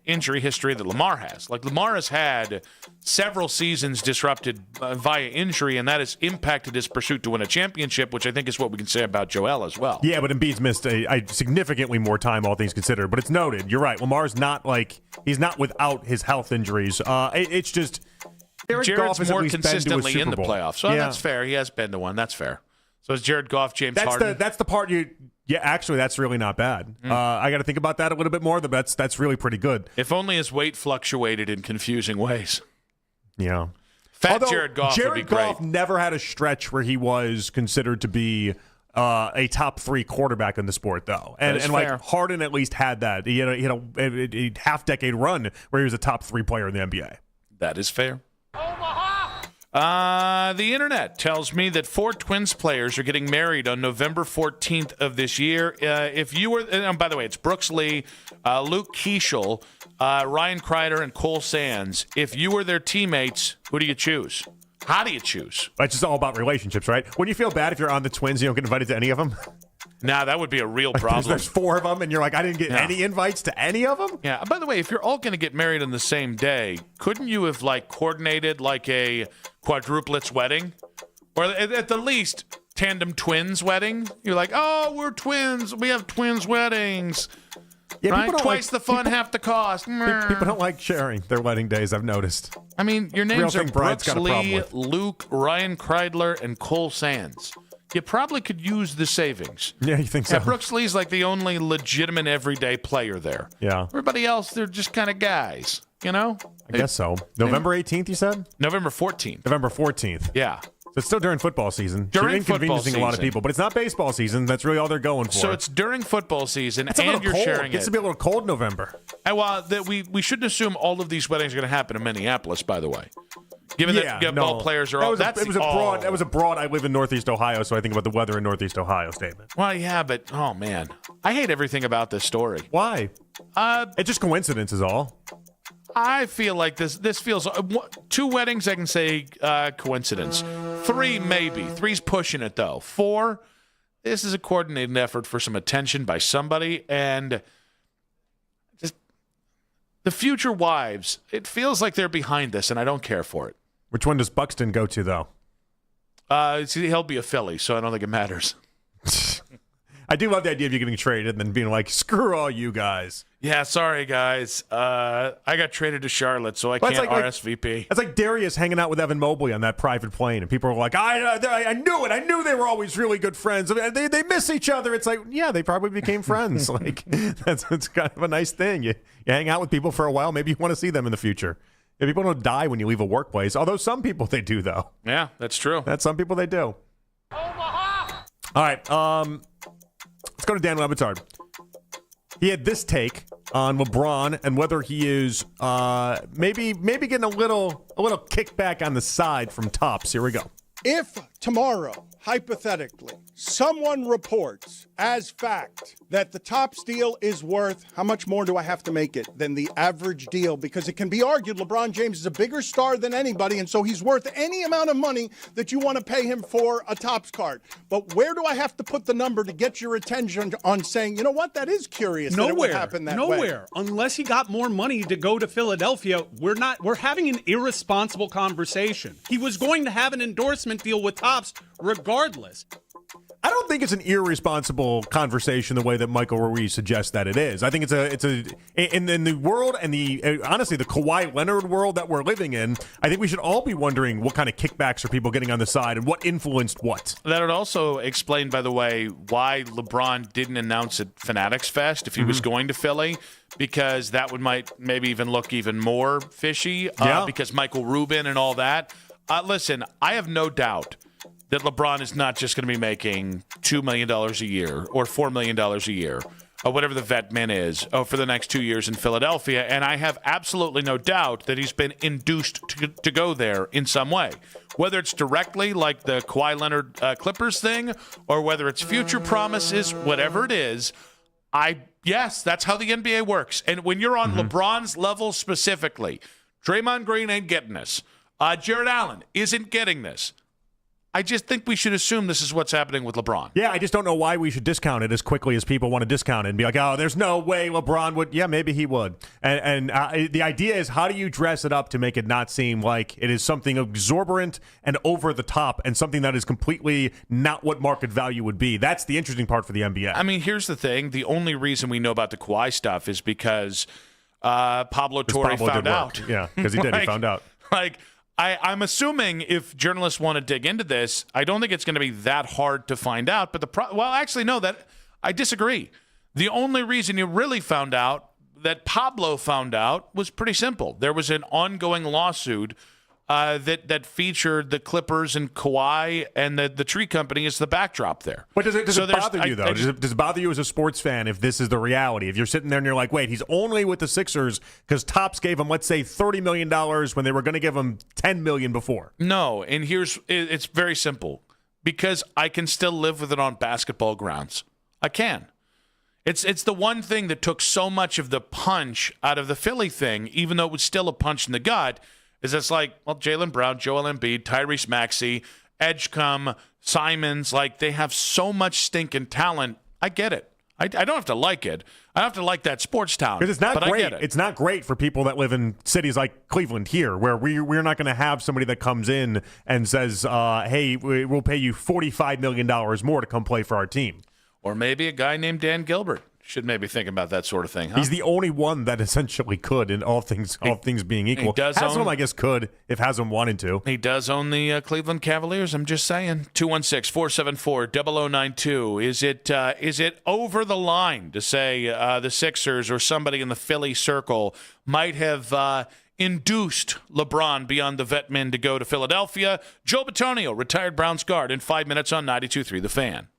injury history that Lamar has. Like, Lamar has had several seasons disrupted via injury, and that has impacted his pursuit to win a championship, which I think is what we can say about Joel as well. Yeah, but Embiid's missed significantly more time, all things considered. But it's noted. You're right. Lamar's not he's not without his health injuries. It's just Jared Goff Goff's has at more least been to a consistently Super in the Bowl. playoffs. So that's fair. He has been to one. That's fair. So is Jared Goff, James Harden? That's the part you. Yeah, actually, that's really not bad. I got to think about that a little bit more. But that's really pretty good. If only his weight fluctuated in confusing ways. Yeah. Although Jared Goff would be great. Jared Goff never had a stretch where he was considered to be a top 3 quarterback in the sport, though. And like Harden at least had that. He had a half-decade run where he was a top 3 player in the NBA. That is fair. The internet tells me that 4 Twins players are getting married on November 14th of this year. If you were, and by the way, it's Brooks Lee, Luke Keeschel, Ryan Kreider, and Cole Sands. If you were their teammates, who do you choose? How do you choose? It's just all about relationships, right? When you feel bad if you're on the Twins, you don't get invited to any of them. Nah, that would be a real problem. There's 4 of them, and you're like, I didn't get any invites to any of them? Yeah. By the way, if you're all going to get married on the same day, couldn't you have coordinated a quadruplets wedding? Or at the least, tandem twins wedding? You're like, oh, we're twins. We have twins weddings. Yeah, right? Twice the fun, half the cost. People don't like sharing their wedding days, I've noticed. I mean, your names are Brooks Lee, Luke, Ryan Kreidler, and Cole Sands. You probably could use the savings. Yeah, you think so? Yeah, Brooks Lee's the only legitimate everyday player there. Yeah. Everybody else, they're just kind of guys, I guess so. November 18th, you said? November 14th. November 14th. Yeah. So it's still during football season. During so you're football inconveniencing a lot of people, but it's not baseball season. That's really all they're going for. So it's during football season, it's and you're cold. sharing It gets it. to be a little cold in November. And we shouldn't assume all of these weddings are going to happen in Minneapolis, by the way. Given that ball players are all... That was a broad, I live in Northeast Ohio, so I think about the weather in Northeast Ohio statement. Well, yeah, but, oh, man. I hate everything about this story. Why? It's just coincidence is all. I feel like this feels... 2 weddings, I can say coincidence. 3, maybe. 3's pushing it, though. 4, this is a coordinated effort for some attention by somebody, and just the future wives, it feels like they're behind this, and I don't care for it. Which one does Buxton go to, though? He'll be a Philly, so I don't think it matters. I do love the idea of you getting traded and then being like, screw all you guys. Yeah, sorry, guys. I got traded to Charlotte, so I can't RSVP. It's like Darius hanging out with Evan Mobley on that private plane, and people are like, I knew it. I knew they were always really good friends. They miss each other. It's like, yeah, they probably became friends. That's kind of a nice thing. You hang out with people for a while. Maybe you want to see them in the future. Yeah, people don't die when you leave a workplace, although some people they do, though. Yeah, that's true. Some people they do. Omaha! All right, let's go to Dan Le Batard. He had this take on LeBron and whether he is maybe getting a little kickback on the side from Topps. Here we go. If tomorrow, hypothetically, someone reports as fact that the Topps deal is worth, how much more do I have to make it than the average deal? Because it can be argued LeBron James is a bigger star than anybody, and so he's worth any amount of money that you want to pay him for a Topps card. But where do I have to put the number to get your attention on saying, you know what, that is curious that it would happen that way? Nowhere. Unless he got more money to go to Philadelphia, we're having an irresponsible conversation. He was going to have an endorsement deal with Topps regardless. I don't think it's an irresponsible conversation the way that Michael Ruiz suggests that it is. I think it's in the world and honestly the Kawhi Leonard world that we're living in, I think we should all be wondering what kind of kickbacks are people getting on the side and what influenced what. That would also explain, by the way, why LeBron didn't announce at Fanatics Fest if he was going to Philly, because that might maybe even look even more fishy because Michael Rubin and all that. Listen, I have no doubt that LeBron is not just going to be making $2 million a year or $4 million a year or whatever the vet min is for the next 2 years in Philadelphia. And I have absolutely no doubt that he's been induced to go there in some way, whether it's directly like the Kawhi Leonard Clippers thing or whether it's future promises, whatever it is. Yes, that's how the NBA works. And when you're on LeBron's level specifically, Draymond Green ain't getting this. Jared Allen isn't getting this. I just think we should assume this is what's happening with LeBron. Yeah, I just don't know why we should discount it as quickly as people want to discount it and be like, oh, there's no way LeBron would. Yeah, maybe he would. And the idea is, how do you dress it up to make it not seem like it is something exorbitant and over the top and something that is completely not what market value would be? That's the interesting part for the NBA. I mean, here's the thing. The only reason we know about the Kawhi stuff is because Pablo Torre found out. Yeah, because he did. He found out. I'm assuming if journalists want to dig into this, I don't think it's going to be that hard to find out. But I disagree. The only reason you really found out, that Pablo found out, was pretty simple. There was an ongoing lawsuit that featured the Clippers and Kawhi, and the Tree Company is the backdrop there. But does it bother you, though? Does it bother you as a sports fan if this is the reality? If you're sitting there and you're like, wait, he's only with the Sixers because Topps gave him, let's say, $30 million when they were going to give him $10 million before. No, and it's very simple. Because I can still live with it on basketball grounds. I can. It's the one thing that took so much of the punch out of the Philly thing, even though it was still a punch in the gut, is it's like, well, Jaylen Brown, Joel Embiid, Tyrese Maxey, Edgecombe, Simons, they have so much stinking talent. I get it. I don't have to like it. I don't have to like that sports town. Because it's not great. I get it. It's not great for people that live in cities like Cleveland here, where we're not going to have somebody that comes in and says, hey, we'll pay you $45 million more to come play for our team. Or maybe a guy named Dan Gilbert should maybe think about that sort of thing, huh? He's the only one that essentially could, in all things being equal. Haslam, I guess, could if Haslam wanted to. He does own the Cleveland Cavaliers. I'm just saying. 216-474-0092. Is it over the line to say the Sixers or somebody in the Philly circle might have induced LeBron beyond the vet men to go to Philadelphia? Joe Bitonio, retired Browns guard, in 5 minutes on 92.3 The Fan.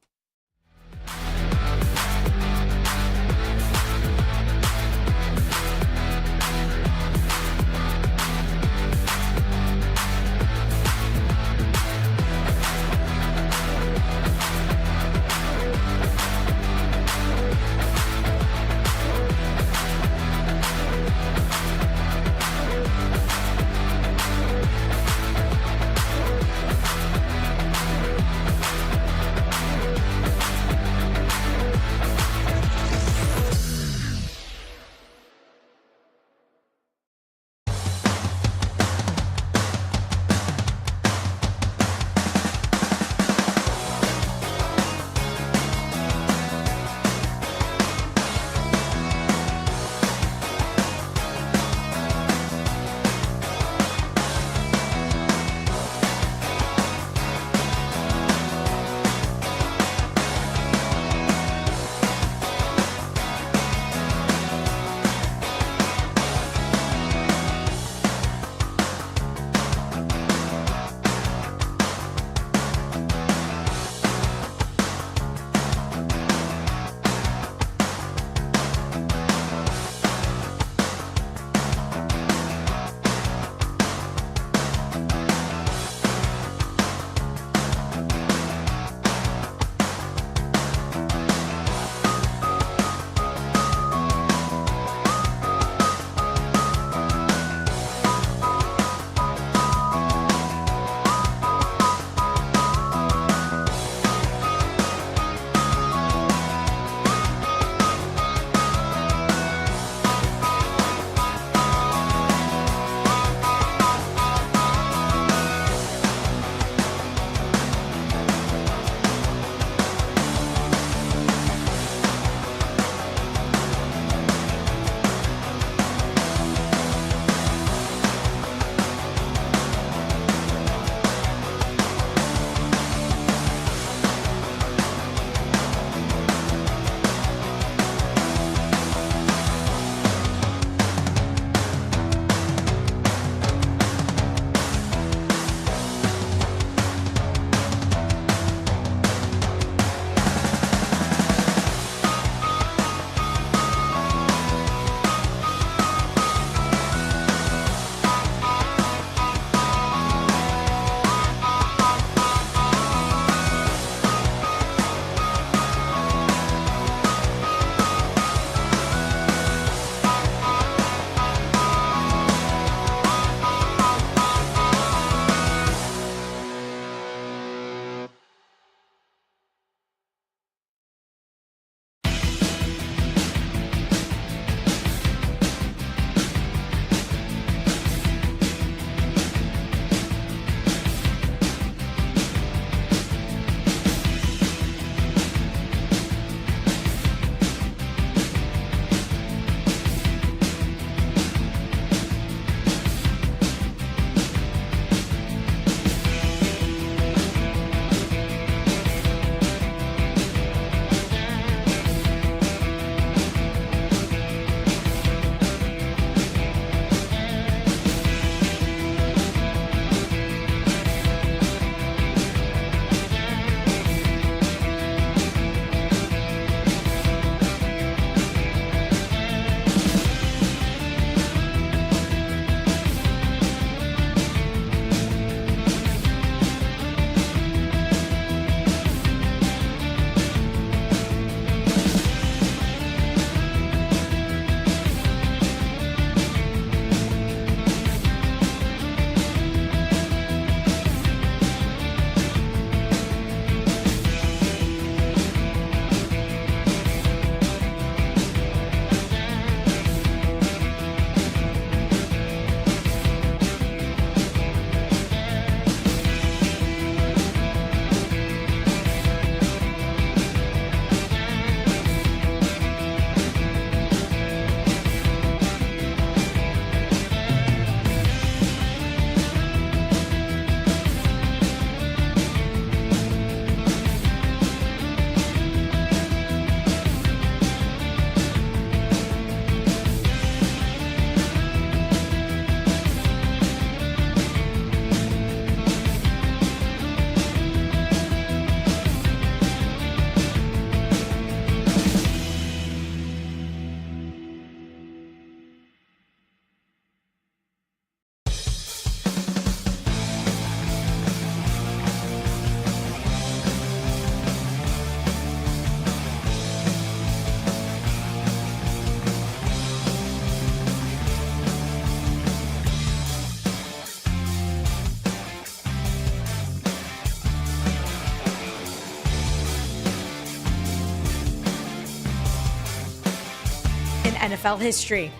NFL history.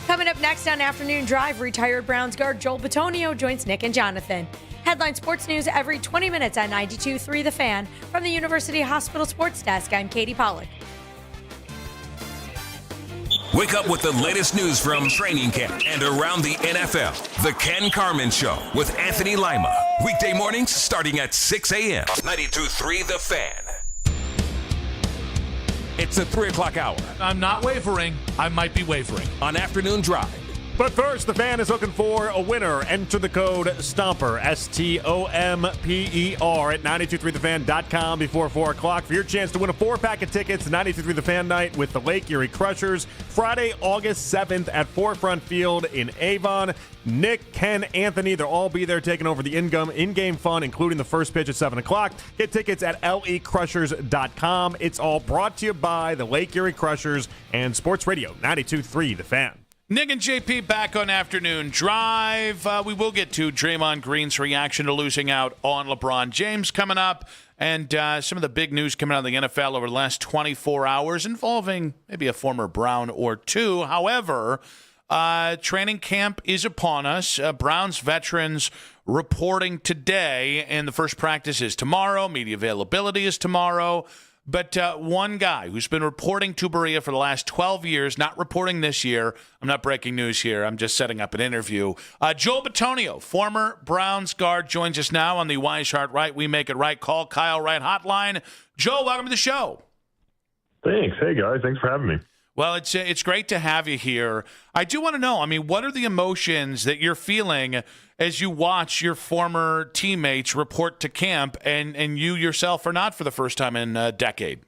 Coming up next on Afternoon Drive, retired Browns guard Joel Bitonio joins Nick and Jonathan. Headline sports news every 20 minutes on 92.3 The Fan. From the University Hospital Sports Desk, I'm Katie Pollack. Wake up with the latest news from training camp and around the NFL. The Ken Carman Show with Anthony Lima. Weekday mornings starting at 6 a.m. 92.3 The Fan. It's the 3 o'clock hour. I'm not wavering. I might be wavering. On Afternoon Drive. But first, the Fan is looking for a winner. Enter the code STOMPER, STOMPER, at 923thefan.com before 4 o'clock for your chance to win a 4-pack of tickets to 93.3 The Fan night with the Lake Erie Crushers, Friday, August 7th at Forefront Field in Avon. Nick, Ken, Anthony, they'll all be there taking over the in-game fun, including the first pitch at 7 o'clock. Get tickets at lecrushers.com. It's all brought to you by the Lake Erie Crushers and Sports Radio 92.3 The Fan. Nick and JP back on Afternoon Drive. We will get to Draymond Green's reaction to losing out on LeBron James coming up, and some of the big news coming out of the NFL over the last 24 hours involving maybe a former Brown or two. However, training camp is upon us. Browns veterans reporting today, and the first practice is tomorrow. Media availability is tomorrow. But one guy who's been reporting to Berea for the last 12 years, not reporting this year. I'm not breaking news here. I'm just setting up an interview. Joel Bitonio, former Browns guard, joins us now on the Weishart Right, We Make It Right, Call Kyle Wright hotline. Joel, welcome to the show. Thanks. Hey, guys. Thanks for having me. Well, it's great to have you here. I do want to know, what are the emotions that you're feeling as you watch your former teammates report to camp and you yourself are not for the first time in a decade?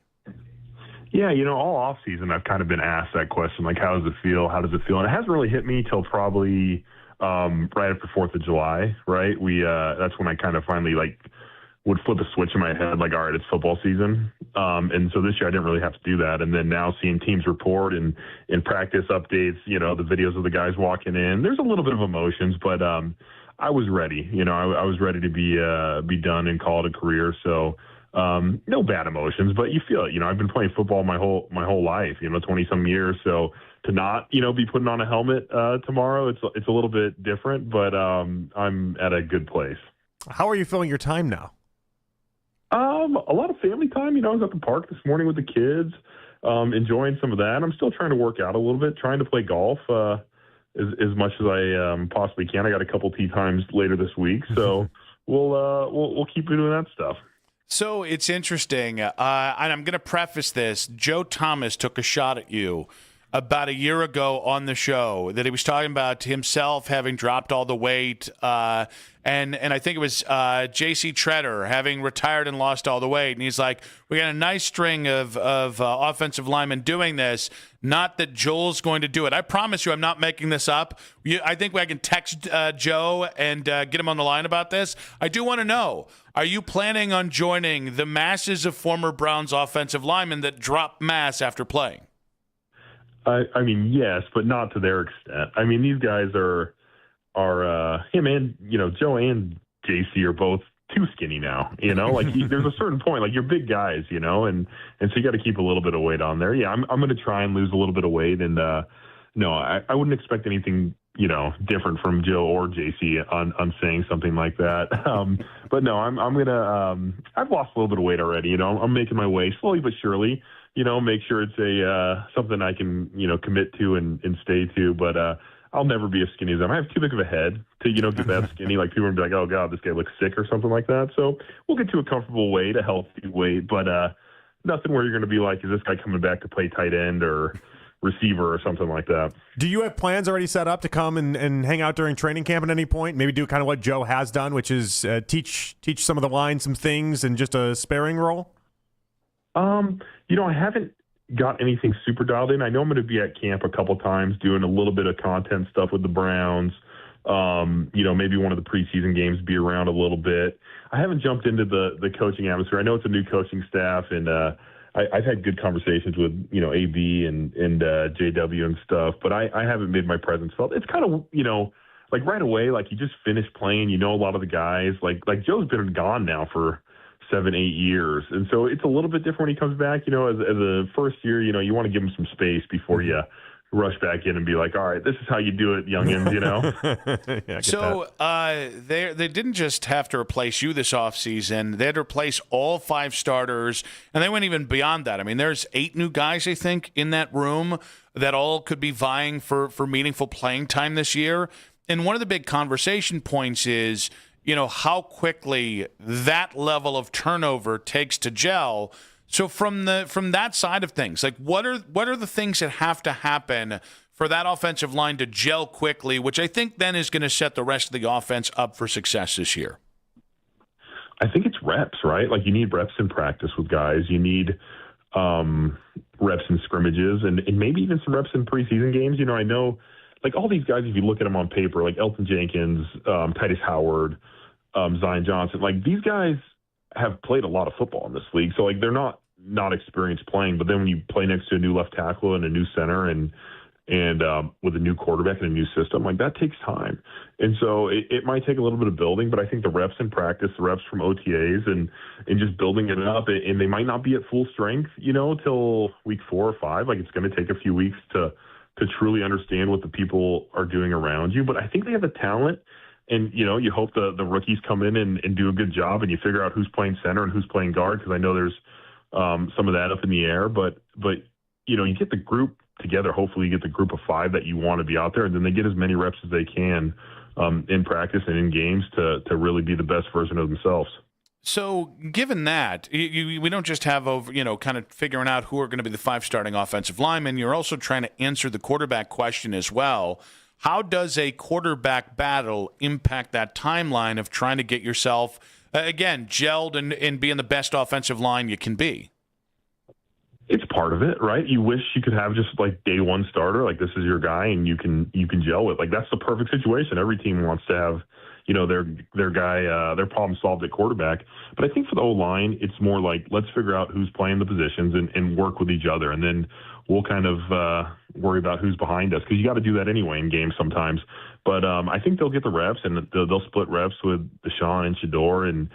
Yeah, all off season I've kind of been asked that question, like, how does it feel? How does it feel? And it hasn't really hit me till probably right after 4th of July, right? That's when I kind of finally, would flip a switch in my head, like, all right, it's football season. And so this year I didn't really have to do that. And then now seeing teams report and in practice updates, the videos of the guys walking in, there's a little bit of emotions, but I was ready. I was ready to be done and call it a career. So no bad emotions, but you feel it. I've been playing football my whole life, 20-some years. So to not, be putting on a helmet tomorrow, it's a little bit different, but I'm at a good place. How are you filling your time now? A lot of family time. I was at the park this morning with the kids, enjoying some of that. I'm still trying to work out a little bit, trying to play golf as much as I possibly can. I got a couple tee times later this week, so we'll keep doing that stuff. So it's interesting, and I'm going to preface this. Joe Thomas took a shot at you about a year ago on the show that he was talking about himself having dropped all the weight, and I think it was J.C. Treader having retired and lost all the weight. And he's like, we got a nice string of offensive linemen doing this. Not that Joel's going to do it. I promise you I'm not making this up. I think I can text Joe and get him on the line about this. I do want to know, are you planning on joining the masses of former Browns offensive linemen that drop mass after playing? Yes, but not to their extent. These guys are him and, Joe and JC are both too skinny now, there's a certain point, you're big guys, and so you got to keep a little bit of weight on there. Yeah, I'm going to try and lose a little bit of weight. And, no, I wouldn't expect anything, different from Joe or JC on saying something like that. But no, I'm going to, I've lost a little bit of weight already, I'm making my way slowly but surely. Make sure it's something I can, commit to and stay to. But I'll never be as skinny as them. I have too big of a head to, get that skinny. People would be like, oh, God, this guy looks sick or something like that. So we'll get to a comfortable weight, a healthy weight. But nothing where you're going to be like, is this guy coming back to play tight end or receiver or something like that? Do you have plans already set up to come and hang out during training camp at any point? Maybe do kind of what Joe has done, which is teach some of the lines some things and just a sparring role? I haven't got anything super dialed in. I know I'm going to be at camp a couple times doing a little bit of content stuff with the Browns. Maybe one of the preseason games, be around a little bit. I haven't jumped into the coaching atmosphere. I know it's a new coaching staff, and I've had good conversations with, AB and JW and stuff, but I haven't made my presence felt. It's kind of, right away, you just finished playing, a lot of the guys. Like Joe's been gone now for 7-8 years. And so it's a little bit different when he comes back, as a first year, you want to give him some space before you rush back in and be like, all right, this is how you do it, youngins, you know? They didn't just have to replace you this offseason. They had to replace all 5 starters, and they went even beyond that. I mean, there's 8 new guys, I think, in that room that all could be vying for meaningful playing time this year. And one of the big conversation points is, you know, how quickly that level of turnover takes to gel. So from that side of things, like what are the things that have to happen for that offensive line to gel quickly, which I think then is going to set the rest of the offense up for success this year? I think it's reps, right? Like you need reps in practice with guys. You need reps in scrimmages and maybe even some reps in preseason games. You know, I know like all these guys, if you look at them on paper, like Elton Jenkins, Titus Howard, Zion Johnson, like these guys have played a lot of football in this league. So like they're not experienced playing, but then when you play next to a new left tackle and a new center and with a new quarterback and a new system, like that takes time. And so it might take a little bit of building, but I think the reps in practice, the reps from OTAs and just building it up, and they might not be at full strength, you know, till week 4 or 5. Like it's going to take a few weeks to truly understand what the people are doing around you. But I think they have the talent. And, you know, you hope the rookies come in and do a good job and you figure out who's playing center and who's playing guard, because I know there's some of that up in the air. But you know, you get the group together. Hopefully you get the group of 5 that you want to be out there, and then they get as many reps as they can in practice and in games to really be the best version of themselves. So given that, we don't just have over, you know, kind of figuring out who are going to be the 5 starting offensive linemen. You're also trying to answer the quarterback question as well. How does a quarterback battle impact that timeline of trying to get yourself, again, gelled and being the best offensive line you can be? It's part of it, right? You wish you could have just like day 1 starter, like this is your guy and you can gel with. Like that's the perfect situation. Every team wants to have, you know, their guy, their problem solved at quarterback. But I think for the O-line, it's more like let's figure out who's playing the positions and work with each other. And then we'll kind of worry about who's behind us, because you got to do that anyway in games sometimes. But I think they'll get the reps, and they'll split reps with Deshaun and Shedeur and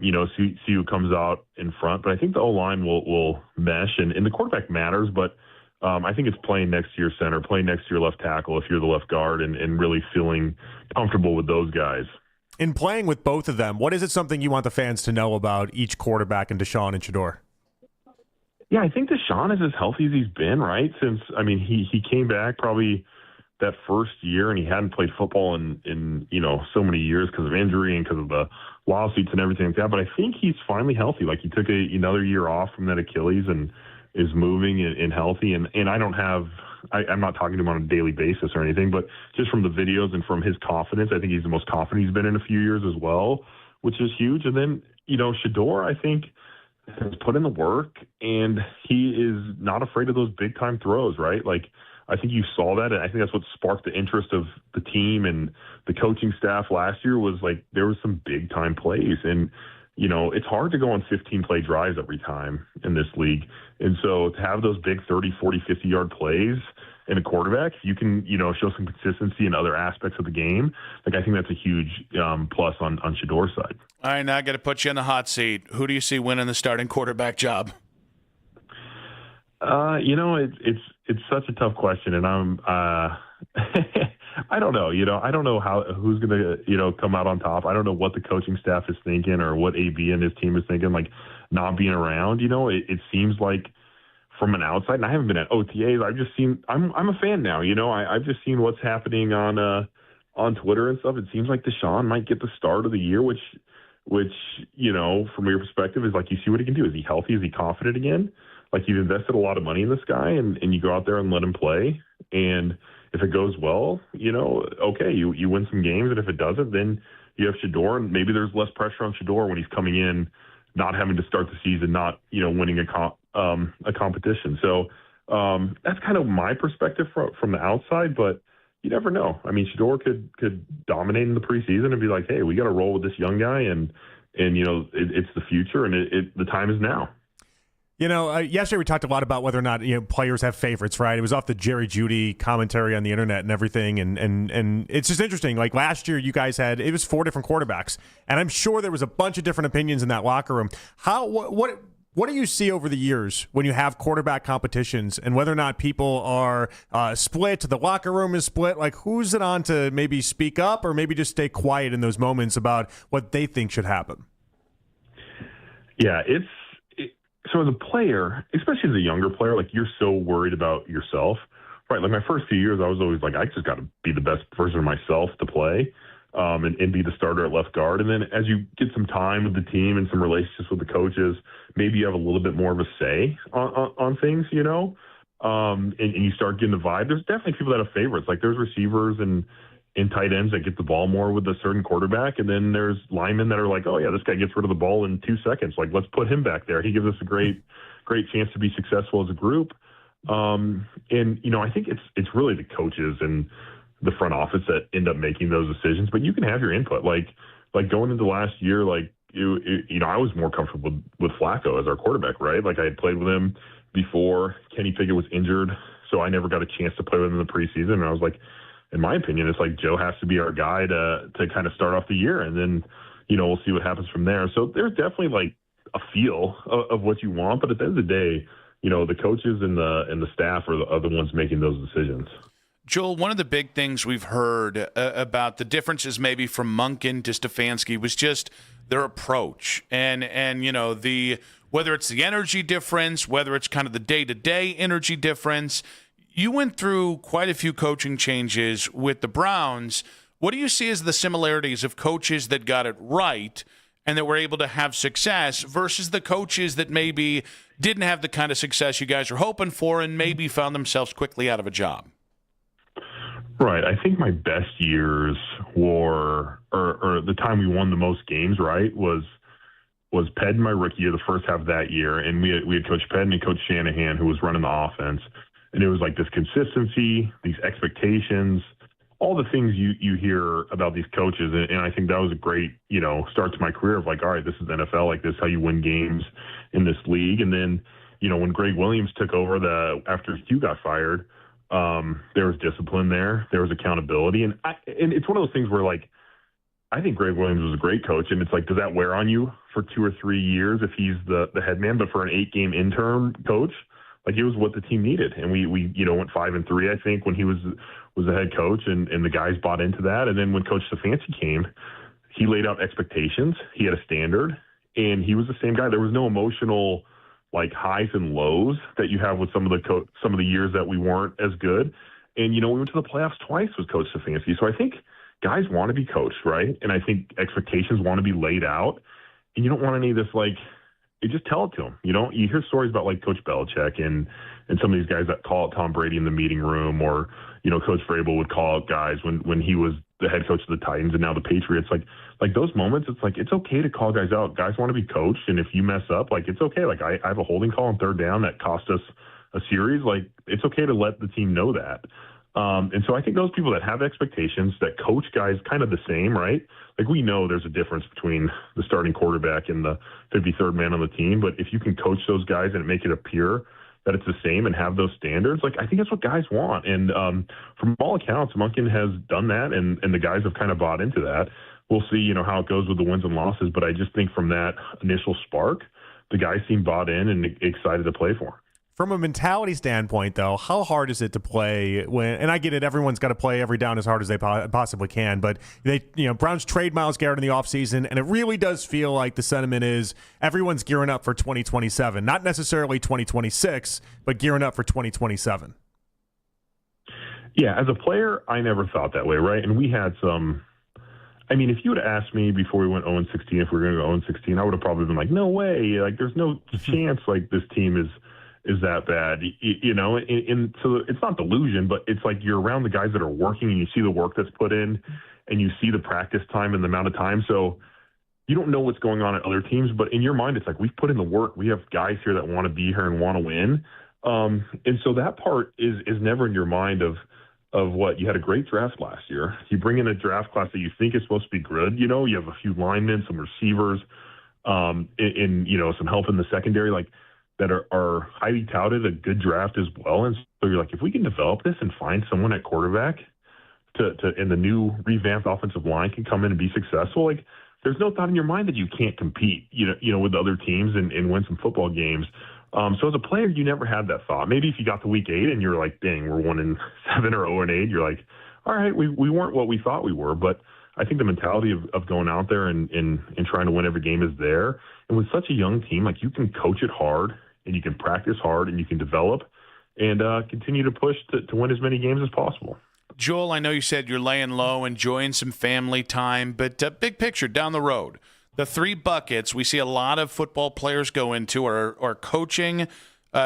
you know, see who comes out in front. But I think the O-line will mesh, and the quarterback matters, but I think it's playing next to your center, playing next to your left tackle if you're the left guard, and really feeling comfortable with those guys. In playing with both of them, what is it something you want the fans to know about each quarterback and Deshaun and Shedeur? Yeah, I think Deshaun is as healthy as he's been, right? Since, I mean, he came back probably that first year, and he hadn't played football in you know, so many years because of injury and because of the lawsuits and everything like that. But I think he's finally healthy. Like he took another year off from that Achilles and is moving and healthy. And I don't have I'm not talking to him on a daily basis or anything, but just from the videos and from his confidence, I think he's the most confident he's been in a few years as well, which is huge. And then, you know, Shedeur, I think, has put in the work, and he is not afraid of those big time throws, right? Like, I think you saw that, and I think that's what sparked the interest of the team and the coaching staff last year. Was like there was some big time plays, and you know, it's hard to go on 15 play drives every time in this league. And so to have those big 30, 40, 50-yard plays in a quarterback, if you can, you know, show some consistency in other aspects of the game, like I think that's a huge plus on Shedeur's side. All right, now I got to put you in the hot seat. Who do you see winning the starting quarterback job? You know, it's such a tough question, and I'm I don't know. You know, I don't know who's going to, you know, come out on top. I don't know what the coaching staff is thinking or what AB and his team is thinking, like not being around. You know, it seems like from an outside, and I haven't been at OTAs. I've just seen. I'm a fan now. You know, I've just seen what's happening on Twitter and stuff. It seems like Deshaun might get the start of the year, which you know, from your perspective, is like you see what he can do. Is he healthy? Is he confident again? Like you've invested a lot of money in this guy, and you go out there and let him play. And if it goes well, you know, okay, you win some games. And if it doesn't, then you have Shedeur, and maybe there's less pressure on Shedeur when he's coming in, not having to start the season, not, you know, winning a competition. So that's kind of my perspective from the outside, but you never know. I mean, Shedeur could dominate in the preseason and be like, hey, we got to roll with this young guy, and you know, it's the future, and the time is now. You know, yesterday we talked a lot about whether or not, you know, players have favorites, right? It was off the Jerry Jeudy commentary on the internet and everything, and it's just interesting. Like last year, you guys it was 4 different quarterbacks, and I'm sure there was a bunch of different opinions in that locker room. What what do you see over the years when you have quarterback competitions and whether or not people are split, the locker room is split? Like, who's it on to maybe speak up or maybe just stay quiet in those moments about what they think should happen? Yeah, so as a player, especially as a younger player, like you're so worried about yourself, right? Like my first few years, I was always like, I just got to be the best version of myself to play and be the starter at left guard. And then as you get some time with the team and some relationships with the coaches, maybe you have a little bit more of a say on things, you know, and you start getting the vibe. There's definitely people that have favorites. Like there's receivers and tight ends that get the ball more with a certain quarterback. And then there's linemen that are like, oh yeah, this guy gets rid of the ball in 2 seconds. Like, let's put him back there. He gives us a great chance to be successful as a group. And, you know, I think it's really the coaches and the front office that end up making those decisions, but you can have your input. Like going into last year, like, you know, I was more comfortable with Flacco as our quarterback, right? Like I had played with him before. Kenny Pickett was injured, so I never got a chance to play with him in the preseason. And I was like, in my opinion, it's like Joe has to be our guy to kind of start off the year, and then, you know, we'll see what happens from there. So there's definitely like a feel of what you want, but at the end of the day, you know, the coaches and the staff are the ones making those decisions. Joel, one of the big things we've heard about the differences maybe from Monken to Stefanski was just their approach, and you know, whether it's the energy difference, whether it's kind of the day-to-day energy difference. You went through quite a few coaching changes with the Browns. What do you see as the similarities of coaches that got it right and that were able to have success versus the coaches that maybe didn't have the kind of success you guys were hoping for and maybe found themselves quickly out of a job? Right. I think my best years were, or the time we won the most games, right, was Ped my rookie year, the first half of that year, and we had Coach Ped and Coach Shanahan who was running the offense. And it was like this consistency, these expectations, all the things you hear about these coaches. And I think that was a great, you know, start to my career of like, all right, this is NFL. Like, this is how you win games in this league. And then, you know, when Greg Williams took over after Hugh got fired, there was discipline there. There was accountability. And it's one of those things where, like, I think Greg Williams was a great coach. And it's like, does that wear on you for 2 or 3 years if he's the head man? But for an 8-game interim coach, like, it was what the team needed. And we you know, went 5-3, I think, when he was the head coach, and the guys bought into that. And then when Coach Stefanski came, he laid out expectations. He had a standard, and he was the same guy. There was no emotional, like, highs and lows that you have with some of the years that we weren't as good. And, you know, we went to the playoffs twice with Coach Stefanski. So I think guys want to be coached, right? And I think expectations want to be laid out. And you don't want any of this, like, you just tell it to them. You know, you hear stories about like Coach Belichick and some of these guys that call out Tom Brady in the meeting room, or, you know, Coach Vrabel would call out guys when he was the head coach of the Titans and now the Patriots. Like those moments, it's like, it's okay to call guys out. Guys want to be coached. And if you mess up, like, it's okay. Like, I have a holding call on third down that cost us a series. Like, it's okay to let the team know that. And so I think those people that have expectations, that coach guys kind of the same, right? Like, we know there's a difference between the starting quarterback and the 53rd man on the team, but if you can coach those guys and make it appear that it's the same and have those standards, like, I think that's what guys want. And from all accounts, Monken has done that, and the guys have kind of bought into that. We'll see, you know, how it goes with the wins and losses, but I just think from that initial spark, the guys seem bought in and excited to play for him. From a mentality standpoint, though, how hard is it to play when? And I get it, everyone's got to play every down as hard as they possibly can. But Browns trade Myles Garrett in the offseason, and it really does feel like the sentiment is everyone's gearing up for 2027, not necessarily 2026, but gearing up for 2027. Yeah, as a player, I never thought that way, right? And we had some. I mean, if you would have asked me before we went 0-16 if we were going to go 0-16, I would have probably been like, no way, like, there's no chance like this team is that bad, you know? And so it's not delusion, but it's like you're around the guys that are working and you see the work that's put in and you see the practice time and the amount of time. So you don't know what's going on at other teams, but in your mind, it's like, we've put in the work. We have guys here that want to be here and want to win. And so that part is never in your mind of what you had a great draft last year. You bring in a draft class that you think is supposed to be good. You know, you have a few linemen, some receivers, in you know, some help in the secondary, like, that are highly touted, a good draft as well. And so you're like, if we can develop this and find someone at quarterback and the new revamped offensive line can come in and be successful, like, there's no thought in your mind that you can't compete, with other teams and win some football games. So as a player, you never had that thought. Maybe if you got to week 8 and you're like, dang, we're 1-7 or 0-8, you're like, all right, we weren't what we thought we were. But I think the mentality of going out there and trying to win every game is there. And with such a young team, like, you can coach it hard and you can practice hard and you can develop and continue to push to win as many games as possible. Joel, I know you said you're laying low, enjoying some family time, but big picture down the road, the 3 buckets we see a lot of football players go into are coaching,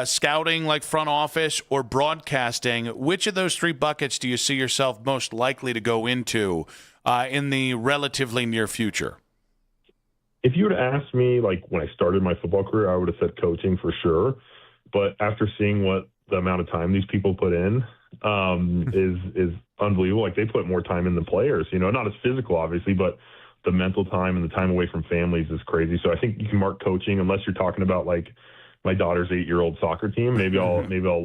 scouting like front office, or broadcasting. Which of those 3 buckets do you see yourself most likely to go into in the relatively near future? If you were to ask me, like, when I started my football career, I would have said coaching for sure. But after seeing what the amount of time these people put in is unbelievable. Like, they put more time in than players, not as physical, obviously, but the mental time and the time away from families is crazy. So I think you can mark coaching, unless you're talking about, like, my daughter's 8-year-old soccer team. Maybe I'll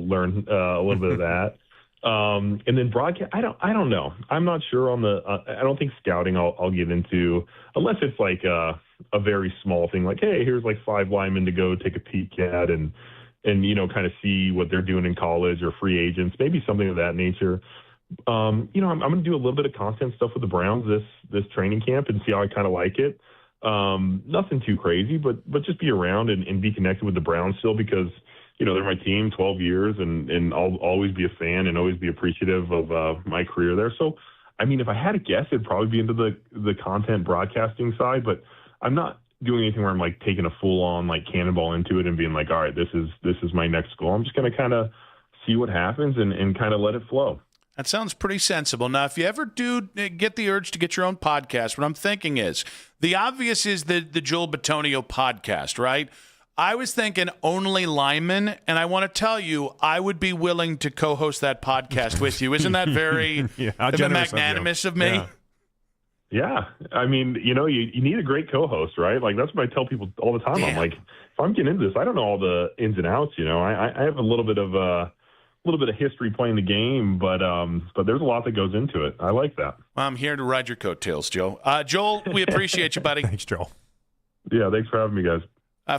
learn a little bit of that. And then broadcast, I don't know. I'm not sure on the. I don't think scouting I'll get into, unless it's like a very small thing, like, hey, here's like 5 linemen to go take a peek at and kind of see what they're doing in college or free agents, maybe something of that nature. I'm going to do a little bit of content stuff with the Browns this training camp and see how I kind of like it. Nothing too crazy, but just be around and be connected with the Browns still, because they're my team, 12 years, and I'll always be a fan and always be appreciative of my career there. So, I mean, if I had to guess, it'd probably be into the content broadcasting side, but I'm not doing anything where I'm like taking a full on like cannonball into it and being like, all right, this is my next goal. I'm just going to kind of see what happens and kind of let it flow. That sounds pretty sensible. Now, if you ever do get the urge to get your own podcast, what I'm thinking is, the obvious is the Joel Bitonio podcast, right? I was thinking only linemen, and I want to tell you, I would be willing to co-host that podcast with you. Isn't that very magnanimous of me? Yeah. I mean, you need a great co-host, right? Like, that's what I tell people all the time. Damn. I'm like, if I'm getting into this, I don't know all the ins and outs. I have a little bit of history playing the game, but there's a lot that goes into it. I like that. Well, I'm here to ride your coattails, Joe. Joel, we appreciate you, buddy. Thanks, Joel. Yeah, thanks for having me, guys.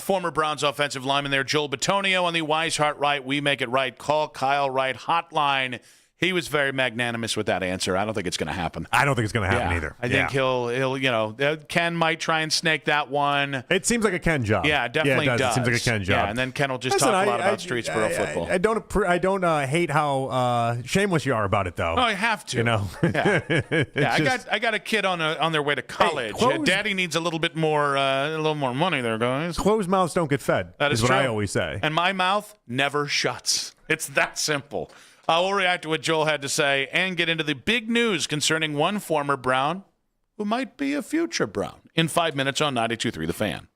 Former Browns offensive lineman there, Joel Bitonio, on the Weishart Right, We Make It Right, Call Kyle Wright hotline. He was very magnanimous with that answer. I don't think it's going to happen. I don't think it's going to happen either. I think he'll Ken might try and snake that one. It seems like a Ken job. Yeah, it definitely does. It seems like a Ken job. Yeah, and then Ken will just talk a lot about Streetsboro football. I don't hate how shameless you are about it, though. Oh, I have to. Yeah. I got a kid on their way to college. Daddy needs a little more money there, guys. Closed mouths don't get fed. That is what true. I always say. And my mouth never shuts. It's that simple. We'll react to what Joel had to say and get into the big news concerning one former Brown who might be a future Brown in 5 minutes on 92.3 The Fan.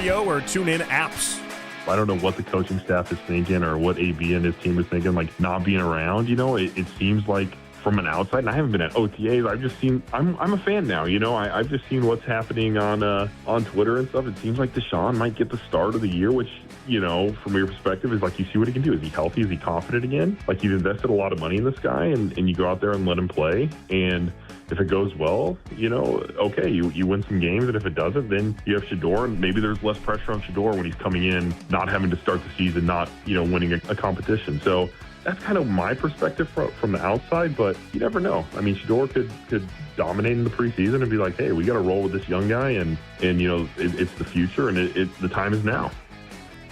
Radio or TuneIn apps. I don't know what the coaching staff is thinking or what AB and his team is thinking, like not being around. It seems like from an outside, and I haven't been at OTAs. I've just seen. I'm a fan now. I've just seen what's happening on Twitter and stuff. It seems like Deshaun might get the start of the year, which from your perspective is like you see what he can do. Is he healthy? Is he confident again? Like he's invested a lot of money in this guy, and you go out there and let him play. And if it goes well, okay, you win some games, and if it doesn't, then you have Shedeur, and maybe there's less pressure on Shedeur when he's coming in, not having to start the season, not winning a competition. So that's kind of my perspective from the outside, but you never know. I mean, Shedeur could dominate in the preseason and be like, hey, we got to roll with this young guy, and it's the future, and the time is now.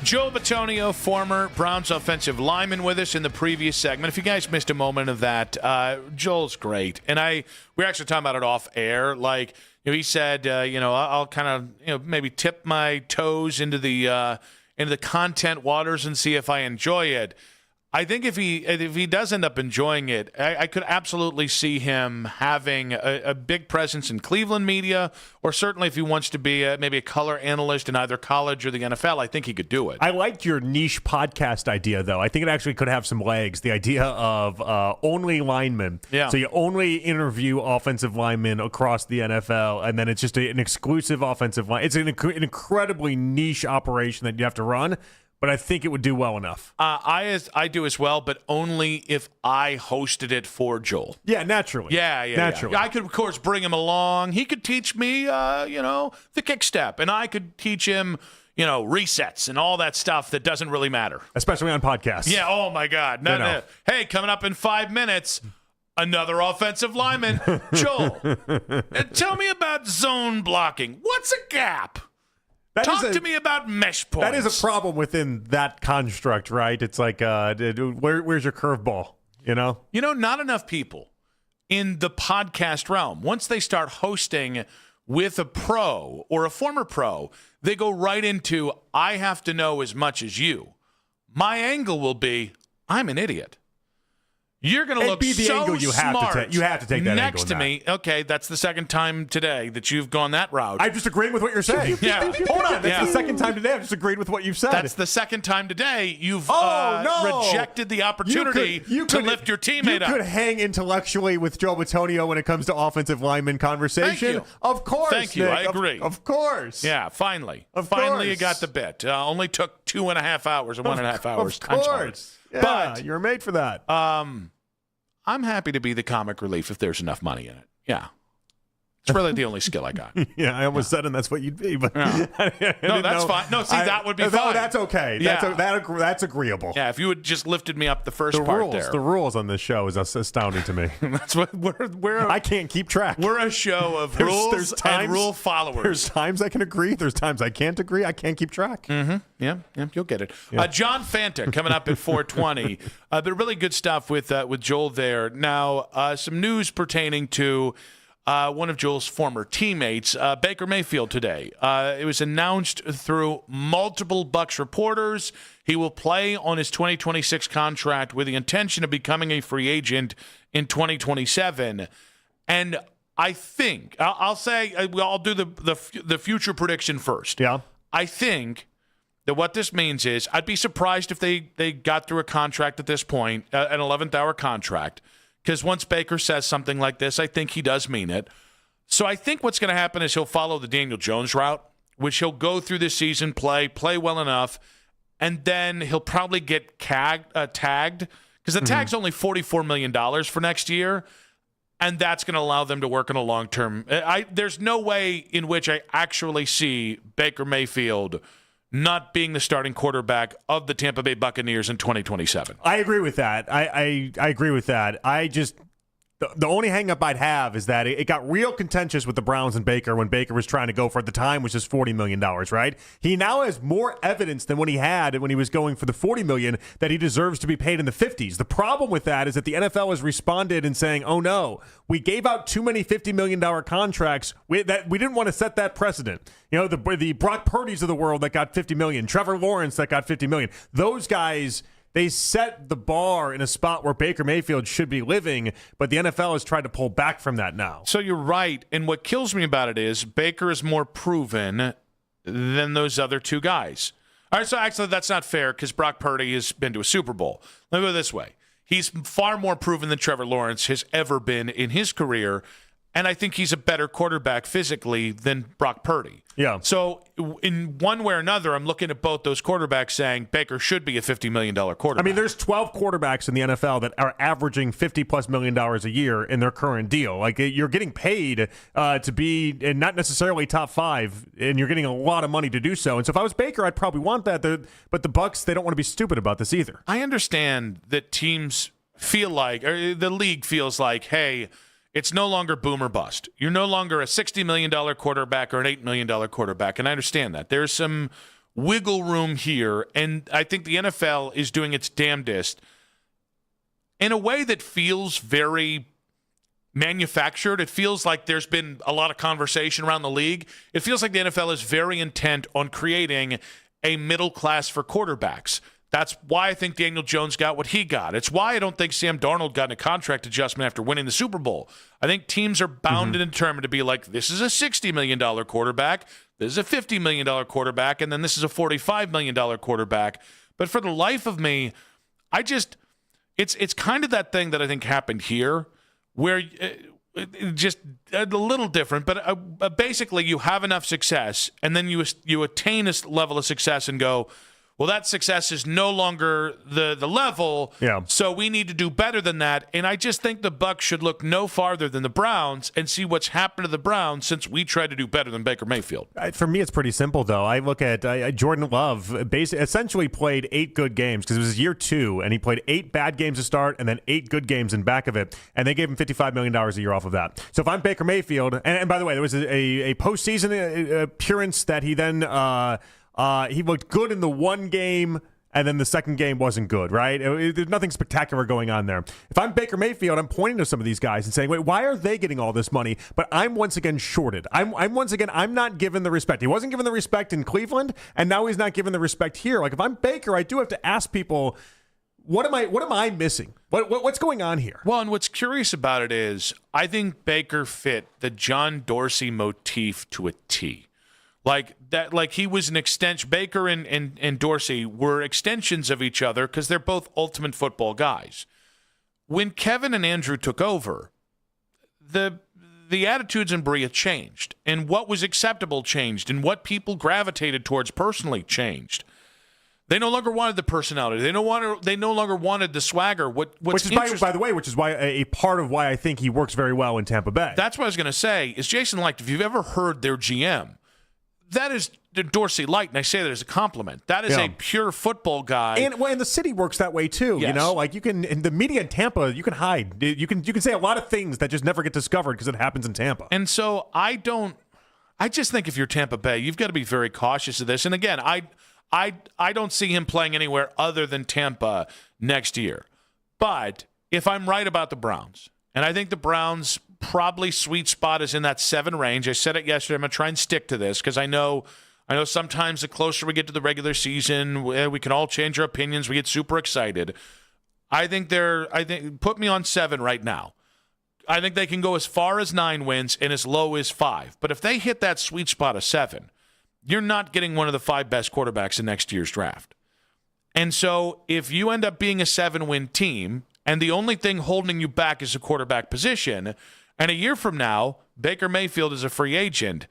Joel Bitonio, former Browns offensive lineman, with us in the previous segment. If you guys missed a moment of that, Joel's great. And we were actually talking about it off air. Like, he said, I'll kind of, maybe tip my toes into the content waters and see if I enjoy it. I think if he does end up enjoying it, I could absolutely see him having a big presence in Cleveland media, or certainly if he wants to be maybe a color analyst in either college or the NFL, I think he could do it. I like your niche podcast idea, though. I think it actually could have some legs. The idea of only linemen. Yeah. So you only interview offensive linemen across the NFL, and then it's just an exclusive offensive line. It's an incredibly niche operation that you have to run. But I think it would do well enough. I do as well, but only if I hosted it for Joel. Yeah, naturally. Yeah. Naturally. I could, of course, bring him along. He could teach me, the kick step, and I could teach him, resets and all that stuff that doesn't really matter. Especially on podcasts. Yeah, oh, my God. Hey, coming up in 5 minutes, another offensive lineman. Joel, tell me about zone blocking. What's a gap? Talk to me about mesh points. That is a problem within that construct, right? It's like, where's your curveball, Not enough people in the podcast realm, once they start hosting with a pro or a former pro, they go right into, I have to know as much as you. My angle will be, I'm an idiot. You're going to look be the so angle you have smart to you have to take that next angle to me. Okay, that's the second time today that you've gone that route. I'm just agreeing with what you're saying. Yeah. Hold on. That's the second time today I've just agreed with what you've said. That's the second time today you've no. rejected the opportunity to lift your teammate up. You could hang intellectually with Joe Bitonio when it comes to offensive lineman conversation. Thank you. Of course, Thank you. Nick. I agree. Of course. Yeah, finally. Of finally, course. you got the bit. Only took 2.5 hours or 1.5 hours. Of course. I'm sorry. Yeah, but you're made for that. I'm happy to be the comic relief if there's enough money in it. Yeah. It's really the only skill I got. Yeah, I almost said, and that's what you'd be. But no, that's fine. No, see, that would be fine. No, that's okay. Yeah. That's agreeable. Yeah, if you had just lifted me up the first part there. The rules on this show is astounding to me. That's what we're I can't keep track. We're a show of rules and rule followers. There's times I can agree. There's times I can't agree. I can't keep track. Mm-hmm. Yeah, you'll get it. Yeah. John Fanta coming up at 4:20. But really good stuff with Joel there. Now, some news pertaining to one of Joel's former teammates, Baker Mayfield, today. It was announced through multiple Bucs reporters he will play on his 2026 contract with the intention of becoming a free agent in 2027. And I think I'll say I'll do the future prediction first. Yeah, I think that what this means is I'd be surprised if they got through a contract at this point, an 11th hour contract. Because once Baker says something like this, I think he does mean it. So I think what's going to happen is he'll follow the Daniel Jones route, which he'll go through this season, play well enough, and then he'll probably get tagged. Because the tag's only $44 million for next year, and that's going to allow them to work on a long-term. There's no way in which I actually see Baker Mayfield not being the starting quarterback of the Tampa Bay Buccaneers in 2027. I agree with that. I agree with that. I just the only hang-up I'd have is that it got real contentious with the Browns and Baker when Baker was trying to go for, at the time, which is $40 million, right? He now has more evidence than what he had when he was going for the $40 million that he deserves to be paid in the 50s. The problem with that is that the NFL has responded and saying, oh no, we gave out too many $50 million contracts. We didn't want to set that precedent. The Brock Purdy's of the world that got $50 million, Trevor Lawrence that got $50 million. Those guys, they set the bar in a spot where Baker Mayfield should be living, but the NFL has tried to pull back from that now. So you're right, and what kills me about it is Baker is more proven than those other two guys. All right, so actually that's not fair because Brock Purdy has been to a Super Bowl. Let me go this way. He's far more proven than Trevor Lawrence has ever been in his career, and I think he's a better quarterback physically than Brock Purdy. Yeah. So in one way or another, I'm looking at both those quarterbacks saying Baker should be a $50 million quarterback. I mean, there's 12 quarterbacks in the NFL that are averaging $50+ million a year in their current deal. Like, you're getting paid to be not necessarily top 5, and you're getting a lot of money to do so. And so if I was Baker, I'd probably want that. But the Bucs, they don't want to be stupid about this either. I understand that teams feel like, or the league feels like, hey, it's no longer boom or bust. You're no longer a $60 million quarterback or an $8 million quarterback, and I understand that. There's some wiggle room here, and I think the NFL is doing its damnedest in a way that feels very manufactured. It feels like there's been a lot of conversation around the league. It feels like the NFL is very intent on creating a middle class for quarterbacks. That's why I think Daniel Jones got what he got. It's why I don't think Sam Darnold got a contract adjustment after winning the Super Bowl. I think teams are bound and determined to be like, this is a $60 million quarterback, this is a $50 million quarterback, and then this is a $45 million quarterback. But for the life of me, it's kind of that thing that I think happened here where just a little different, but basically you have enough success, and then you attain a level of success and go, well, that success is no longer the level, so we need to do better than that. And I just think the Bucs should look no farther than the Browns and see what's happened to the Browns since we tried to do better than Baker Mayfield. For me, it's pretty simple, though. I look at Jordan Love essentially played 8 good games because it was year 2, and he played 8 bad games to start and then 8 good games in back of it, and they gave him $55 million a year off of that. So if I'm Baker Mayfield, and by the way, there was a postseason appearance that he then he looked good in the one game, and then the second game wasn't good, right? There's nothing spectacular going on there. If I'm Baker Mayfield, I'm pointing to some of these guys and saying, wait, why are they getting all this money? But I'm once again shorted. I'm not given the respect. He wasn't given the respect in Cleveland, and now he's not given the respect here. Like, if I'm Baker, I do have to ask people, what am I missing? What's going on here? Well, and what's curious about it is I think Baker fit the John Dorsey motif to a T. Like that, like he was an extension. Baker and Dorsey were extensions of each other because they're both ultimate football guys. When Kevin and Andrew took over, the attitudes in Berea changed, and what was acceptable changed, and what people gravitated towards personally changed. They no longer wanted the personality. They no longer wanted the swagger. Which is by the way, which is why a part of why I think he works very well in Tampa Bay. That's what I was going to say. Is Jason Licht? If you've ever heard their GM. That is Dorsey Light, and I say that as a compliment. That is a pure football guy. And the city works that way too. Yes. You know, like you can in the media in Tampa, you can hide. You can say a lot of things that just never get discovered because it happens in Tampa. And so I just think if you're Tampa Bay, you've got to be very cautious of this. And again, I don't see him playing anywhere other than Tampa next year. But if I'm right about the Browns, and I think the Browns probably sweet spot is in that 7 range. I said it yesterday. I'm going to try and stick to this because I know sometimes the closer we get to the regular season, we can all change our opinions. We get super excited. I think put me on 7 right now. I think they can go as far as 9 wins and as low as 5. But if they hit that sweet spot of 7, you're not getting one of the 5 best quarterbacks in next year's draft. And so if you end up being a 7-win team and the only thing holding you back is a quarterback position, and a year from now, Baker Mayfield is a free agent,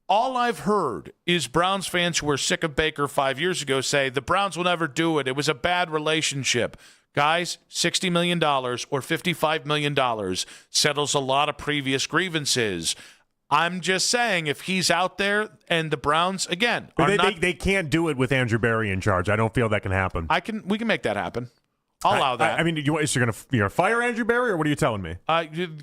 all I've heard is Browns fans who were sick of Baker 5 years ago say, the Browns will never do it. It was a bad relationship. Guys, $60 million or $55 million settles a lot of previous grievances. I'm just saying, if he's out there and the Browns, again, they can't do it with Andrew Berry in charge. I don't feel that can happen. We can make that happen. I'll allow that. I mean, you're going to fire Andrew Berry, or what are you telling me?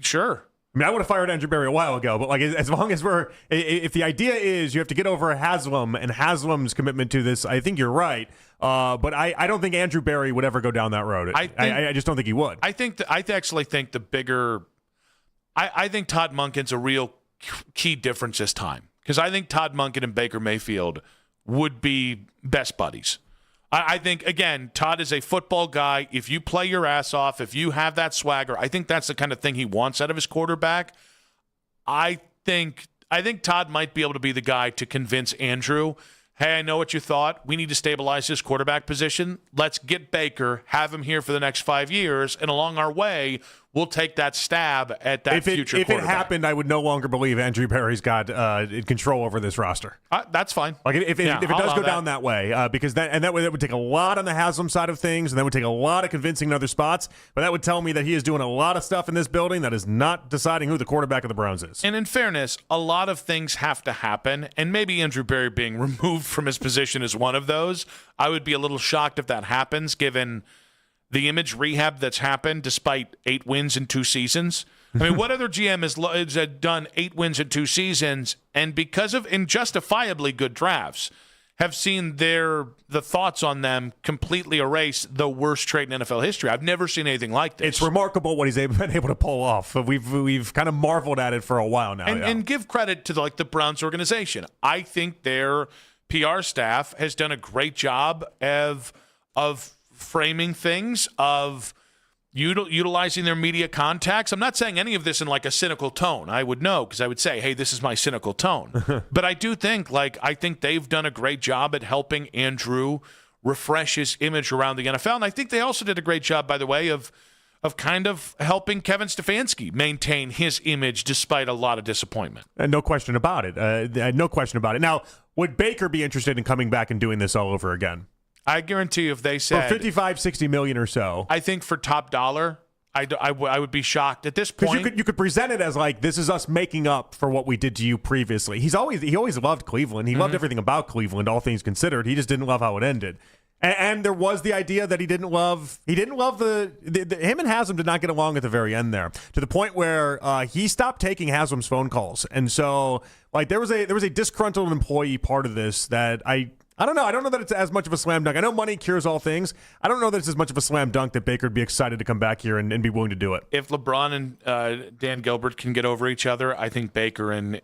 Sure. I mean, I would have fired Andrew Berry a while ago, but like as long as if the idea is you have to get over Haslam and Haslam's commitment to this, I think you're right. But I don't think Andrew Berry would ever go down that road. I just don't think he would. I actually think the bigger. I think Todd Monken's a real key difference this time because I think Todd Monken and Baker Mayfield would be best buddies. I think, again, Todd is a football guy. If you play your ass off, if you have that swagger, I think that's the kind of thing he wants out of his quarterback. I think I think Todd might be able to be the guy to convince Andrew, hey, I know what you thought. We need to stabilize this quarterback position. Let's get Baker, have him here for the next 5 years, and along our way, we'll take that stab at that future quarterback. If it happened, I would no longer believe Andrew Berry's got control over this roster. That's fine. Like if it does go down that way, because that would take a lot on the Haslam side of things, and that would take a lot of convincing in other spots. But that would tell me that he is doing a lot of stuff in this building that is not deciding who the quarterback of the Browns is. And in fairness, a lot of things have to happen, and maybe Andrew Berry being removed from his position is one of those. I would be a little shocked if that happens, given the image rehab that's happened despite 8 wins in 2 seasons. I mean, what other GM has done 8 wins in 2 seasons and because of injustifiably good drafts have seen the thoughts on them completely erase the worst trade in NFL history? I've never seen anything like this. It's remarkable what he's been able to pull off. We've kind of marveled at it for a while now. And give credit to the Browns organization. I think their PR staff has done a great job of framing things, of utilizing their media contacts. I'm not saying any of this in like a cynical tone. I would know because I would say, hey, this is my cynical tone. But I do think I think they've done a great job at helping Andrew refresh his image around the NFL. And I think they also did a great job, by the way, of kind of helping Kevin Stefanski maintain his image despite a lot of disappointment. And no question about it. No question about it. Now, would Baker be interested in coming back and doing this all over again? I guarantee you if they said for $55-60 million or so. I think for top dollar, I would be shocked at this point. Because you could present it as like, this is us making up for what we did to you previously. He always loved Cleveland. He loved everything about Cleveland, all things considered. He just didn't love how it ended. And there was the idea that he didn't love him and Haslam did not get along at the very end there, to the point where he stopped taking Haslam's phone calls. And so like there was a disgruntled employee part of this that I don't know. I don't know that it's as much of a slam dunk. I know money cures all things. I don't know that it's as much of a slam dunk that Baker would be excited to come back here and be willing to do it. If LeBron and Dan Gilbert can get over each other, I think Baker and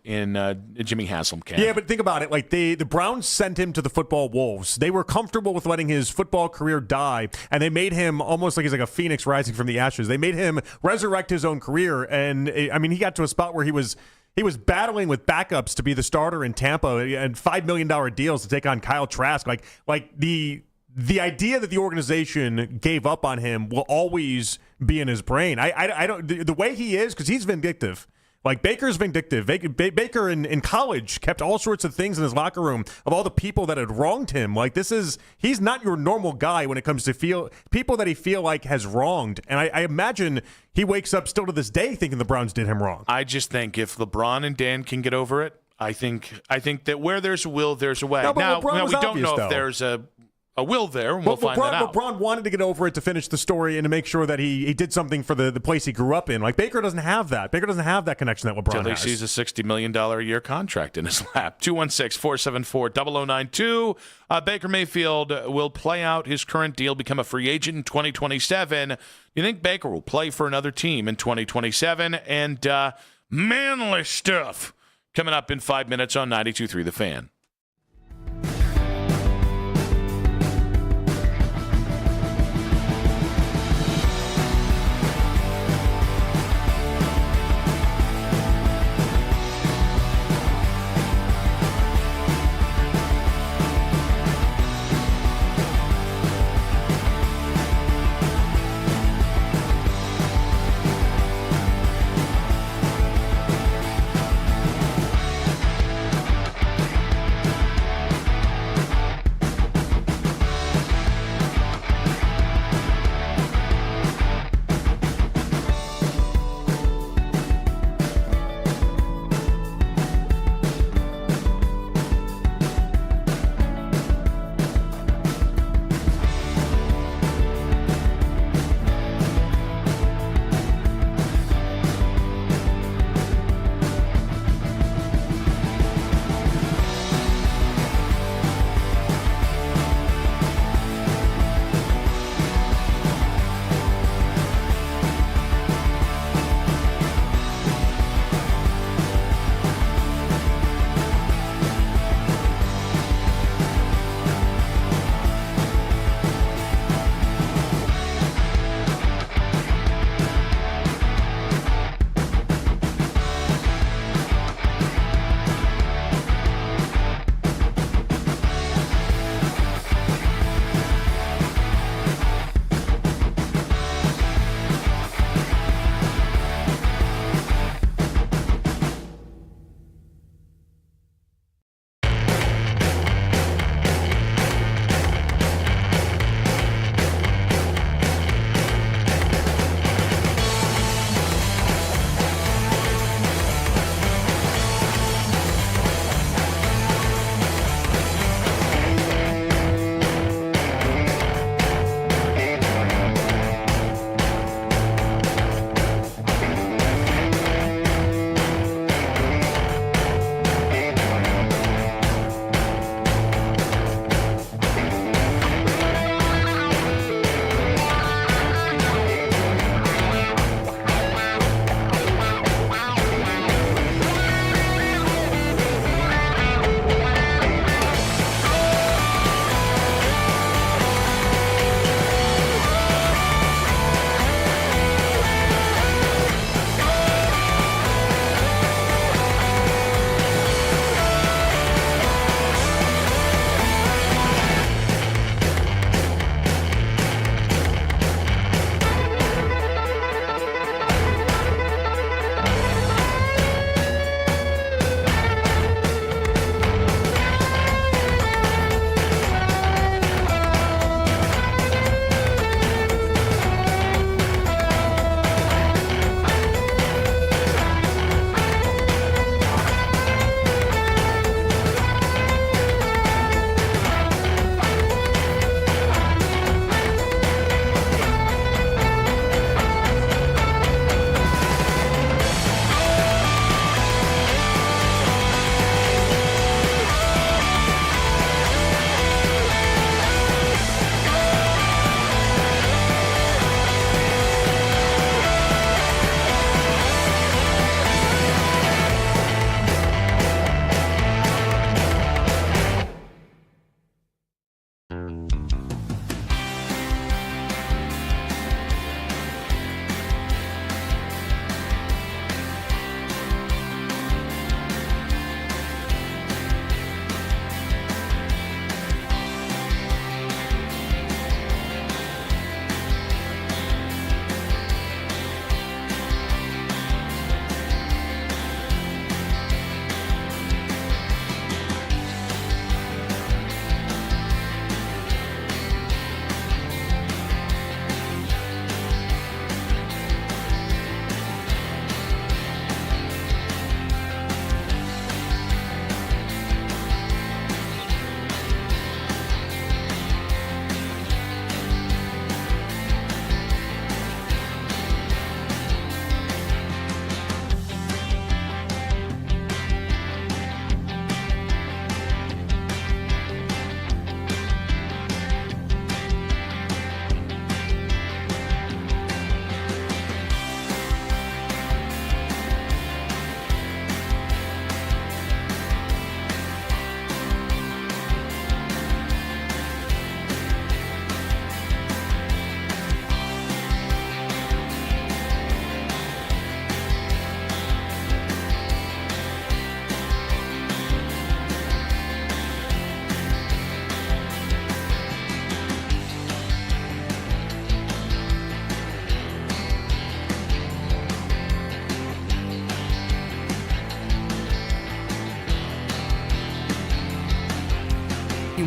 Jimmy Haslam can. Yeah, but think about it. Like the Browns sent him to the football wolves. They were comfortable with letting his football career die, and they made him almost like he's like a phoenix rising from the ashes. They made him resurrect his own career, and I mean, he got to a spot where he was battling with backups to be the starter in Tampa and $5 million deals to take on Kyle Trask. Like the idea that the organization gave up on him will always be in his brain. I don't, the way he is, because he's vindictive. Like Baker's vindictive. Baker in college kept all sorts of things in his locker room of all the people that had wronged him. Like he's not your normal guy when it comes to people that he feel like has wronged. And I imagine he wakes up still to this day thinking the Browns did him wrong. I just think if LeBron and Dan can get over it, I think that where there's a will, there's a way. No, now we don't obvious, know if there's a will there, and we'll find that out. LeBron wanted to get over it to finish the story and to make sure that he did something for the place he grew up in. Like Baker doesn't have that. Baker doesn't have that connection that LeBron has. He sees a $60 million a year contract in his lap. 216-474-0092. Baker Mayfield will play out his current deal, become a free agent in 2027. Do you think Baker will play for another team in 2027? And manly stuff coming up in 5 minutes on 92.3 The Fan.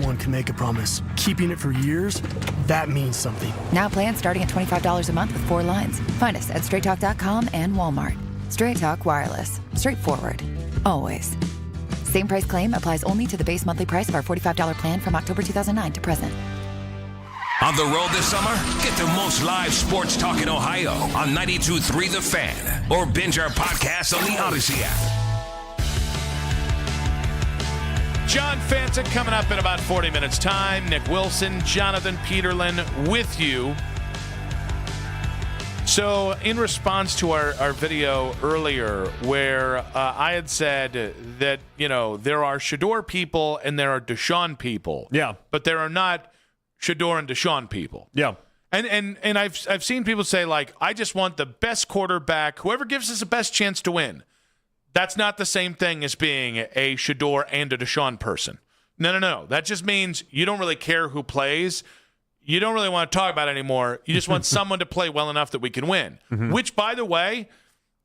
anyone can make a promise. Keeping it for years, that means something. Now plans starting at $25 a month with 4 lines. Find us at straighttalk.com and Walmart. Straight Talk Wireless. Straightforward. Always. Same price claim applies only to the base monthly price of our $45 plan from October 2009 to present. On the road this summer? Get the most live sports talk in Ohio on 92.3 The Fan. Or binge our podcast on the Odyssey app. John Fanta coming up in about 40 minutes' time. Nick Wilson, Jonathan Peterlin with you. So in response to our video earlier where I had said that, there are Shedeur people and there are Deshaun people. Yeah. But there are not Shedeur and Deshaun people. Yeah. And I've seen people say, like, I just want the best quarterback, whoever gives us the best chance to win. That's not the same thing as being a Shedeur and a Deshaun person. No. That just means you don't really care who plays. You don't really want to talk about it anymore. You just want someone to play well enough that we can win. Mm-hmm. Which, by the way,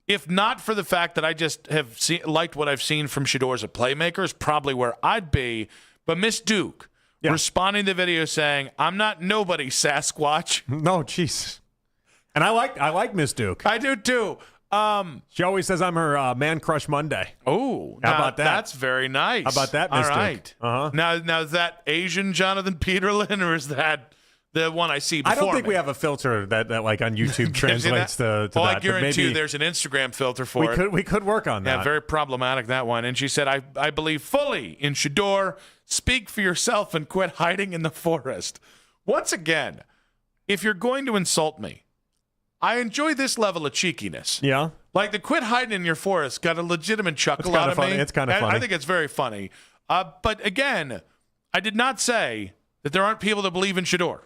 if not for the fact that I just have liked what I've seen from Shedeur as a playmaker, is probably where I'd be. But Miss Duke, responding to the video saying, I'm not nobody, Sasquatch. No, jeez. And I like Miss Duke. I do too. She always says I'm her man crush Monday. Oh, how about that? That's very nice. How about that, Miss Duke? All right. Uh-huh. Now is that Asian Jonathan Peterlin, or is that the one I see before I don't think me? we have a filter that like on YouTube translates to that. I guarantee you there's an Instagram filter for it. We could work on that. Yeah, very problematic, that one. And she said, I believe fully in Shedeur. Speak for yourself and quit hiding in the forest. Once again, if you're going to insult me, I enjoy this level of cheekiness. Yeah. Like the quit hiding in your forest got a legitimate chuckle out of me. It's kind of funny. I think it's very funny. But again, I did not say that there aren't people that believe in Shedeur.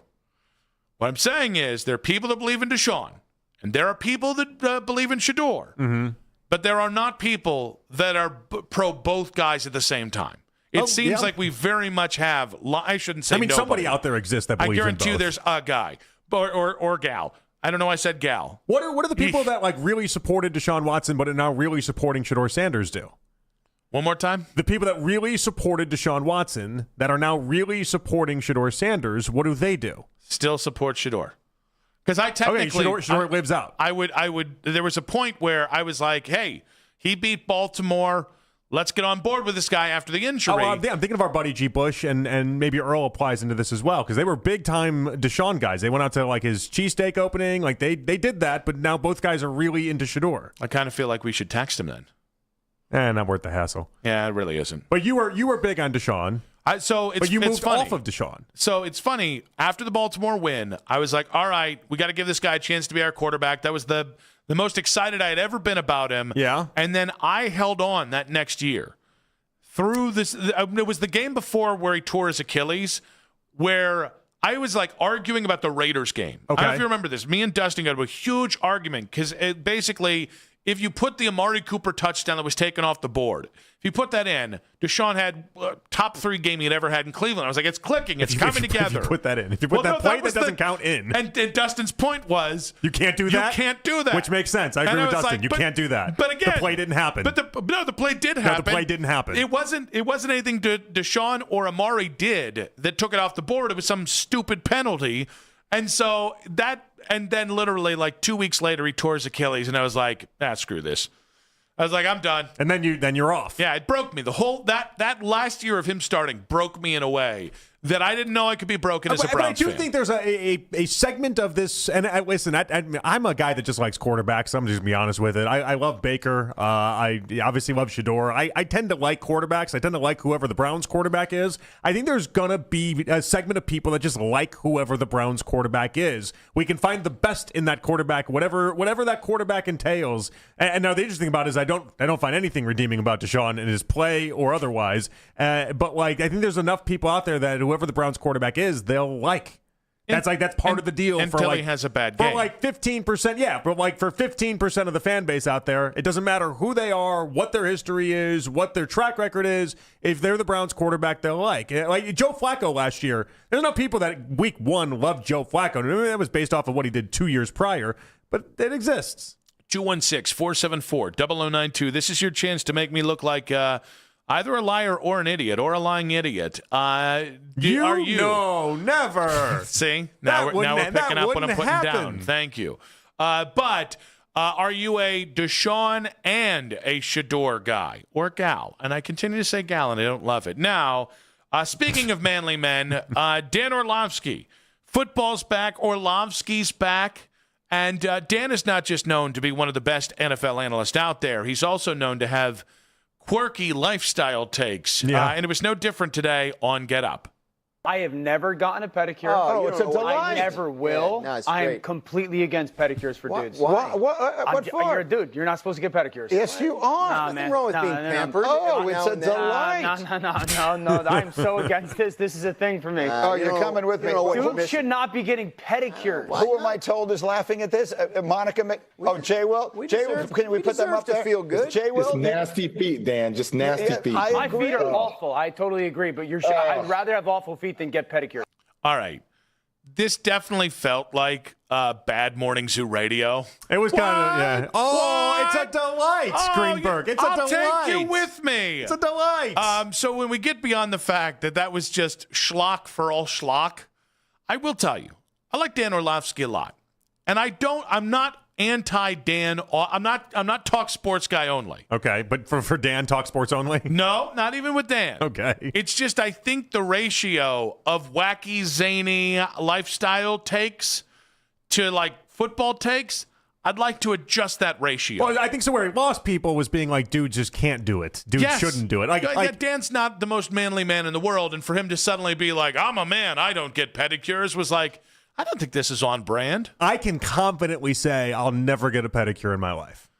What I'm saying is there are people that believe in Deshaun, and there are people that believe in Shedeur. Mm-hmm. But there are not people that are pro both guys at the same time. It seems like we very much have. I shouldn't say. Nobody. Somebody out there exists that believes in both. I guarantee you, there's a guy or gal. I don't know. I said gal. What are the people that like really supported Deshaun Watson, but are now really supporting Shedeur Sanders do? One more time. The people that really supported Deshaun Watson that are now really supporting Shedeur Sanders, what do they do? Still support Shedeur. Because I technically Shedeur lives out. I would. There was a point where I was like, hey, he beat Baltimore. Let's get on board with this guy after the injury. I'm thinking of our buddy G. Bush, and maybe Earl applies into this as well, because they were big-time Deshaun guys. They went out to like his cheesesteak opening. Like they did that, but now both guys are really into Shedeur. I kind of feel like we should text him then. Not worth the hassle. Yeah, it really isn't. But you were big on Deshaun. But you moved funny. off of Deshaun. So it's funny. After the Baltimore win, I was like, all right, we got to give this guy a chance to be our quarterback. That was the most excited I had ever been about him. Yeah. And then I held on that next year. Through this, it was the game before where he tore his Achilles, where I was like arguing about the Raiders game. Okay. I don't know if you remember this. Me and Dustin got a huge argument because basically, if you put the Amari Cooper touchdown that was taken off the board, if you put that in, Deshaun had top 3 game he'd ever had in Cleveland. I was like, it's clicking. It's coming together. If you put that in. If you put that play that doesn't count in. And Dustin's point was, you can't do that? You can't do that. Which makes sense. I agree with Dustin. Like, you can't do that. But again, the play didn't happen. But the play did happen. No, the play didn't happen. It wasn't anything Deshaun or Amari did that took it off the board. It was some stupid penalty. And so and then literally like 2 weeks later, he tore his Achilles, and I was like, screw this. I was like, I'm done. And then you're off. Yeah, it broke me. The whole that last year of him starting broke me in a way that I didn't know I could be broken as a Browns fan. But I do think there's a segment of this, and listen, I'm a guy that just likes quarterbacks. I'm just going to be honest with it. I love Baker. I obviously love Shedeur. I tend to like quarterbacks. I tend to like whoever the Browns quarterback is. I think there's going to be a segment of people that just like whoever the Browns quarterback is. We can find the best in that quarterback, whatever that quarterback entails. And now the interesting thing about it is I don't find anything redeeming about Deshaun in his play or otherwise. But like I think there's enough people out there that whoever the Browns quarterback is, they'll like. That's part of the deal. Until he has a bad game. For like 15%, yeah. But like for 15% of the fan base out there, it doesn't matter who they are, what their history is, what their track record is. If they're the Browns quarterback, they'll like. Like Joe Flacco last year, there's no people that week 1 loved Joe Flacco. That was based off of what he did 2 years prior, but it exists. 216-474-0092. This is your chance to make me look like Either a liar or an idiot or a lying idiot. Are you? No, never. See? Now we're picking up what I'm putting down. Thank you. But are you a Deshaun and a Shedeur guy or gal? And I continue to say gal, and I don't love it. Now, speaking of manly men, Dan Orlovsky. Football's back. Orlovsky's back. And Dan is not just known to be one of the best NFL analysts out there. He's also known to have quirky lifestyle takes. And it was no different today on Get Up. I have never gotten a pedicure. Oh, it's a delight. I never will. Yeah, no, I am completely against pedicures for dudes. Why? What for? You're a dude. You're not supposed to get pedicures. Yes, you are. Nothing wrong with being pampered. Oh, it's a delight. No. I'm so against this. This is a thing for me. You're coming with me. Dudes should not be getting pedicures. Who am I told is laughing at this? Monica Jay Will? Can we put them up there? Feel good. Jay Will? Just nasty feet, Dan. Just nasty feet. My feet are awful. I totally agree. But I'd rather have awful feet than get pedicures. All right. This definitely felt like Bad Morning Zoo radio. It was kind of, yeah. Oh, it's a delight, Greenberg. It's a delight. I'll take you with me. It's a delight. So when we get beyond the fact that was just schlock for all schlock, I will tell you, I like Dan Orlovsky a lot. And I'm not anti-Dan. I'm not talk sports guy only. Okay, but for Dan, talk sports only? No, not even with Dan. Okay. It's just I think the ratio of wacky, zany lifestyle takes to like football takes, I'd like to adjust that ratio. Well, I think so where he lost people was being like, dude just can't do it. Dude shouldn't do it. Like Dan's not the most manly man in the world, and for him to suddenly be like, I'm a man, I don't get pedicures, was like, I don't think this is on brand. I can confidently say I'll never get a pedicure in my life.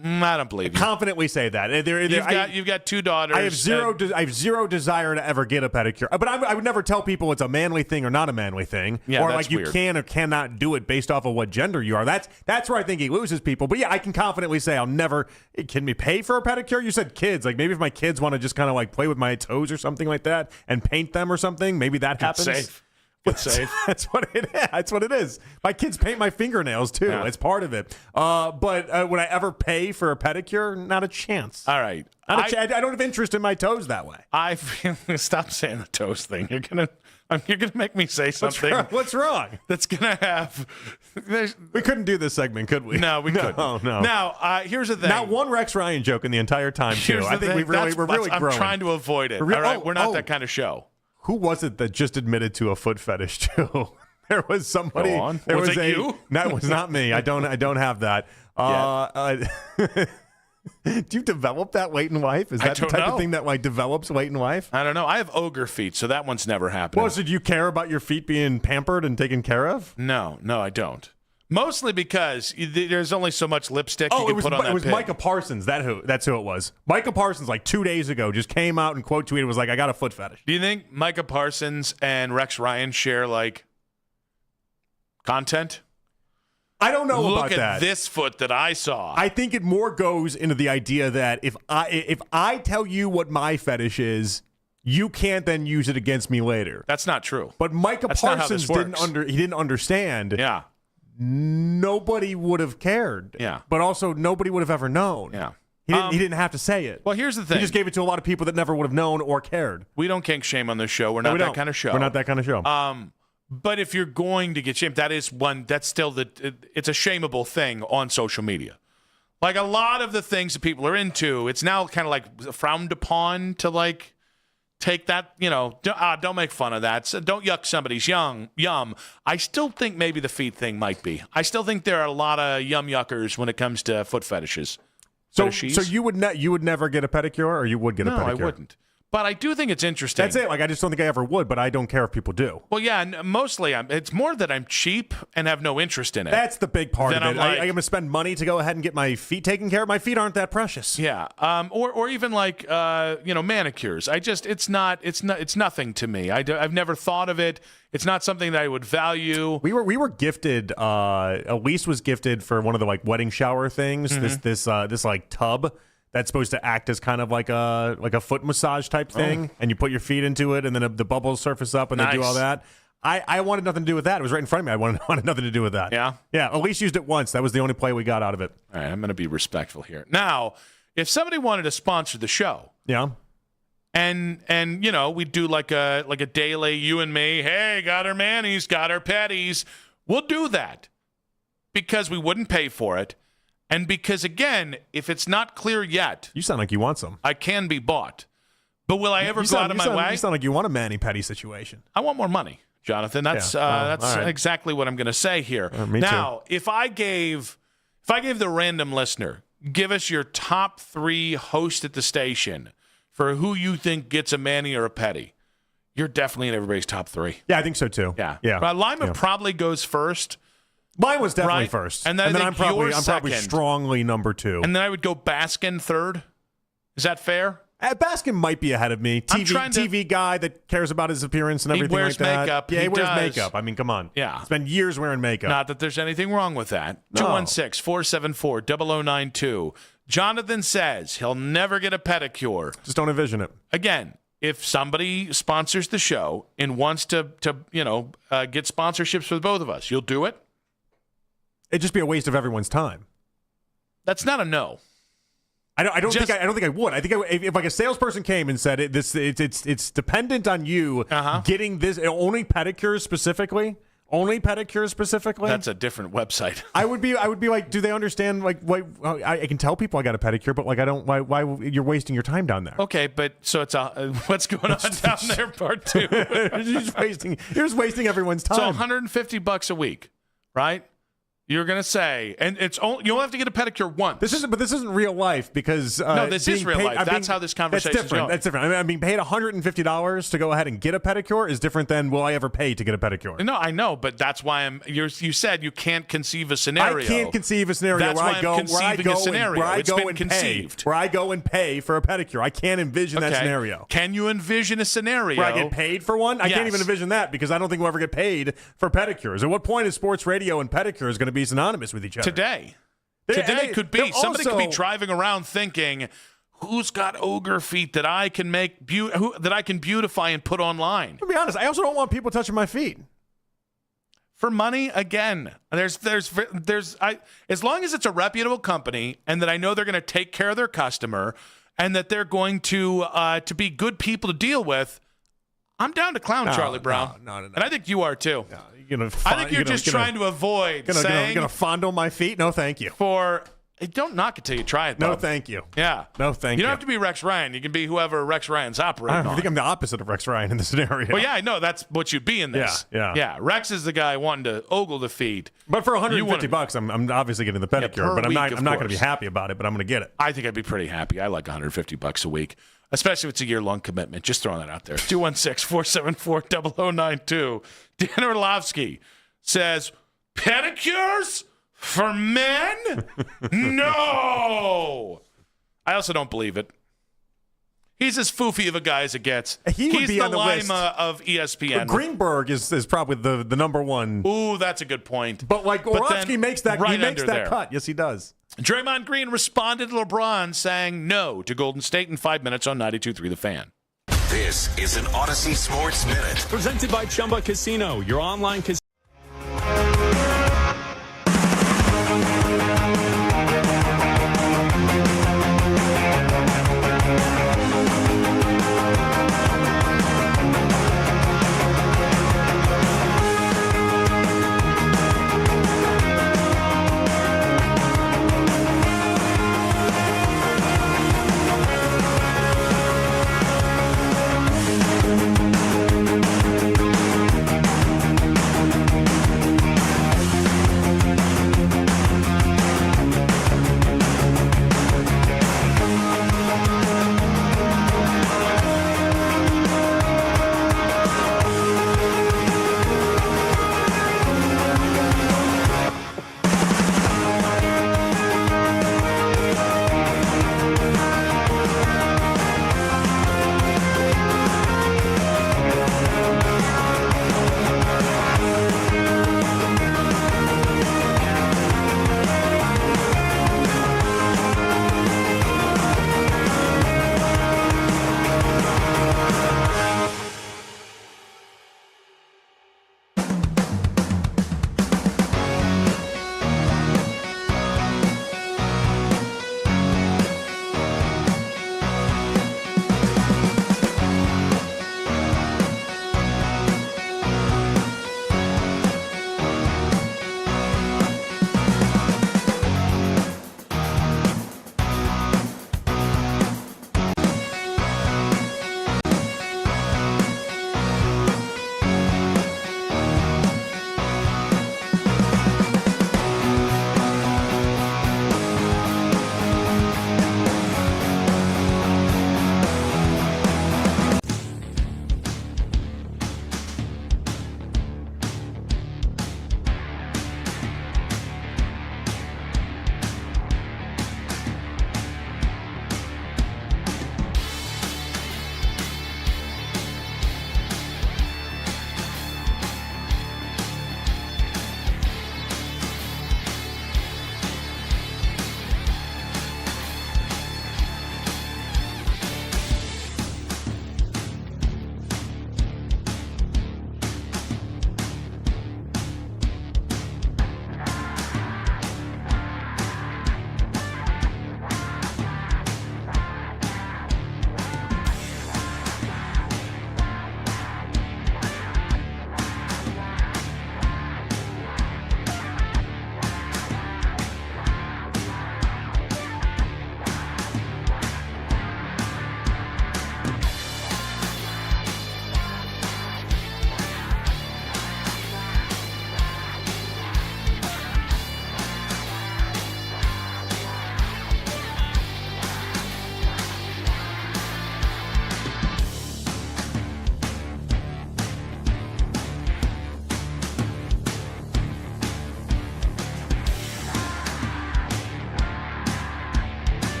I don't believe you. Confidently say that. You've got two daughters. I have zero desire to ever get a pedicure. But I would never tell people it's a manly thing or not a manly thing. Yeah, or that's like you weird. can or cannot do it based off of what gender you are. That's where I think he loses people. But yeah, I can confidently say I'll never. Can we pay for a pedicure? You said kids. Like maybe if my kids want to just kind of like play with my toes or something like that and paint them or something, maybe that happens. Safe. It's safe. That's what it is. My kids paint my fingernails too. Yeah. It's part of it. But would I ever pay for a pedicure? Not a chance. All right. I don't have interest in my toes that way. Stop saying the toes thing. You're gonna make me say something. What's wrong? That's gonna have. We couldn't do this segment, could we? No, we couldn't. No. Now, here's the thing. Not one Rex Ryan joke in the entire time too. I think we're really growing. I'm trying to avoid it. All right, we're not that kind of show. Who was it that just admitted to a foot fetish too? There was somebody. Go on. There was was it you? That was not me. I don't have that. Do you develop that weight and wife? Is that the type of thing that like develops weight and wife? I don't know. I have ogre feet, so that one's never happened. Well, so do you care about your feet being pampered and taken care of? No, I don't. Mostly because there's only so much lipstick you can put on that. It was pig. Micah Parsons. That's who it was. Micah Parsons, like 2 days ago, just came out and quote tweeted, was like, I got a foot fetish. Do you think Micah Parsons and Rex Ryan share like content? I don't know about that. Look at this foot that I saw. I think it more goes into the idea that if I tell you what my fetish is, you can't then use it against me later. That's not true. But Micah Parsons didn't understand. Yeah. Nobody would have cared. Yeah. But also nobody would have ever known. Yeah. He didn't have to say it. Well, here's the thing. He just gave it to a lot of people that never would have known or cared. We don't kink shame on this show. We're not that kind of show. We're not that kind of show. But if you're going to get shamed, that's still it's a shameable thing on social media. Like a lot of the things that people are into, it's now kind of like frowned upon to like take that, don't make fun of that. So don't yuck somebody's yum. I still think maybe the feet thing might be. I still think there are a lot of yum yuckers when it comes to foot fetishes. So you would never get a pedicure, or you would get a pedicure? No, I wouldn't. But I do think it's interesting. That's it. Like, I just don't think I ever would, but I don't care if people do. Well, yeah, and mostly it's more that I'm cheap and have no interest in it. That's the big part of it. Like, I'm going to spend money to go ahead and get my feet taken care of. My feet aren't that precious. Yeah. Or even like manicures. It's nothing to me. I've never thought of it. It's not something that I would value. We were gifted. Elise was gifted for one of the like wedding shower things. Mm-hmm. This like tub that's supposed to act as kind of like a foot massage type thing, and you put your feet into it, and then the bubbles surface up, and they do all that. I wanted nothing to do with that. It was right in front of me. I wanted nothing to do with that. Yeah? Yeah, Elise used it once. That was the only play we got out of it. All right, I'm going to be respectful here. Now, if somebody wanted to sponsor the show, yeah, And you know, we'd do like a daily, you and me, hey, got our manis, got our petties. We'll do that because we wouldn't pay for it. And because, again, if it's not clear yet. You sound like you want some. I can be bought. But will I ever go out of my way? You sound like you want a mani-pedi situation. I want more money, Jonathan. That's right. exactly what I'm going to say here. Me now, too. if I gave the random listener, give us your top 3 hosts at the station for who you think gets a mani or a pedi, you're definitely in everybody's top 3. Yeah, I think so too. Yeah. Yeah. Probably goes first. Mine was definitely right? first. And then I'm probably strongly number 2. And then I would go Baskin third. Is that fair? Baskin might be ahead of me. TV guy that cares about his appearance and everything he wears like that. Makeup. Yeah, he wears does. makeup. I mean, come on. Yeah. Spend years wearing makeup. Not that there's anything wrong with that. No. 216-474-0092. Jonathan says he'll never get a pedicure. Just don't envision it. Again, if somebody sponsors the show and wants to get sponsorships for both of us, you'll do it? It'd just be a waste of everyone's time. That's not a no. I don't think I would. I think if like a salesperson came and said it's dependent on you getting this only pedicures specifically. That's a different website. I would be like, do they understand? Like, why, I can tell people I got a pedicure, but like, I don't. Why you're wasting your time down there? Okay, but so it's what's going on down there? Part 2. You're just wasting everyone's time. So $150 a week, right? You're gonna say, and it's only you only have to get a pedicure once. This isn't real life because no, this is real life. That's how this conversation is going. That's different. I mean, being paid $150 to go ahead and get a pedicure is different than will I ever pay to get a pedicure? No, I know, but that's why you said you can't conceive a scenario. I can't conceive a scenario that's where why I go I'm conceiving a scenario. It's been conceived. Where I go and pay for a pedicure. I can't envision that scenario. Can you envision a scenario where I get paid for one? I can't even envision that because I don't think we'll ever get paid for pedicures. At what point is sports radio and pedicures going to be synonymous with each other? Today could be. Somebody could be driving around thinking, who's got ogre feet that I can make that I can beautify and put online? To be honest, I also don't want people touching my feet. For money, again, as long as it's a reputable company and that I know they're going to take care of their customer and that they're going to be good people to deal with, I'm down to clown Charlie Brown. No. And I think you are too. No, I think you're just trying to avoid saying... Going to fondle my feet? No, thank you. Don't knock it till you try it, though. No, thank you. Yeah. No, thank you. You don't have to be Rex Ryan. You can be whoever Rex Ryan's operating I think I'm the opposite of Rex Ryan in this scenario. Well, yeah, I know. That's what you'd be in this. Yeah. Rex is the guy wanting to ogle the feet. But for $150, I'm obviously getting the pedicure, but I'm not going to be happy about it, but I'm going to get it. I think I'd be pretty happy. I like $150 a week, especially if it's a year-long commitment. Just throwing that out there. 216-474-0092. Dan Orlovsky says, pedicures for men? No! I also don't believe it. He's as foofy of a guy as it gets. He's the Lima of ESPN. But Greenberg is probably the number one. Ooh, that's a good point. But like Orlovsky makes that cut. Yes, he does. Draymond Green responded to LeBron saying no to Golden State in 5 minutes on 92.3 The Fan. This is an Odyssey Sports Minute. Presented by Chumba Casino, your online casino.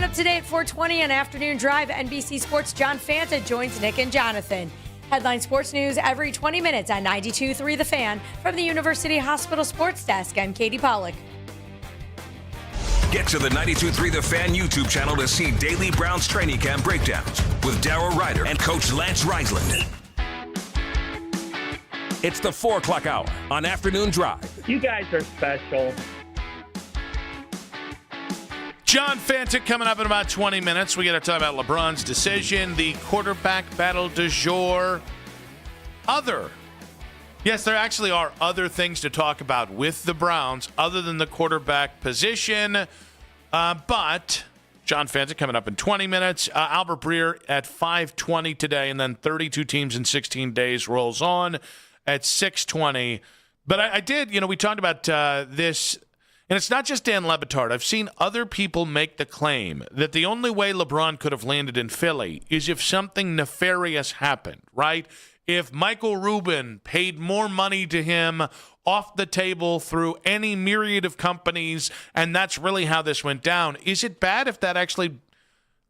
up today at 4:20 on Afternoon Drive, NBC Sports' John Fanta joins Nick and Jonathan. Headline sports news every 20 minutes on 92.3 The Fan. From the University Hospital Sports Desk, I'm Katie Pollock. Get to the 92.3 The Fan YouTube channel to see daily Browns training camp breakdowns with Darryl Ryder and Coach Lance Reisland. It's the 4 o'clock hour on Afternoon Drive. You guys are special. John Fanta coming up in about 20 minutes. We got to talk about LeBron's decision, the quarterback battle du jour. Yes, there actually are other things to talk about with the Browns other than the quarterback position. But John Fanta coming up in 20 minutes. Albert Breer at 5:20 today, and then 32 teams in 16 days rolls on at 6:20. But I did, we talked about this, and it's not just Dan Le Batard. I've seen other people make the claim that the only way LeBron could have landed in Philly is if something nefarious happened, right? If Michael Rubin paid more money to him off the table through any myriad of companies, and that's really how this went down. Is it bad if that actually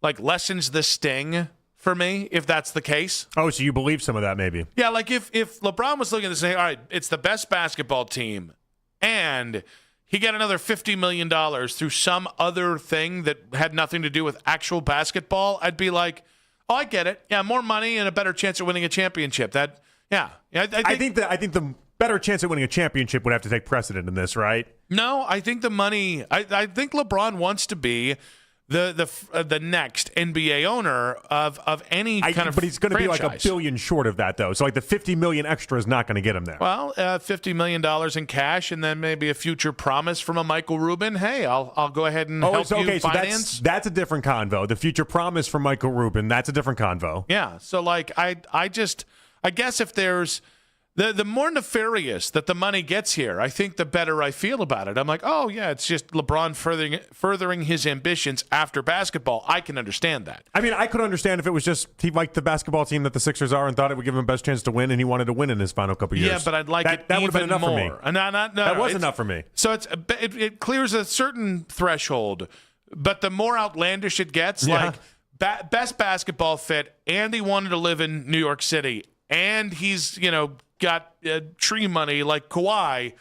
lessens the sting for me, if that's the case? Oh, so you believe some of that maybe? Yeah, if LeBron was looking at this and saying, all right, it's the best basketball team, and he got another $50 million through some other thing that had nothing to do with actual basketball, I'd be like, oh, I get it. Yeah, more money and a better chance of winning a championship. I think the better chance of winning a championship would have to take precedent in this, right? No, I think the money. I think LeBron wants to be the next NBA owner of any kind of. But he's going to be like franchise. $1 billion short of that, though. So the $50 million extra is not going to get him there. Well, $50 million in cash, and then maybe a future promise from a Michael Rubin. Hey, I'll go ahead and help you finance. So that's a different convo. The future promise from Michael Rubin, that's a different convo. Yeah. So I guess if there's the more nefarious that the money gets here, I think the better I feel about it. I'm like, oh yeah, it's just LeBron furthering his ambitions after basketball. I can understand that. I mean, I could understand if it was just he liked the basketball team that the Sixers are and thought it would give him the best chance to win, and he wanted to win in his final couple years. Yeah, but I'd like that would have been enough more. for me. No, that was enough for me. So it clears a certain threshold, but the more outlandish it gets, best basketball fit, and he wanted to live in New York City, and he's got tree money like Kawhi.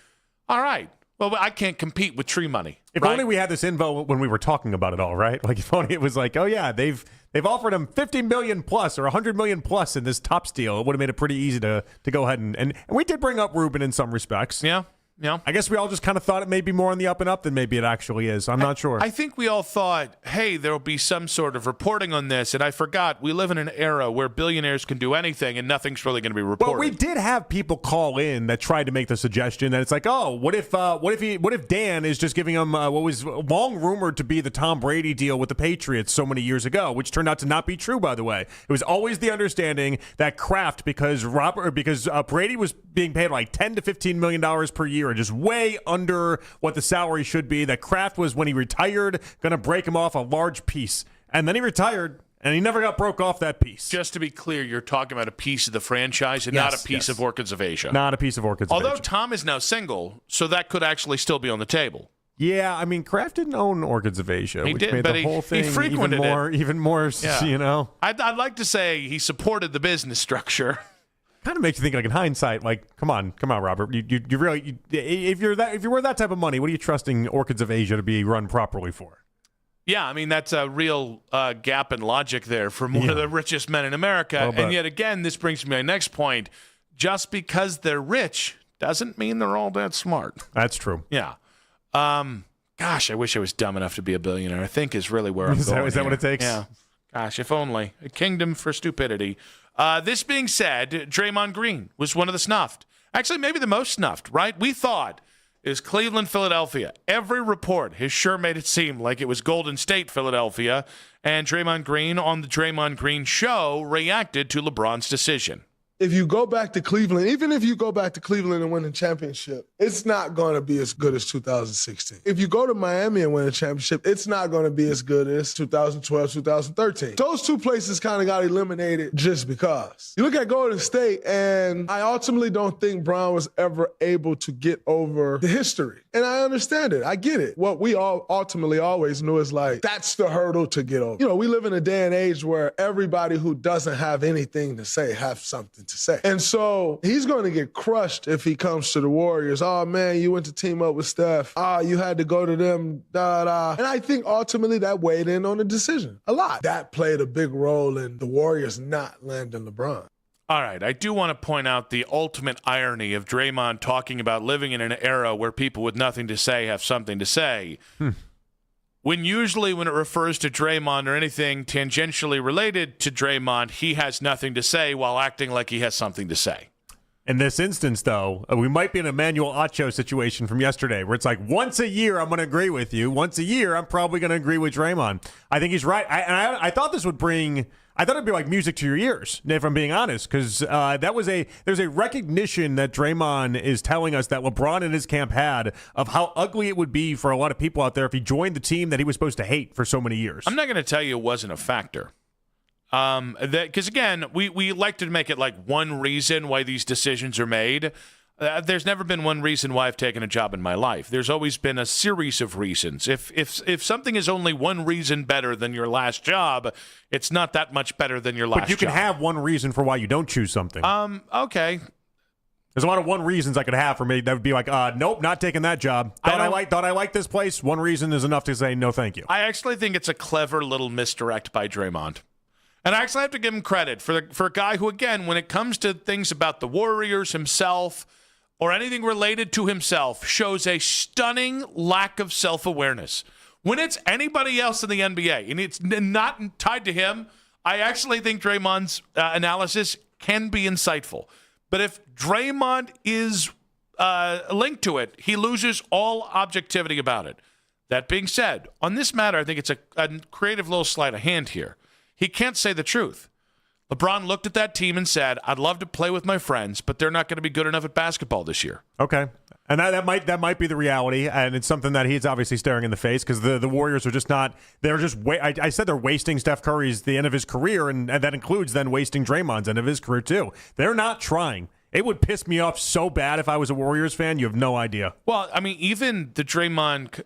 All right. Well, I can't compete with tree money. If only we had this info when we were talking about it all, right? If only it was like, oh yeah, they've offered him $50 million plus or $100 million plus in this Topps deal. It would have made it pretty easy to go ahead and we did bring up Rubin in some respects. Yeah. Yeah. I guess we all just kind of thought it may be more on the up and up than maybe it actually is. I'm not sure. I think we all thought, hey, there will be some sort of reporting on this. And I forgot we live in an era where billionaires can do anything and nothing's really going to be reported. Well, we did have people call in that tried to make the suggestion that it's like, oh, what if Dan is just giving him what was long rumored to be the Tom Brady deal with the Patriots so many years ago, which turned out to not be true, by the way. It was always the understanding that Kraft, because Brady was being paid like $10 to $15 million per year, and just way under what the salary should be, that Kraft was, when he retired, going to break him off a large piece. And then he retired, and he never got broke off that piece. Just to be clear, you're talking about a piece of the franchise and not a piece of Orchids of Asia. Not a piece of Orchids of Asia. Although Tom is now single, so that could actually still be on the table. Yeah, I mean, Kraft didn't own Orchids of Asia, which made the whole thing even more, yeah. I'd like to say he supported the business structure. Kind of makes you think, in hindsight, come on, Robert. You really, if you're worth that type of money, what are you trusting Orchids of Asia to be run properly for? Yeah, I mean, that's a real gap in logic there from one of the richest men in America. And yet again, this brings me to my next point. Just because they're rich doesn't mean they're all that smart. That's true. Yeah. Gosh, I wish I was dumb enough to be a billionaire, I think is really where I'm going. Is that what it takes? Yeah. Gosh, if only. A kingdom for stupidity. This being said, Draymond Green was one of the snuffed. Actually, maybe the most snuffed, right? We thought it was Cleveland, Philadelphia. Every report has sure made it seem like it was Golden State, Philadelphia. And Draymond Green on the Draymond Green Show reacted to LeBron's decision. if you go back to Cleveland, even if you go back to Cleveland and win a championship, it's not going to be as good as 2016. If you go to Miami and win a championship, it's not going to be as good as 2012, 2013. Those two places kind of got eliminated just because. You look at Golden State, and I ultimately don't think Bron was ever able to get over the history. And I understand it. I get it. What we all ultimately always knew is like, that's the hurdle to get over. You know, we live in a day and age where everybody who doesn't have anything to say have something to say. And so he's going to get crushed if he comes to the Warriors. Oh, man, you went to team up with Steph. You had to go to them, da-da. And I think ultimately that weighed in on the decision a lot. That played a big role in the Warriors not landing LeBron. All right, I do want to point out the ultimate irony of Draymond talking about living in an era where people with nothing to say have something to say. When usually when it refers to Draymond or anything tangentially related to Draymond, he has nothing to say while acting like he has something to say. In this instance, though, we might be in a Emmanuel Acho situation from yesterday where it's like once a year I'm going to agree with you. Once a year I'm probably going to agree with Draymond. I think he's right. I thought this would bring – I thought it'd be like music to your ears, if I'm being honest, because there's a recognition that Draymond is telling us that LeBron and his camp had of how ugly it would be for a lot of people out there if he joined the team that he was supposed to hate for so many years. I'm not going to tell you it wasn't a factor. Because, again, we like to make it like one reason why these decisions are made. There's never been one reason why I've taken a job in my life. There's always been a series of reasons. If something is only one reason better than your last job, it's not that much better than your last job. But you can have one reason for why you don't choose something. Okay. There's a lot of one reasons I could have for me that would be like, nope, not taking that job. Thought I like this place. One reason is enough to say no, thank you. I actually think it's a clever little misdirect by Draymond. And I actually have to give him credit for a guy who, again, when it comes to things about the Warriors, himself, or anything related to himself, shows a stunning lack of self-awareness. When it's anybody else in the NBA, and it's not tied to him, I actually think Draymond's analysis can be insightful. But if Draymond is linked to it, he loses all objectivity about it. That being said, on this matter, I think it's a creative little sleight of hand here. He can't say the truth. LeBron looked at that team and said, I'd love to play with my friends, but they're not going to be good enough at basketball this year. Okay. And that might be the reality, and it's something that he's obviously staring in the face because the Warriors are just not – they're just – I said they're wasting Steph Curry's the end of his career, and that includes then wasting Draymond's end of his career too. They're not trying. It would piss me off so bad if I was a Warriors fan. You have no idea. Well, I mean, even the Draymond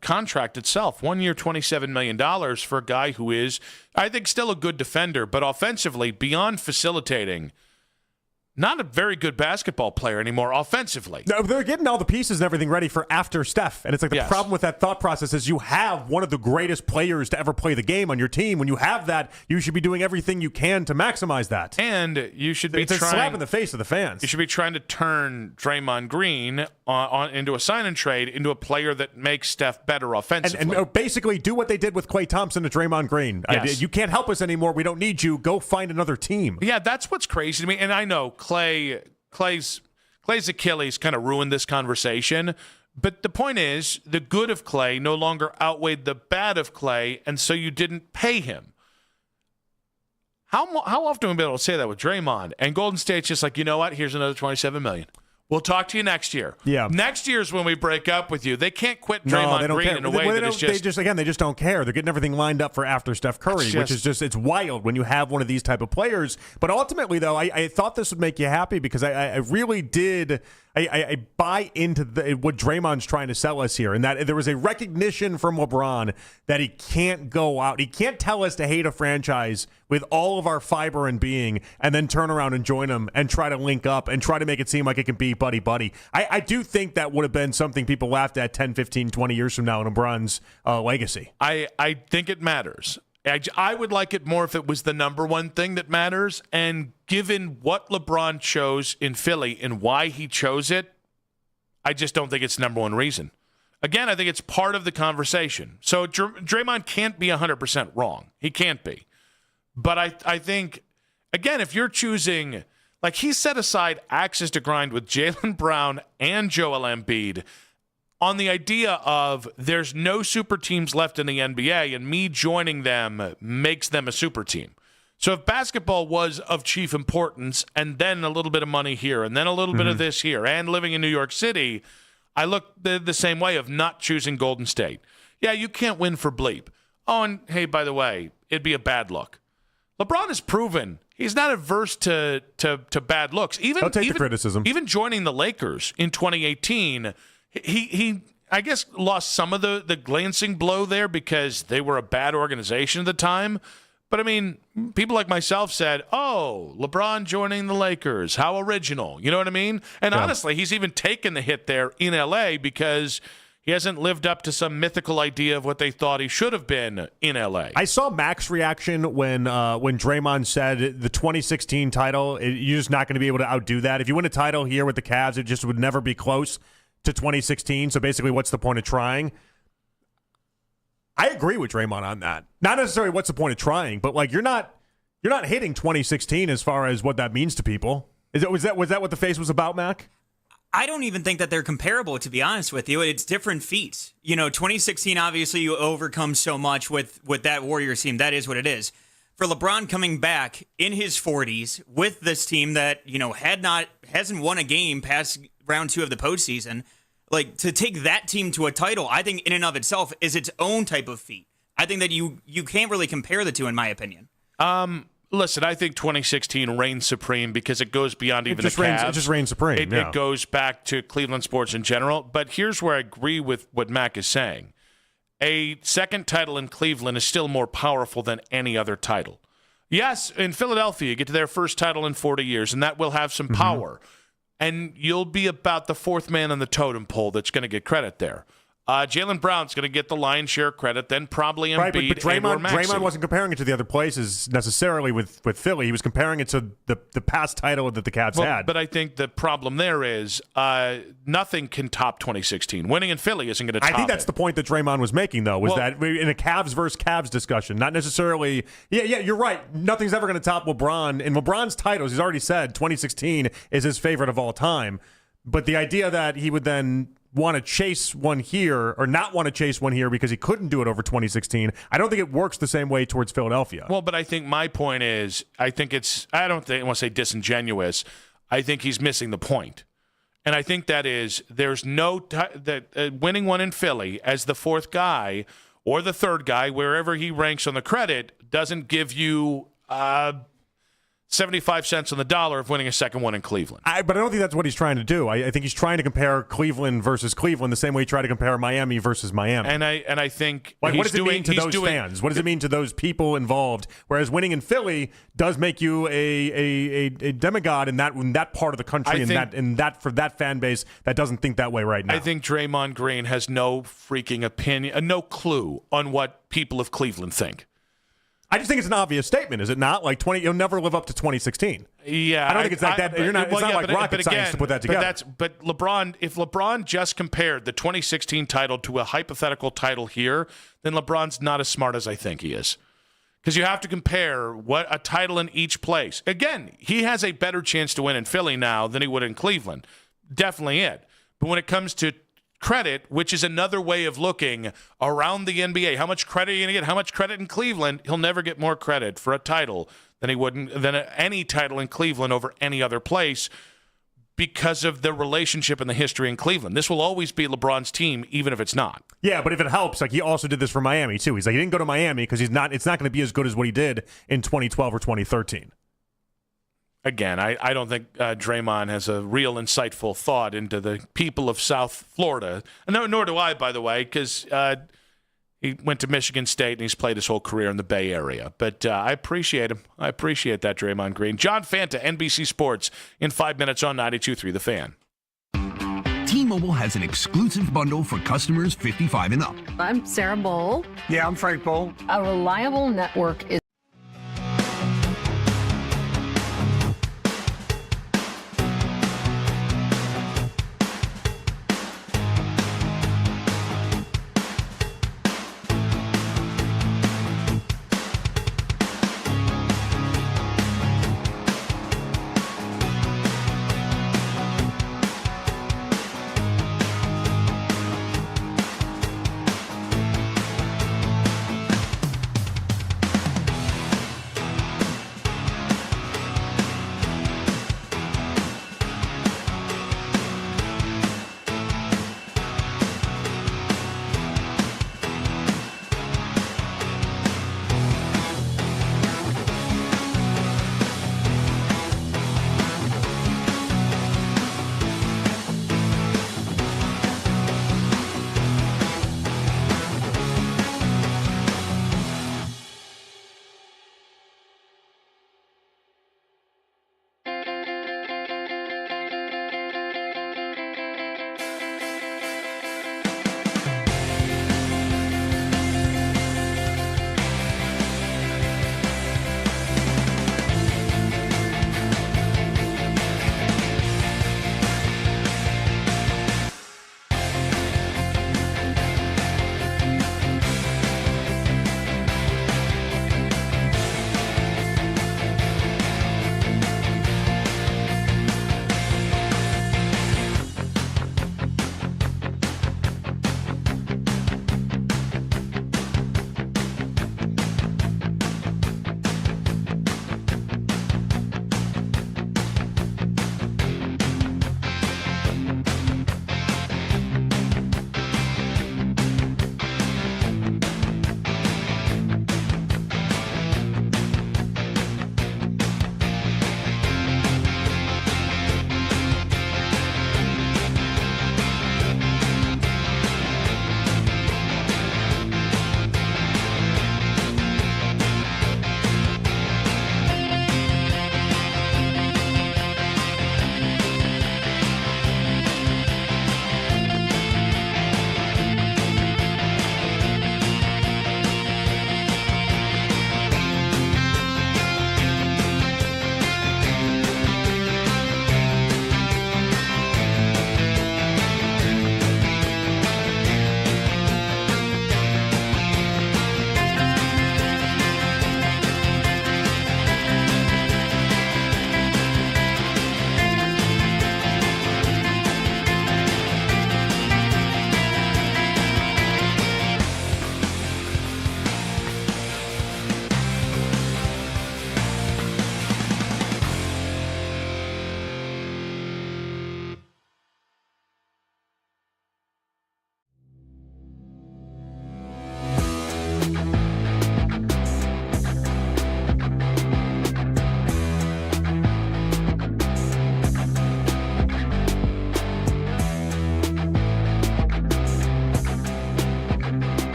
contract itself, 1 year, $27 million for a guy who is, I think, still a good defender, but offensively, beyond facilitating, not a very good basketball player anymore offensively. No, they're getting all the pieces and everything ready for after Steph. And it's like the problem with that thought process is you have one of the greatest players to ever play the game on your team. When you have that, you should be doing everything you can to maximize that. And you should be it's a slap in the face of the fans. You should be trying to turn Draymond Green into a sign and trade into a player that makes Steph better offensively. And basically do what they did with Klay Thompson to Draymond Green. Yes. You can't help us anymore. We don't need you. Go find another team. Yeah, that's what's crazy to me. And I know Clay's Achilles kind of ruined this conversation. But the point is, the good of Klay no longer outweighed the bad of Klay, and so you didn't pay him. How often will we be able to say that with Draymond? And Golden State's just like, you know what? Here's another $27 million. We'll talk to you next year. Yeah. Next year's when we break up with you. They can't quit Draymond Green in a way that is just... They just don't care. They're getting everything lined up for after Steph Curry, which is just, it's wild when you have one of these type of players. But ultimately, though, I thought this would make you happy because I really did... I buy into what Draymond's trying to sell us here, and that there was a recognition from LeBron that he can't go out. He can't tell us to hate a franchise with all of our fiber and being and then turn around and join them and try to link up and try to make it seem like it can be buddy-buddy. I do think that would have been something people laughed at 10, 15, 20 years from now in LeBron's legacy. I think it matters. I would like it more if it was the number one thing that matters. And given what LeBron chose in Philly and why he chose it, I just don't think it's number one reason. Again, I think it's part of the conversation. So Draymond can't be 100% wrong. He can't be. But I think, again, if you're choosing, like he set aside access to grind with Jaylen Brown and Joel Embiid on the idea of there's no super teams left in the NBA, and me joining them makes them a super team. So if basketball was of chief importance and then a little bit of money here and then a little bit of this here and living in New York City, I look the same way of not choosing Golden State. Yeah, you can't win for bleep. Oh, and hey, by the way, it'd be a bad look. LeBron has proven he's not averse to bad looks. He'll take the criticism. Even joining the Lakers in 2018, he I guess lost some of the glancing blow there because they were a bad organization at the time. But, I mean, people like myself said, oh, LeBron joining the Lakers, how original. You know what I mean? And honestly, he's even taken the hit there in L.A. because he hasn't lived up to some mythical idea of what they thought he should have been in L.A. I saw Mac's reaction when Draymond said the 2016 title, you're just not going to be able to outdo that. If you win a title here with the Cavs, it just would never be close to 2016. So basically, what's the point of trying? I agree with Draymond on that. Not necessarily what's the point of trying, but like you're not hitting 2016 as far as what that means to people. Was that what the face was about, Mac? I don't even think that they're comparable, to be honest with you. It's different feats. 2016, obviously, you overcome so much with that Warriors team. That is what it is. For LeBron coming back in his 40s with this team that, hasn't won a game past round 2 of the postseason, like, to take that team to a title, I think in and of itself is its own type of feat. I think that you can't really compare the two, in my opinion. Listen, I think 2016 reigns supreme because it goes beyond even the Cavs. It just reigns supreme. It goes back to Cleveland sports in general. But here's where I agree with what Mac is saying. A second title in Cleveland is still more powerful than any other title. Yes, in Philadelphia, you get to their first title in 40 years, and that will have some power. And you'll be about the fourth man on the totem pole that's going to get credit there. Jaylen Brown's going to get the lion's share credit, then probably Embiid. Right, but Draymond wasn't comparing it to the other places necessarily with Philly. He was comparing it to the past title that the Cavs had. But I think the problem there is nothing can top 2016. Winning in Philly isn't going to top it. I think that's the point that Draymond was making, though, was that in a Cavs versus Cavs discussion, not necessarily – yeah, you're right. Nothing's ever going to top LeBron. In LeBron's titles, he's already said 2016 is his favorite of all time. But the idea that he would then – want to chase one here or not want to chase one here because he couldn't do it over 2016. I don't think it works the same way towards Philadelphia. Well, but I think my point is, I don't want to say disingenuous. I think he's missing the point. And I think that is, there's no, winning one in Philly as the fourth guy or the third guy, wherever he ranks on the credit, doesn't give you 75 cents on the dollar of winning a second one in Cleveland. But I don't think that's what he's trying to do. I think he's trying to compare Cleveland versus Cleveland the same way he tried to compare Miami versus Miami. And I think what does it mean to those fans? What does it mean to those people involved? Whereas winning in Philly does make you a demigod in that part of the country, for that fan base that doesn't think that way right now. I think Draymond Green has no freaking opinion, no clue on what people of Cleveland think. I just think it's an obvious statement, is it not? Like you'll never live up to 2016. Yeah, I don't think it's like that. It's not like rocket science to put that together. But LeBron, if LeBron just compared the 2016 title to a hypothetical title here, then LeBron's not as smart as I think he is. Because you have to compare what a title in each place. Again, he has a better chance to win in Philly now than he would in Cleveland. Definitely it. But when it comes to credit, which is another way of looking around the NBA. How much credit are you going to get? How much credit in Cleveland? He'll never get more credit for a title than any title in Cleveland over any other place because of the relationship and the history in Cleveland. This will always be LeBron's team, even if it's not. Yeah, but if it helps, like he also did this for Miami too. He's like, he didn't go to Miami because it's not going to be as good as what he did in 2012 or 2013. Again, I don't think Draymond has a real insightful thought into the people of South Florida. Nor do I, by the way, because he went to Michigan State and he's played his whole career in the Bay Area. But I appreciate him. I appreciate that, Draymond Green. John Fanta, NBC Sports, in 5 minutes on 92.3 The Fan. T-Mobile has an exclusive bundle for customers 55 and up. I'm Sarah Bowl. Yeah, I'm Frank Bowl. A reliable network is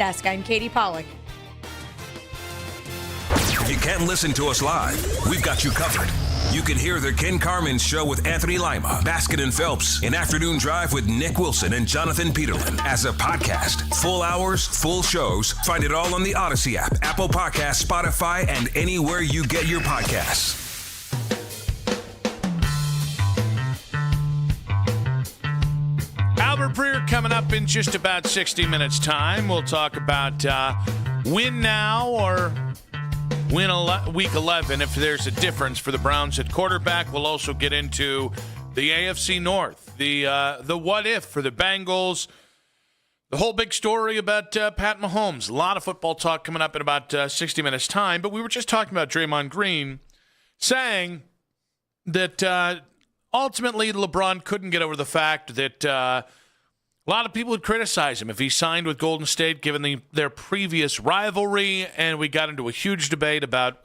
Desk. I'm Katie Pollack. If you can't listen to us live, we've got you covered. You can hear the Ken Carman Show with Anthony Lima, Baskin and Phelps, an afternoon drive with Nick Wilson and Jonathan Peterlin as a podcast. Full hours, full shows. Find it all on the Odyssey app, Apple Podcasts, Spotify, and anywhere you get your podcasts. Albert Breer coming up in just about 60 minutes' time. We'll talk about win now or win week 11 if there's a difference for the Browns at quarterback. We'll also get into the AFC North, the what if for the Bengals, the whole big story about Pat Mahomes. A lot of football talk coming up in about 60 minutes' time. But we were just talking about Draymond Green saying that ultimately LeBron couldn't get over the fact that a lot of people would criticize him if he signed with Golden State, given their previous rivalry, and we got into a huge debate about,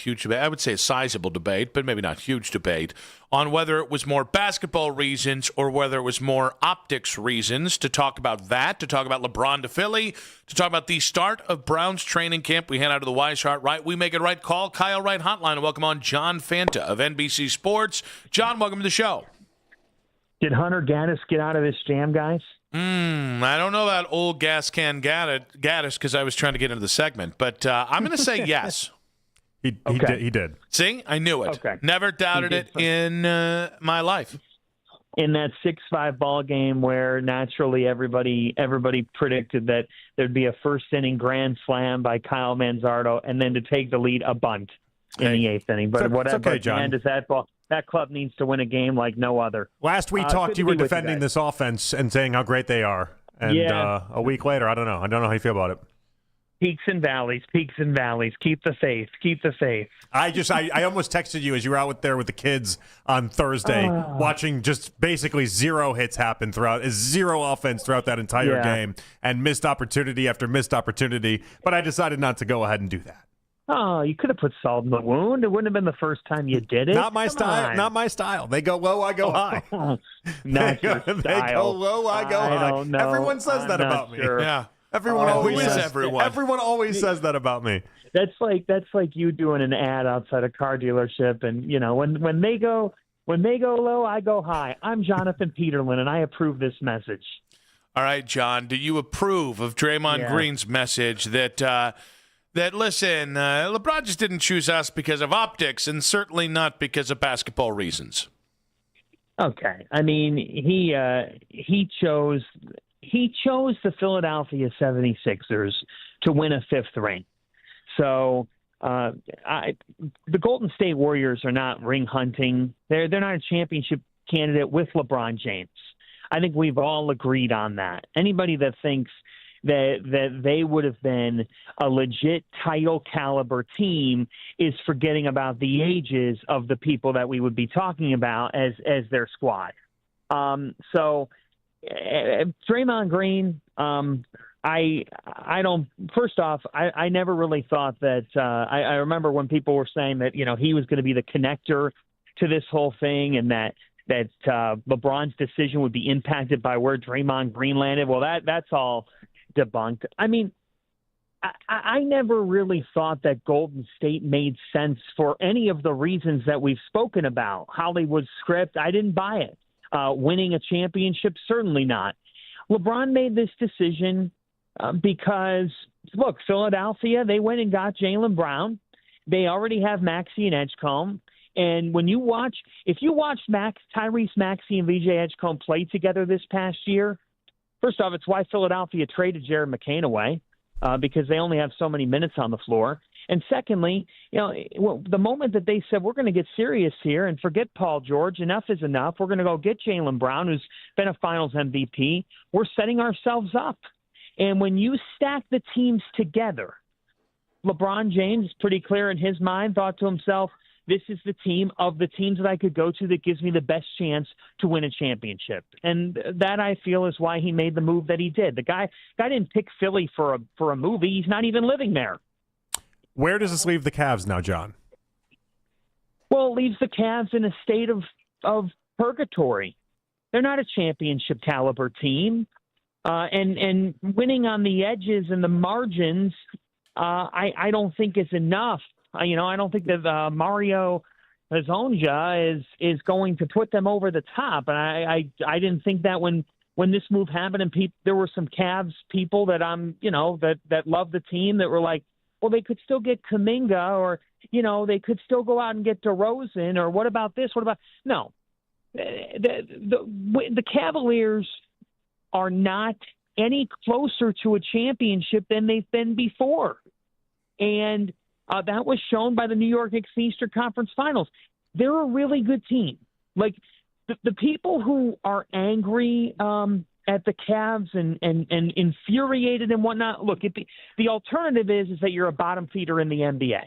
huge debate. I would say a sizable debate, but maybe not huge debate, on whether it was more basketball reasons or whether it was more optics reasons. To talk about that, to talk about LeBron to Philly, to talk about the start of Browns training camp. We hand out to the Wise Heart Right, We Make It Right call, Kyle Wright Hotline, and welcome on John Fanta of NBC Sports. John, welcome to the show. Did Hunter Gaddis get out of this jam, guys? I don't know about old gas can Gaddis because I was trying to get into the segment, but I'm going to say yes. He did. See, I knew it. Okay. Never doubted it in my life. In that 6-5 ball game where naturally everybody predicted that there'd be a first inning grand slam by Kyle Manzardo and then to take the lead a bunt in the 8th inning. But whatever. It's okay, John. Man, does that club needs to win a game like no other. Last we talked, you were defending this offense and saying how great they are. And a week later, I don't know. I don't know how you feel about it. Peaks and valleys. Keep the faith. I almost texted you as you were out there with the kids on Thursday, watching just basically zero hits happen zero offense throughout that entire game, and missed opportunity after missed opportunity. But I decided not to go ahead and do that. Oh, you could have put salt in the wound. It wouldn't have been the first time you did it. Not my style. Not my style. They go low, I go high. Not your style. They go low, I go high. Don't know. Everyone says that about me. Yeah. Everyone always says that about me. That's like you doing an ad outside a car dealership, and when they go low, I go high. I'm Jonathan Peterlin, and I approve this message. All right, John, do you approve of Draymond Green's message that listen, LeBron just didn't choose us because of optics, and certainly not because of basketball reasons? Okay, I mean he chose the Philadelphia 76ers to win a 5th ring. So the Golden State Warriors are not ring hunting. They're not a championship candidate with LeBron James. I think we've all agreed on that. Anybody that thinks that they would have been a legit title caliber team is forgetting about the ages of the people that we would be talking about as their squad. So Draymond Green, I don't. First off, I never really thought that. I remember when people were saying that he was going to be the connector to this whole thing, and that LeBron's decision would be impacted by where Draymond Green landed. Well, that's all debunked. I mean, I never really thought that Golden State made sense for any of the reasons that we've spoken about. Hollywood script, I didn't buy it. Winning a championship, certainly not. LeBron made this decision because, look, Philadelphia, they went and got Jaylen Brown. They already have Maxey and Edgecombe. And if you watch Tyrese Maxey and VJ Edgecombe play together this past year, first off, it's why Philadelphia traded Jared McCain away, because they only have so many minutes on the floor. And secondly, the moment that they said, we're going to get serious here and forget Paul George, enough is enough, we're going to go get Jaylen Brown, who's been a Finals MVP, we're setting ourselves up. And when you stack the teams together, LeBron James, pretty clear in his mind, thought to himself, this is the team of the teams that I could go to that gives me the best chance to win a championship. And that, I feel, is why he made the move that he did. The guy didn't pick Philly for a movie. He's not even living there. Where does this leave the Cavs now, John? Well, it leaves the Cavs in a state of purgatory. They're not a championship caliber team. and winning on the edges and the margins, I don't think is enough. I don't think that Mario Hezonja is going to put them over the top. And I didn't think that when this move happened, and there were some Cavs people that that love the team that were like, well, they could still get Kuminga, or they could still go out and get DeRozan, or what about this? What about no? The Cavaliers are not any closer to a championship than they've been before, and that was shown by the New York Knicks Eastern Conference Finals. They're a really good team. Like the people who are angry at the Cavs and infuriated and whatnot. Look, the alternative is that you're a bottom feeder in the NBA,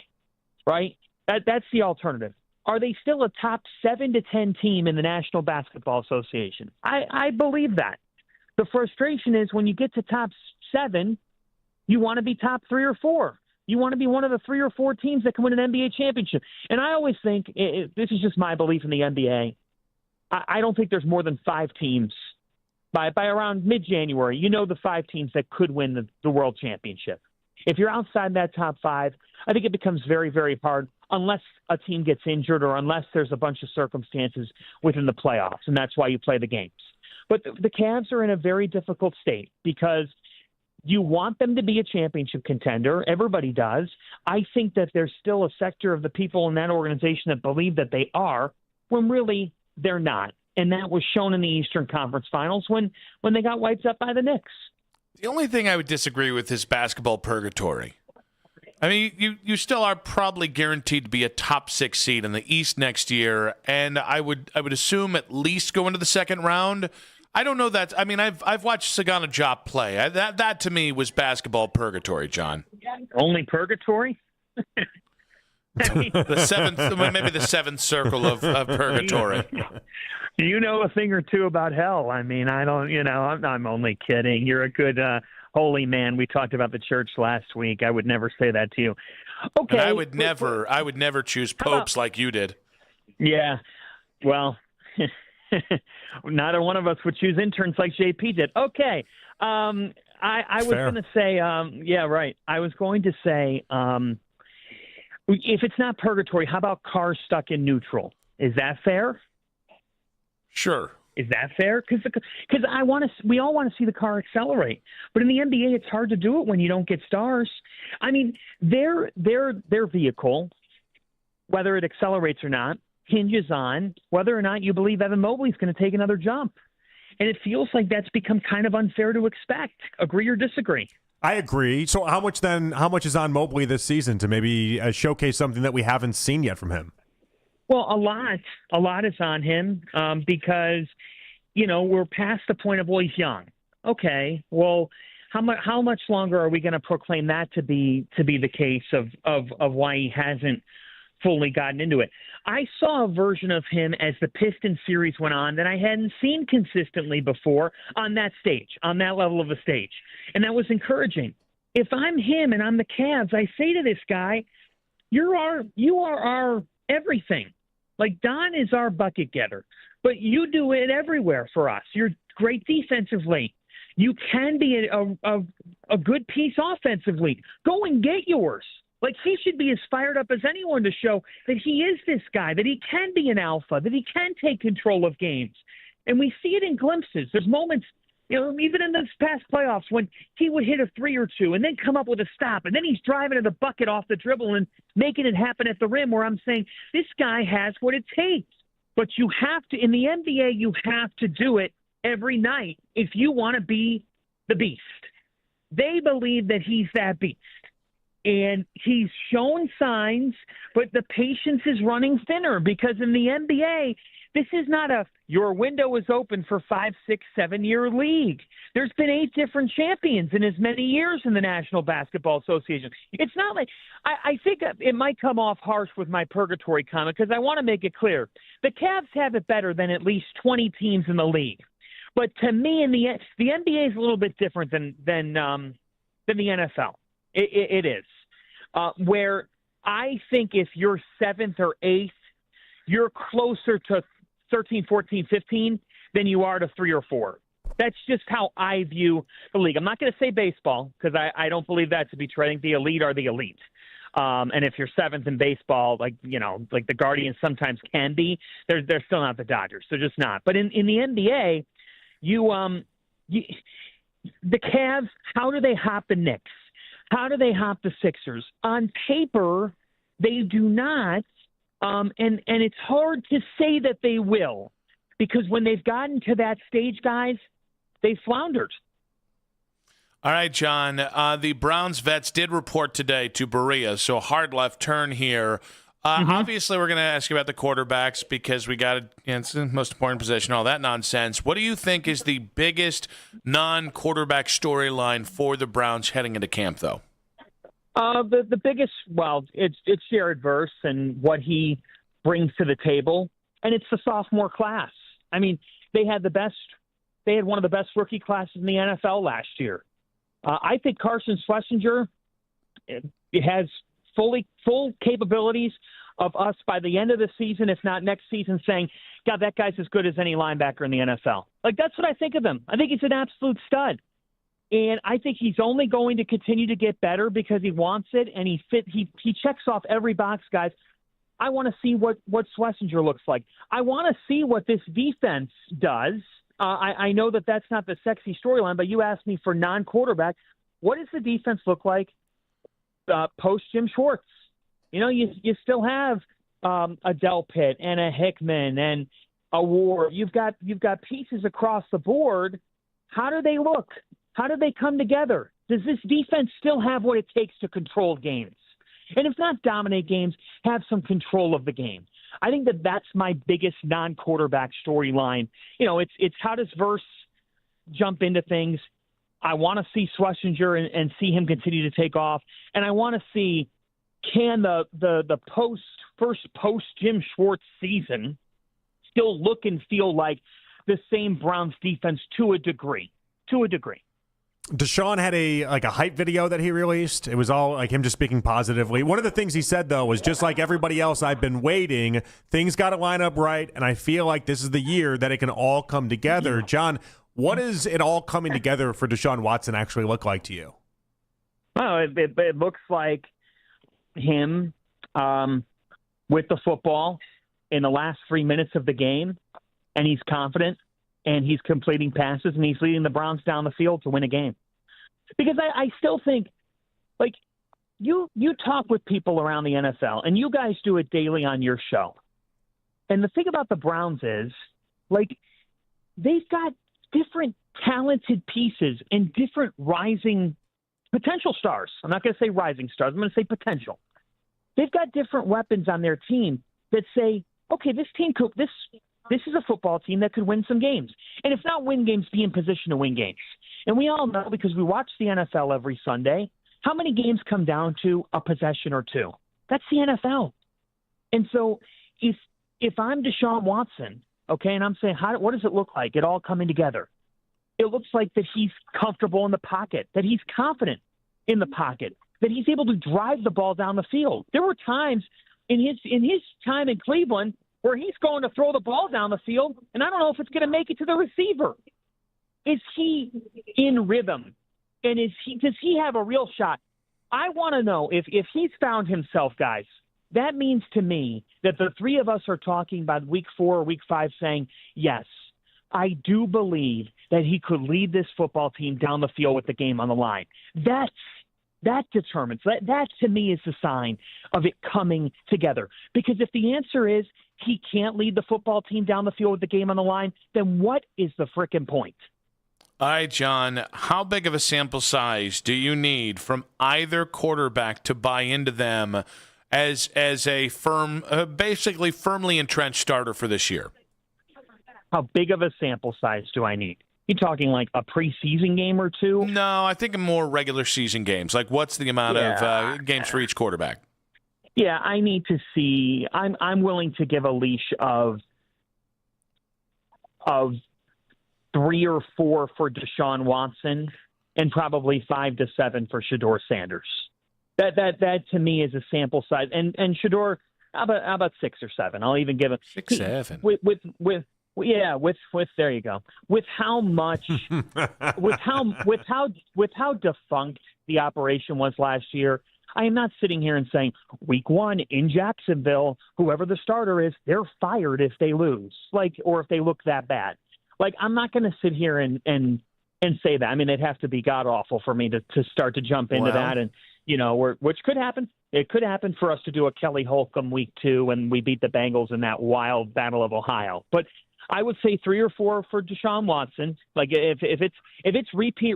right? That's the alternative. Are they still a top 7 to 10 team in the National Basketball Association? I believe that. The frustration is when you get to top 7, you want to be top 3 or 4. You want to be one of the 3 or 4 teams that can win an NBA championship. And I always think, this is just my belief in the NBA, I don't think there's more than 5 teams. By around mid-January, the 5 teams that could win the World Championship. If you're outside that top 5, I think it becomes very, very hard unless a team gets injured or unless there's a bunch of circumstances within the playoffs, and that's why you play the games. But the Cavs are in a very difficult state because you want them to be a championship contender. Everybody does. I think that there's still a sector of the people in that organization that believe that they are, when really they're not. And that was shown in the Eastern Conference Finals when they got wiped up by the Knicks. The only thing I would disagree with is basketball purgatory. I mean, you still are probably guaranteed to be a top 6 seed in the East next year, and I would assume at least go into the second round. I don't know that. I mean, I've watched Sagana Diop play. That to me was basketball purgatory, John. Only purgatory? The seventh circle of purgatory. You know a thing or two about hell. I mean, I don't, I'm only kidding. You're a good, holy man. We talked about the church last week. I would never say that to you. Okay. And I would never choose popes like you did. Yeah. Well, neither one of us would choose interns like JP did. Okay. I was going to say, yeah, right. I was going to say, if it's not purgatory, how about cars stuck in neutral? Is that fair? Sure. Is that fair? Because we all want to see the car accelerate, but in the NBA, it's hard to do it when you don't get stars. I mean, their vehicle, whether it accelerates or not, hinges on whether or not you believe Evan Mobley is going to take another jump, and it feels like that's become kind of unfair to expect. Agree or disagree? I agree. So how much is on Mobley this season to maybe showcase something that we haven't seen yet from him? Well, a lot is on him because, we're past the point of, well, he's young. Okay, well, how much longer are we going to proclaim that to be the case of why he hasn't fully gotten into it? I saw a version of him as the Pistons series went on that I hadn't seen consistently before on that stage, on that level of a stage, and that was encouraging. If I'm him and I'm the Cavs, I say to this guy, you are our everything. Like, Don is our bucket getter, but you do it everywhere for us. You're great defensively. You can be a good piece offensively. Go and get yours. Like, he should be as fired up as anyone to show that he is this guy, that he can be an alpha, that he can take control of games. And we see it in glimpses. There's moments, even in this past playoffs when he would hit a 3 or 2 and then come up with a stop, and then he's driving to the bucket off the dribble and making it happen at the rim, where I'm saying this guy has what it takes. But you have to, in the NBA, you have to do it every night if you want to be the beast. They believe that he's that beast. And he's shown signs, but the patience is running thinner because in the NBA, this is not your window is open for 5, 6, 7-year league. There's been 8 different champions in as many years in the National Basketball Association. It's not like I think it might come off harsh with my purgatory comment because I want to make it clear. The Cavs have it better than at least 20 teams in the league. But to me, the NBA is a little bit different than the NFL. It is. Where I think if you're 7th or 8th, you're closer to 13, 14, 15 than you are to 3 or 4. That's just how I view the league. I'm not going to say baseball because I don't believe that to be true. I think the elite are the elite. And if you're seventh in baseball, like the Guardians sometimes can be, they're still not the Dodgers. They're just not. But in the NBA, the Cavs, how do they hop the Knicks? How do they hop the Sixers? On paper, they do not. And it's hard to say that they will, because when they've gotten to that stage, guys, they floundered. All right, John. The Browns vets did report today to Berea, so hard left turn here. Obviously, we're going to ask you about the quarterbacks because we got it's the most important position, all that nonsense. What do you think is the biggest non-quarterback storyline for the Browns heading into camp, though? The biggest, it's Jared Verse and what he brings to the table, and it's the sophomore class. I mean, they had one of the best rookie classes in the NFL last year. I think Carson Schlesinger has full capabilities of us by the end of the season, if not next season, saying, God, that guy's as good as any linebacker in the NFL. Like, that's what I think of him. I think he's an absolute stud. And I think he's only going to continue to get better because he wants it, and he checks off every box, guys. I want to see what Schlesinger looks like. I want to see what this defense does. I know that's not the sexy storyline, but you asked me for non-quarterback. What does the defense look like post Jim Schwartz? You still have a Del Pitt and a Hickman and a Ward. You've got pieces across the board. How do they look? How do they come together? Does this defense still have what it takes to control games? And if not dominate games, have some control of the game. I think that's my biggest non-quarterback storyline. It's how does Verse jump into things? I want to see Schlesinger and see him continue to take off. And I want to see, can the post Jim Schwartz season still look and feel like the same Browns defense to a degree? Deshaun had a hype video that he released. It was all like him just speaking positively. One of the things he said, though, was just like everybody else, I've been waiting. Things got to line up right, and I feel like this is the year that it can all come together. John, what does it all coming together for Deshaun Watson actually look like to you? Well, it looks like him with the football in the last 3 minutes of the game, and he's confident. And he's completing passes, and he's leading the Browns down the field to win a game. Because I still think, like, you talk with people around the NFL, and you guys do it daily on your show. And the thing about the Browns is, like, they've got different talented pieces and different rising potential stars. I'm not going to say rising stars. I'm going to say potential. They've got different weapons on their team that say, okay, this team could – this is a football team that could win some games. And if not win games, be in position to win games. And we all know, because we watch the NFL every Sunday, how many games come down to a possession or two. That's the NFL. And so if I'm Deshaun Watson, okay, and I'm saying, what does it look like, it all coming together? It looks like that he's comfortable in the pocket, that he's confident in the pocket, that he's able to drive the ball down the field. There were times in his time in Cleveland where he's going to throw the ball down the field, and I don't know if it's going to make it to the receiver. Is he in rhythm? And does he have a real shot? I want to know if he's found himself, guys. That means to me that the three of us are talking about week 4 or week 5 saying, yes, I do believe that he could lead this football team down the field with the game on the line. That determines, that to me is the sign of it coming together. Because if the answer is he can't lead the football team down the field with the game on the line, then what is the frickin' point? All right, John, how big of a sample size do you need from either quarterback to buy into them as a firm, basically firmly entrenched starter for this year? How big of a sample size do I need? You talking like a preseason game or two? No, I think more regular season games. Like, what's the amount of games for each quarterback? Yeah, I need to see. I'm willing to give a leash of 3 or 4 for Deshaun Watson, and probably 5 to 7 for Shedeur Sanders. That to me is a sample size. And Shedeur, how about 6 or 7? I'll even give him 6, 7. With Yeah, with there you go. With how much, with how defunct the operation was last year, I am not sitting here and saying week 1 in Jacksonville, whoever the starter is, they're fired if they lose, or if they look that bad. I'm not going to sit here and say that. I mean, it'd have to be god awful for me to start to jump into that, and which could happen. It could happen for us to do a Kelly Holcomb week 2 when we beat the Bengals in that wild Battle of Ohio, but. I would say 3 or 4 for Deshaun Watson. If it's repeat,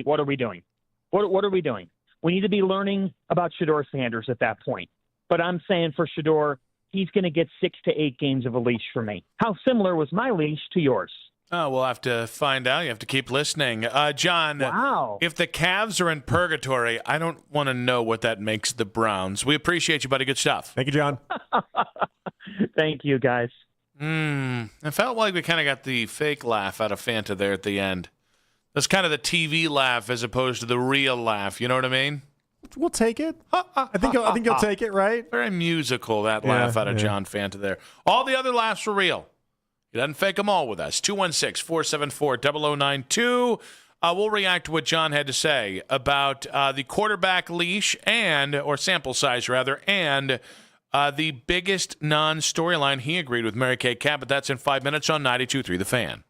what are we doing? What are we doing? We need to be learning about Shedeur Sanders at that point. But I'm saying for Shedeur, he's going to get 6 to 8 games of a leash for me. How similar was my leash to yours? Oh, we'll have to find out. You have to keep listening. John, wow. If the Cavs are in purgatory, I don't want to know what that makes the Browns. We appreciate you, buddy. Good stuff. Thank you, John. Thank you, guys. I felt like we kind of got the fake laugh out of Fanta there at the end. That's kind of the TV laugh as opposed to the real laugh. You know what I mean? We'll take it. I think you'll take it, right? Very musical, that laugh out of John Fanta there. All the other laughs were real. He doesn't fake them all with us. 216-474-0092. We'll react to what John had to say about the quarterback leash or sample size, rather, and the biggest non-storyline he agreed with Mary Kay Cabot. That's in 5 minutes on 92.3 The Fan.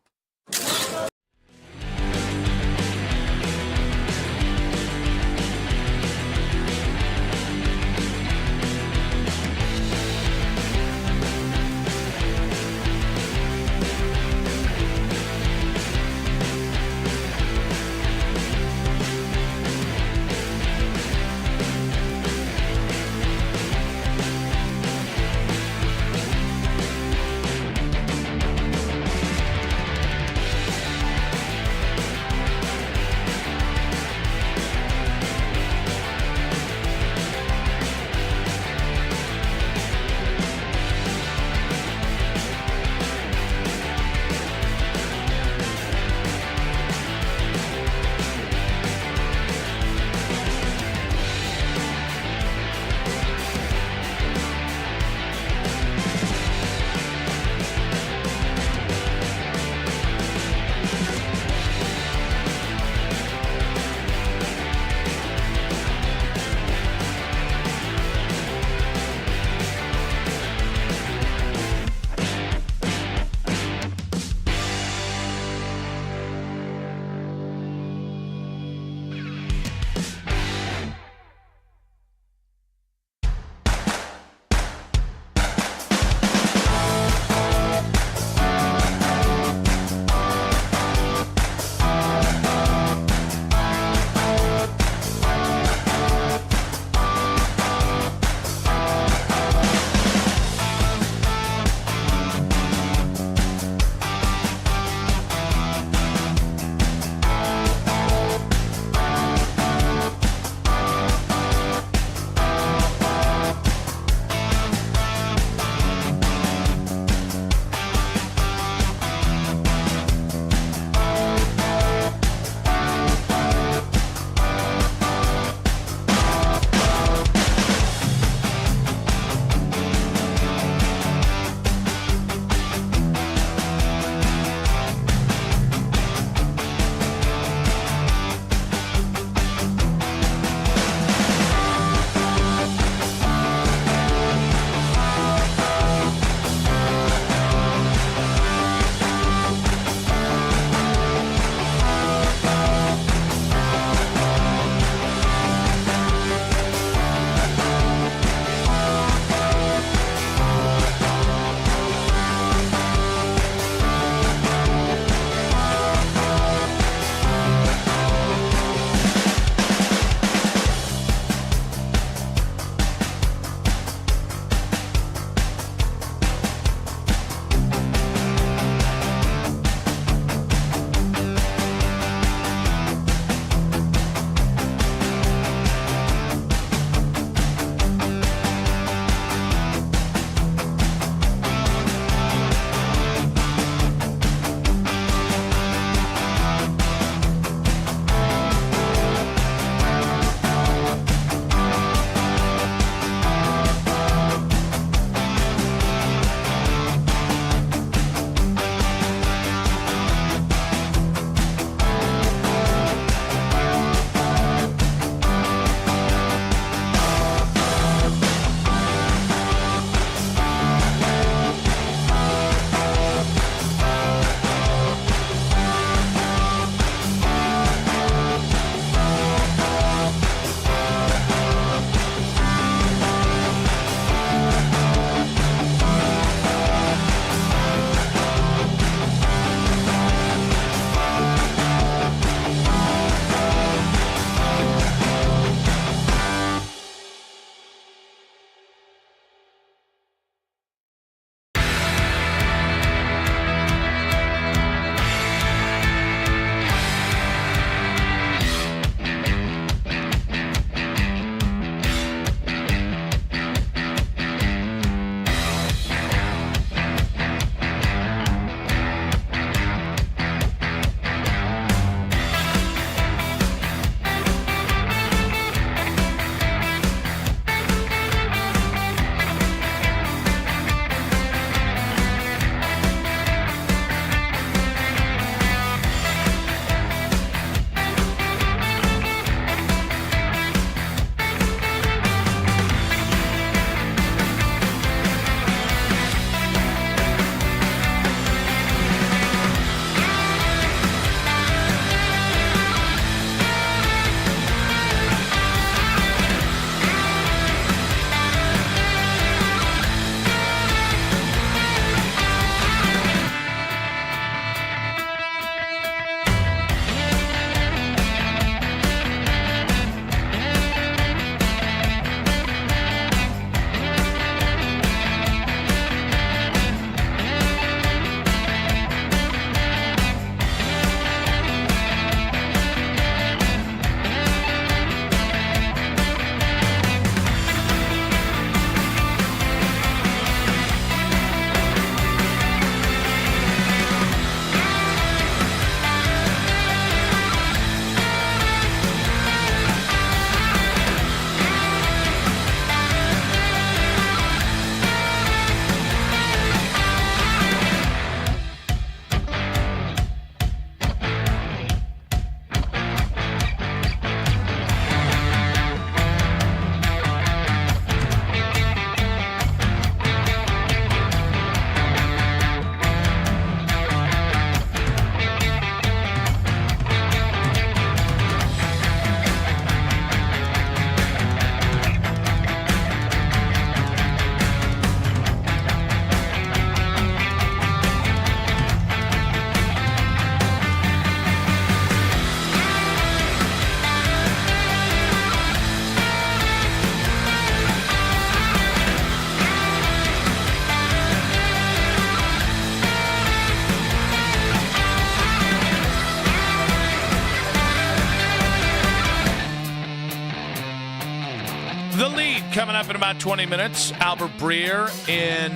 coming up in about 20 minutes. Albert Breer in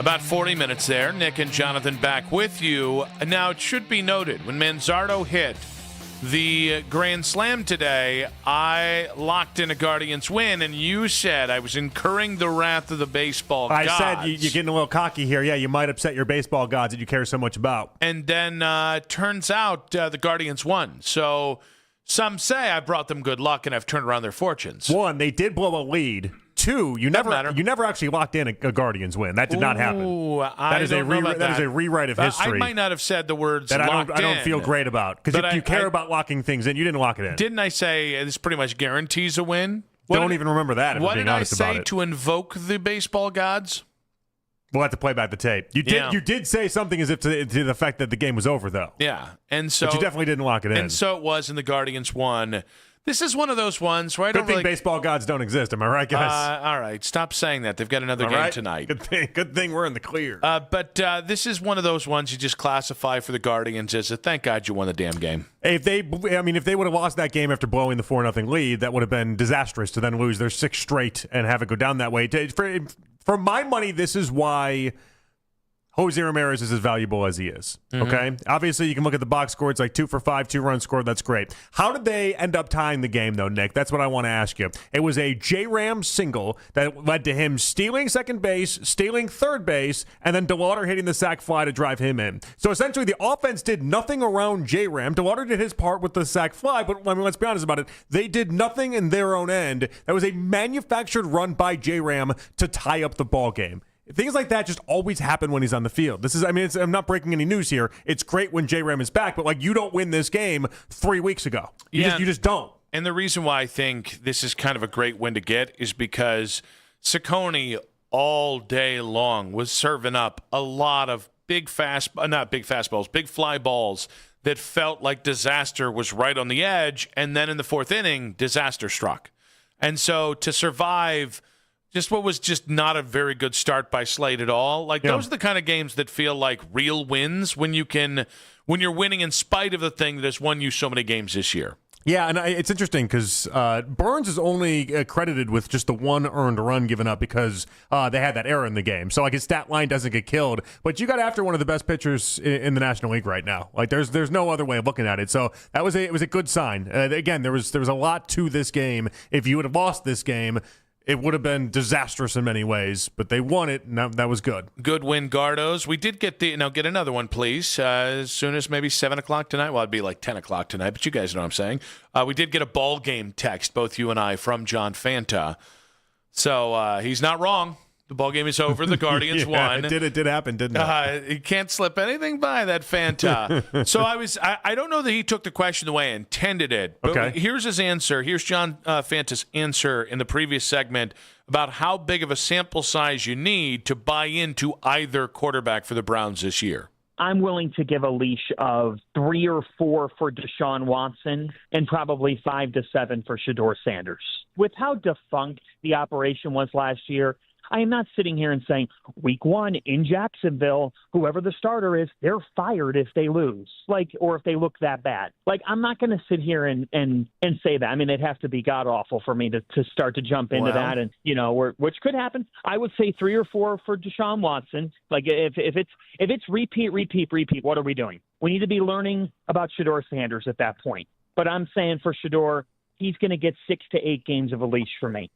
about 40 minutes there. Nick and Jonathan back with you. Now, it should be noted, when Manzardo hit the Grand Slam today, I locked in a Guardians win, and you said I was incurring the wrath of the baseball gods. I said you're getting a little cocky here. Yeah, you might upset your baseball gods that you care so much about. And then turns out the Guardians won. So some say I brought them good luck and I've turned around their fortunes. 1, they did blow a lead. 2, you never actually locked in a Guardians win. That did not happen. That is a rewrite of history. I might not have said the words that locked I don't feel great about. Because if you care about locking things in, you didn't lock it in. Didn't I say this pretty much guarantees a win? Don't even remember that, if I'm being honest about it. What did I say to invoke the baseball gods? We'll have to play back the tape. You did say something as if to the fact that the game was over, though. Yeah. And so, but you definitely didn't lock it in. And so it was, and the Guardians won. This is one of those ones, right? Good thing baseball gods don't exist. Am I right, guys? All right. Stop saying that. They've got another game tonight. Good thing we're in the clear. But this is one of those ones you just classify for the Guardians as a thank God you won the damn game. If they would have lost that game after blowing the 4-0 lead, that would have been disastrous to then lose their 6th straight and have it go down that way. For my money, this is why Jose Ramirez is as valuable as he is. Okay? Obviously, you can look at the box score. It's like 2 for 5, 2 runs scored. That's great. How did they end up tying the game, though, Nick? That's what I want to ask you. It was a J-Ram single that led to him stealing second base, stealing third base, and then DeLauder hitting the sac fly to drive him in. So essentially, the offense did nothing around J-Ram. DeLauder did his part with the sac fly, but let's be honest about it. They did nothing in their own end. That was a manufactured run by J-Ram to tie up the ball game. Things like that just always happen when he's on the field. I'm not breaking any news here. It's great when J-Ram is back, but you don't win this game 3 weeks ago. You just don't. And the reason why I think this is kind of a great win to get is because Ciccone all day long was serving up a lot of big fly balls that felt like disaster was right on the edge, and then in the 4th inning, disaster struck. And so to survive just what was just not a very good start by Slade at all. Those are the kind of games that feel like real wins when you're winning in spite of the thing that has won you so many games this year. Yeah, and it's interesting because Burns is only credited with just the 1 earned run given up because they had that error in the game. So his stat line doesn't get killed. But you got after one of the best pitchers in the National League right now. There's no other way of looking at it. So it was a good sign. Again, there was a lot to this game. If you would have lost this game, it would have been disastrous in many ways, but they won it, and that was good. Good win, Gardos. We did get get another one, please, as soon as maybe 7 o'clock tonight. Well, it'd be like 10 o'clock tonight, but you guys know what I'm saying. We did get a ball game text, both you and I, from John Fanta. So he's not wrong. The ball game is over. The Guardians won. It did happen, didn't it? He can't slip anything by that Fanta. So I don't know that he took the question the way I intended it. But okay. Here's his answer. Here's John Fanta's answer in the previous segment about how big of a sample size you need to buy into either quarterback for the Browns this year. I'm willing to give a leash of 3 or 4 for Deshaun Watson and probably 5 to 7 for Shedeur Sanders. With how defunct the operation was last year, I am not sitting here and saying week 1 in Jacksonville, whoever the starter is, they're fired if they lose, or if they look that bad. I'm not going to sit here and say that. I mean, it'd have to be god awful for me to start to jump into that, and which could happen. I would say 3 or 4 for Deshaun Watson. If it's repeat, what are we doing? We need to be learning about Shedeur Sanders at that point. But I'm saying for Shedeur, he's going to get 6 to 8 games of a leash for me.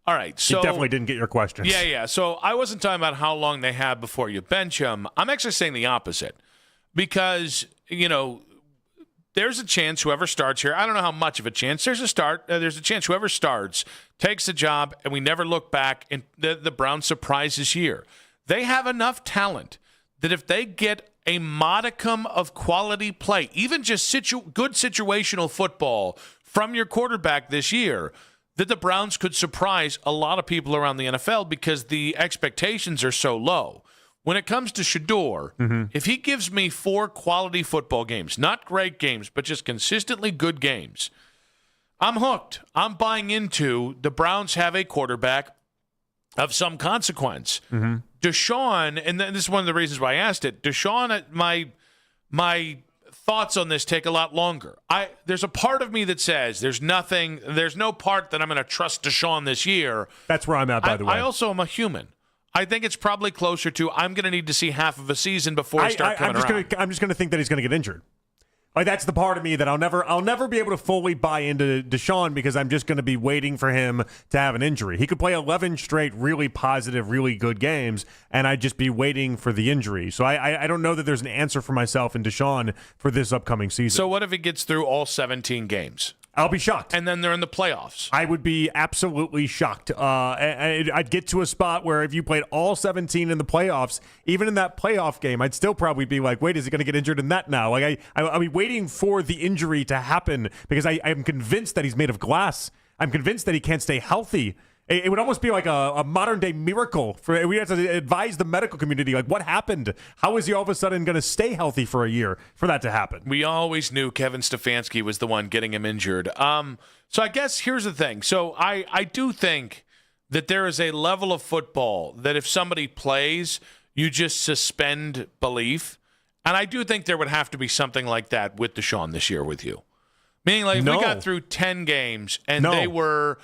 All right, so you definitely didn't get your questions. Yeah. So I wasn't talking about how long they have before you bench them. I'm actually saying the opposite because, there's a chance whoever starts here, I don't know how much of a chance, there's a chance whoever starts takes the job and we never look back and the Browns surprise this year. They have enough talent that if they get a modicum of quality play, even just good situational football from your quarterback this year, that the Browns could surprise a lot of people around the NFL because the expectations are so low. When it comes to Shedeur, if he gives me 4 quality football games, not great games, but just consistently good games, I'm hooked. I'm buying into the Browns have a quarterback of some consequence. Deshaun, and this is one of the reasons why I asked it, Deshaun, my thoughts on this take a lot longer. There's a part of me that says there's no part that I'm going to trust Deshaun this year. That's where I'm at, by the way. I also am a human. I think it's probably closer to I'm going to need to see half of a season before I start coming around. I'm just going to think that he's going to get injured. Like, that's the part of me that I'll never be able to fully buy into Deshaun, because I'm just going to be waiting for him to have an injury. He could play 11 straight really positive, really good games, and I'd just be waiting for the injury. So I don't know that there's an answer for myself in Deshaun for this upcoming season. So what if he gets through all 17 games? I'll be shocked. And then they're in the playoffs. I would be absolutely shocked. I'd get to a spot where if you played all 17 in the playoffs, even in that playoff game, I'd still probably be like, wait, is he going to get injured in that now? Like, I'll be waiting for the injury to happen, because I'm convinced that he's made of glass. I'm convinced that he can't stay healthy. It would almost be like a modern-day miracle. We have to advise the medical community, like, what happened? How is he all of a sudden going to stay healthy for a year for that to happen? We always knew Kevin Stefanski was the one getting him injured. So I guess here's the thing. So I do think that there is a level of football that if somebody plays, you just suspend belief. And I do think there would have to be something like that with Deshaun this year with you. Meaning, like, if we got through 10 games and they were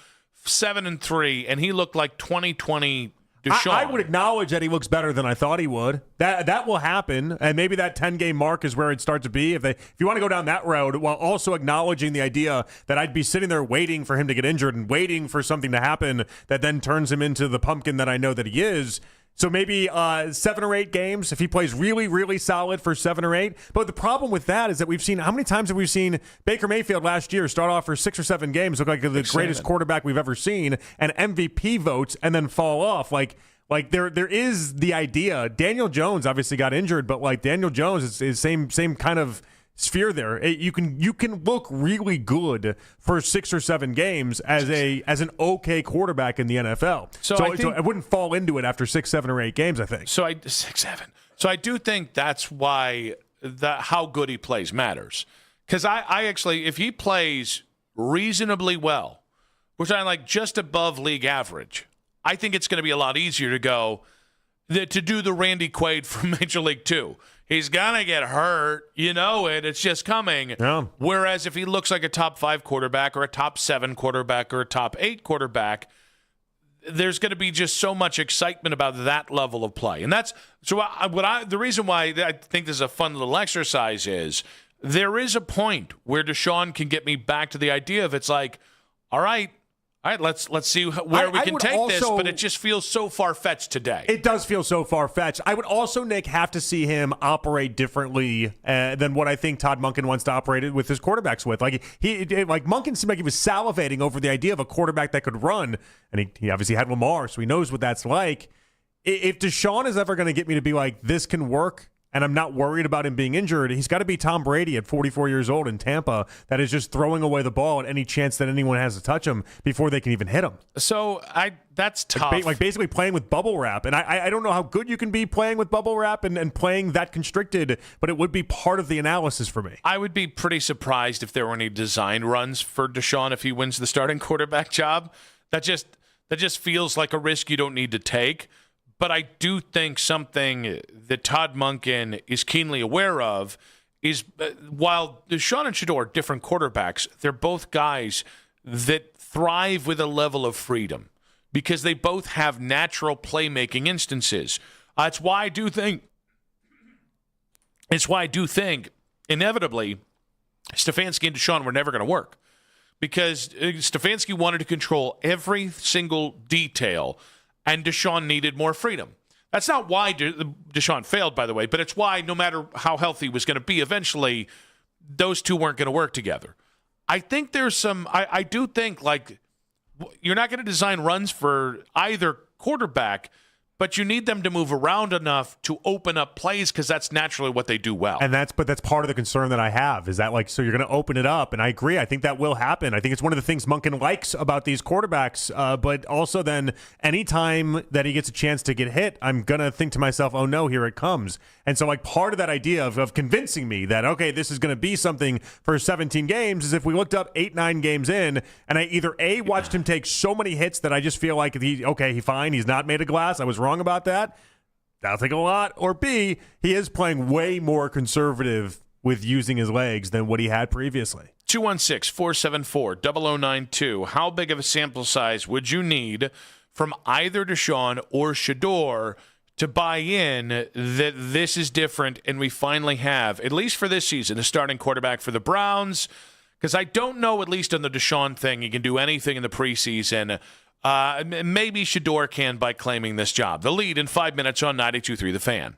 7-3, and he looked like 2020 Deshaun. I would acknowledge that he looks better than I thought he would. That will happen, and maybe that 10-game mark is where it starts to be. If you want to go down that road, while also acknowledging the idea that I'd be sitting there waiting for him to get injured and waiting for something to happen that then turns him into the pumpkin that I know that he is. So maybe 7 or 8 games if he plays really, really solid for 7 or 8. But the problem with that is that we've seen, how many times have we seen Baker Mayfield last year start off for 6 or 7 games, look like the greatest quarterback we've ever seen, and MVP votes, and then fall off? Like there is the idea. Daniel Jones obviously got injured, but like Daniel Jones is same kind of sphere there. You can look really good for 6 or 7 games as an okay quarterback in the NFL. So I wouldn't fall into it after 6, 7, or 8 games, I think. 6, 7. So I do think that's why how good he plays matters. Because I actually, if he plays reasonably well, which I like just above league average, I think it's going to be a lot easier to do the Randy Quaid from Major League 2. He's going to get hurt. You know it. It's just coming. Yeah. Whereas if he looks like a top 5 quarterback or a top 7 quarterback or a top 8 quarterback, there's going to be just so much excitement about that level of play. And that's so the reason why I think this is a fun little exercise is there is a point where Deshaun can get me back to the idea of it's like, all right, let's see where we can take this, but it just feels so far-fetched today. It does feel so far-fetched. I would also, Nick, have to see him operate differently than what I think Todd Monken wants to operate with his quarterbacks with. Like Monken seemed like he was salivating over the idea of a quarterback that could run, and he obviously had Lamar, so he knows what that's like. If Deshaun is ever going to get me to be like, this can work, and I'm not worried about him being injured, he's got to be Tom Brady at 44 years old in Tampa that is just throwing away the ball at any chance that anyone has to touch him before they can even hit him. So that's tough. Like basically playing with bubble wrap. And I don't know how good you can be playing with bubble wrap and playing that constricted, but it would be part of the analysis for me. I would be pretty surprised if there were any design runs for Deshaun if he wins the starting quarterback job. That just feels like a risk you don't need to take. But I do think something that Todd Monken is keenly aware of is while Deshaun and Shedeur are different quarterbacks, they're both guys that thrive with a level of freedom because they both have natural playmaking instances. It's why I do think inevitably Stefanski and Deshaun were never going to work because Stefanski wanted to control every single detail and Deshaun needed more freedom. That's not why Deshaun failed, by the way, but it's why no matter how healthy he was going to be, eventually those two weren't going to work together. I think there's some – I do think, like, you're not going to design runs for either quarterback, but you need them to move around enough to open up plays because that's naturally what they do well. And that's part of the concern that I have is that, like, so you're going to open it up. And I agree. I think that will happen. I think it's one of the things Monken likes about these quarterbacks. But also then anytime that he gets a chance to get hit, I'm going to think to myself, oh, no, here it comes. And so, like, part of that idea of convincing me that, okay, this is going to be something for 17 games is if we looked up 8-9 games in and I either A, watched him take so many hits that I just feel like he's fine. He's not made of glass. I was wrong about that. That'll take a lot. Or B, he is playing way more conservative with using his legs than what he had previously. 216-474-0092. How big of a sample size would you need from either Deshaun or Shedeur to buy in that this is different and we finally have, at least for this season, a starting quarterback for the Browns? Because I don't know, at least on the Deshaun thing, he can do anything in the preseason. Maybe Shedeur can by claiming this job. The Lead in 5 minutes on 92.3 The Fan.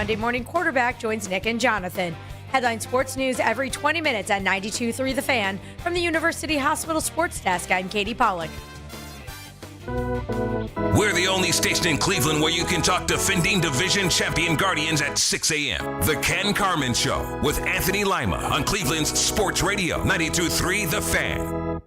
Monday Morning Quarterback joins Nick and Jonathan. Headline Sports News every 20 minutes at 92.3 The Fan. From the University Hospital Sports Desk, I'm Katie Pollack. We're the only station in Cleveland where you can talk defending division champion Guardians at 6 a.m. The Ken Carman Show with Anthony Lima on Cleveland's Sports Radio 92.3 The Fan.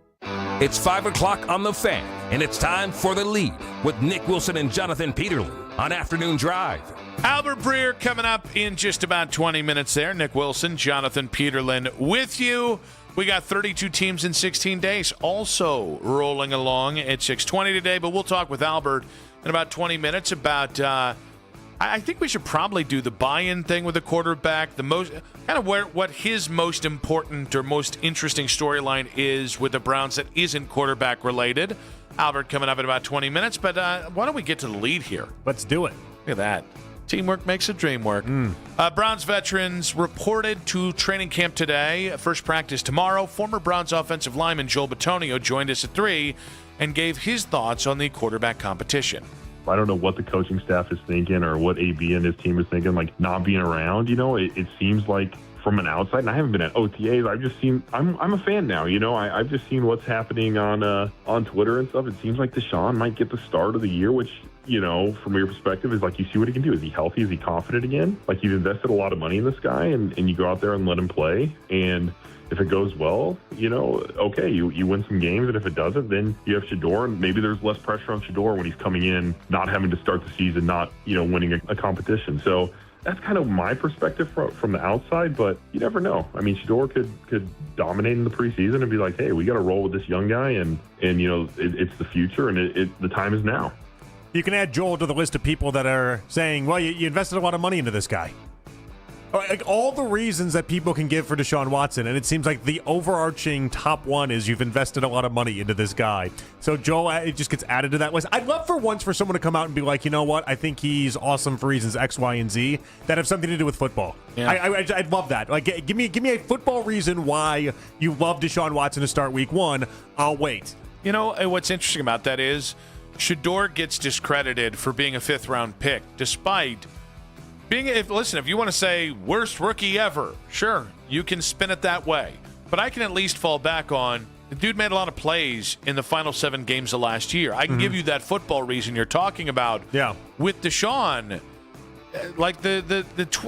It's 5 o'clock on The Fan, and it's time for The Lead with Nick Wilson and Jonathan Peterlin on Afternoon Drive. Albert Breer coming up in just about 20 minutes there. Nick Wilson, Jonathan Peterlin with you. We got 32 teams in 16 days also rolling along at 6:20 today, but we'll talk with Albert in about 20 minutes about I think we should probably do the buy-in thing with the quarterback, the most kind of what his most important or most interesting storyline is with the Browns that isn't quarterback related. Albert coming up in about 20 minutes, but why don't we get to the lead here? Let's do it. Look at that. Teamwork makes the dream work. Browns veterans reported to training camp today. First practice tomorrow. Former Browns offensive lineman Joel Bitonio joined us at 3 and gave his thoughts on the quarterback competition. I don't know what the coaching staff is thinking or what AB and his team is thinking, like not being around. You know, it seems like from an outside, and I haven't been at OTAs. I've just seen. I'm a fan now. You know, I've just seen what's happening on Twitter and stuff. It seems like Deshaun might get the start of the year, which, you know, from your perspective, is like you see what he can do. Is he healthy? Is he confident again? Like, you've invested a lot of money in this guy, and you go out there and let him play. And if it goes well, you know, okay, you win some games. And if it doesn't, then you have Shedeur, and maybe there's less pressure on Shedeur when he's coming in, not having to start the season, not, you know, winning a competition. So that's kind of my perspective from the outside, but you never know. I mean, Shedeur could dominate in the preseason and be like, hey, we got to roll with this young guy, and you know, it's the future, and the time is now. You can add Joel to the list of people that are saying, well, you invested a lot of money into this guy. Like, all the reasons that people can give for Deshaun Watson, and it seems like the overarching top one is you've invested a lot of money into this guy. So Joel, it just gets added to that list. I'd love for once for someone to come out and be like, you know what, I think he's awesome for reasons X, Y, and Z that have something to do with football. Yeah. I'd love that. Like, give me a football reason why you love Deshaun Watson to start week 1. I'll wait. You know, what's interesting about that is Shedeur gets discredited for being a 5th-round pick, despite if you want to say worst rookie ever, sure, you can spin it that way. But I can at least fall back on the dude made a lot of plays in the final 7 games of last year. I can give you that football reason you're talking about. Yeah. With Deshaun, like the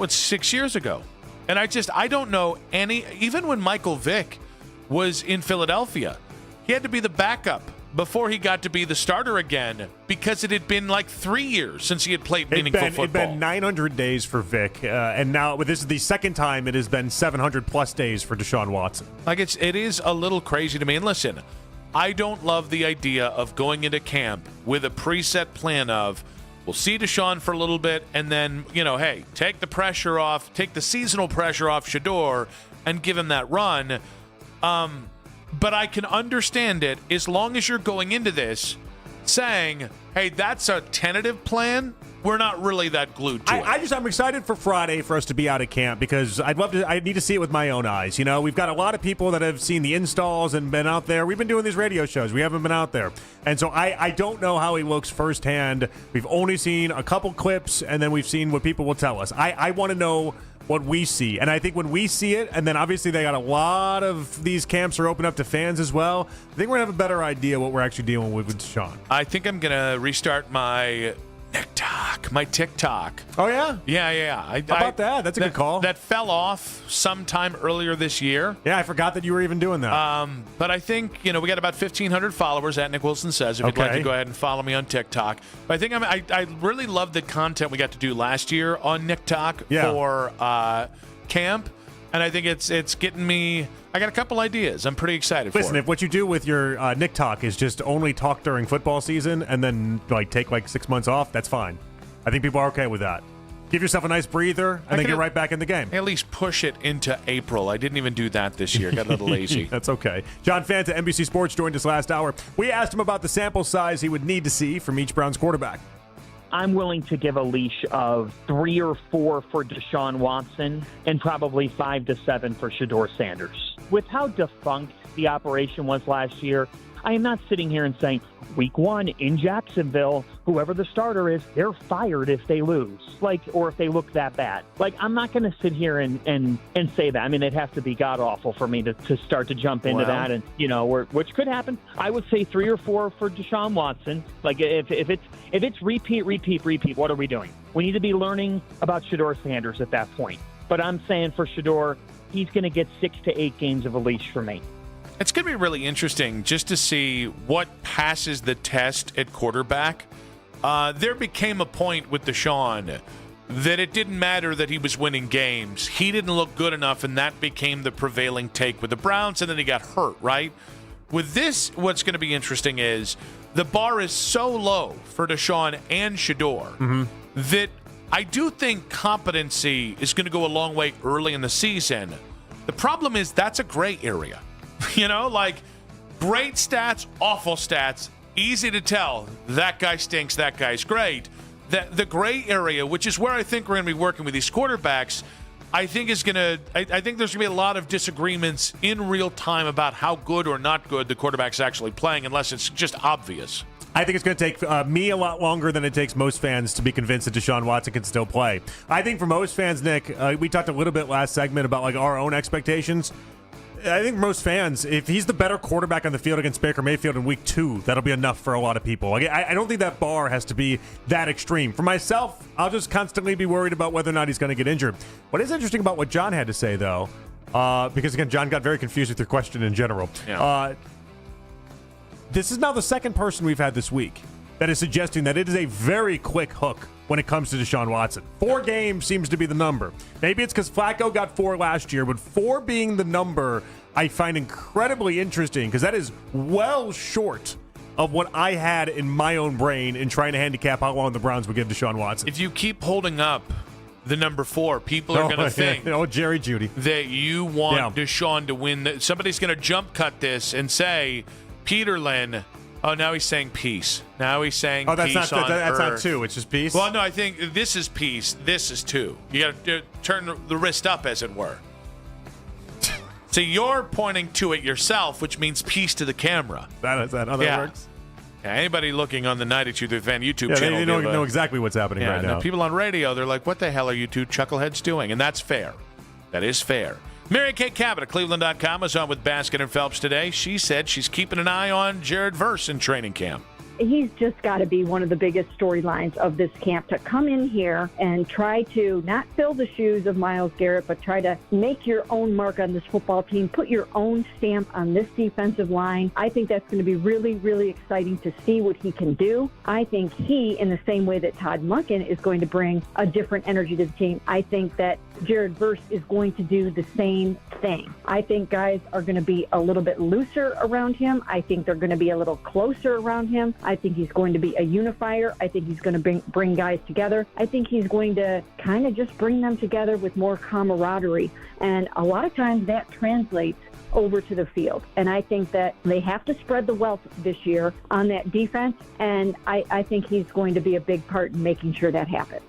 6 years ago. And I don't know even when Michael Vick was in Philadelphia, he had to be the backup before he got to be the starter again, because it had been like 3 years since he had played meaningful football. It'd been 900 days for Vic, and now this is the second time it has been 700-plus days for Deshaun Watson. Like, it is a little crazy to me. And listen, I don't love the idea of going into camp with a preset plan of, we'll see Deshaun for a little bit, and then, you know, hey, take the seasonal pressure off Shedeur and give him that run. But I can understand it as long as you're going into this saying, hey, that's a tentative plan. We're not really that glued to it. I'm excited for Friday for us to be out at camp, because I need to see it with my own eyes. You know, we've got a lot of people that have seen the installs and been out there. We've been doing these radio shows. We haven't been out there. And so I don't know how he looks firsthand. We've only seen a couple clips, and then we've seen what people will tell us. I want to know what we see. And I think when we see it, and then obviously they got a lot of these camps are open up to fans as well, I think we're going to have a better idea what we're actually dealing with Deshaun. I think I'm going to restart my TikTok. Oh, yeah? Yeah. How about that? That's a good call. That fell off sometime earlier this year. Yeah, I forgot that you were even doing that. But I think, we got about 1,500 followers at Nick Wilson Says, if you'd like to go ahead and follow me on TikTok. But I think I really love the content we got to do last year on TikTok for camp. And I think it's getting me. I got a couple ideas. I'm pretty excited for it. Listen, if what you do with your Nick Talk is just only talk during football season and then take 6 months off, that's fine. I think people are okay with that. Give yourself a nice breather and then get right back in the game. At least push it into April. I didn't even do that this year. Got a little lazy. That's okay. John Fanta, NBC Sports, joined us last hour. We asked him about the sample size he would need to see from each Browns quarterback. I'm willing to give a leash of 3 or 4 for Deshaun Watson and probably 5 to 7 for Shedeur Sanders. With how defunct the operation was last year, I am not sitting here and saying, week 1 in Jacksonville, whoever the starter is, they're fired if they lose, or if they look that bad. I'm not going to sit here and say that. I mean, it'd have to be god-awful for me to start to jump into that, and, which could happen. I would say 3 or 4 for Deshaun Watson. If it's repeat, what are we doing? We need to be learning about Shedeur Sanders at that point. But I'm saying for Shedeur, he's going to get 6 to 8 games of a leash for me. It's going to be really interesting just to see what passes the test at quarterback. There became a point with Deshaun that it didn't matter that he was winning games. He didn't look good enough, and that became the prevailing take with the Browns, and then he got hurt, right? With this, what's going to be interesting is the bar is so low for Deshaun and Shedeur that I do think competency is going to go a long way early in the season. The problem is that's a gray area. Great stats, awful stats, easy to tell. That guy stinks, that guy's great. The gray area, which is where I think we're going to be working with these quarterbacks, I think there's going to be a lot of disagreements in real time about how good or not good the quarterback's actually playing, unless it's just obvious. I think it's going to take me a lot longer than it takes most fans to be convinced that Deshaun Watson can still play. I think for most fans, Nick, we talked a little bit last segment about our own expectations. I think most fans, if he's the better quarterback on the field against Baker Mayfield in week 2, that'll be enough for a lot of people. I don't think that bar has to be that extreme. For myself, I'll just constantly be worried about whether or not he's going to get injured. What is interesting about what John had to say, though, because, again, John got very confused with your question in general. Yeah. This is now the second person we've had this week that is suggesting that it is a very quick hook when it comes to Deshaun Watson. 4 games seems to be the number. Maybe it's because Flacco got 4 last year, but 4 being the number I find incredibly interesting because that is well short of what I had in my own brain in trying to handicap how long the Browns would give Deshaun Watson. If you keep holding up the number 4, people are going to think Jerry Judy that you want Deshaun to win. Somebody's going to jump cut this and say, Peterlin, now he's saying peace. Now he's saying peace that's not 2. It's just peace? Well, no, I think this is peace. This is 2. You got to turn the wrist up, as it were. So you're pointing to it yourself, which means peace to the camera. Is that how that works? Yeah, anybody looking on the 92 The Fan YouTube channel. They know exactly what's happening right now. People on radio, they're like, what the hell are you two chuckleheads doing? And that's fair. That is fair. Mary Kay Cabot at Cleveland.com is on with Baskin and Phelps today. She said she's keeping an eye on Jared Verse in training camp. He's just got to be one of the biggest storylines of this camp, to come in here and try to not fill the shoes of Myles Garrett, but try to make your own mark on this football team, put your own stamp on this defensive line. I think that's going to be really, really exciting to see what he can do. I think he, in the same way that Todd Monken is going to bring a different energy to the team, I think that Jared Verse is going to do the same thing. I think guys are going to be a little bit looser around him. I think they're going to be a little closer around him. I think he's going to be a unifier. I think he's going to bring guys together. I think he's going to kind of just bring them together with more camaraderie. And a lot of times that translates over to the field. And I think that they have to spread the wealth this year on that defense. And I think he's going to be a big part in making sure that happens.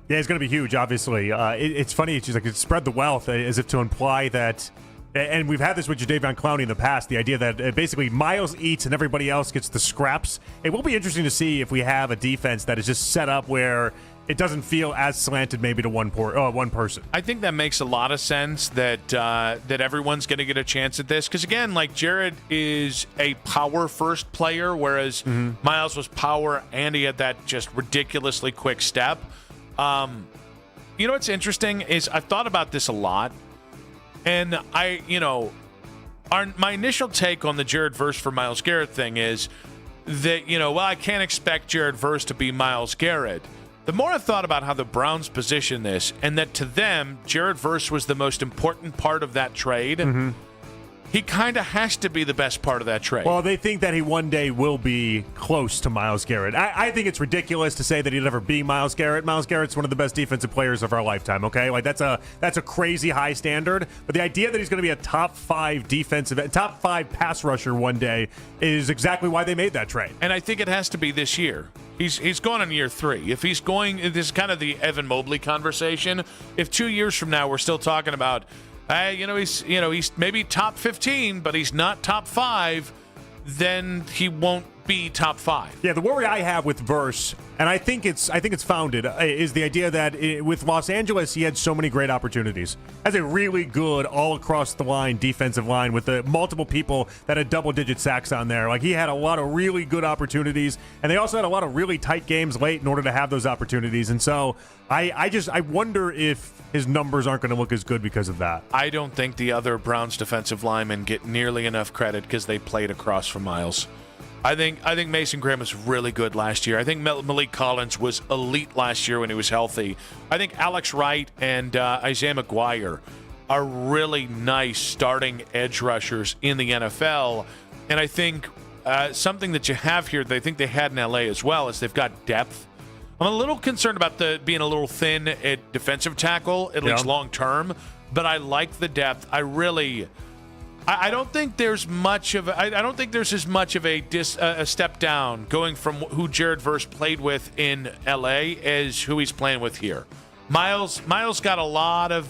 Yeah, it's going to be huge, obviously. It's funny. It's just like spread the wealth as if to imply that, and we've had this with Jadeveon Clowney in the past, the idea that basically Myles eats and everybody else gets the scraps. It will be interesting to see if we have a defense that is just set up where it doesn't feel as slanted maybe to one person. I think that makes a lot of sense that everyone's going to get a chance at this. Because, again, Jared is a power-first player, whereas Myles was power and he had that just ridiculously quick step. You know what's interesting is I've thought about this a lot, and my initial take on the Jared Verse for Myles Garrett thing is that, I can't expect Jared Verse to be Myles Garrett. The more I've thought about how the Browns position this, and that to them, Jared Verse was the most important part of that trade, he kind of has to be the best part of that trade. Well, they think that he one day will be close to Myles Garrett. I think it's ridiculous to say that he'll ever be Myles Garrett. Myles Garrett's one of the best defensive players of our lifetime, okay? That's a crazy high standard. But the idea that he's going to be a top 5 pass rusher one day is exactly why they made that trade. And I think it has to be this year. He's going on year 3. If he's going, this is kind of the Evan Mobley conversation. If 2 years from now we're still talking about, he's maybe top 15, but he's not top 5. then he won't be top 5. Yeah, the worry I have with Verse, and I think it's founded, is the idea that with Los Angeles, he had so many great opportunities. Has a really good all across the line defensive line with the multiple people that had double-digit sacks on there. Like, he had a lot of really good opportunities, and they also had a lot of really tight games late in order to have those opportunities. And so I wonder if his numbers aren't going to look as good because of that. I don't think the other Browns defensive linemen get nearly enough credit because they played across from Miles. I think Mason Graham was really good last year. I think Malik Collins was elite last year when he was healthy. I think Alex Wright and Isaiah McGuire are really nice starting edge rushers in the NFL. And I think something that you have here that I think they had in LA as well is they've got depth. I'm a little concerned about being a little thin at defensive tackle, at least long term, but I like the depth. I don't think there's much of I don't think there's as much of a step down going from who Jared Verse played with in LA as who he's playing with here. Miles got a lot of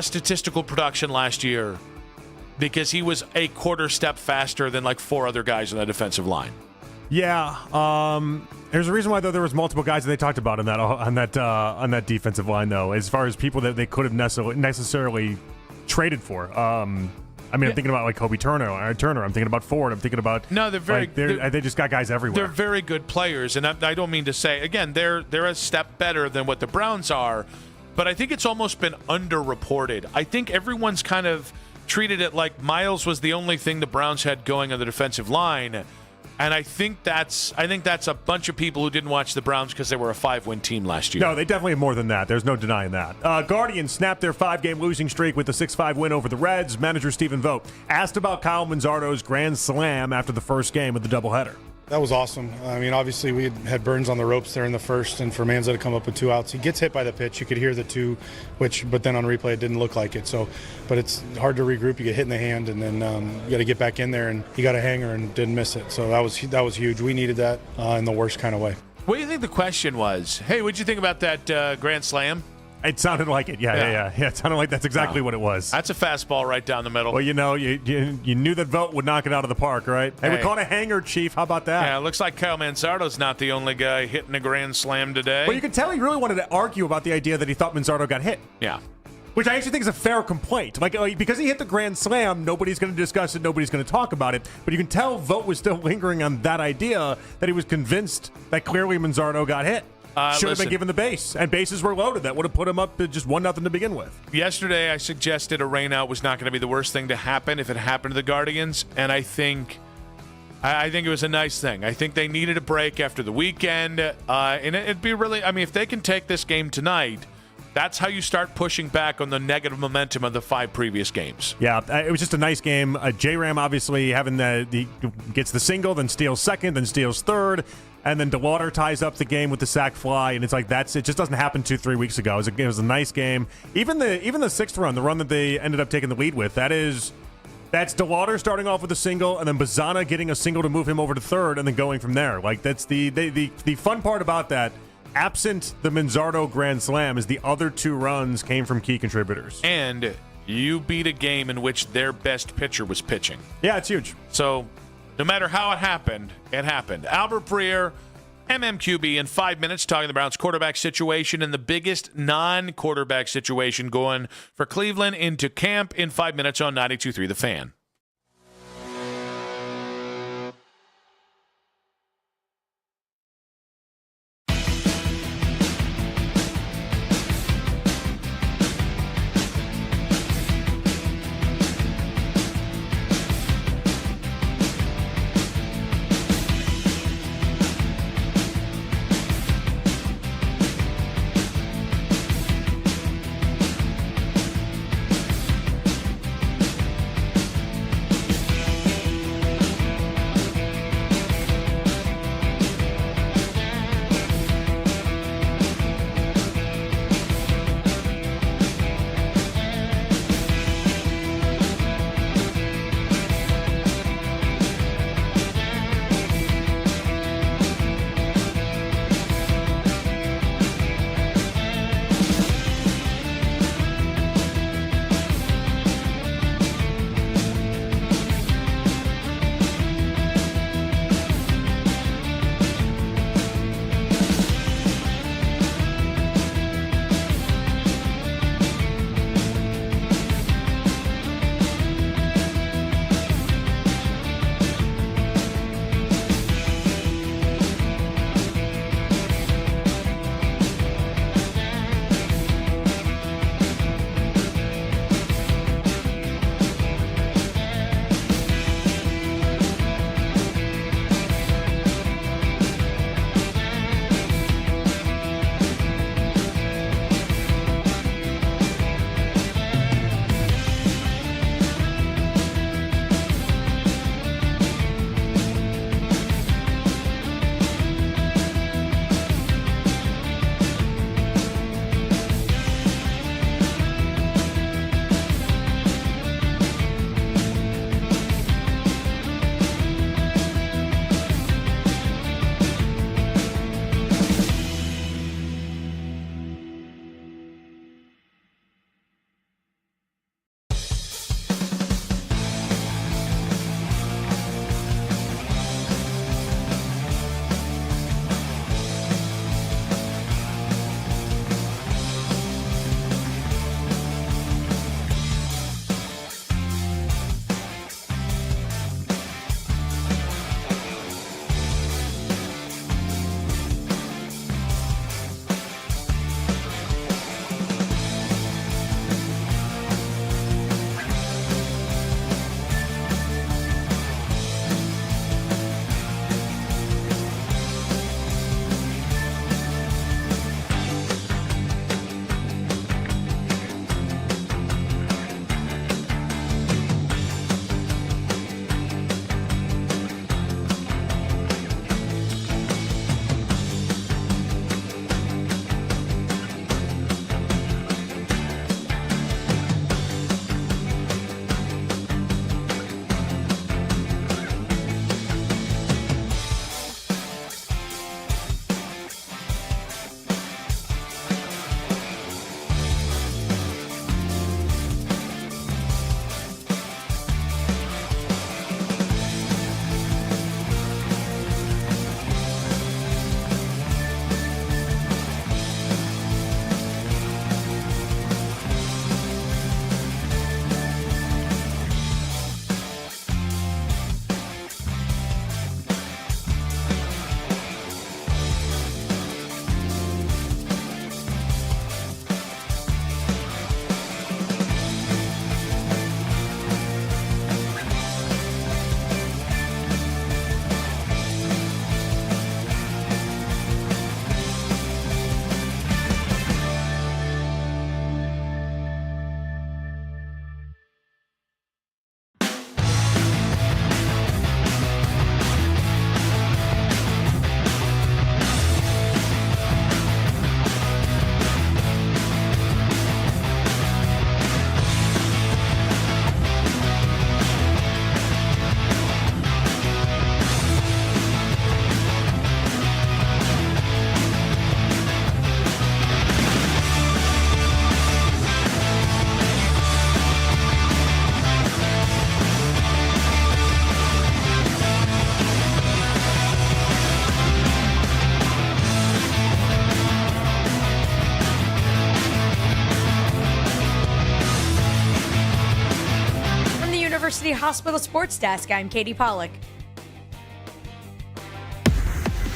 statistical production last year because he was a quarter step faster than like 4 other guys on the defensive line. Yeah, there's a reason why though there was multiple guys that they talked about on that defensive line though, as far as people that they could have necessarily traded for. I'm thinking about like Kobe Turner. I'm thinking about Ford. I'm thinking about they just got guys everywhere. They're very good players, and I don't mean to say again they're a step better than what the Browns are, but I think it's almost been underreported. I think everyone's kind of treated it like Miles was the only thing the Browns had going on the defensive line. And I think that's a bunch of people who didn't watch the Browns because they were a 5-win team last year. No, they definitely have more than that. There's no denying that. Guardians snapped their 5-game losing streak with a 6-5 win over the Reds. Manager Stephen Vogt asked about Kyle Manzardo's grand slam after the first game of the doubleheader. That was awesome. I mean, obviously we had Burns on the ropes there in the first, and for Manza to come up with 2 outs, he gets hit by the pitch. You could hear the 2, but then on replay it didn't look like it. So, but it's hard to regroup. You get hit in the hand, and then you got to get back in there, and he got a hanger and didn't miss it. So that was huge. We needed that in the worst kind of way. What do you think the question was? Hey, what'd you think about that grand slam? It sounded like it. Yeah. It sounded like that's exactly what it was. That's a fastball right down the middle. Well, you knew that Vogt would knock it out of the park, right? Hey, we caught a hanger, Chief. How about that? Yeah, it looks like Kyle Manzardo's not the only guy hitting a grand slam today. Well, you could tell he really wanted to argue about the idea that he thought Manzardo got hit. Yeah. Which I actually think is a fair complaint. Like because he hit the grand slam, nobody's going to discuss it, nobody's going to talk about it. But you can tell Vogt was still lingering on that idea that he was convinced that clearly Manzardo got hit. Should have been given the base, and bases were loaded. That would have put him up to just 1-0 to begin with. Yesterday, I suggested a rainout was not going to be the worst thing to happen if it happened to the Guardians, and I think it was a nice thing. I think they needed a break after the weekend, and it'd be really. I mean, if they can take this game tonight, that's how you start pushing back on the negative momentum of the 5 previous games. Yeah, it was just a nice game. J-Ram obviously having gets the single, then steals second, then steals third. And then DeLauder ties up the game with the sack fly, and it's like it just doesn't happen 2-3 weeks ago. It was a nice game. Even the 6th run, the run that they ended up taking the lead with, that's DeLauder starting off with a single, and then Bazana getting a single to move him over to third, and then going from there. Like that's the fun part about that. Absent the Manzardo grand slam, is the other 2 runs came from key contributors. And you beat a game in which their best pitcher was pitching. Yeah, it's huge. So no matter how it happened, it happened. Albert Breer, MMQB, in 5 minutes, talking the Browns quarterback situation and the biggest non-quarterback situation going for Cleveland into camp in 5 minutes on 92.3 The Fan. University Hospital Sports Desk, I'm Katie Pollock.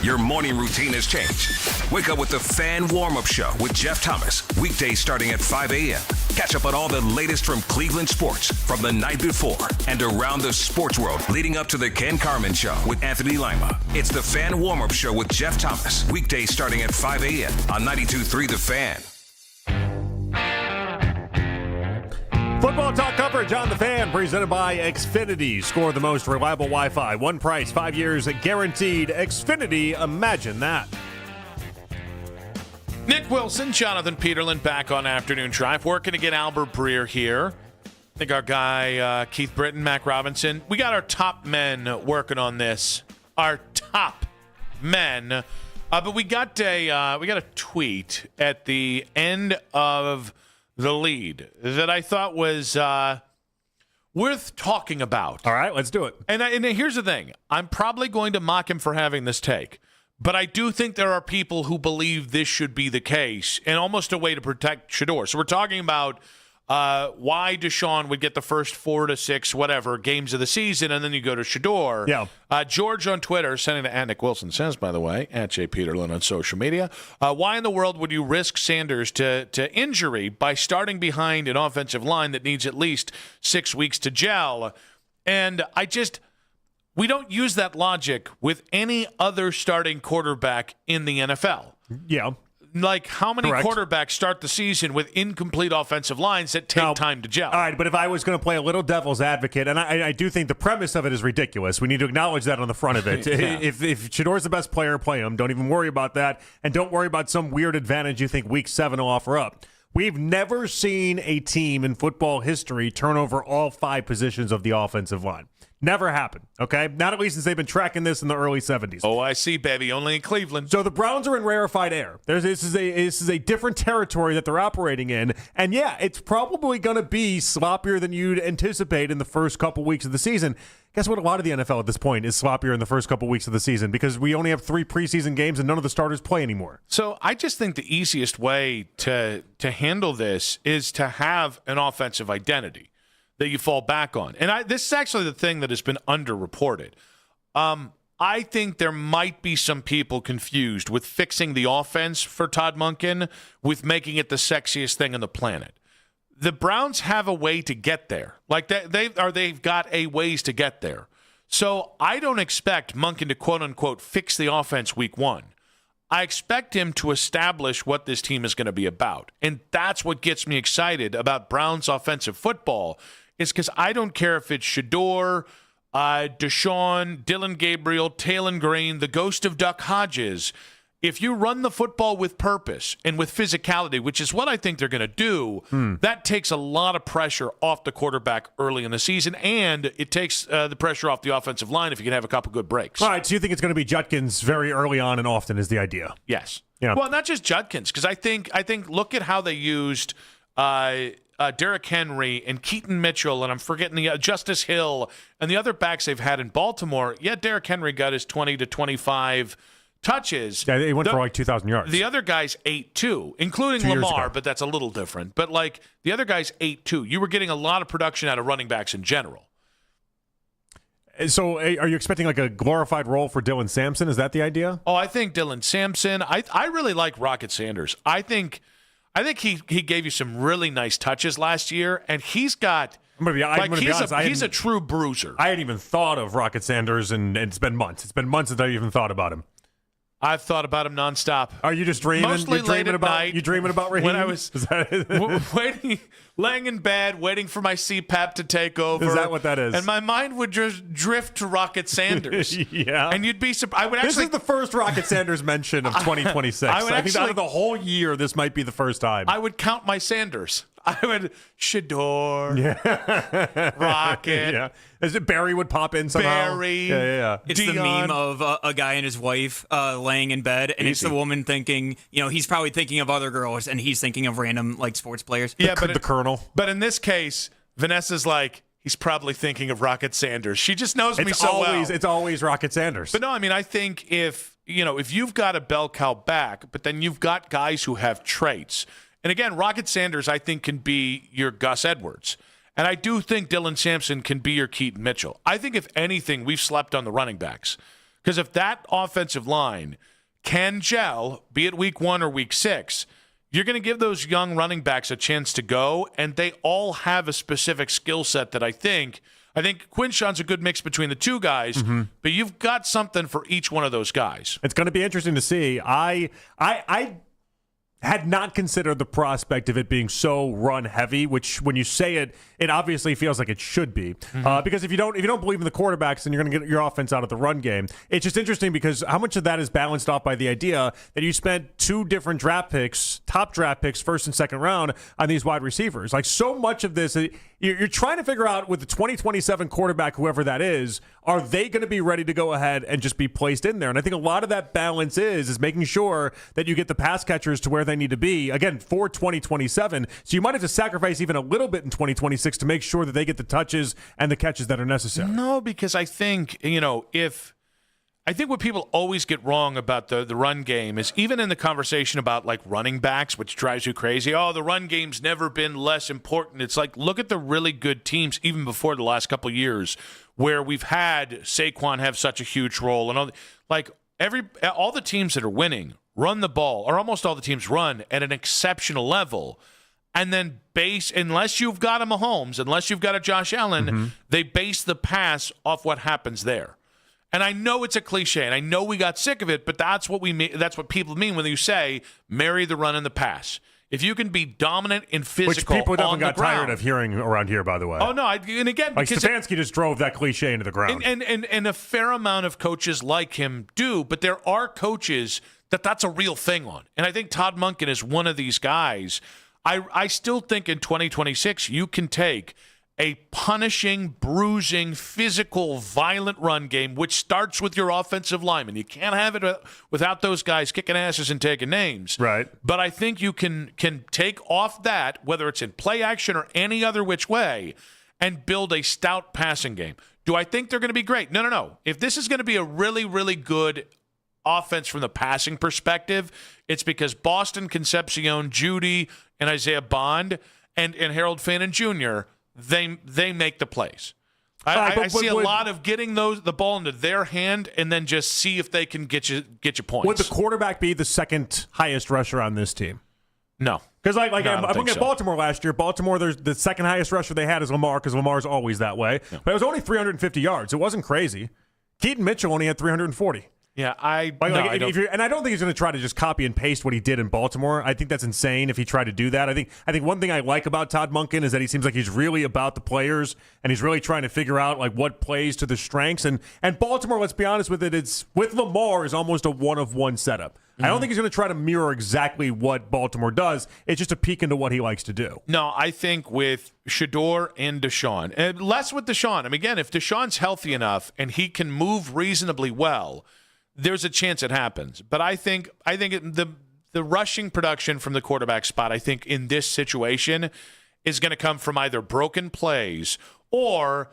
Your morning routine has changed. Wake up with the Fan Warm-Up Show with Jeff Thomas. Weekdays starting at 5 a.m. Catch up on all the latest from Cleveland sports from the night before and around the sports world leading up to the Ken Carman Show with Anthony Lima. It's the Fan Warm-Up Show with Jeff Thomas. Weekdays starting at 5 a.m. on 92.3 The Fan. Football talk coverage on The Fan, presented by Xfinity. Score the most reliable Wi-Fi. One price, 5 years guaranteed. Xfinity, imagine that. Nick Wilson, Jonathan Peterlin back on Afternoon Drive. Working to get Albert Breer here. I think our guy, Keith Britton, Mac Robinson. We got our top men working on this. Our top men. But we got a tweet at the end of the lead that I thought was worth talking about. All right, let's do it. And here's the thing. I'm probably going to mock him for having this take, but I do think there are people who believe this should be the case and almost a way to protect Shedeur. So we're talking about why Deshaun would get the first 4 to 6, whatever, games of the season, and then you go to Shedeur. Yeah. George on Twitter, sending to Nick Wilson, says, by the way, at J. Peterlin on social media, why in the world would you risk Sanders to injury by starting behind an offensive line that needs at least 6 weeks to gel? And we don't use that logic with any other starting quarterback in the NFL. Yeah. Like, how many Correct. quarterbacks start the season with incomplete offensive lines that take time to gel? All right, but if I was going to play a little devil's advocate, and I do think the premise of it is ridiculous. We need to acknowledge that on the front of it. Yeah. If Shedeur's the best player, play him. Don't even worry about that. And don't worry about some weird advantage you think Week 7 will offer up. We've never seen a team in football history turn over all 5 positions of the offensive line. Never happened, okay? Not at least since they've been tracking this in the early 70s. Oh, I see, baby. Only in Cleveland. So the Browns are in rarefied air. This is a different territory that they're operating in. And, yeah, it's probably going to be sloppier than you'd anticipate in the first couple weeks of the season. Guess what? A lot of the NFL at this point is sloppier in the first couple weeks of the season because we only have 3 preseason games and none of the starters play anymore. So I just think the easiest way to handle this is to have an offensive identity that you fall back on. And this is actually the thing that has been underreported. I think there might be some people confused with fixing the offense for Todd Monken with making it the sexiest thing on the planet. The Browns have a way to get there. Like they've got a ways to get there. So I don't expect Monken to quote unquote fix the offense week 1. I expect him to establish what this team is going to be about. And that's what gets me excited about Browns offensive football. Is because I don't care if it's Shedeur, Deshaun, Dylan Gabriel, Taylon Green, the ghost of Duck Hodges. If you run the football with purpose and with physicality, which is what I think they're going to do, that takes a lot of pressure off the quarterback early in the season, and it takes the pressure off the offensive line if you can have a couple good breaks. All right, so you think it's going to be Judkins very early on and often is the idea? Yes. Yeah. Well, not just Judkins, because I think look at how they used Derrick Henry and Keaton Mitchell, and I'm forgetting the Justice Hill and the other backs they've had in Baltimore. Yeah, Derrick Henry got his 20 to 25 touches. Yeah, he went for like 2,000 yards. The other guys ate 2, including 2 years Lamar, ago. but that's a little different. But like the other guys ate 2. You were getting a lot of production out of running backs in general. So are you expecting like a glorified role for Dylan Sampson? Is that the idea? Oh, I think Dylan Sampson. I really like Rocket Sanders. I think he gave you some really nice touches last year, and he's got. I'm gonna be honest. He's a true bruiser. I hadn't even thought of Rocket Sanders, and it's been months. It's been months since I even thought about him. I've thought about him nonstop. Are you just dreaming? Mostly late at night. You dreaming about Raheem? When I was waiting, laying in bed, waiting for my CPAP to take over. Is that what that is? And my mind would just drift to Rocket Sanders. Yeah. And you'd be surprised. This is the first Rocket Sanders mention of 2026. I think out of the whole year, this might be the first time. I would count my Sanders. I would Shedeur, Rocket. Yeah. Is it Barry would pop in somehow? Barry. Yeah. It's the meme of a guy and his wife laying in bed, and it's the woman thinking, he's probably thinking of other girls, and he's thinking of random like sports players. Yeah, but the Colonel. But in this case, Vanessa's like, he's probably thinking of Rocket Sanders. She just knows me so well. It's always Rocket Sanders. But no, I mean, I think if you've got a bell cow back, but then you've got guys who have traits. And again, Rocket Sanders, I think, can be your Gus Edwards. And I do think Dylan Sampson can be your Keaton Mitchell. I think, if anything, we've slept on the running backs. Because if that offensive line can gel, be it week 1 or week 6, you're going to give those young running backs a chance to go, and they all have a specific skill set that I think Quinshon's a good mix between the two guys, but you've got something for each one of those guys. It's going to be interesting to see. I had not considered the prospect of it being so run heavy, which when you say it, it obviously feels like it should be. Because if you don't believe in the quarterbacks, then you're going to get your offense out of the run game. It's just interesting because how much of that is balanced off by the idea that you spent 2 different draft picks, top draft picks, first and second round, on these wide receivers. Like, so much of this, you're trying to figure out with the 2027 quarterback, whoever that is, are they going to be ready to go ahead and just be placed in there? And I think a lot of that balance is making sure that you get the pass catchers to where they need to be, again, for 2027. So you might have to sacrifice even a little bit in 2026 to make sure that they get the touches and the catches that are necessary. No, because I think, I think what people always get wrong about the run game is, even in the conversation about like running backs, which drives you crazy, the run game's never been less important. It's like, look at the really good teams even before the last couple of years where we've had Saquon have such a huge role, and all the teams that are winning run the ball, or almost all the teams run at an exceptional level. And then unless you've got a Mahomes, unless you've got a Josh Allen, they base the pass off what happens there. And I know it's a cliche, and I know we got sick of it, but that's what that's what people mean when you say marry the run and the pass. If you can be dominant and physical, which people definitely got ground, tired of hearing around here, by the way. Oh no! And again, like Stefanski just drove that cliche into the ground, and a fair amount of coaches like him do, but there are coaches that's a real thing on, and I think Todd Monken is one of these guys. I still think in 2026 you can take a punishing, bruising, physical, violent run game, which starts with your offensive linemen. You can't have it without those guys kicking asses and taking names. Right. But I think you can take off that, whether it's in play action or any other which way, and build a stout passing game. Do I think they're going to be great? No. If this is going to be a really, really good offense from the passing perspective, it's because Boston, Concepcion, Judy, and Isaiah Bond, and Harold Fannin Jr., They make the plays. I see a lot of getting the ball into their hand and then just see if they can get you points. Would the quarterback be the second highest rusher on this team? No. Because I'm looking at Baltimore last year. Baltimore, the second highest rusher they had is Lamar, because Lamar's always that way. Yeah. But it was only 350 yards. It wasn't crazy. Keaton Mitchell only had 340. Yeah, I don't. And I don't think he's going to try to just copy and paste what he did in Baltimore. I think that's insane if he tried to do that. I think one thing I like about Todd Monken is that he seems like he's really about the players, and he's really trying to figure out like what plays to the strengths. And Baltimore, let's be honest with it, it's with Lamar is almost a one-of-one setup. I don't think he's going to try to mirror exactly what Baltimore does. It's just a peek into what he likes to do. No, I think with Shedeur and Deshaun, and less with Deshaun. I mean, again, if Deshaun's healthy enough and he can move reasonably well, there's a chance it happens. But I think the rushing production from the quarterback spot, I think in this situation, is going to come from either broken plays or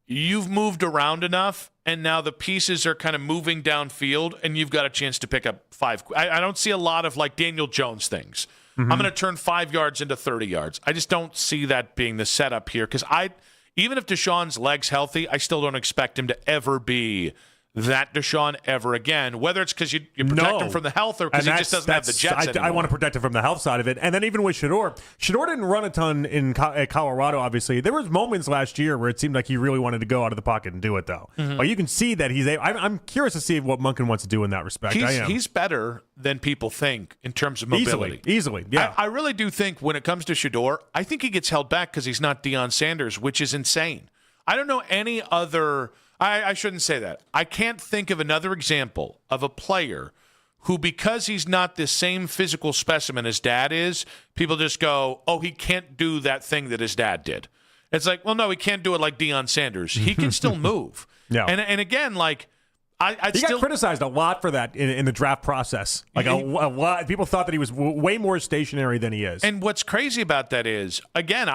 you've moved around enough and now the pieces are kind of moving downfield and you've got a chance to pick up 5. I don't see a lot of like Daniel Jones things. I'm going to turn 5 yards into 30 yards. I just don't see that being the setup here because even if Deshaun's leg's healthy, I still don't expect him to ever be that Deshaun ever again, whether it's because you protect him from the health or because he just doesn't have the jets anymore. I want to protect him from the health side of it. And then even with Shedeur didn't run a ton at Colorado, obviously. There was moments last year where it seemed like he really wanted to go out of the pocket and do it, though. But you can see that he's able. I'm curious to see what Monken wants to do in that respect. He's better than people think in terms of mobility. Easily, yeah. I really do think when it comes to Shedeur, I think he gets held back because he's not Deion Sanders, which is insane. I don't know any other... I shouldn't say that. I can't think of another example of a player who, because he's not the same physical specimen as dad is, people just go, oh, he can't do that thing that his dad did. It's like, well, no, he can't do it like Deion Sanders. He can still move. Yeah. And again, like, he got criticized a lot for that in the draft process. Like a lot, people thought that he was way more stationary than he is. And what's crazy about that is, again,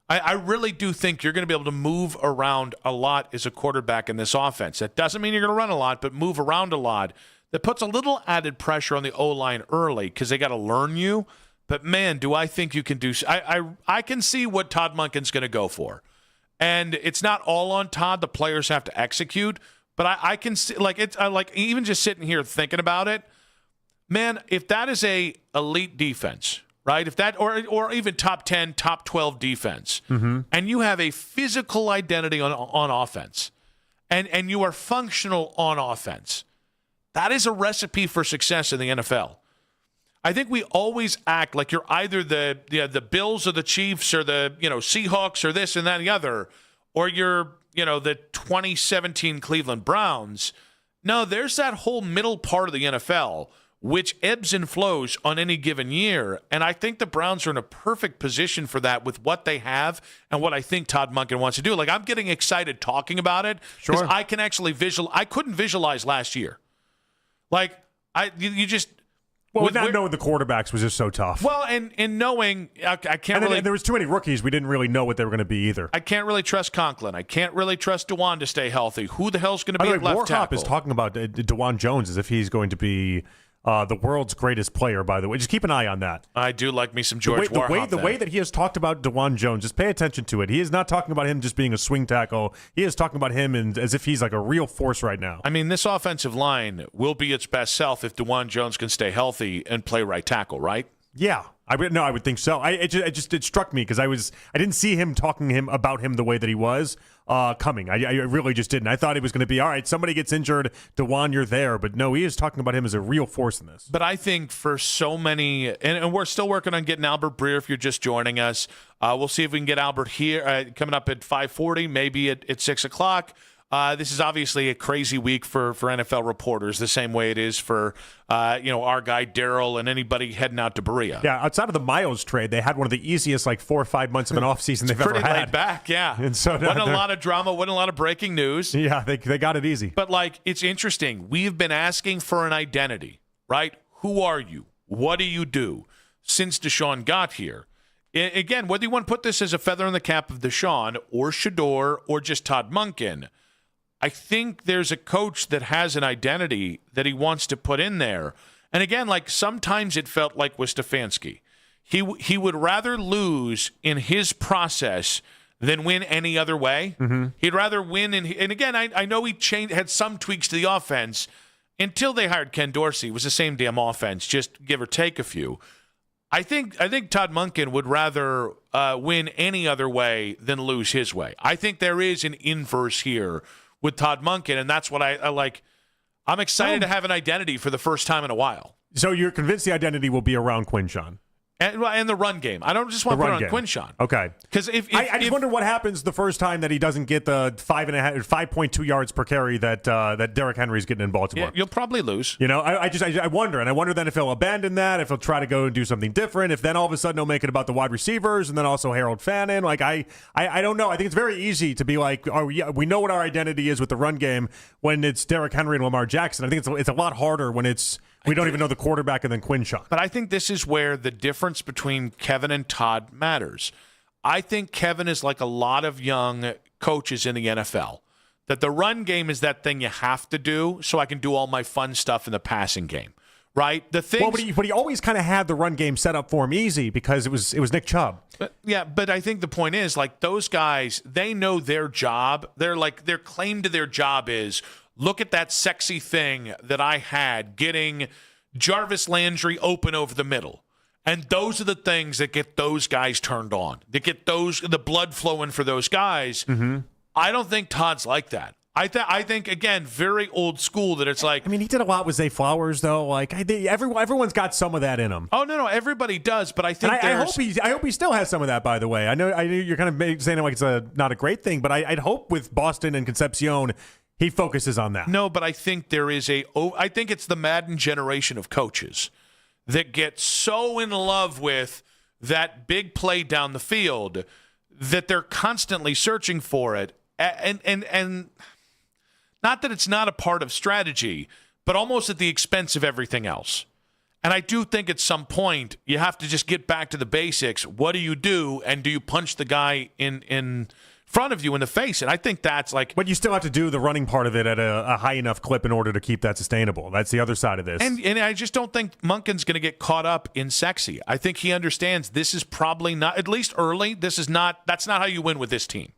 I really do think you're going to be able to move around a lot as a quarterback in this offense. That doesn't mean you're going to run a lot, but move around a lot. That puts a little added pressure on the O-line early because they got to learn you. But, man, do I think you can do – I can see what Todd Monken's going to go for. And it's not all on Todd. The players have to execute. But I can see – even just sitting here thinking about it, man, if that is a elite defense, right, if that or even top 10, top 12 defense, and you have a physical identity on offense, and you are functional on offense, that is a recipe for success in the NFL. I think we always act like you're either the Bills or the Chiefs or the Seahawks or this and that and the other, or you're the 2017 Cleveland Browns. No, there's that whole middle part of the NFL which ebbs and flows on any given year, and I think the Browns are in a perfect position for that with what they have and what I think Todd Monken wants to do. Like, I'm getting excited talking about it because I can actually I couldn't visualize last year. Like, you just. Well, not knowing the quarterbacks was just so tough. Well, and knowing I can't really. And there was too many rookies. We didn't really know what they were going to be either. I can't really trust Conklin. I can't really trust DeJuan to stay healthy. Who the hell's going to be at left tackle? Warhop is talking about DeJuan Jones as if he's going to be the world's greatest player, by the way. Just keep an eye on that. I do like me some George Warhop. The way that he has talked about DeJuan Jones, just pay attention to it. He is not talking about him just being a swing tackle. He is talking about him as if he's like a real force right now. I mean, this offensive line will be its best self if DeJuan Jones can stay healthy and play right tackle, right? Yeah. I would think so. It struck me because I didn't see him talking about him the way that he was coming. I really just didn't. I thought it was going to be, all right, somebody gets injured, DeJuan, you're there. But no, he is talking about him as a real force in this. But I think for so many, and we're still working on getting Albert Breer if you're just joining us. We'll see if we can get Albert here coming up at 5:40, maybe at 6 o'clock. This is obviously a crazy week for NFL reporters, the same way it is for our guy Daryl and anybody heading out to Berea. Yeah, outside of the Miles trade, they had one of the easiest 4 or 5 months of an offseason they've ever had. Pretty laid back, yeah. And so wasn't a lot of drama, wasn't a lot of breaking news. Yeah, they got it easy. But it's interesting. We've been asking for an identity, right? Who are you? What do you do? Since Deshaun got here. Again, whether you want to put this as a feather in the cap of Deshaun or Shedeur or just Todd Monken, I think there's a coach that has an identity that he wants to put in there. And again, sometimes it felt like with Stefanski. He would rather lose in his process than win any other way. Mm-hmm. He'd rather win. And again, I know he had some tweaks to the offense until they hired Ken Dorsey. It was the same damn offense, just give or take a few. I think Todd Monken would rather win any other way than lose his way. I think there is an inverse here with Todd Monken, and that's what I like. I'm excited to have an identity for the first time in a while. So you're convinced the identity will be around Quinshon? And the run game. I don't just want to put it on Quinshon. Okay. Because I just wonder what happens the first time that he doesn't get the 5.2 yards per carry that Derrick Henry's getting in Baltimore. Yeah, you'll probably lose. I wonder, and I wonder then if he'll abandon that, if he'll try to go and do something different, if then all of a sudden he'll make it about the wide receivers and then also Harold Fannin. I don't know. I think it's very easy to be like, oh yeah, we know what our identity is with the run game when it's Derrick Henry and Lamar Jackson. I think it's a lot harder when we don't even know the quarterback and then Quinshon. But I think this is where the difference between Kevin and Todd matters. I think Kevin is like a lot of young coaches in the NFL, that the run game is that thing you have to do so I can do all my fun stuff in the passing game, right? But he always kind of had the run game set up for him easy because it was Nick Chubb. But I think the point is, those guys, they know their job. Their claim to their job is, look at that sexy thing that I had getting Jarvis Landry open over the middle. And those are the things that get those guys turned on, that get the blood flowing for those guys. Mm-hmm. I don't think Todd's like that. I think, again, very old school that it's like. I mean, he did a lot with Zay Flowers, though. Everyone's got some of that in them. Oh, no, everybody does. But I think I hope he still has some of that, by the way. I know you're kind of saying it like it's not a great thing, but I'd hope with Boston and Concepcion, he focuses on that. No, but I think I think it's the Madden generation of coaches that get so in love with that big play down the field that they're constantly searching for it. And not that it's not a part of strategy, but almost at the expense of everything else. And I do think at some point you have to just get back to the basics. What do you do? And do you punch the guy in front of you in the face. And I think that's like. But you still have to do the running part of it at a high enough clip in order to keep that sustainable. That's the other side of this. And I just don't think Monken's going to get caught up in sexy. I think he understands this is probably not, at least early, that's not how you win with this team.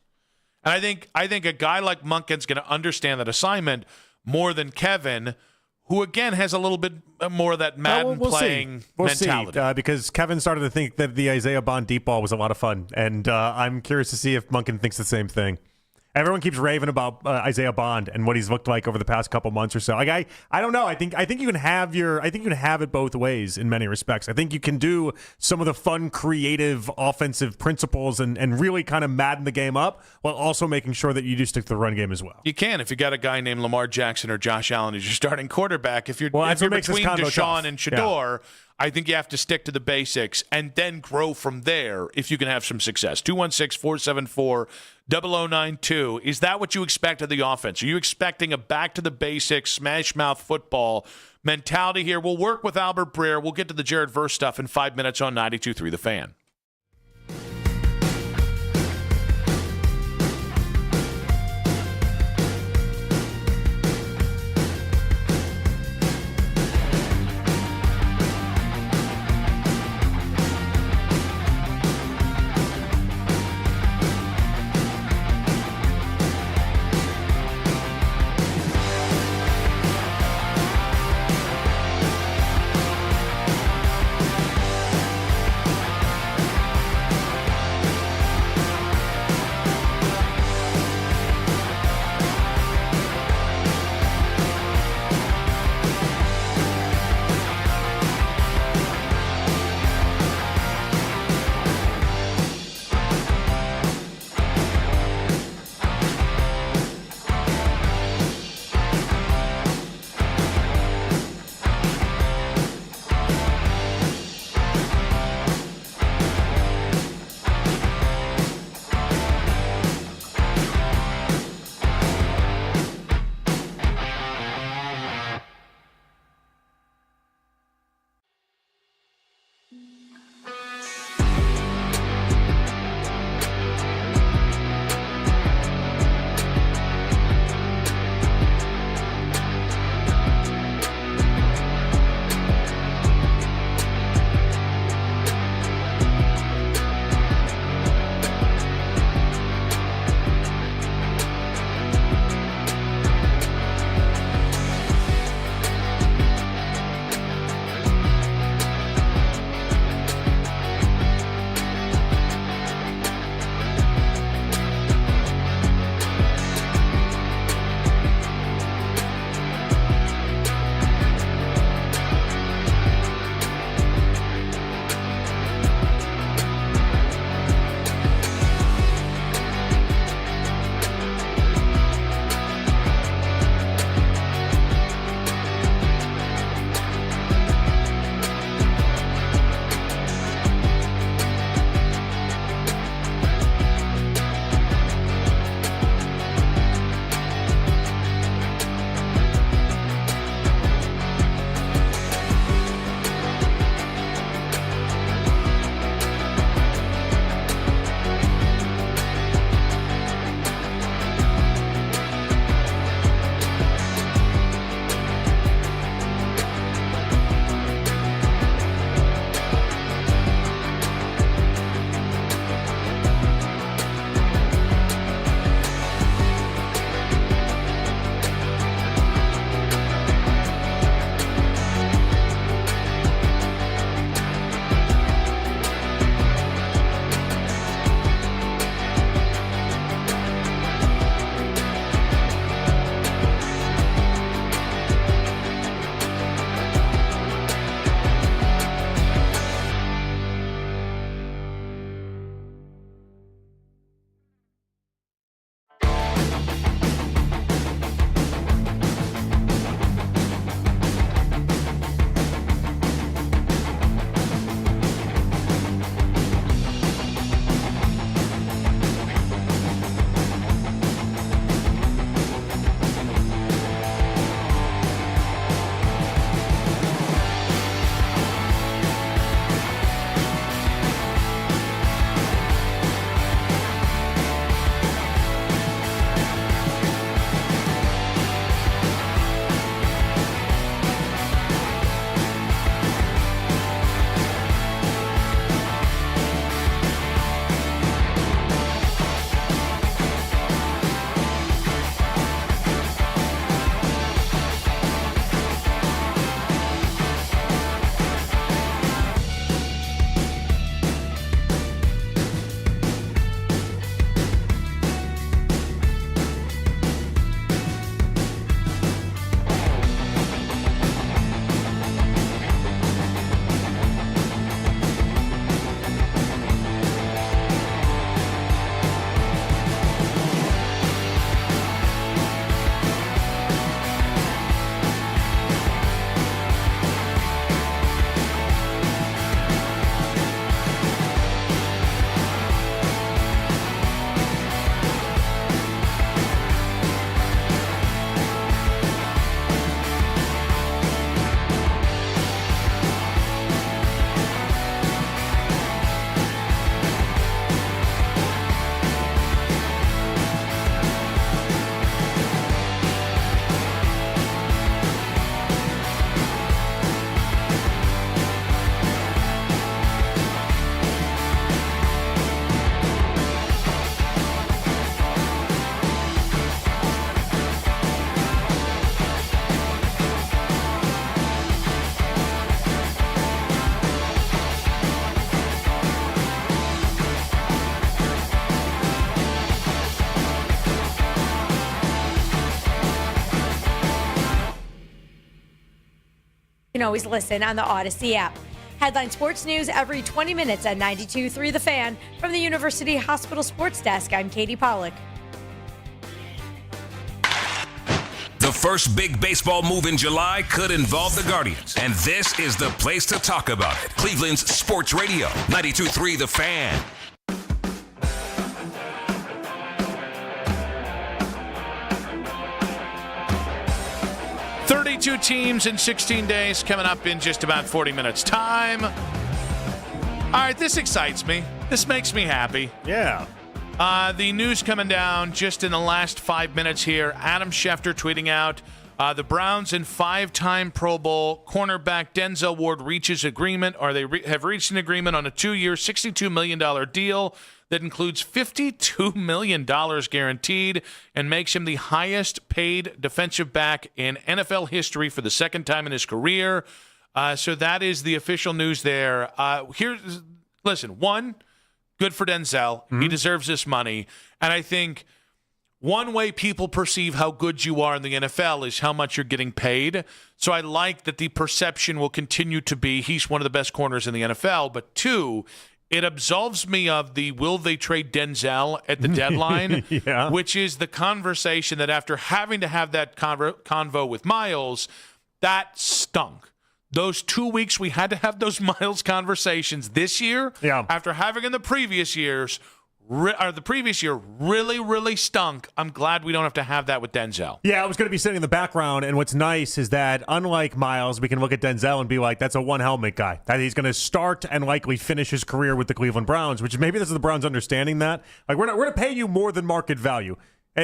And I think a guy like Monken's going to understand that assignment more than Kevin, who, again, has a little bit more of that Madden playing mentality. See, because Kevin started to think that the Isaiah Bond deep ball was a lot of fun, and I'm curious to see if Monken thinks the same thing. Everyone keeps raving about Isaiah Bond and what he's looked like over the past couple months or so. Like I don't know. I think you can have it both ways in many respects. I think you can do some of the fun, creative, offensive principles and really kind of madden the game up while also making sure that you do stick to the run game as well. You can if you got a guy named Lamar Jackson or Josh Allen as your starting quarterback. If you're between Deshaun and Shedeur. Yeah. I think you have to stick to the basics and then grow from there if you can have some success. 216-474-0092. Is that what you expect of the offense? Are you expecting a back-to-the-basics, smash-mouth football mentality here? We'll work with Albert Breer. We'll get to the Jared Verse stuff in 5 minutes on 92.3 The Fan. can always listen on the Odyssey app. Headline Sports News every 20 minutes at 92.3 The Fan. From the University Hospital Sports Desk, I'm Katie Pollack. The first big baseball move in July could involve the Guardians, and this is the place to talk about it. Cleveland's Sports Radio, 92.3 The Fan. Two teams in 16 days coming up in just about 40 minutes time. All right, this excites me. This makes me happy. Yeah. The news coming down just in the last 5 minutes here. Adam Schefter tweeting out, the Browns and 5-time Pro Bowl cornerback Denzel Ward reaches agreement, or they have reached an agreement on a 2-year, $62 million deal that includes $52 million guaranteed and makes him the highest paid defensive back in NFL history for the second time in his career. So that is the official news there. Listen, one, good for Denzel. Mm-hmm. He deserves this money. And I think one way people perceive how good you are in the NFL is how much you're getting paid. So I like that the perception will continue to be he's one of the best corners in the NFL. But two, it absolves me of the will they trade Denzel at the deadline, yeah. Which is the conversation that after having to have that convo with Miles, that stunk. Those 2 weeks we had to have those Miles conversations this year, after having in the previous years, the previous year really, really stunk. I'm glad we don't have to have that with Denzel. Yeah, I was going to be sitting in the background, and what's nice is that unlike Miles, we can look at Denzel and be like, that's a one-helmet guy. That he's going to start and likely finish his career with the Cleveland Browns, which maybe this is the Browns understanding that. Like, we're going to pay you more than market value.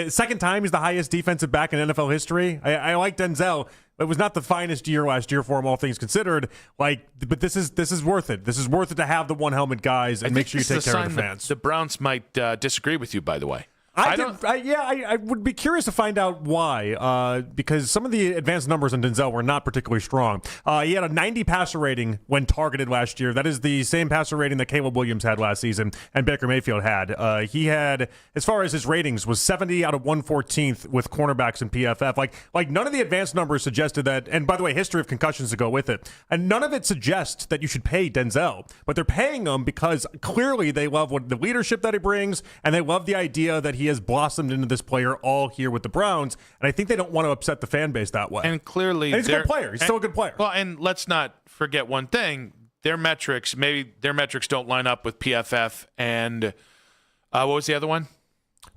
Second time he's the highest defensive back in NFL history. I like Denzel. It was not the finest year last year for him, all things considered. But this is worth it. This is worth it to have the one helmet guys and make sure you take care of the fans. The Browns might disagree with you, by the way. I would be curious to find out why, because some of the advanced numbers on Denzel were not particularly strong. He had a 90 passer rating when targeted last year. That is the same passer rating that Caleb Williams had last season and Baker Mayfield had. He had, as far as his ratings, was 70 out of 114th with cornerbacks in PFF. Like none of the advanced numbers suggested that, and by the way, history of concussions to go with it, and none of it suggests that you should pay Denzel, but they're paying him because clearly they love the leadership that he brings, and they love the idea that he has blossomed into this player all here with the Browns, and I think they don't want to upset the fan base that way. And clearly, he's a good player. He's still a good player. Well, and let's not forget one thing: their metrics don't line up with PFF and what was the other one?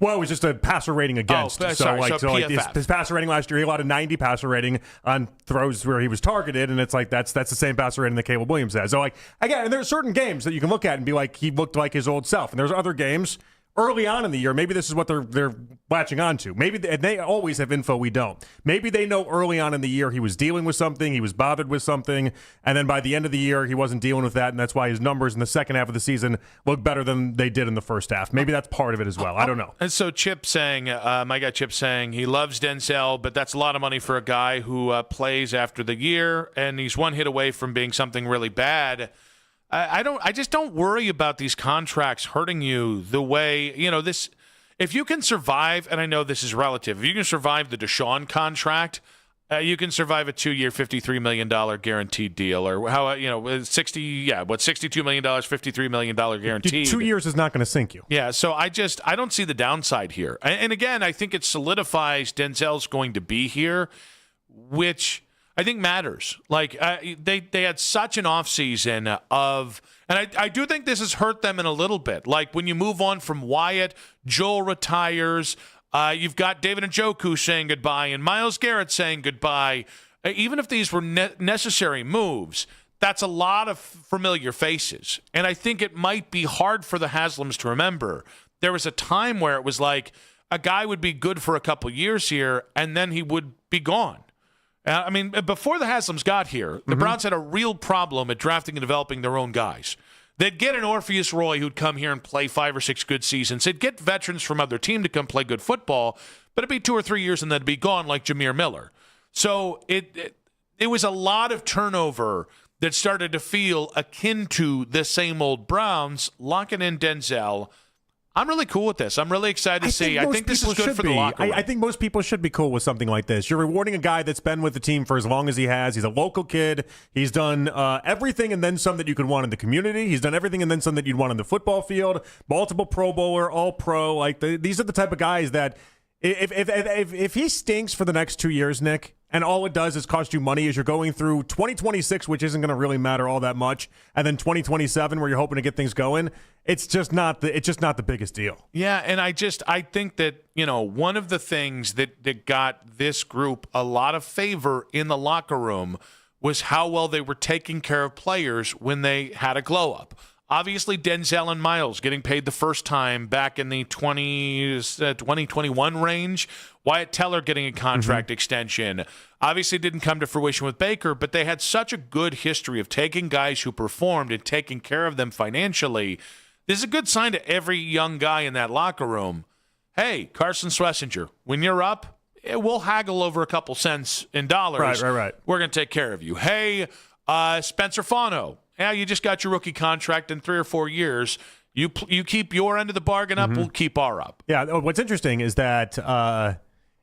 Well, it was just a passer rating against. His passer rating last year, he allowed a 90 passer rating on throws where he was targeted, and it's like that's the same passer rating that Caleb Williams has. So again, and there are certain games that you can look at and be like, he looked like his old self, and there's other games early on in the year, maybe this is what they're latching on to. Maybe they always have info we don't. Maybe they know early on in the year he was dealing with something, he was bothered with something, and then by the end of the year, he wasn't dealing with that, and that's why his numbers in the second half of the season look better than they did in the first half. Maybe that's part of it as well. I don't know. And so Chip saying, my guy Chip saying, he loves Denzel, but that's a lot of money for a guy who plays after the year, and he's one hit away from being something really bad. I just don't worry about these contracts hurting you the way, this. If you can survive, and I know this is relative, if you can survive the Deshaun contract, you can survive a 2-year, $53 million guaranteed deal, or $62 million, $53 million guaranteed. 2 years is not going to sink you. Yeah, so I don't see the downside here. And again, I think it solidifies Denzel's going to be here, which I think matters. Like they had such an offseason of, and I do think this has hurt them in a little bit. Like when you move on from Wyatt, Joel retires, you've got David Njoku saying goodbye and Myles Garrett saying goodbye. Even if these were necessary moves, that's a lot of familiar faces. And I think it might be hard for the Haslams to remember. There was a time where it was like a guy would be good for a couple years here and then he would be gone. I mean, before the Haslams got here, the Browns had a real problem at drafting and developing their own guys. They'd get an Orpheus Roy who'd come here and play 5 or 6 good seasons. They'd get veterans from other team to come play good football, but it'd be 2 or 3 years and then it'd be gone like Jameer Miller. So it was a lot of turnover that started to feel akin to the same old Browns. Locking in Denzel, I'm really cool with this. I'm really excited to see. I think this is good for the locker room. I think most people should be cool with something like this. You're rewarding a guy that's been with the team for as long as he has. He's a local kid. He's done everything and then some that you could want in the community. He's done everything and then some that you'd want on the football field. Multiple Pro Bowler, all pro. Like these are the type of guys that if he stinks for the next 2 years, Nick, and all it does is cost you money as you're going through 2026, which isn't going to really matter all that much, and then 2027 where you're hoping to get things going, it's just not the biggest deal. Yeah, and I think that, one of the things that got this group a lot of favor in the locker room was how well they were taking care of players when they had a glow up. Obviously, Denzel and Miles getting paid the first time back in the 2021 range. Wyatt Teller getting a contract extension. Obviously didn't come to fruition with Baker, but they had such a good history of taking guys who performed and taking care of them financially. This is a good sign to every young guy in that locker room. Hey, Carson Schlesinger, when you're up, we'll haggle over a couple cents in dollars. Right. We're going to take care of you. Hey, Spencer Fano. Yeah, you just got your rookie contract in 3 or 4 years. You keep your end of the bargain up, we'll keep our up. Yeah, what's interesting is that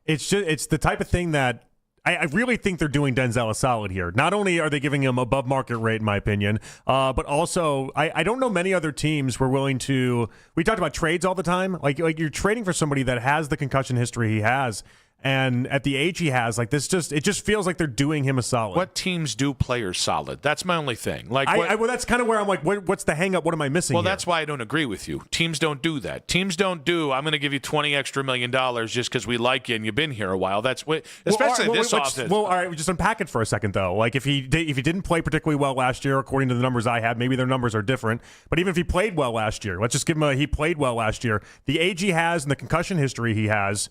it's the type of thing that I really think they're doing Denzel a solid here. Not only are they giving him above market rate, in my opinion, but also I don't know many other teams were willing to. We talked about trades all the time. Like you're trading for somebody that has the concussion history he has. And at the age he has, it just feels like they're doing him a solid. What teams do players solid? That's my only thing. Well, that's kind of where I'm like, what's the hang up? What am I missing? Well, here? That's why I don't agree with you. Teams don't do that. Teams don't do, I'm going to give you $20 extra million just because we like you and you've been here a while. That's what, especially this offense. Well, all right, we just unpack it for a second, though. Like, if he didn't play particularly well last year, according to the numbers I had, maybe their numbers are different. But even if he played well last year, let's just give him he played well last year. The age he has and the concussion history he has,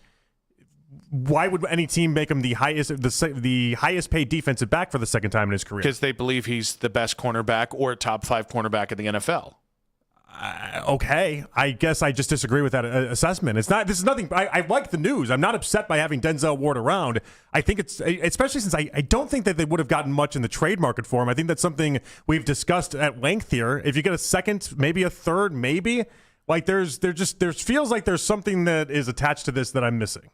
why would any team make him the highest paid defensive back for the second time in his career? Because they believe he's the best cornerback or a top 5 cornerback in the NFL. Okay, I guess I just disagree with that assessment. It's not. This is nothing. I like the news. I'm not upset by having Denzel Ward around. I think it's especially since I don't think that they would have gotten much in the trade market for him. I think that's something we've discussed at length here. If you get a second, maybe a third, maybe there feels like there's something that is attached to this that I'm missing.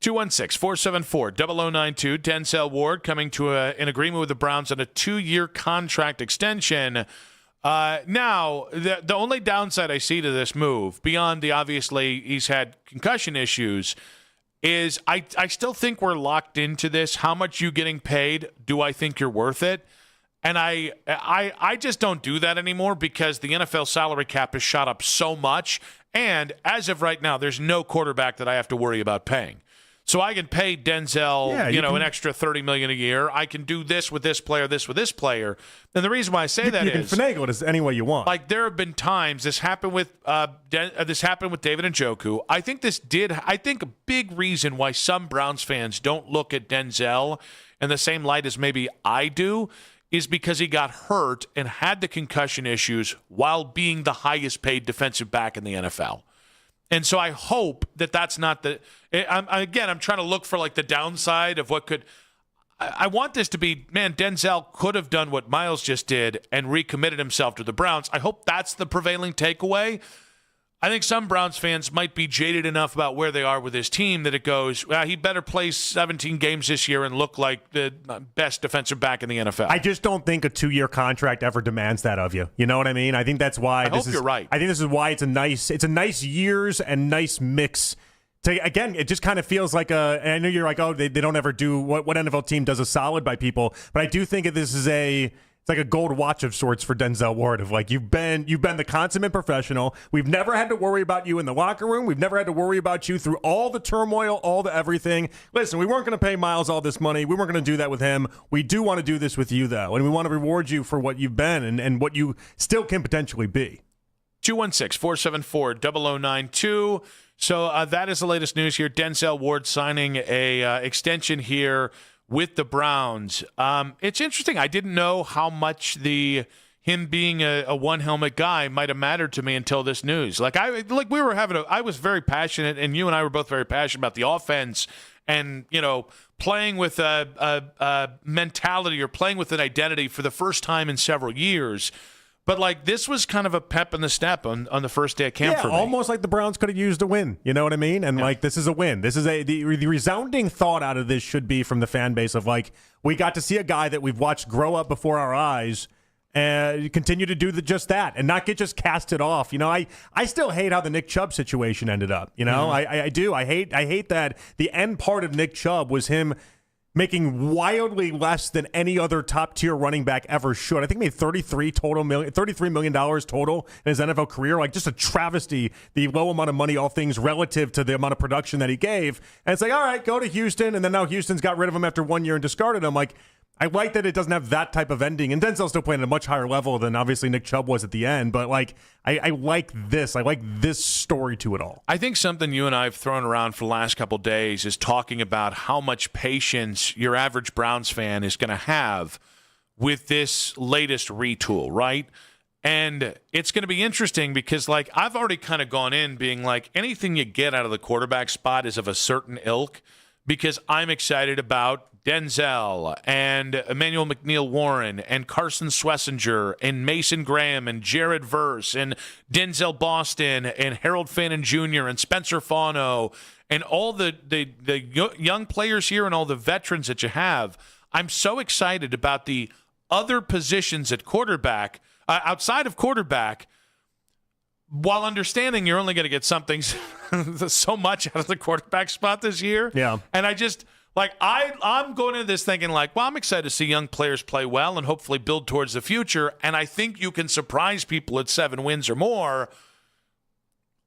216-474-0092. Denzel Ward coming to an agreement with the Browns on a 2-year contract extension. Now, the only downside I see to this move, beyond the obviously he's had concussion issues, is I still think we're locked into this. How much you getting paid? Do I think you're worth it? And I just don't do that anymore because the NFL salary cap has shot up so much. And as of right now, there's no quarterback that I have to worry about paying. So I can pay Denzel, an extra $30 million a year. I can do this with this player, this with this player. And the reason why I say that is you can finagle it any way you want. Like there have been times this happened with David Njoku. I think a big reason why some Browns fans don't look at Denzel in the same light as maybe I do is because he got hurt and had the concussion issues while being the highest paid defensive back in the NFL. And so I hope that that's not the I'm trying to look for the downside of what could – I want this to be, man, Denzel could have done what Miles just did and recommitted himself to the Browns. I hope that's the prevailing takeaway. I think some Browns fans might be jaded enough about where they are with his team that it goes, well, he better play 17 games this year and look like the best defensive back in the NFL. I just don't think a 2-year contract ever demands that of you. You know what I mean? I think that's why I hope you're right. I think this is why it's a nice years and nice mix. Again, it just kind of feels like and I know you're like, oh, they don't ever do what NFL team does a solid by people, but I do think that this is it's like a gold watch of sorts for Denzel Ward of you've been the consummate professional. We've never had to worry about you in the locker room. We've never had to worry about you through all the turmoil, all the everything. Listen, we weren't going to pay Miles all this money. We weren't going to do that with him. We do want to do this with you, though, and we want to reward you for what you've been and what you still can potentially be. 216-474-0092. So that is the latest news here. Denzel Ward signing a extension here with the Browns. It's interesting. I didn't know how much him being a one helmet guy might have mattered to me until this news. I was very passionate, and you and I were both very passionate about the offense and playing with a mentality or playing with an identity for the first time in several years. But, like, this was kind of a pep in the step on the first day of camp for me. Almost like the Browns could have used a win. You know what I mean? And, like, this is a win. This is the resounding thought out of this should be from the fan base of, like, we got to see a guy that we've watched grow up before our eyes and continue to do just that and not get just casted off. You know, I still hate how the Nick Chubb situation ended up. You know, I do. I hate that the end part of Nick Chubb was him making wildly less than any other top-tier running back ever should. I think he made $33 million total in his NFL career. Like, just a travesty, the low amount of money, all things relative to the amount of production that he gave. And it's like, all right, go to Houston. And then now Houston's got rid of him after 1 year and discarded him. Like, I like that it doesn't have that type of ending. And Denzel's still playing at a much higher level than obviously Nick Chubb was at the end. But, like, I like this. I like this story to it all. I think something you and I have thrown around for the last couple of days is talking about how much patience your average Browns fan is going to have with this latest retool, right? And it's going to be interesting because, like, I've already kind of gone in being like, anything you get out of the quarterback spot is of a certain ilk because I'm excited about Denzel and Emmanuel McNeil-Warren and Carson Schlesinger and Mason Graham and Jared Verse and Denzel Boston and Harold Fannin Jr. and Spencer Fano and all the young players here and all the veterans that you have. I'm so excited about the other positions at quarterback, outside of quarterback, while understanding you're only going to get something so much out of the quarterback spot this year. Yeah. And I just... Like, I'm going into this thinking, like, well, I'm excited to see young players play well and hopefully build towards the future, and I think you can surprise people at 7 wins or more.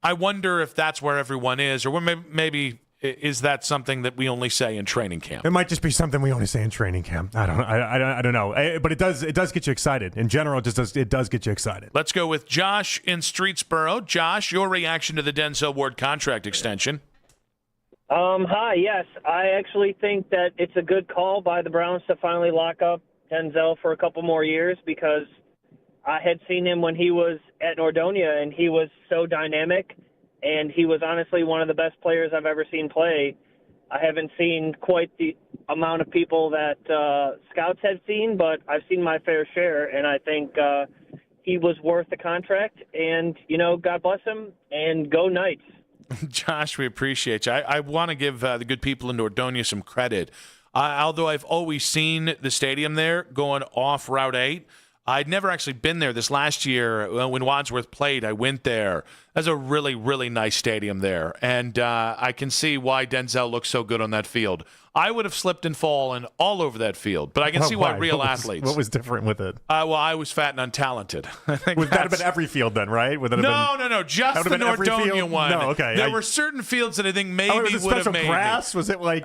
I wonder if that's where everyone is, or maybe is that something that we only say in training camp? It might just be something we only say in training camp. I don't know. But it does get you excited. In general, it does get you excited. Let's go with Josh in Streetsboro. Josh, your reaction to the Denzel Ward contract extension? Hi, yes. I actually think that it's a good call by the Browns to finally lock up Denzel for a couple more years because I had seen him when he was at Nordonia, and he was so dynamic, and he was honestly one of the best players I've ever seen play. I haven't seen quite the amount of people that scouts have seen, but I've seen my fair share, and I think he was worth the contract. And, you know, God bless him, and go Knights. Josh, we appreciate you. I want to give the good people in Nordonia some credit. Although I've always seen the stadium there going off Route 8, I'd never actually been there. This last year when Wadsworth played, I went there. That's a really, really nice stadium there. And I can see why Denzel looks so good on that field. I would have slipped and fallen all over that field, but I can see why real athletes. What was different with it? Well, I was fat and untalented. Would that have been every field then, right? No, just the Nordonia one. No, okay. There were certain fields that I think maybe would have made special grass? Was it like,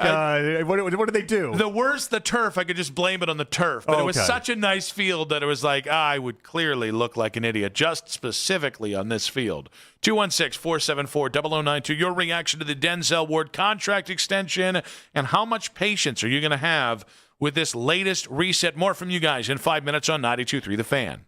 what did they do? The worst, the turf, I could just blame it on the turf. But it was such a nice field that it was like, I would clearly look like an idiot, just specifically on this field. 216-474-0092. Your reaction to the Denzel Ward contract extension and how much patience are you going to have with this latest reset? More from you guys in 5 minutes on 92.3 The Fan.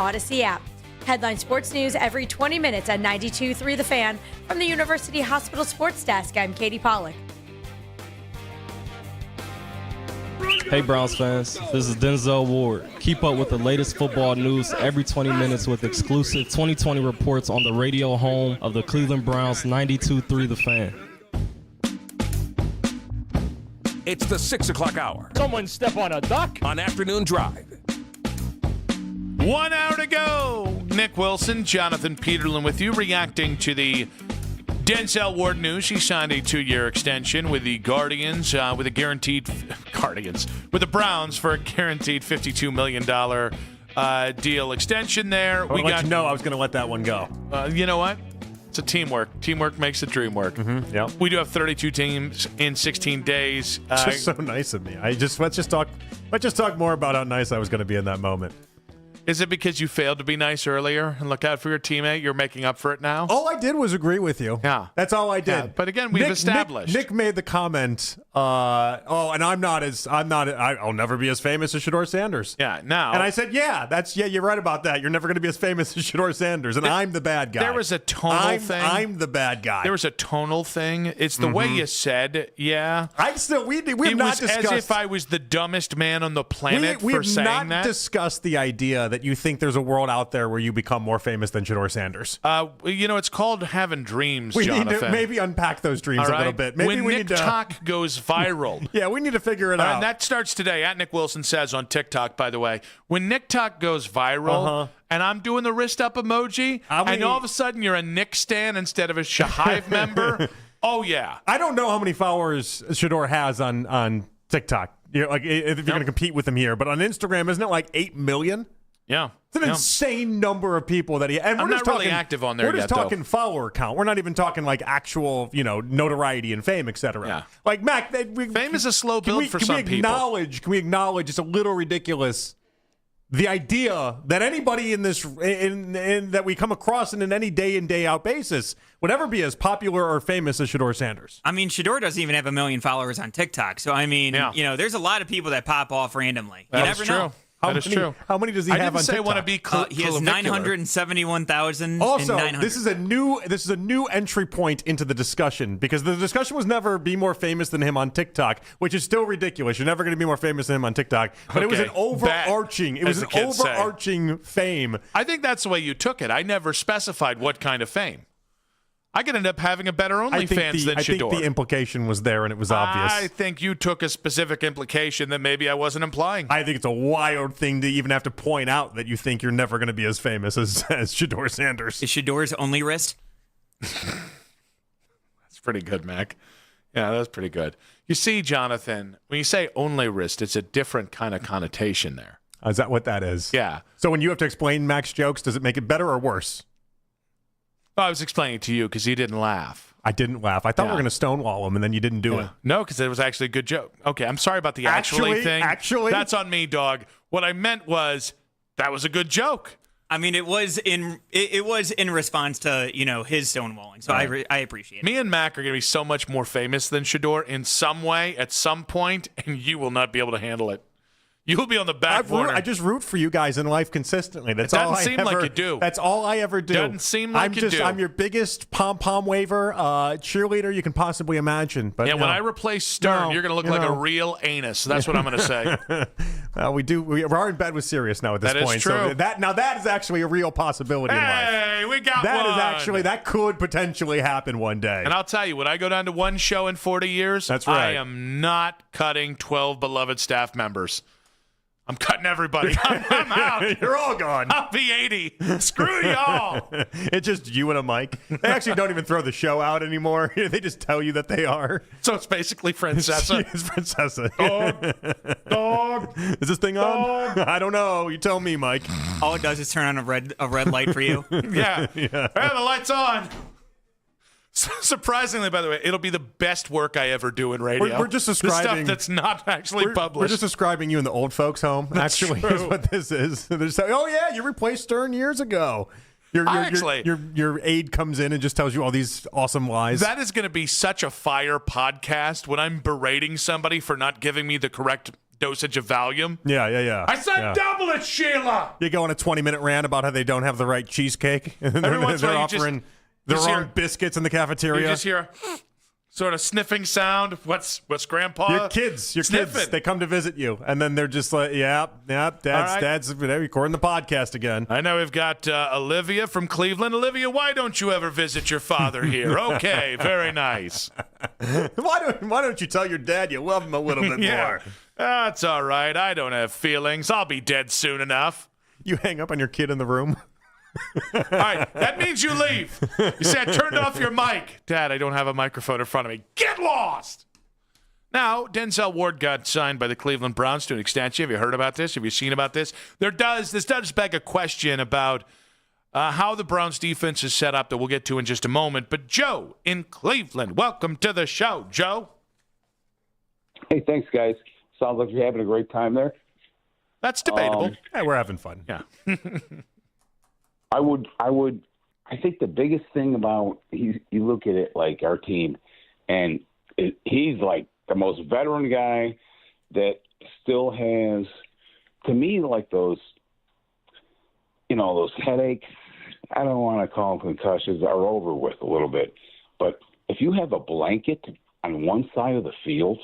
Odyssey app. Headline Sports News every 20 minutes at 92.3 The Fan. From the University Hospital Sports Desk, I'm Katie Pollack. Hey Browns fans, this is Denzel Ward. Keep up with the latest football news every 20 minutes with exclusive 2020 reports on the radio home of the Cleveland Browns, 92.3 The Fan. It's the 6 o'clock hour. Someone step on a duck. On Afternoon Drive. 1 hour to go. Nick Wilson, Jonathan Peterlin with you, reacting to the Denzel Ward news. He signed a 2-year extension with the Guardians, with the Browns for a guaranteed $52 million deal extension there. I was going to let that one go. You know what? It's a teamwork. Teamwork makes the dream work. Mm-hmm, yep. We do have 32 teams in 16 days. Just so nice of me. Let's just talk more about how nice I was going to be in that moment. Is it because you failed to be nice earlier and look out for your teammate? You're making up for it now? All I did was agree with you. Yeah. That's all I did. Yeah, but again, we've established. Nick made the comment, and I'll never be as famous as Shedeur Sanders. Yeah, now. And I said, you're right about that. You're never going to be as famous as Shedeur Sanders, and I'm the bad guy. There was a tonal thing. I'm the bad guy. There was a tonal thing. It's the way you said, yeah. We have not discussed. As if I was the dumbest man on the planet for saying that. We've not discussed the idea that you think there's a world out there where you become more famous than Shedeur Sanders. It's called having dreams, we Jonathan. need to maybe unpack those dreams a little bit. Maybe when TikTok goes viral. Yeah, we need to figure it out. And that starts today. At Nick Wilson Says on TikTok, by the way. When TikTok goes viral, and I'm doing the wrist up emoji, and all of a sudden you're a Nick stan instead of a Shahive member, oh, yeah. I don't know how many followers Shedeur has on TikTok. If you're going to compete with him here. But on Instagram, isn't it like 8 million? Yeah. It's an insane number of people that he. And I'm not really active on there yet, We're just talking follower count. We're not even talking like actual, notoriety and fame, etc. Yeah. Like Mac, fame is a slow build for some people. Can we acknowledge it's a little ridiculous? The idea that anybody in this that we come across in any day in day out basis would ever be as popular or famous as Shedeur Sanders. I mean, Shedeur doesn't even have 1 million followers on TikTok. So I mean, there's a lot of people that pop off randomly. You never know. That is true. How many does he have on TikTok? I want to be he has 971,000. Also, 900. this is a new entry point into the discussion because the discussion was never be more famous than him on TikTok, which is still ridiculous. You're never going to be more famous than him on TikTok. But it was an overarching. Fame. I think that's the way you took it. I never specified what kind of fame. I could end up having a better OnlyFans than Shedeur. I think the implication was there, and it was obvious. I think you took a specific implication that maybe I wasn't implying. I think it's a wild thing to even have to point out that you think you're never going to be as famous as Shedeur Sanders. Is Shedeur's only wrist? That's pretty good, Mac. Yeah, that's pretty good. You see, Jonathan, when you say only wrist, it's a different kind of connotation there. Is that what that is? Yeah. So when you have to explain Mac's jokes, does it make it better or worse? Well, I was explaining it to you because you didn't laugh. I didn't laugh. I thought we were going to stonewall him, and then you didn't do it. No, because it was actually a good joke. Okay, I'm sorry about the actually thing. Actually? That's on me, dog. What I meant was that was a good joke. I mean, it was in response to his stonewalling, so right. I appreciate it. Me and Mac are going to be so much more famous than Shedeur in some way at some point, and you will not be able to handle it. You'll be on the back corner. I just root for you guys in life consistently. That's it doesn't seem like you do. That's all I ever do. Doesn't seem like you do. I'm your biggest pom-pom waver cheerleader you can possibly imagine. But yeah, when I replace Stern, you're going to look like a real anus. That's what I'm going to say. We are in bed with Sirius now at this point. That is true. So that is actually a real possibility in life. Hey, we got that could potentially happen one day. And I'll tell you, when I go down to one show in 40 years, that's right. I am not cutting 12 beloved staff members. I'm cutting everybody. I'm out. You're all gone. I'll be 80. Screw y'all. It's just you and a mic. They actually don't even throw the show out anymore. They just tell you that they are. So it's basically Francesa. It's Francesa. Dog. Is this thing on? I don't know. You tell me, Mike. All it does is turn on a red light for you. Yeah. Hey, the light's on. Surprisingly, by the way, it'll be the best work I ever do in radio. We're just describing the stuff that's not actually published. We're just describing you in the old folks' home. That's actually, true. Is what this is. They're just saying, "Oh yeah, you replaced Stern years ago." Your aide comes in and just tells you all these awesome lies. That is going to be such a fire podcast when I'm berating somebody for not giving me the correct dosage of Valium. Yeah. I said double it, Sheila. You go on a 20-minute rant about how they don't have the right cheesecake, and Every once in a they're while you offering the just wrong hear- biscuits in the cafeteria. You just hear a sort of sniffing sound. What's Grandpa? Your kids, sniffing? they come to visit you, and then they're just like, Dad's recording the podcast again. I know we've got Olivia from Cleveland. Olivia, why don't you ever visit your father here? Okay, very nice. Why don't you tell your dad you love him a little bit more? That's all right. I don't have feelings. I'll be dead soon enough. You hang up on your kid in the room. All right, that means you leave. You say I turned off your mic. Dad, I don't have a microphone in front of me. Get lost. Now, Denzel Ward got signed by the Cleveland Browns to an extension. Have you heard about this? Have you seen about this? This does beg a question about how the Browns defense is set up that we'll get to in just a moment. But Joe in Cleveland, welcome to the show, Joe. Hey, thanks, guys. Sounds like you're having a great time there. That's debatable. Hey, we're having fun. Yeah. I think the biggest thing about you look at it like our team, and he's like the most veteran guy that still has, to me, like those headaches. I don't want to call them concussions, are over with a little bit. But if you have a blanket on one side of the field,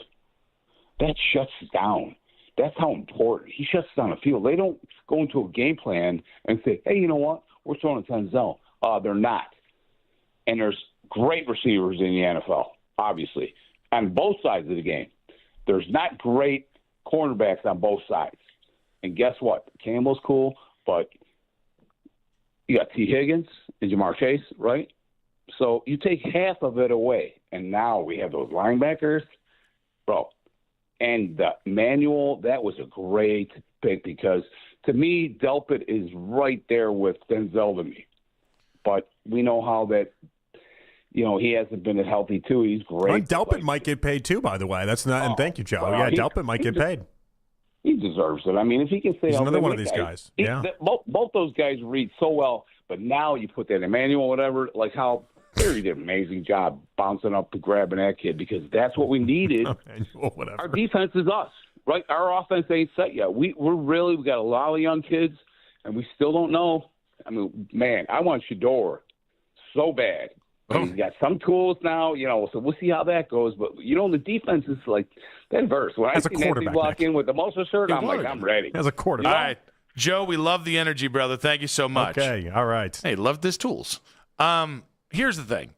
that shuts down. That's how important. He shuts down the field. They don't go into a game plan and say, hey, you know what? We're throwing to Denzel. They're not. And there's great receivers in the NFL, obviously, on both sides of the game. There's not great cornerbacks on both sides. And guess what? Campbell's cool, but you got T. Higgins and Jamar Chase, right? So you take half of it away, and now we have those linebackers. Bro, and the Manuel, that was a great pick because, to me, Delpit is right there with Denzel to me. But we know how that, he hasn't been healthy, too. He's great. Delpit might get paid, too, by the way. That's not. And thank you, Joe. Delpit might get paid. He deserves it. I mean, if he can stay He's healthy. another one of these guys. Yeah. Both those guys read so well, but now you put that Emmanuel, whatever, like how Perry did an amazing job bouncing up and grabbing that kid because that's what we needed. Whatever. Our defense is us, right? Our offense ain't set yet. We got a lot of young kids, and we still don't know. I mean, man, I want Shedeur so bad. He's got some tools now, so we'll see how that goes. But, the defense is like that verse. When I see Anthony walk in with the Moses shirt, I'm like, I'm ready. As a quarterback. All right. Joe, we love the energy, brother. Thank you so much. Okay, all right. Hey, love this tools. Here's the thing.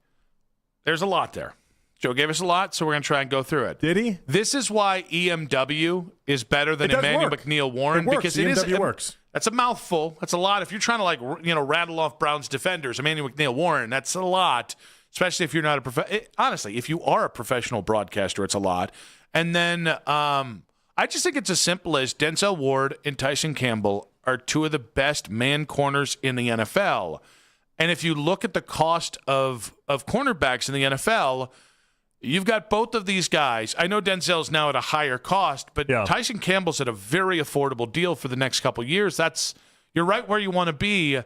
There's a lot there. Joe gave us a lot, so we're going to try and go through it. Did he? This is why EMW is better than Emmanuel McNeil Warren. It works. Because EMW works. That's a mouthful. That's a lot. If you're trying to rattle off Browns defenders, Emmanuel McNeil Warren, that's a lot, especially if you're not honestly, if you are a professional broadcaster, it's a lot. And then I just think it's as simple as Denzel Ward and Tyson Campbell are two of the best man corners in the NFL. And if you look at the cost of cornerbacks in the NFL, you've got both of these guys. I know Denzel's now at a higher cost, but Tyson Campbell's at a very affordable deal for the next couple of years. You're right where you want to be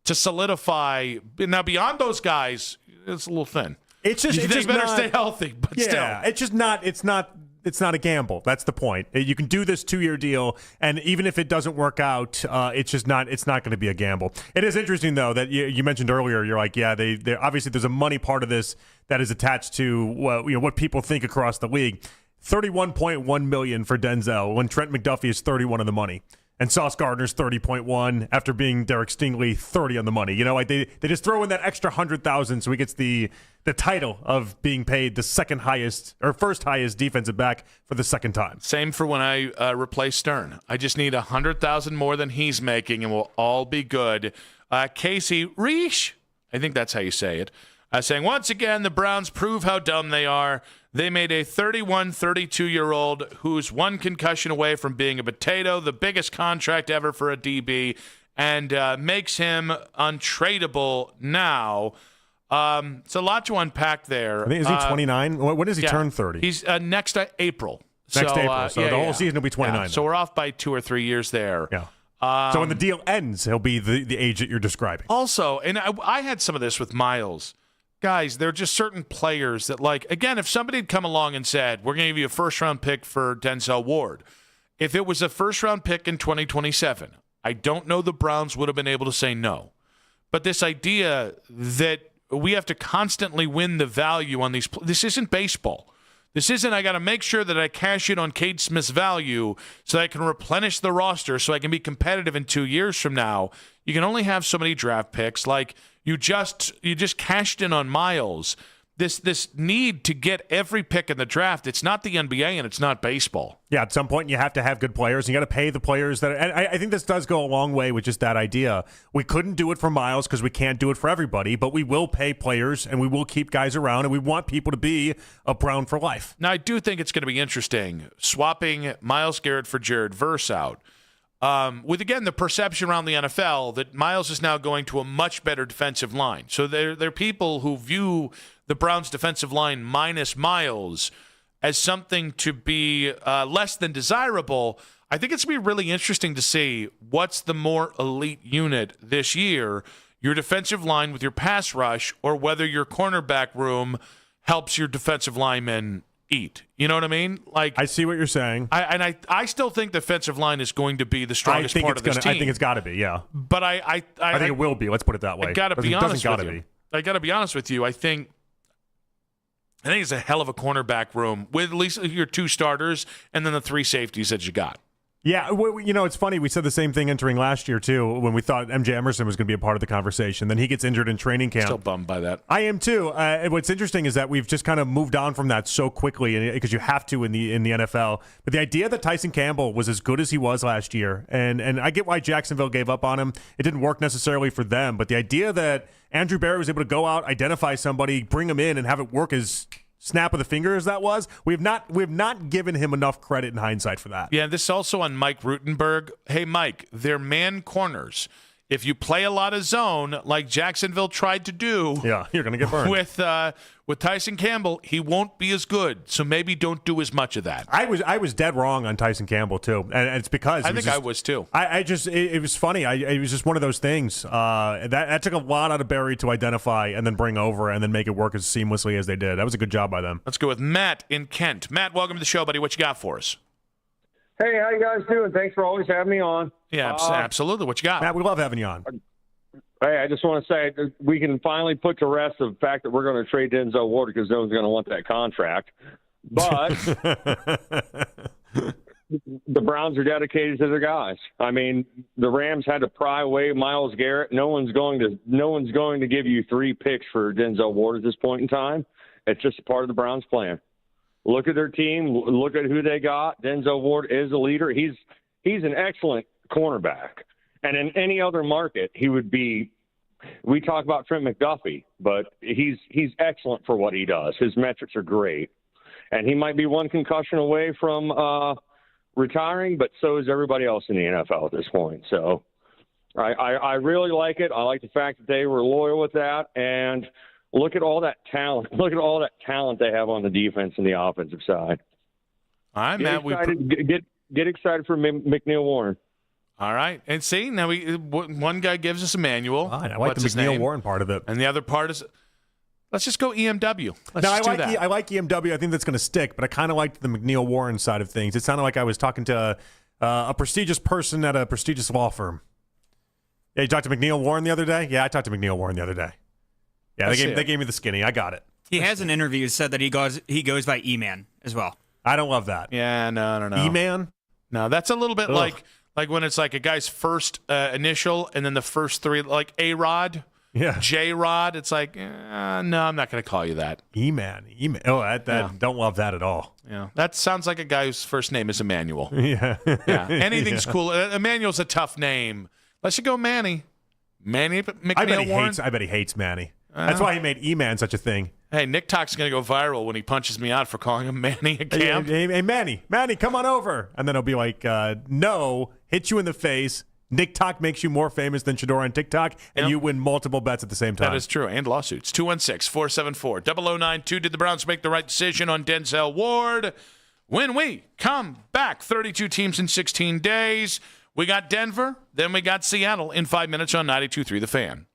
to solidify. Now, beyond those guys, it's a little thin. It's just better stay healthy, but still. It's just not. It's not a gamble. That's the point. You can do this 2-year deal, and even if it doesn't work out, it's just not. It's not going to be a gamble. It is interesting though that you mentioned earlier. You're like, they obviously there's a money part of this that is attached to what people think across the league. $31.1 million for Denzel when Trent McDuffie is 31 on the money. And Sauce Gardner's 30.1 after being Derek Stingley 30 on the money. They just throw in that extra 100,000 so he gets the title of being paid the second highest or first highest defensive back for the second time. Same for when I replace Stern. I just need 100,000 more than he's making, and we'll all be good. Casey Reish, I think that's how you say it, saying once again the Browns prove how dumb they are. They made a 32-year-old who's one concussion away from being a potato, the biggest contract ever for a DB, and makes him untradeable now. It's a lot to unpack there. I think, is he 29? When does he turn 30? He's next April. Next April. So the whole season will be 29. Yeah. So we're off by 2 or 3 years there. Yeah. So when the deal ends, he'll be the age that you're describing. Also, and I had some of this with Miles. Guys, there are just certain players that, again, if somebody had come along and said, we're going to give you a first-round pick for Denzel Ward, If it was a first-round pick in 2027, I don't know the Browns would have been able to say no. But this idea that we have to constantly win the value on these – this isn't baseball. This isn't I got to make sure that I cash in on Cade Smith's value so that I can replenish the roster so I can be competitive in 2 years from now. You can only have so many draft picks. Like you just cashed in on Miles. This need to get every pick in the draft, it's not the NBA and it's not baseball. Yeah, at some point you have to have good players. And you got to pay the players that. And I think this does go a long way with just that idea. We couldn't do it for Miles because we can't do it for everybody, but we will pay players and we will keep guys around and we want people to be a Brown for life. Now, I do think it's going to be interesting swapping Myles Garrett for Jared Verse out. With, again, the perception around the NFL that Miles is now going to a much better defensive line. So there are people who view the Browns' defensive line minus Miles as something to be less than desirable. I think it's going to be really interesting to see what's the more elite unit this year, your defensive line with your pass rush, or whether your cornerback room helps your defensive linemen eat. You know what I mean? Like, I see what you're saying. I still think the defensive line is going to be the strongest part of this team. I think it's got to be, yeah. But I think it will be. Let's put it that way. I got to be honest with you. I got to be honest with you. I think it's a hell of a cornerback room with at least your 2 starters and then the 3 safeties that you got. Yeah, it's funny. We said the same thing entering last year, too, when we thought MJ Emerson was going to be a part of the conversation. Then he gets injured in training camp. Still bummed by that. I am, too. And what's interesting is that we've just kind of moved on from that so quickly because you have to in the NFL. But the idea that Tyson Campbell was as good as he was last year, and I get why Jacksonville gave up on him. It didn't work necessarily for them. But the idea that Andrew Berry was able to go out, identify somebody, bring him in, and have it work as snap of the fingers that was. We have not given him enough credit in hindsight for that. Yeah, this is also on Mike Rutenberg. Hey, Mike, they're man corners. If you play a lot of zone, like Jacksonville tried to do, yeah, you're going to get burned. With Tyson Campbell, he won't be as good. So maybe don't do as much of that. I was dead wrong on Tyson Campbell too, and it's because I was too. It was funny. It was just one of those things that took a lot out of Barry to identify and then bring over and then make it work as seamlessly as they did. That was a good job by them. Let's go with Matt in Kent. Matt, welcome to the show, buddy. What you got for us? Hey, how you guys doing? Thanks for always having me on. Yeah, absolutely. What you got? Matt, we love having you on. Hey, I just want to say that we can finally put to rest the fact that we're going to trade Denzel Ward because no one's going to want that contract. But the Browns are dedicated to their guys. I mean, the Rams had to pry away Myles Garrett. No one's going to give you 3 picks for Denzel Ward at this point in time. It's just a part of the Browns' plan. Look at their team. Look at who they got. Denzel Ward is a leader. He's an excellent cornerback. And in any other market, he would be – we talk about Trent McDuffie, but he's excellent for what he does. His metrics are great. And he might be one concussion away from retiring, but so is everybody else in the NFL at this point. So I really like it. I like the fact that they were loyal with that. And – look at all that talent. Look at all that talent they have on the defense and the offensive side. All right, Matt. Get excited for McNeil Warren. All right. And see, now one guy gives us a manual. I like the McNeil Warren part of it. And the other part is, let's just go EMW. I like EMW. I think that's going to stick, but I kind of liked the McNeil Warren side of things. It sounded like I was talking to a prestigious person at a prestigious law firm. Yeah, you talked to McNeil Warren the other day? Yeah, I talked to McNeil Warren the other day. Yeah, they gave me the skinny. I got it. He has an interview said that he goes by E-Man as well. I don't love that. Yeah, no. E-Man? No, that's a little bit like when it's like a guy's first initial and then the first 3, like A-Rod, J-Rod. It's like, no, I'm not going to call you that. E-Man. Oh, don't love that at all. Yeah, that sounds like a guy whose first name is Emmanuel. Yeah. Anything's cool. Emmanuel's a tough name. Let's go Manny. Manny McNeil Warren. I bet he hates Manny. That's why he made E-Man such a thing. Hey, Nick Talk's going to go viral when he punches me out for calling him Manny at camp. Hey, Manny, come on over. And then he'll be like, no, hit you in the face. Nick Talk makes you more famous than Shador on TikTok, and you win multiple bets at the same time. That is true, and lawsuits. 216-474-0092. Did the Browns make the right decision on Denzel Ward? When we come back, 32 teams in 16 days. We got Denver, then we got Seattle in 5 minutes on 92.3 The Fan.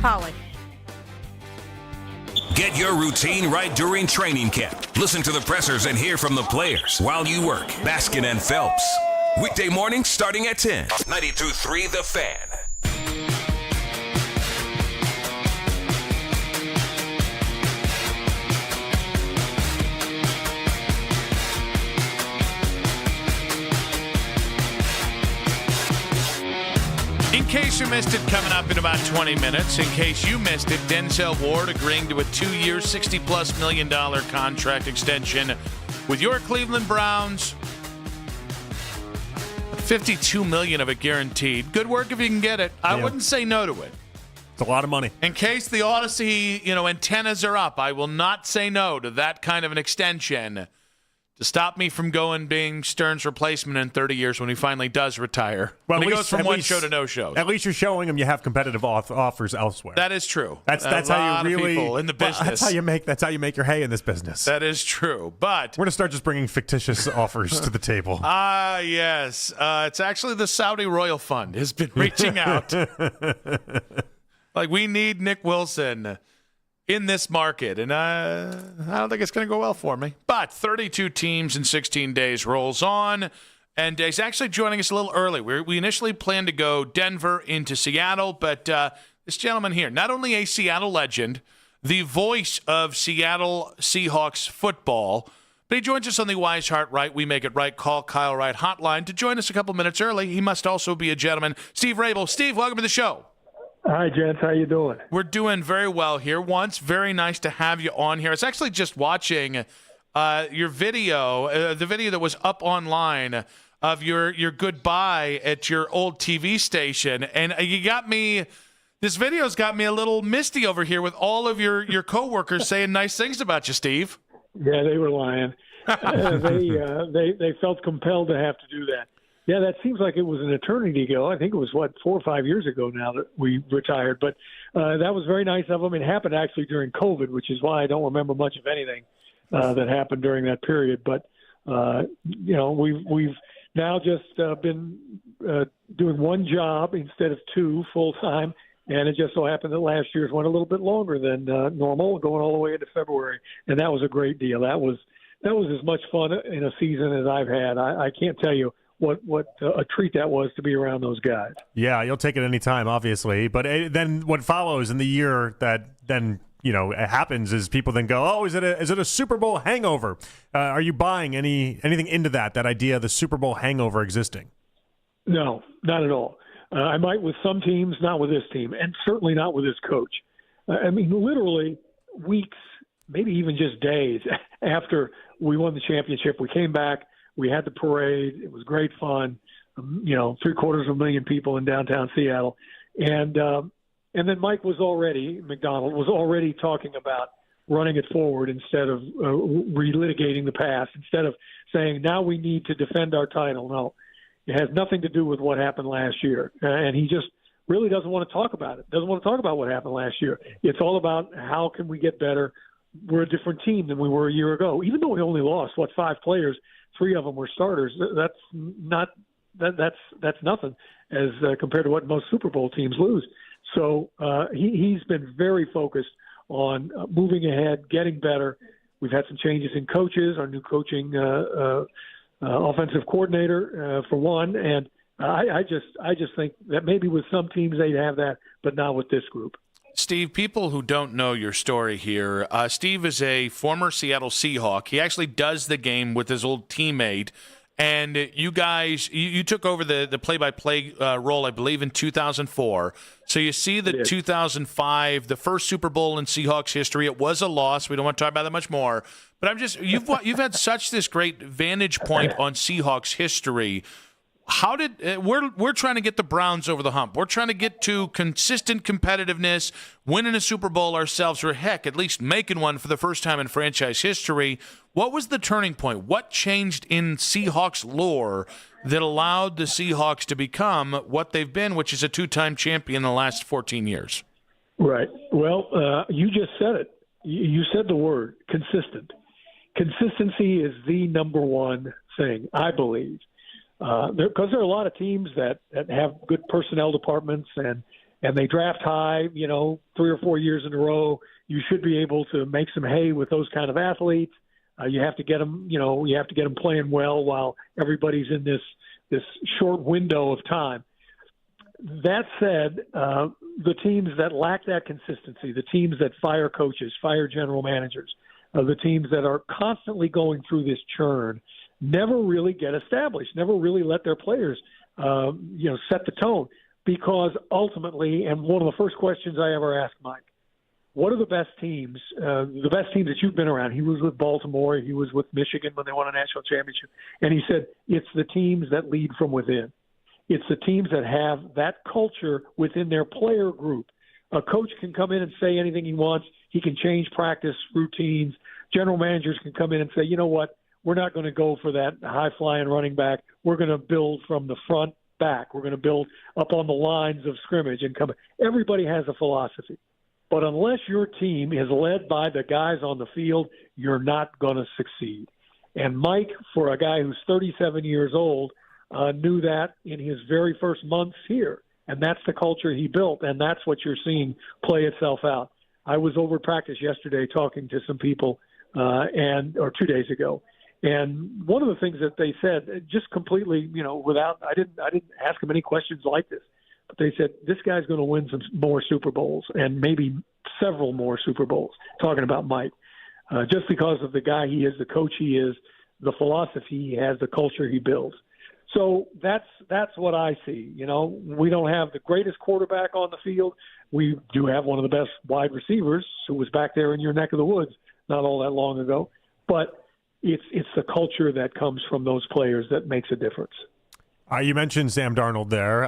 Pollock. Get your routine right during training camp. Listen to the pressers and hear from the players while you work. Baskin and Phelps. Weekday mornings starting at 10. 92.3 The Fan. In case you missed it, coming up in about 20 minutes. In case you missed it, Denzel Ward agreeing to a 2-year, $60+ million contract extension with your Cleveland Browns. $52 million of it guaranteed. Good work if you can get it. I wouldn't say no to it. It's a lot of money. In case the Odyssey, antennas are up, I will not say no to that kind of an extension to stop me from being Stern's replacement in 30 years when he finally does retire. Well, when he goes from one show to no show. At least you're showing him you have competitive offers elsewhere. That is true. That's how you really people in the business. That's how you make your hay in this business. That is true. But we're gonna start just bringing fictitious offers to the table. Yes. It's actually the Saudi Royal Fund has been reaching out. Like, we need Nick Wilson in this market, and I don't think it's going to go well for me. But 32 teams in 16 days rolls on, and he's actually joining us a little early. We initially planned to go Denver into Seattle, but this gentleman here, not only a Seattle legend, the voice of Seattle Seahawks football, but he joins us on the Wise Heart Right, We Make It Right, Call Kyle Wright hotline to join us a couple minutes early. He must also be a gentleman. Steve Rabel. Steve, welcome to the show. Hi, gents. How you doing? We're doing very well here. Once, very nice to have you on here. I was actually just watching your video, the video that was up online of your goodbye at your old TV station, and this video's got me a little misty over here with all of your coworkers saying nice things about you, Steve. Yeah, they were lying. They felt compelled to have to do that. Yeah, that seems like it was an eternity ago. I think it was, 4 or 5 years ago now that we retired. But that was very nice of them. It happened actually during COVID, which is why I don't remember much of anything that happened during that period. But, we've now just been doing one job instead of two full-time. And it just so happened that last year's went a little bit longer than normal, going all the way into February. And that was a great deal. That was as much fun in a season as I've had. I can't tell you what a treat that was to be around those guys. Yeah, you'll take it any time, obviously. But then what follows in the year that then it happens is people then go, oh, is it a Super Bowl hangover? Are you buying anything into that idea of the Super Bowl hangover existing? No, not at all. I might with some teams, not with this team, and certainly not with this coach. I mean, literally weeks, maybe even just days after we won the championship, we came back. We had the parade. It was great fun. 750,000 people in downtown Seattle. And then Mike McDonald was already talking about running it forward instead of relitigating the past, instead of saying, now we need to defend our title. No, it has nothing to do with what happened last year. And he just really doesn't want to talk about it, doesn't want to talk about what happened last year. It's all about how can we get better. We're a different team than we were a year ago. Even though we only lost, 5 players, 3 of them were starters. That's nothing as compared to what most Super Bowl teams lose. So he's been very focused on moving ahead, getting better. We've had some changes in coaches, our new coaching offensive coordinator for one, and I just think that maybe with some teams they'd have that, but not with this group. Steve, people who don't know your story here, Steve is a former Seattle Seahawk. He actually does the game with his old teammate. And you guys, you took over the play-by-play role, I believe, in 2004. So you see the 2005, the first Super Bowl in Seahawks history. It was a loss. We don't want to talk about that much more. But you've had such this great vantage point on Seahawks history. How did we're trying to get the Browns over the hump? We're trying to get to consistent competitiveness, winning a Super Bowl ourselves, or heck, at least making one for the first time in franchise history. What was the turning point? What changed in Seahawks lore that allowed the Seahawks to become what they've been, which is a 2-time champion in the last 14 years? Right. Well, you just said it. You said the word, consistent. Consistency is the number one thing, I believe. Because there are a lot of teams that have good personnel departments and and they draft high, 3 or 4 years in a row, you should be able to make some hay with those kind of athletes. You have to get them, you have to get them playing well while everybody's in this short window of time. That said, the teams that lack that consistency, the teams that fire coaches, fire general managers, the teams that are constantly going through this churn, never really get established, never really let their players, set the tone. Because ultimately, and one of the first questions I ever asked Mike, what are the best teams that you've been around? He was with Baltimore. He was with Michigan when they won a national championship. And he said, it's the teams that lead from within. It's the teams that have that culture within their player group. A coach can come in and say anything he wants. He can change practice routines. General managers can come in and say, you know what, we're not going to go for that high-flying running back. We're going to build from the front back. We're going to build up on the lines of scrimmage and come. Everybody has a philosophy. But unless your team is led by the guys on the field, you're not going to succeed. And Mike, for a guy who's 37 years old, knew that in his very first months here. And that's the culture he built, and that's what you're seeing play itself out. I was over practice yesterday talking to some people, or 2 days ago, and one of the things that they said, just completely, I didn't ask them any questions like this, but they said this guy's going to win some more Super Bowls and maybe several more Super Bowls. Talking about Mike, just because of the guy he is, the coach he is, the philosophy he has, the culture he builds. So that's what I see. We don't have the greatest quarterback on the field. We do have one of the best wide receivers who was back there in your neck of the woods not all that long ago. But it's the culture that comes from those players that makes a difference. You mentioned Sam Darnold there.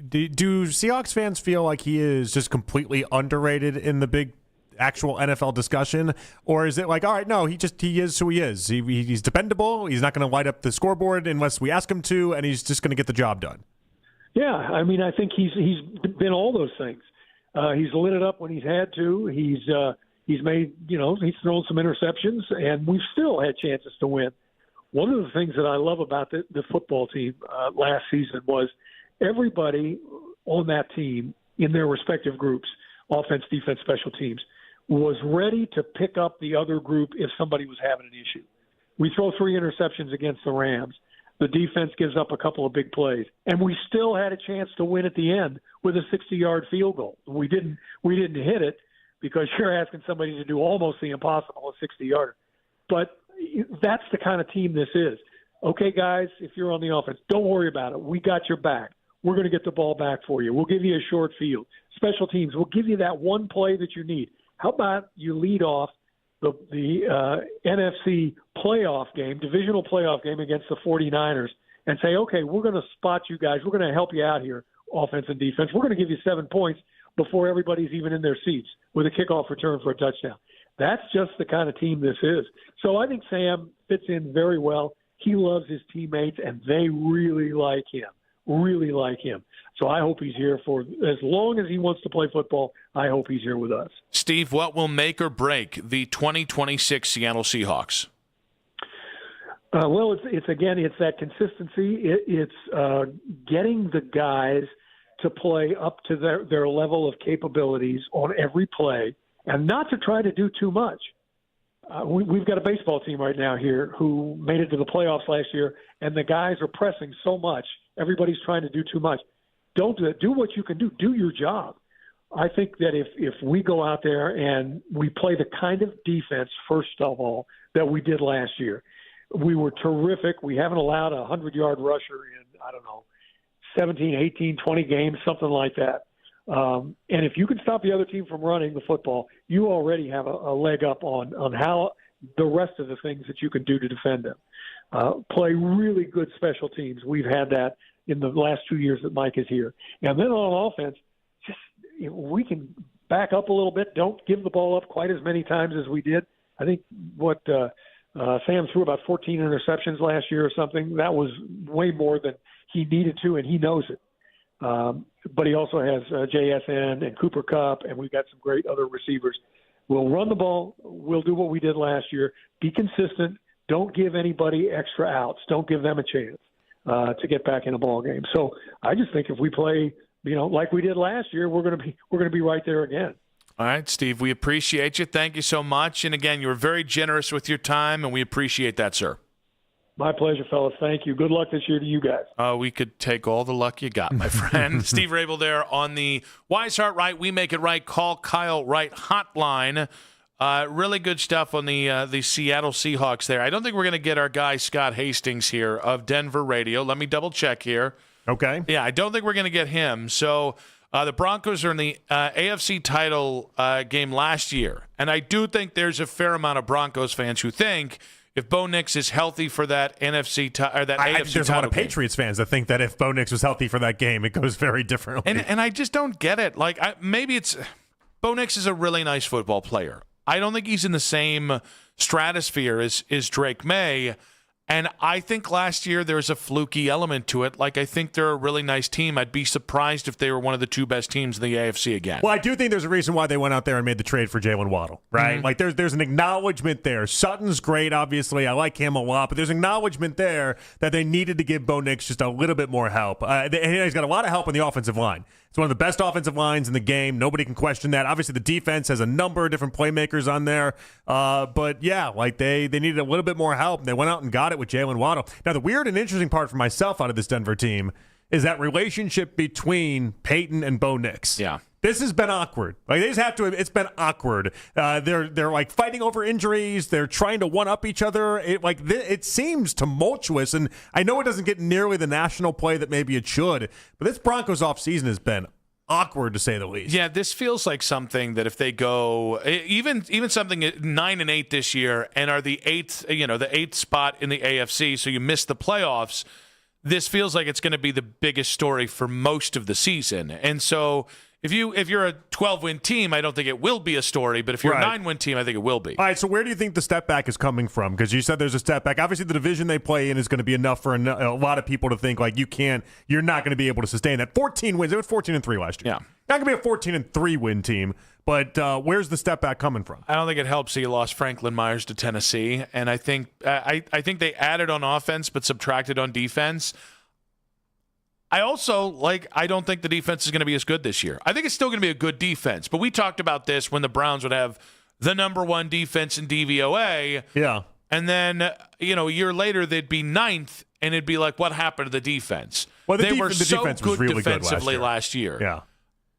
Do Seahawks fans feel like he is just completely underrated in the big actual NFL discussion, or is it like, all right, no, he is who he is. He's dependable. He's not going to light up the scoreboard unless we ask him to, and he's just going to get the job done. Yeah, I mean, I think he's been all those things. He's lit it up when he's had to. He's made, he's thrown some interceptions, and we've still had chances to win. One of the things that I love about the football team last season was everybody on that team in their respective groups, offense, defense, special teams, was ready to pick up the other group if somebody was having an issue. We throw 3 interceptions against the Rams. The defense gives up a couple of big plays, and we still had a chance to win at the end with a 60-yard field goal. We didn't hit it because you're asking somebody to do almost the impossible, a 60-yarder. But that's the kind of team this is. Okay, guys, if you're on the offense, don't worry about it. We got your back. We're going to get the ball back for you. We'll give you a short field. Special teams, we'll give you that one play that you need. How about you lead off the NFC playoff game, divisional playoff game against the 49ers and say, okay, we're going to spot you guys. We're going to help you out here, offense and defense. We're going to give you 7 points before everybody's even in their seats with a kickoff return for a touchdown. That's just the kind of team this is. So I think Sam fits in very well. He loves his teammates, and they really like him. So I hope he's here for as long as he wants to play football. I hope he's here with us. Steve, what will make or break the 2026 Seattle Seahawks? Well, it's that consistency. It's getting the guys to play up to their level of capabilities on every play and not to try to do too much. We've got a baseball team right now here who made it to the playoffs last year, and the guys are pressing so much. Everybody's trying to do too much. Don't do that. Do what you can do. Do your job. I think that if we go out there and we play the kind of defense, first of all, that we did last year, we were terrific. We haven't allowed a 100-yard rusher in, 17, 18, 20 games, something like that. And if you can stop the other team from running the football, you already have a leg up on how the rest of the things that you can do to defend them. Play really good special teams. We've had that in the last 2 years that Mike is here. And then on offense, we can back up a little bit. Don't give the ball up quite as many times as we did. I think Sam threw about 14 interceptions last year or something. That was way more than he needed to, and he knows it. But he also has JSN and Cooper Kupp, and we've got some great other receivers. We'll run the ball. We'll do what we did last year. Be consistent. Don't give anybody extra outs. Don't give them a chance to get back in a ball game. So I just think if we play, like we did last year, we're going to be right there again. All right, Steve, we appreciate you. Thank you so much. And again, you were very generous with your time, and we appreciate that, sir. My pleasure, fellas. Thank you. Good luck this year to you guys. We could take all the luck you got, my friend. Steve Rabel there on the Wise Heart Right, We Make It Right, Call Kyle Wright hotline. Really good stuff on the Seattle Seahawks there. I don't think we're going to get our guy Scott Hastings here of Denver Radio. Let me double check here. Okay. Yeah, I don't think we're going to get him. So the Broncos are in the AFC title game last year, and I do think there's a fair amount of Broncos fans who think if Bo Nix is healthy for that NFC or that AFC there's a lot of game. Patriots fans that think that if Bo Nix was healthy for that game, it goes very differently. And I just don't get it. Like maybe it's Bo Nix is a really nice football player. I don't think he's in the same stratosphere as Drake May. And I think last year there was a fluky element to it. Like, I think they're a really nice team. I'd be surprised if they were one of the two best teams in the AFC again. Well, I do think there's a reason why they went out there and made the trade for Jalen Waddle, right? Mm-hmm. Like, there's an acknowledgement there. Sutton's great, obviously. I like him a lot. But there's acknowledgement there that they needed to give Bo Nix just a little bit more help. He's got a lot of help on the offensive line. It's one of the best offensive lines in the game. Nobody can question that. Obviously, the defense has a number of different playmakers on there. But, yeah, like they needed a little bit more help. And they went out and got it with Jalen Waddle. Now, the weird and interesting part for myself out of this Denver team is that relationship between Peyton and Bo Nix. Yeah. This has been awkward. Like, they just have to. It's been awkward. They're like fighting over injuries. They're trying to one up each other. It seems tumultuous, and I know it doesn't get nearly the national play that maybe it should. But this Broncos offseason has been awkward, to say the least. Yeah, this feels like something that if they go even something at 9-8 this year and are the eighth spot in the AFC, so you miss the playoffs. This feels like it's going to be the biggest story for most of the season, and so. If you're a 12-win team, I don't think it will be a story. But if you're a 9-win team, I think it will be. All right, so where do you think the step back is coming from? Because you said there's a step back. Obviously, the division they play in is going to be enough for a lot of people to think like you're not going to be able to sustain that. 14 wins. It was 14-3 last year. Yeah, not going to be a 14-3 win team. But where's the step back coming from? I don't think it helps that you lost Franklin Myers to Tennessee, and I think they added on offense but subtracted on defense. I don't think the defense is going to be as good this year. I think it's still going to be a good defense, but we talked about this when the Browns would have the number one defense in DVOA. Yeah. And then, a year later, they'd be 9th, and it'd be like, what happened to the defense? Well, they were so defense good was really defensively good last year. Yeah.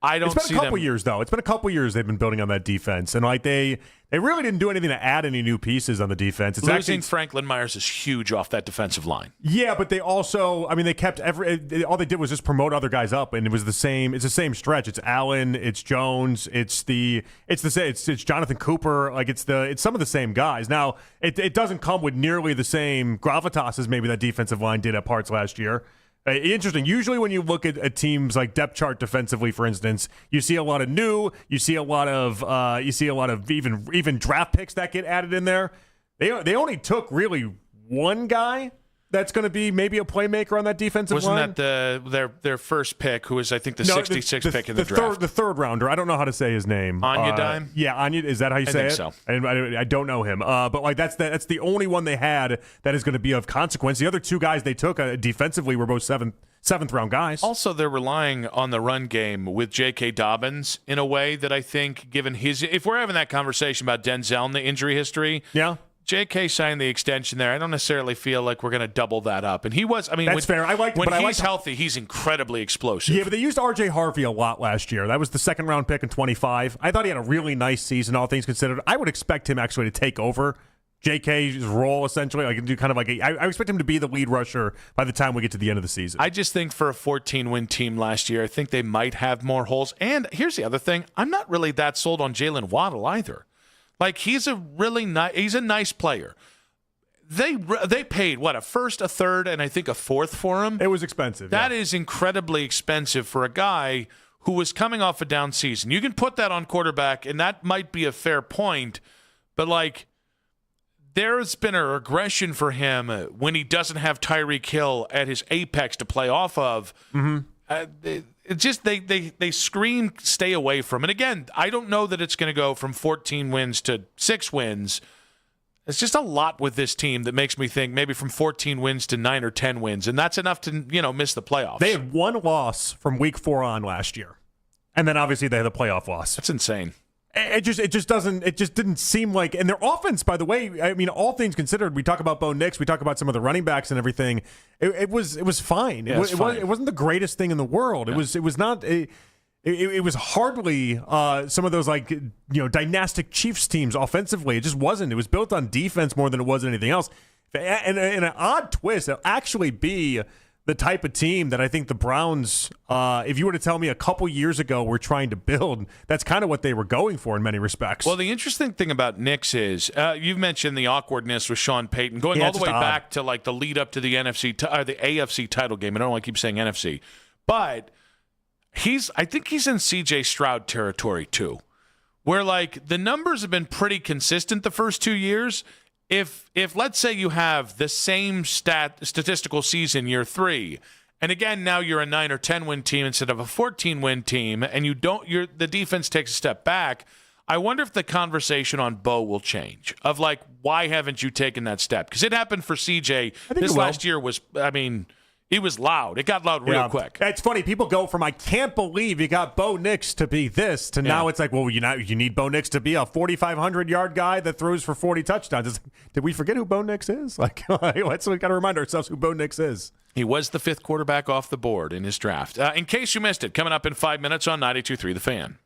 It's been a couple years, though. It's been a couple years they've been building on that defense. And they really didn't do anything to add any new pieces on the defense. Losing Franklin Myers is huge off that defensive line. Yeah, but they also, they kept all they did was just promote other guys up, and it was the same. It's the same stretch. It's Allen, it's Jones, it's Jonathan Cooper. Like it's some of the same guys. Now it doesn't come with nearly the same gravitas as maybe that defensive line did at parts last year. Interesting. Usually when you look at teams like depth chart defensively, for instance, you see a lot of new, you see a lot of even draft picks that get added in there. They only took really one guy that's going to be maybe a playmaker on that defensive line. Wasn't that their first pick, who was, I think, the 66th pick in the draft? The third rounder. I don't know how to say his name. Onyedime? Yeah, Onyedime. Is that how you say it? I think so. I don't know him. But that's the only one they had that is going to be of consequence. The other two guys they took defensively were both seventh round guys. Also, they're relying on the run game with J.K. Dobbins in a way that I think, given if we're having that conversation about Denzel and the injury history, yeah. J.K. signed the extension there. I don't necessarily feel like we're going to double that up. And he was, that's fair. When he's healthy, he's incredibly explosive. Yeah, but they used R.J. Harvey a lot last year. That was the second round pick in 25. I thought he had a really nice season, all things considered. I would expect him actually to take over J.K.'s role, essentially. I can do kind of I expect him to be the lead rusher by the time we get to the end of the season. I just think for a 14-win team last year, I think they might have more holes. And here's the other thing. I'm not really that sold on Jalen Waddle either. Like, he's a nice player. They paid, a first, a third, and I think a fourth for him? It was expensive. That is incredibly expensive for a guy who was coming off a down season. You can put that on quarterback, and that might be a fair point, but, there's been a regression for him when he doesn't have Tyreek Hill at his apex to play off of. Mm-hmm. They scream stay away from. And again, I don't know that it's going to go from 14 wins to 6 wins. There's just a lot with this team that makes me think maybe from 14 wins to 9 or 10 wins, and that's enough to, miss the playoffs. They had one loss from week 4 on last year. And then obviously they had a playoff loss. That's insane. It just didn't seem like, and their offense, by the way, I mean, all things considered, we talk about Bo Nix, we talk about some of the running backs and everything. It was fine. Yeah, it wasn't the greatest thing in the world. Yeah. It was not. It was hardly some of those dynastic Chiefs teams offensively. It just wasn't. It was built on defense more than it was anything else. And in an odd twist, it'll actually be the type of team that I think the Browns, if you were to tell me a couple years ago we're trying to build, that's kind of what they were going for in many respects. Well, the interesting thing about Knicks is you've mentioned the awkwardness with Sean Payton going all the way back to the lead up to the the AFC title game. I don't know why I keep saying NFC, but I think he's in CJ Stroud territory too, where the numbers have been pretty consistent the first 2 years. If let's say you have the same statistical season year 3, and again now you're a 9 or 10 win team instead of a 14 win team, and the defense takes a step back, I wonder if the conversation on Bo will change of why haven't you taken that step? Because it happened for CJ. This last year was, it was loud. It got loud real quick. It's funny. People go from I can't believe you got Bo Nix to be this to now it's you need Bo Nix to be a 4,500-yard guy that throws for 40 touchdowns. Did we forget who Bo Nix is? We got to remind ourselves who Bo Nix is. He was the 5th quarterback off the board in his draft. In case you missed it, coming up in 5 minutes on 92.3 The Fan.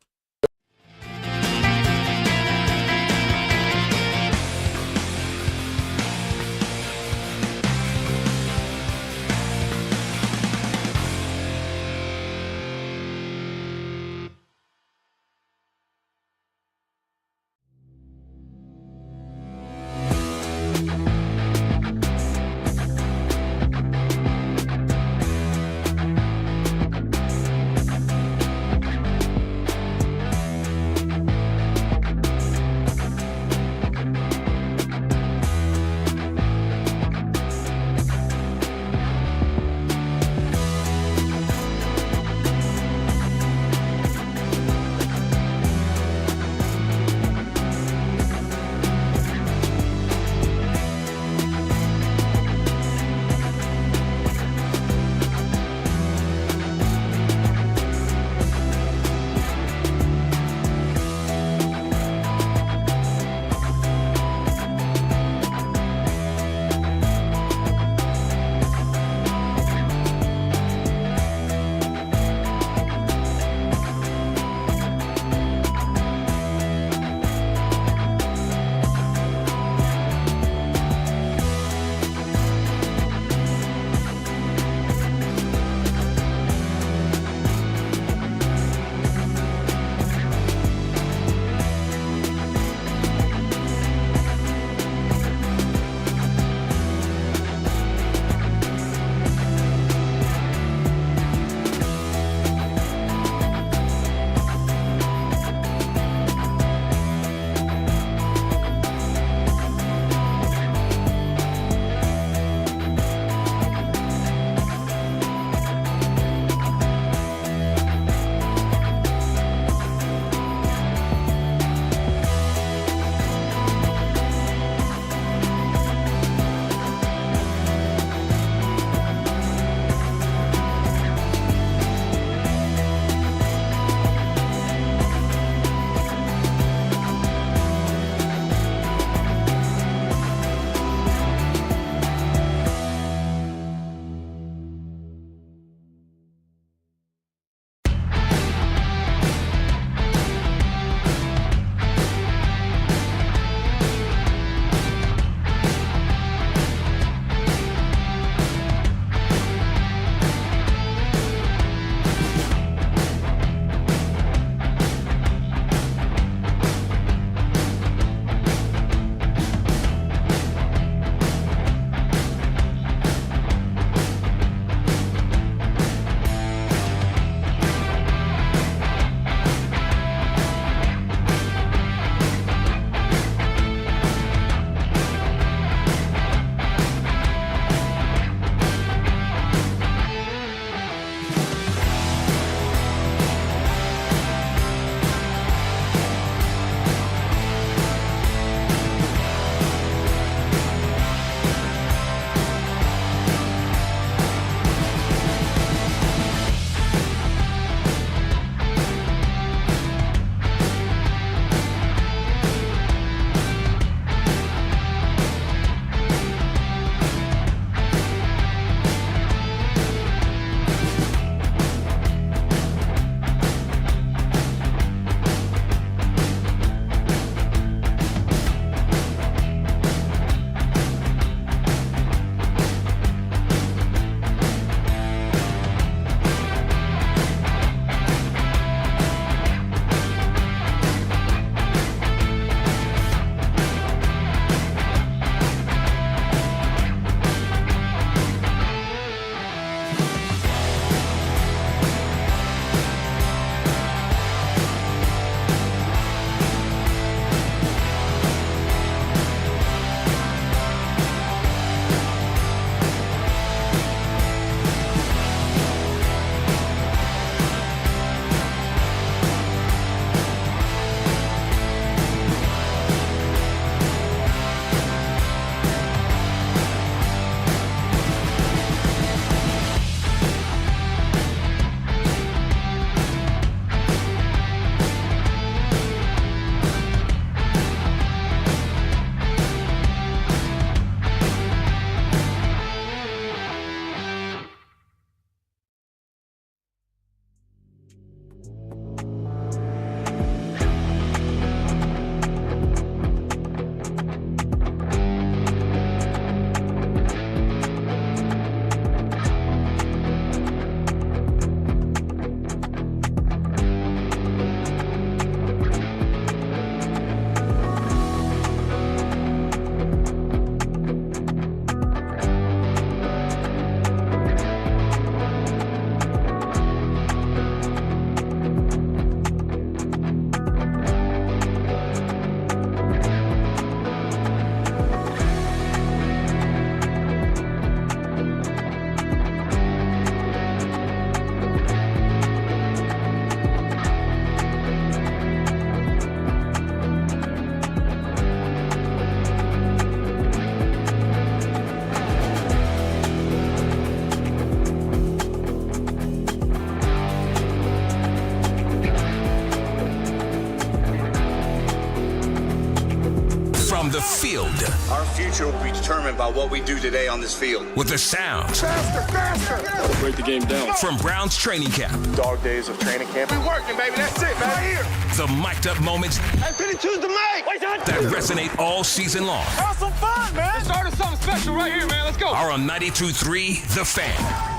From the field. Our future will be determined by what we do today on this field. With the sound. Faster! Break the game down. From Browns training camp. Dog days of training camp. We working, baby. That's it, man. Right here. The mic'd up moments. Hey, Penny Tuesday, mate. That resonate all season long. Have some fun, man. Let's start something special right here, man. Let's go. Are on 92.3 The Fan.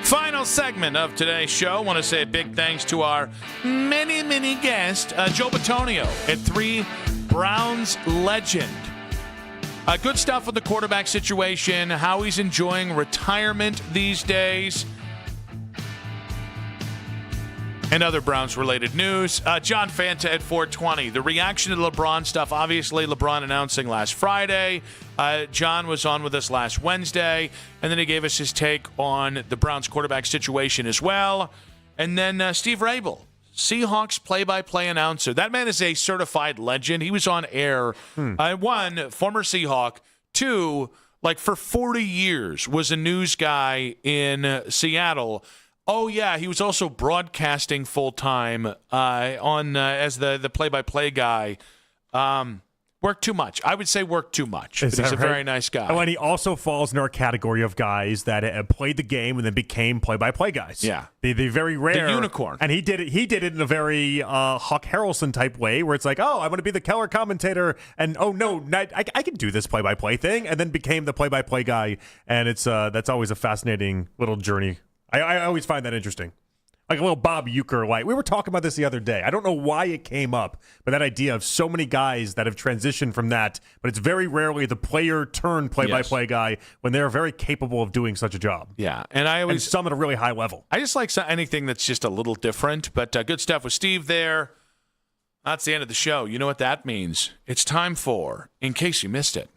Final segment of today's show. Want to say a big thanks to our many guest, Joe Bitonio at 3, Browns legend. Good stuff with the quarterback situation, how he's enjoying retirement these days, and other Browns-related news. John Fanta at 420. The reaction to the LeBron stuff, obviously LeBron announcing last Friday. John was on with us last Wednesday, and then he gave us his take on the Browns quarterback situation as well. And then Steve Rabel, Seahawks play-by-play announcer. That man is a certified legend. He was on air. One, former Seahawk. Two, like for 40 years, was a news guy in Seattle. Oh, yeah, he was also broadcasting full-time as the play-by-play guy. Worked too much. I would say worked too much. But he's a very nice guy. Oh, and he also falls in our category of guys that played the game and then became play-by-play guys. Yeah. The very rare. The unicorn. And he did it in a very Huck Harrelson type way where it's like, oh, I'm going to be the Keller commentator. And, oh, no, I can do this play-by-play thing. And then became the play-by-play guy. And it's that's always a fascinating little journey. I always find that interesting. Like a little Bob Uecker light. We were talking about this the other day. I don't know why it came up, but that idea of so many guys that have transitioned from that, but it's very rarely the player turned play-by-play guy when they're very capable of doing such a job. Yeah, and some at a really high level. I just like anything that's just a little different, but good stuff with Steve there. That's the end of the show. You know what that means. It's time for In Case You Missed It.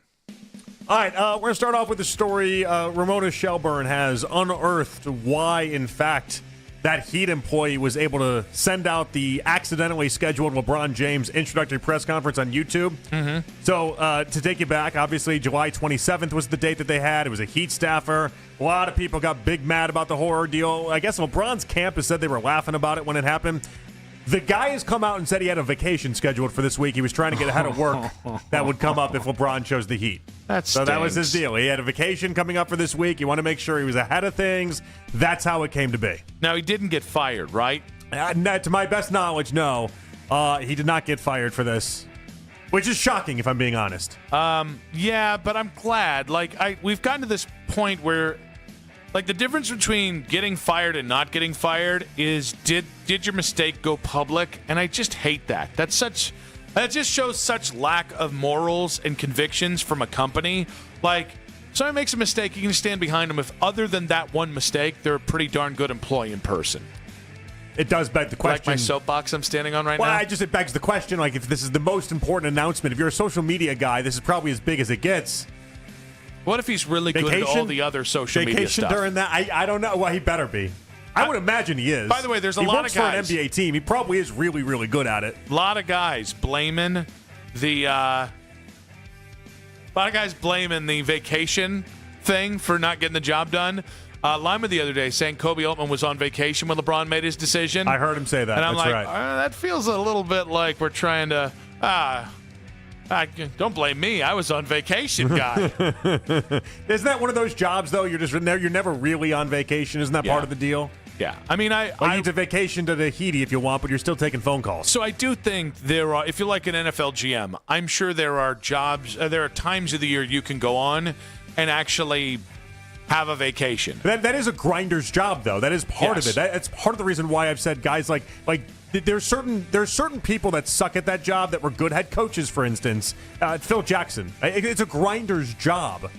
All right, we're going to start off with the story. Ramona Shelburne has unearthed why, in fact, that Heat employee was able to send out the accidentally scheduled LeBron James introductory press conference on YouTube. Mm-hmm. So to take you back, obviously July 27th was the date that they had. It was a Heat staffer. A lot of people got big mad about the whole ordeal. I guess LeBron's camp has said they were laughing about it when it happened. The guy has come out and said he had a vacation scheduled for this week. He was trying to get ahead of work that would come up if LeBron chose the Heat. So that was his deal. He had a vacation coming up for this week. He wanted to make sure he was ahead of things. That's how it came to be. Now, he didn't get fired, right? To my best knowledge, no. He did not get fired for this, which is shocking, if I'm being honest. Yeah, but I'm glad. We've gotten to this point where, the difference between getting fired and not getting fired is did your mistake go public? And I just hate that. That just shows such lack of morals and convictions from a company. Someone makes a mistake, you can stand behind them. If other than that one mistake, they're a pretty darn good employee in person. It does beg the question. Like my soapbox I'm standing on right now? It begs the question, if this is the most important announcement, if you're a social media guy, this is probably as big as it gets. What if he's really good at all the other social media stuff? Vacation during that? I don't know. Well, he better be. I would imagine he is. By the way, there's a lot of guys. He works for an NBA team. He probably is really, really good at it. A lot of guys blaming the vacation thing for not getting the job done. Lima the other day saying Kobe Altman was on vacation when LeBron made his decision. I heard him say that. And I'm That's right. That feels a little bit like we're trying to. Don't blame me. I was on vacation, guy. Isn't that one of those jobs, though? You're never really on vacation. Isn't that part of the deal? Yeah. I mean, you need to vacation to Tahiti if you want, but you're still taking phone calls. So I do think there are, if you're like an NFL GM, I'm sure there are jobs, there are times of the year you can go on and actually have a vacation. That is a grinder's job, though. That is part of it. That's part of the reason why I've said guys like there's certain people that suck at that job that were good head coaches, for instance. Phil Jackson. It's a grinder's job.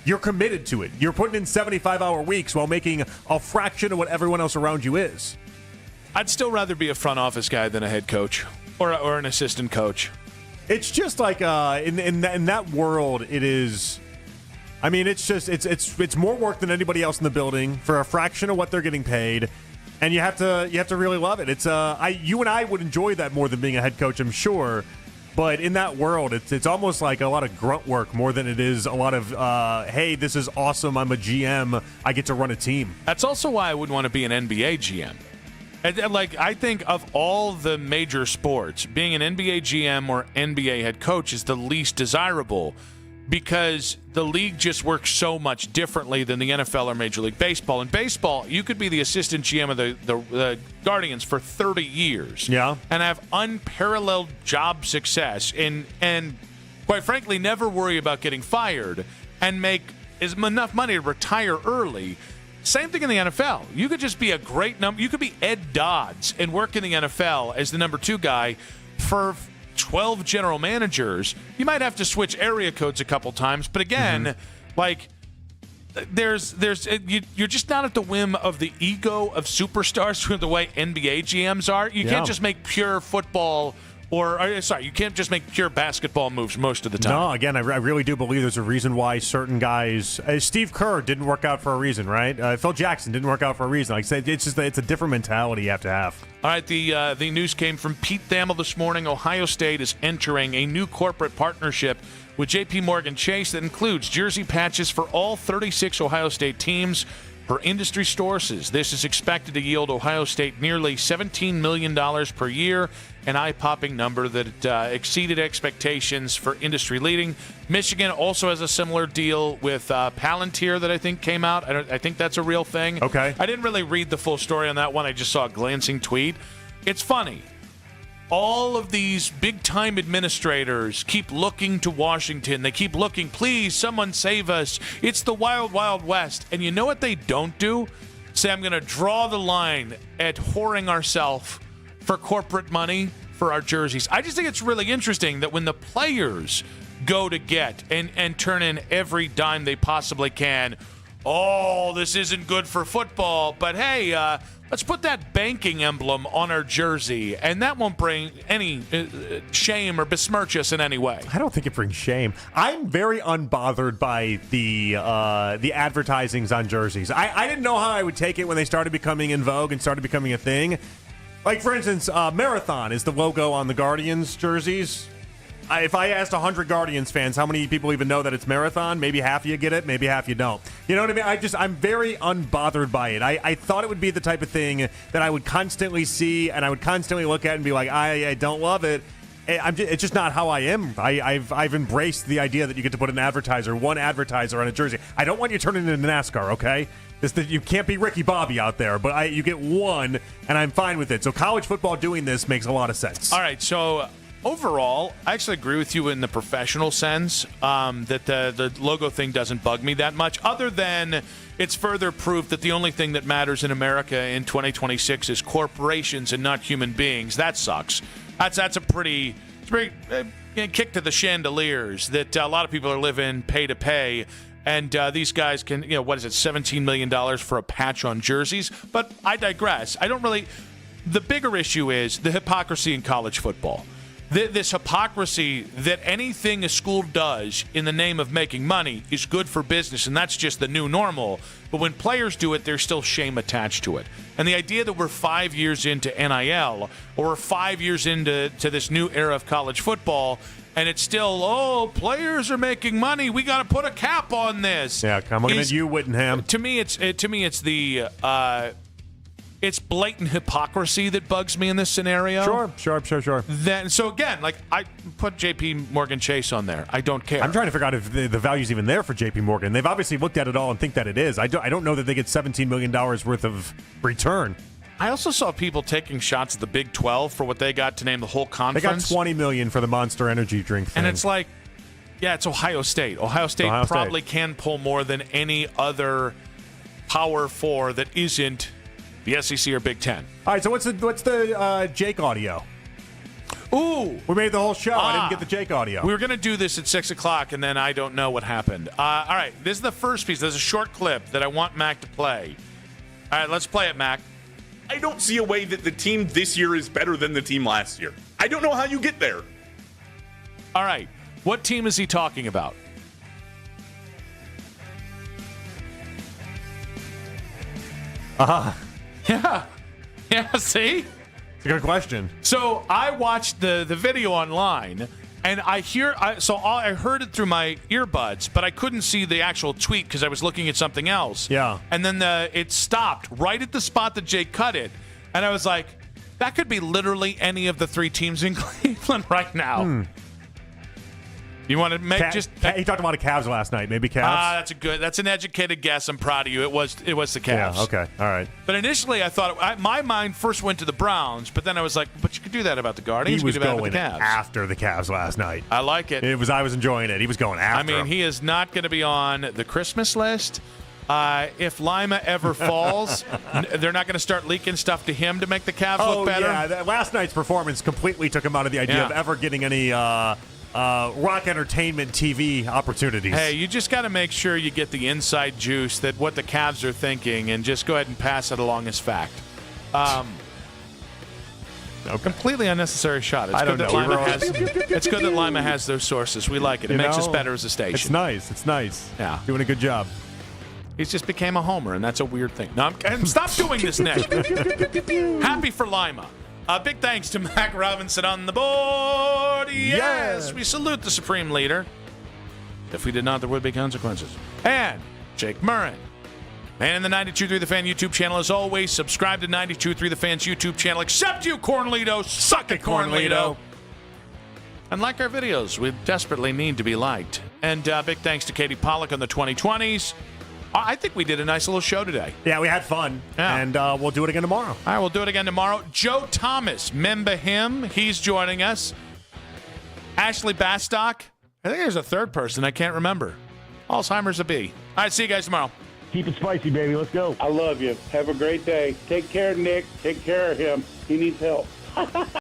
You're committed to it. You're putting in 75-hour weeks while making a fraction of what everyone else around you is. I'd still rather be a front office guy than a head coach or an assistant coach. It's just like in that world, it is. I mean, it's more work than anybody else in the building for a fraction of what they're getting paid. And you have to really love it. It's you and I would enjoy that more than being a head coach, I'm sure. But in that world, it's almost like a lot of grunt work more than it is a lot of hey, this is awesome. I'm a GM. I get to run a team. That's also why I wouldn't want to be an NBA GM. I think of all the major sports, being an NBA GM or NBA head coach is the least desirable. Because the league just works so much differently than the NFL or Major League Baseball. In baseball, you could be the assistant GM of the Guardians for 30 years. Yeah. And have unparalleled job success and quite frankly, never worry about getting fired and make enough money to retire early. Same thing in the NFL. You could just be a great number. You could be Ed Dodds and work in the NFL as the number 2 guy for 12 general managers. You might have to switch area codes a couple times, but again, you're just not at the whim of the ego of superstars the way NBA GMs are. You can't just make pure football you can't just make pure basketball moves most of the time. No, again, I really do believe there's a reason why certain guys, Steve Kerr didn't work out for a reason, right? Phil Jackson didn't work out for a reason. Like I said, it's a different mentality you have to have. All right, the news came from Pete Thamel this morning. Ohio State is entering a new corporate partnership with J.P. Morgan Chase that includes jersey patches for all 36 Ohio State teams. Per industry sources, this is expected to yield Ohio State nearly $17 million per year, an eye-popping number that exceeded expectations for industry-leading. Michigan also has a similar deal with Palantir that I think came out. I think that's a real thing. Okay. I didn't really read the full story on that one. I just saw a glancing tweet. It's funny. All of these big-time administrators keep looking to Washington. They keep looking, please, someone save us. It's the wild, wild west. And you know what they don't do? Say, I'm going to draw the line at whoring ourselves for corporate money for our jerseys. I just think it's really interesting that when the players go to get and turn in every dime they possibly can, this isn't good for football, but hey, let's put that banking emblem on our jersey, and that won't bring any shame or besmirch us in any way. I don't think it brings shame. I'm very unbothered by the advertisings on jerseys. I didn't know how I would take it when they started becoming in vogue and started becoming a thing. Like, for instance, Marathon is the logo on the Guardians jerseys. if I asked 100 Guardians fans how many people even know that it's Marathon, maybe half of you get it, maybe half you don't. You know what I mean? I'm very unbothered by it. I thought it would be the type of thing that I would constantly see and I would constantly look at and be like, I don't love it. It's just not how I am. I've embraced the idea that you get to put one advertiser on a jersey. I don't want you turning into NASCAR, okay? You can't be Ricky Bobby out there, but you get one, and I'm fine with it. So college football doing this makes a lot of sense. All right, so overall, I actually agree with you in the professional sense that the logo thing doesn't bug me that much, other than it's further proof that the only thing that matters in America in 2026 is corporations and not human beings. That sucks. That's a pretty kick to the chandeliers that a lot of people are living pay to pay. And these guys can, what is it, $17 million for a patch on jerseys? But I digress. The bigger issue is the hypocrisy in college football. This hypocrisy that anything a school does in the name of making money is good for business, and that's just the new normal. But when players do it, there's still shame attached to it. And the idea that we're 5 years into NIL or we're 5 years into this new era of college football, and it's still, players are making money, we got to put a cap on this. Yeah, I'm looking at you, Whittingham. To me, it's blatant hypocrisy that bugs me in this scenario. Sure. So again, I put J.P. Morgan Chase on there. I don't care. I'm trying to figure out if the value's even there for J.P. Morgan. They've obviously looked at it all and think that it is. I don't know that they get $17 million worth of return. I also saw people taking shots at the Big 12 for what they got to name the whole conference. They got $20 million for the Monster Energy drink thing. And it's like, yeah, it's Ohio State. Ohio State probably can pull more than any other Power 4 that isn't the SEC or Big 10. All right, so what's the Jake audio? Ooh. We made the whole show. I didn't get the Jake audio. We were going to do this at 6 o'clock, and then I don't know what happened. All right, this is the first piece. There's a short clip that I want Mac to play. All right, let's play it, Mac. I don't see a way that the team this year is better than the team last year. I don't know how you get there. All right, what team is he talking about? Yeah, see? It's a good question. So I watched the video online, and I heard it through my earbuds, but I couldn't see the actual tweet because I was looking at something else. Yeah. And then it stopped right at the spot that Jake cut it, and I was like, that could be literally any of the three teams in Cleveland right now. You want to make he talked about the Cavs last night. Maybe Cavs. That's an educated guess. I'm proud of you. It was the Cavs. Yeah, okay. All right. But initially I thought my mind first went to the Browns, but then I was like, but you could do that about the Guardians. He was going after the Cavs last night. I like it. I was enjoying it. He was going after him. He is not going to be on the Christmas list. If Lima ever falls, they're not going to start leaking stuff to him to make the Cavs look better. Yeah, last night's performance completely took him out of the idea of ever getting any Rock Entertainment TV opportunities. Hey, you just got to make sure you get the inside juice that what the Cavs are thinking, and just go ahead and pass it along as fact. Completely unnecessary shot. It's good that Lima has those sources. We like it. It makes us better as a station. It's nice. Yeah, doing a good job. He's just became a homer, and that's a weird thing. No, stop doing this, Nick. Happy for Lima. Big thanks to Mac Robinson on the board. Yes, we salute the Supreme Leader. If we did not, there would be consequences. And Jake Murrin. And the 92.3 The Fan YouTube channel. As always, subscribe to 92.3 The Fan's YouTube channel. Except you, Cornlito. Suck it, Cornlito. And like our videos. We desperately need to be liked. And big thanks to Katie Pollock on the 2020s. I think we did a nice little show today. Yeah, we had fun. Yeah. And we'll do it again tomorrow. All right, we'll do it again tomorrow. Joe Thomas, remember him? He's joining us. Ashley Bastock. I think there's a third person. I can't remember. Alzheimer's a B. All right, see you guys tomorrow. Keep it spicy, baby. Let's go. I love you. Have a great day. Take care, Nick. Take care of him. He needs help.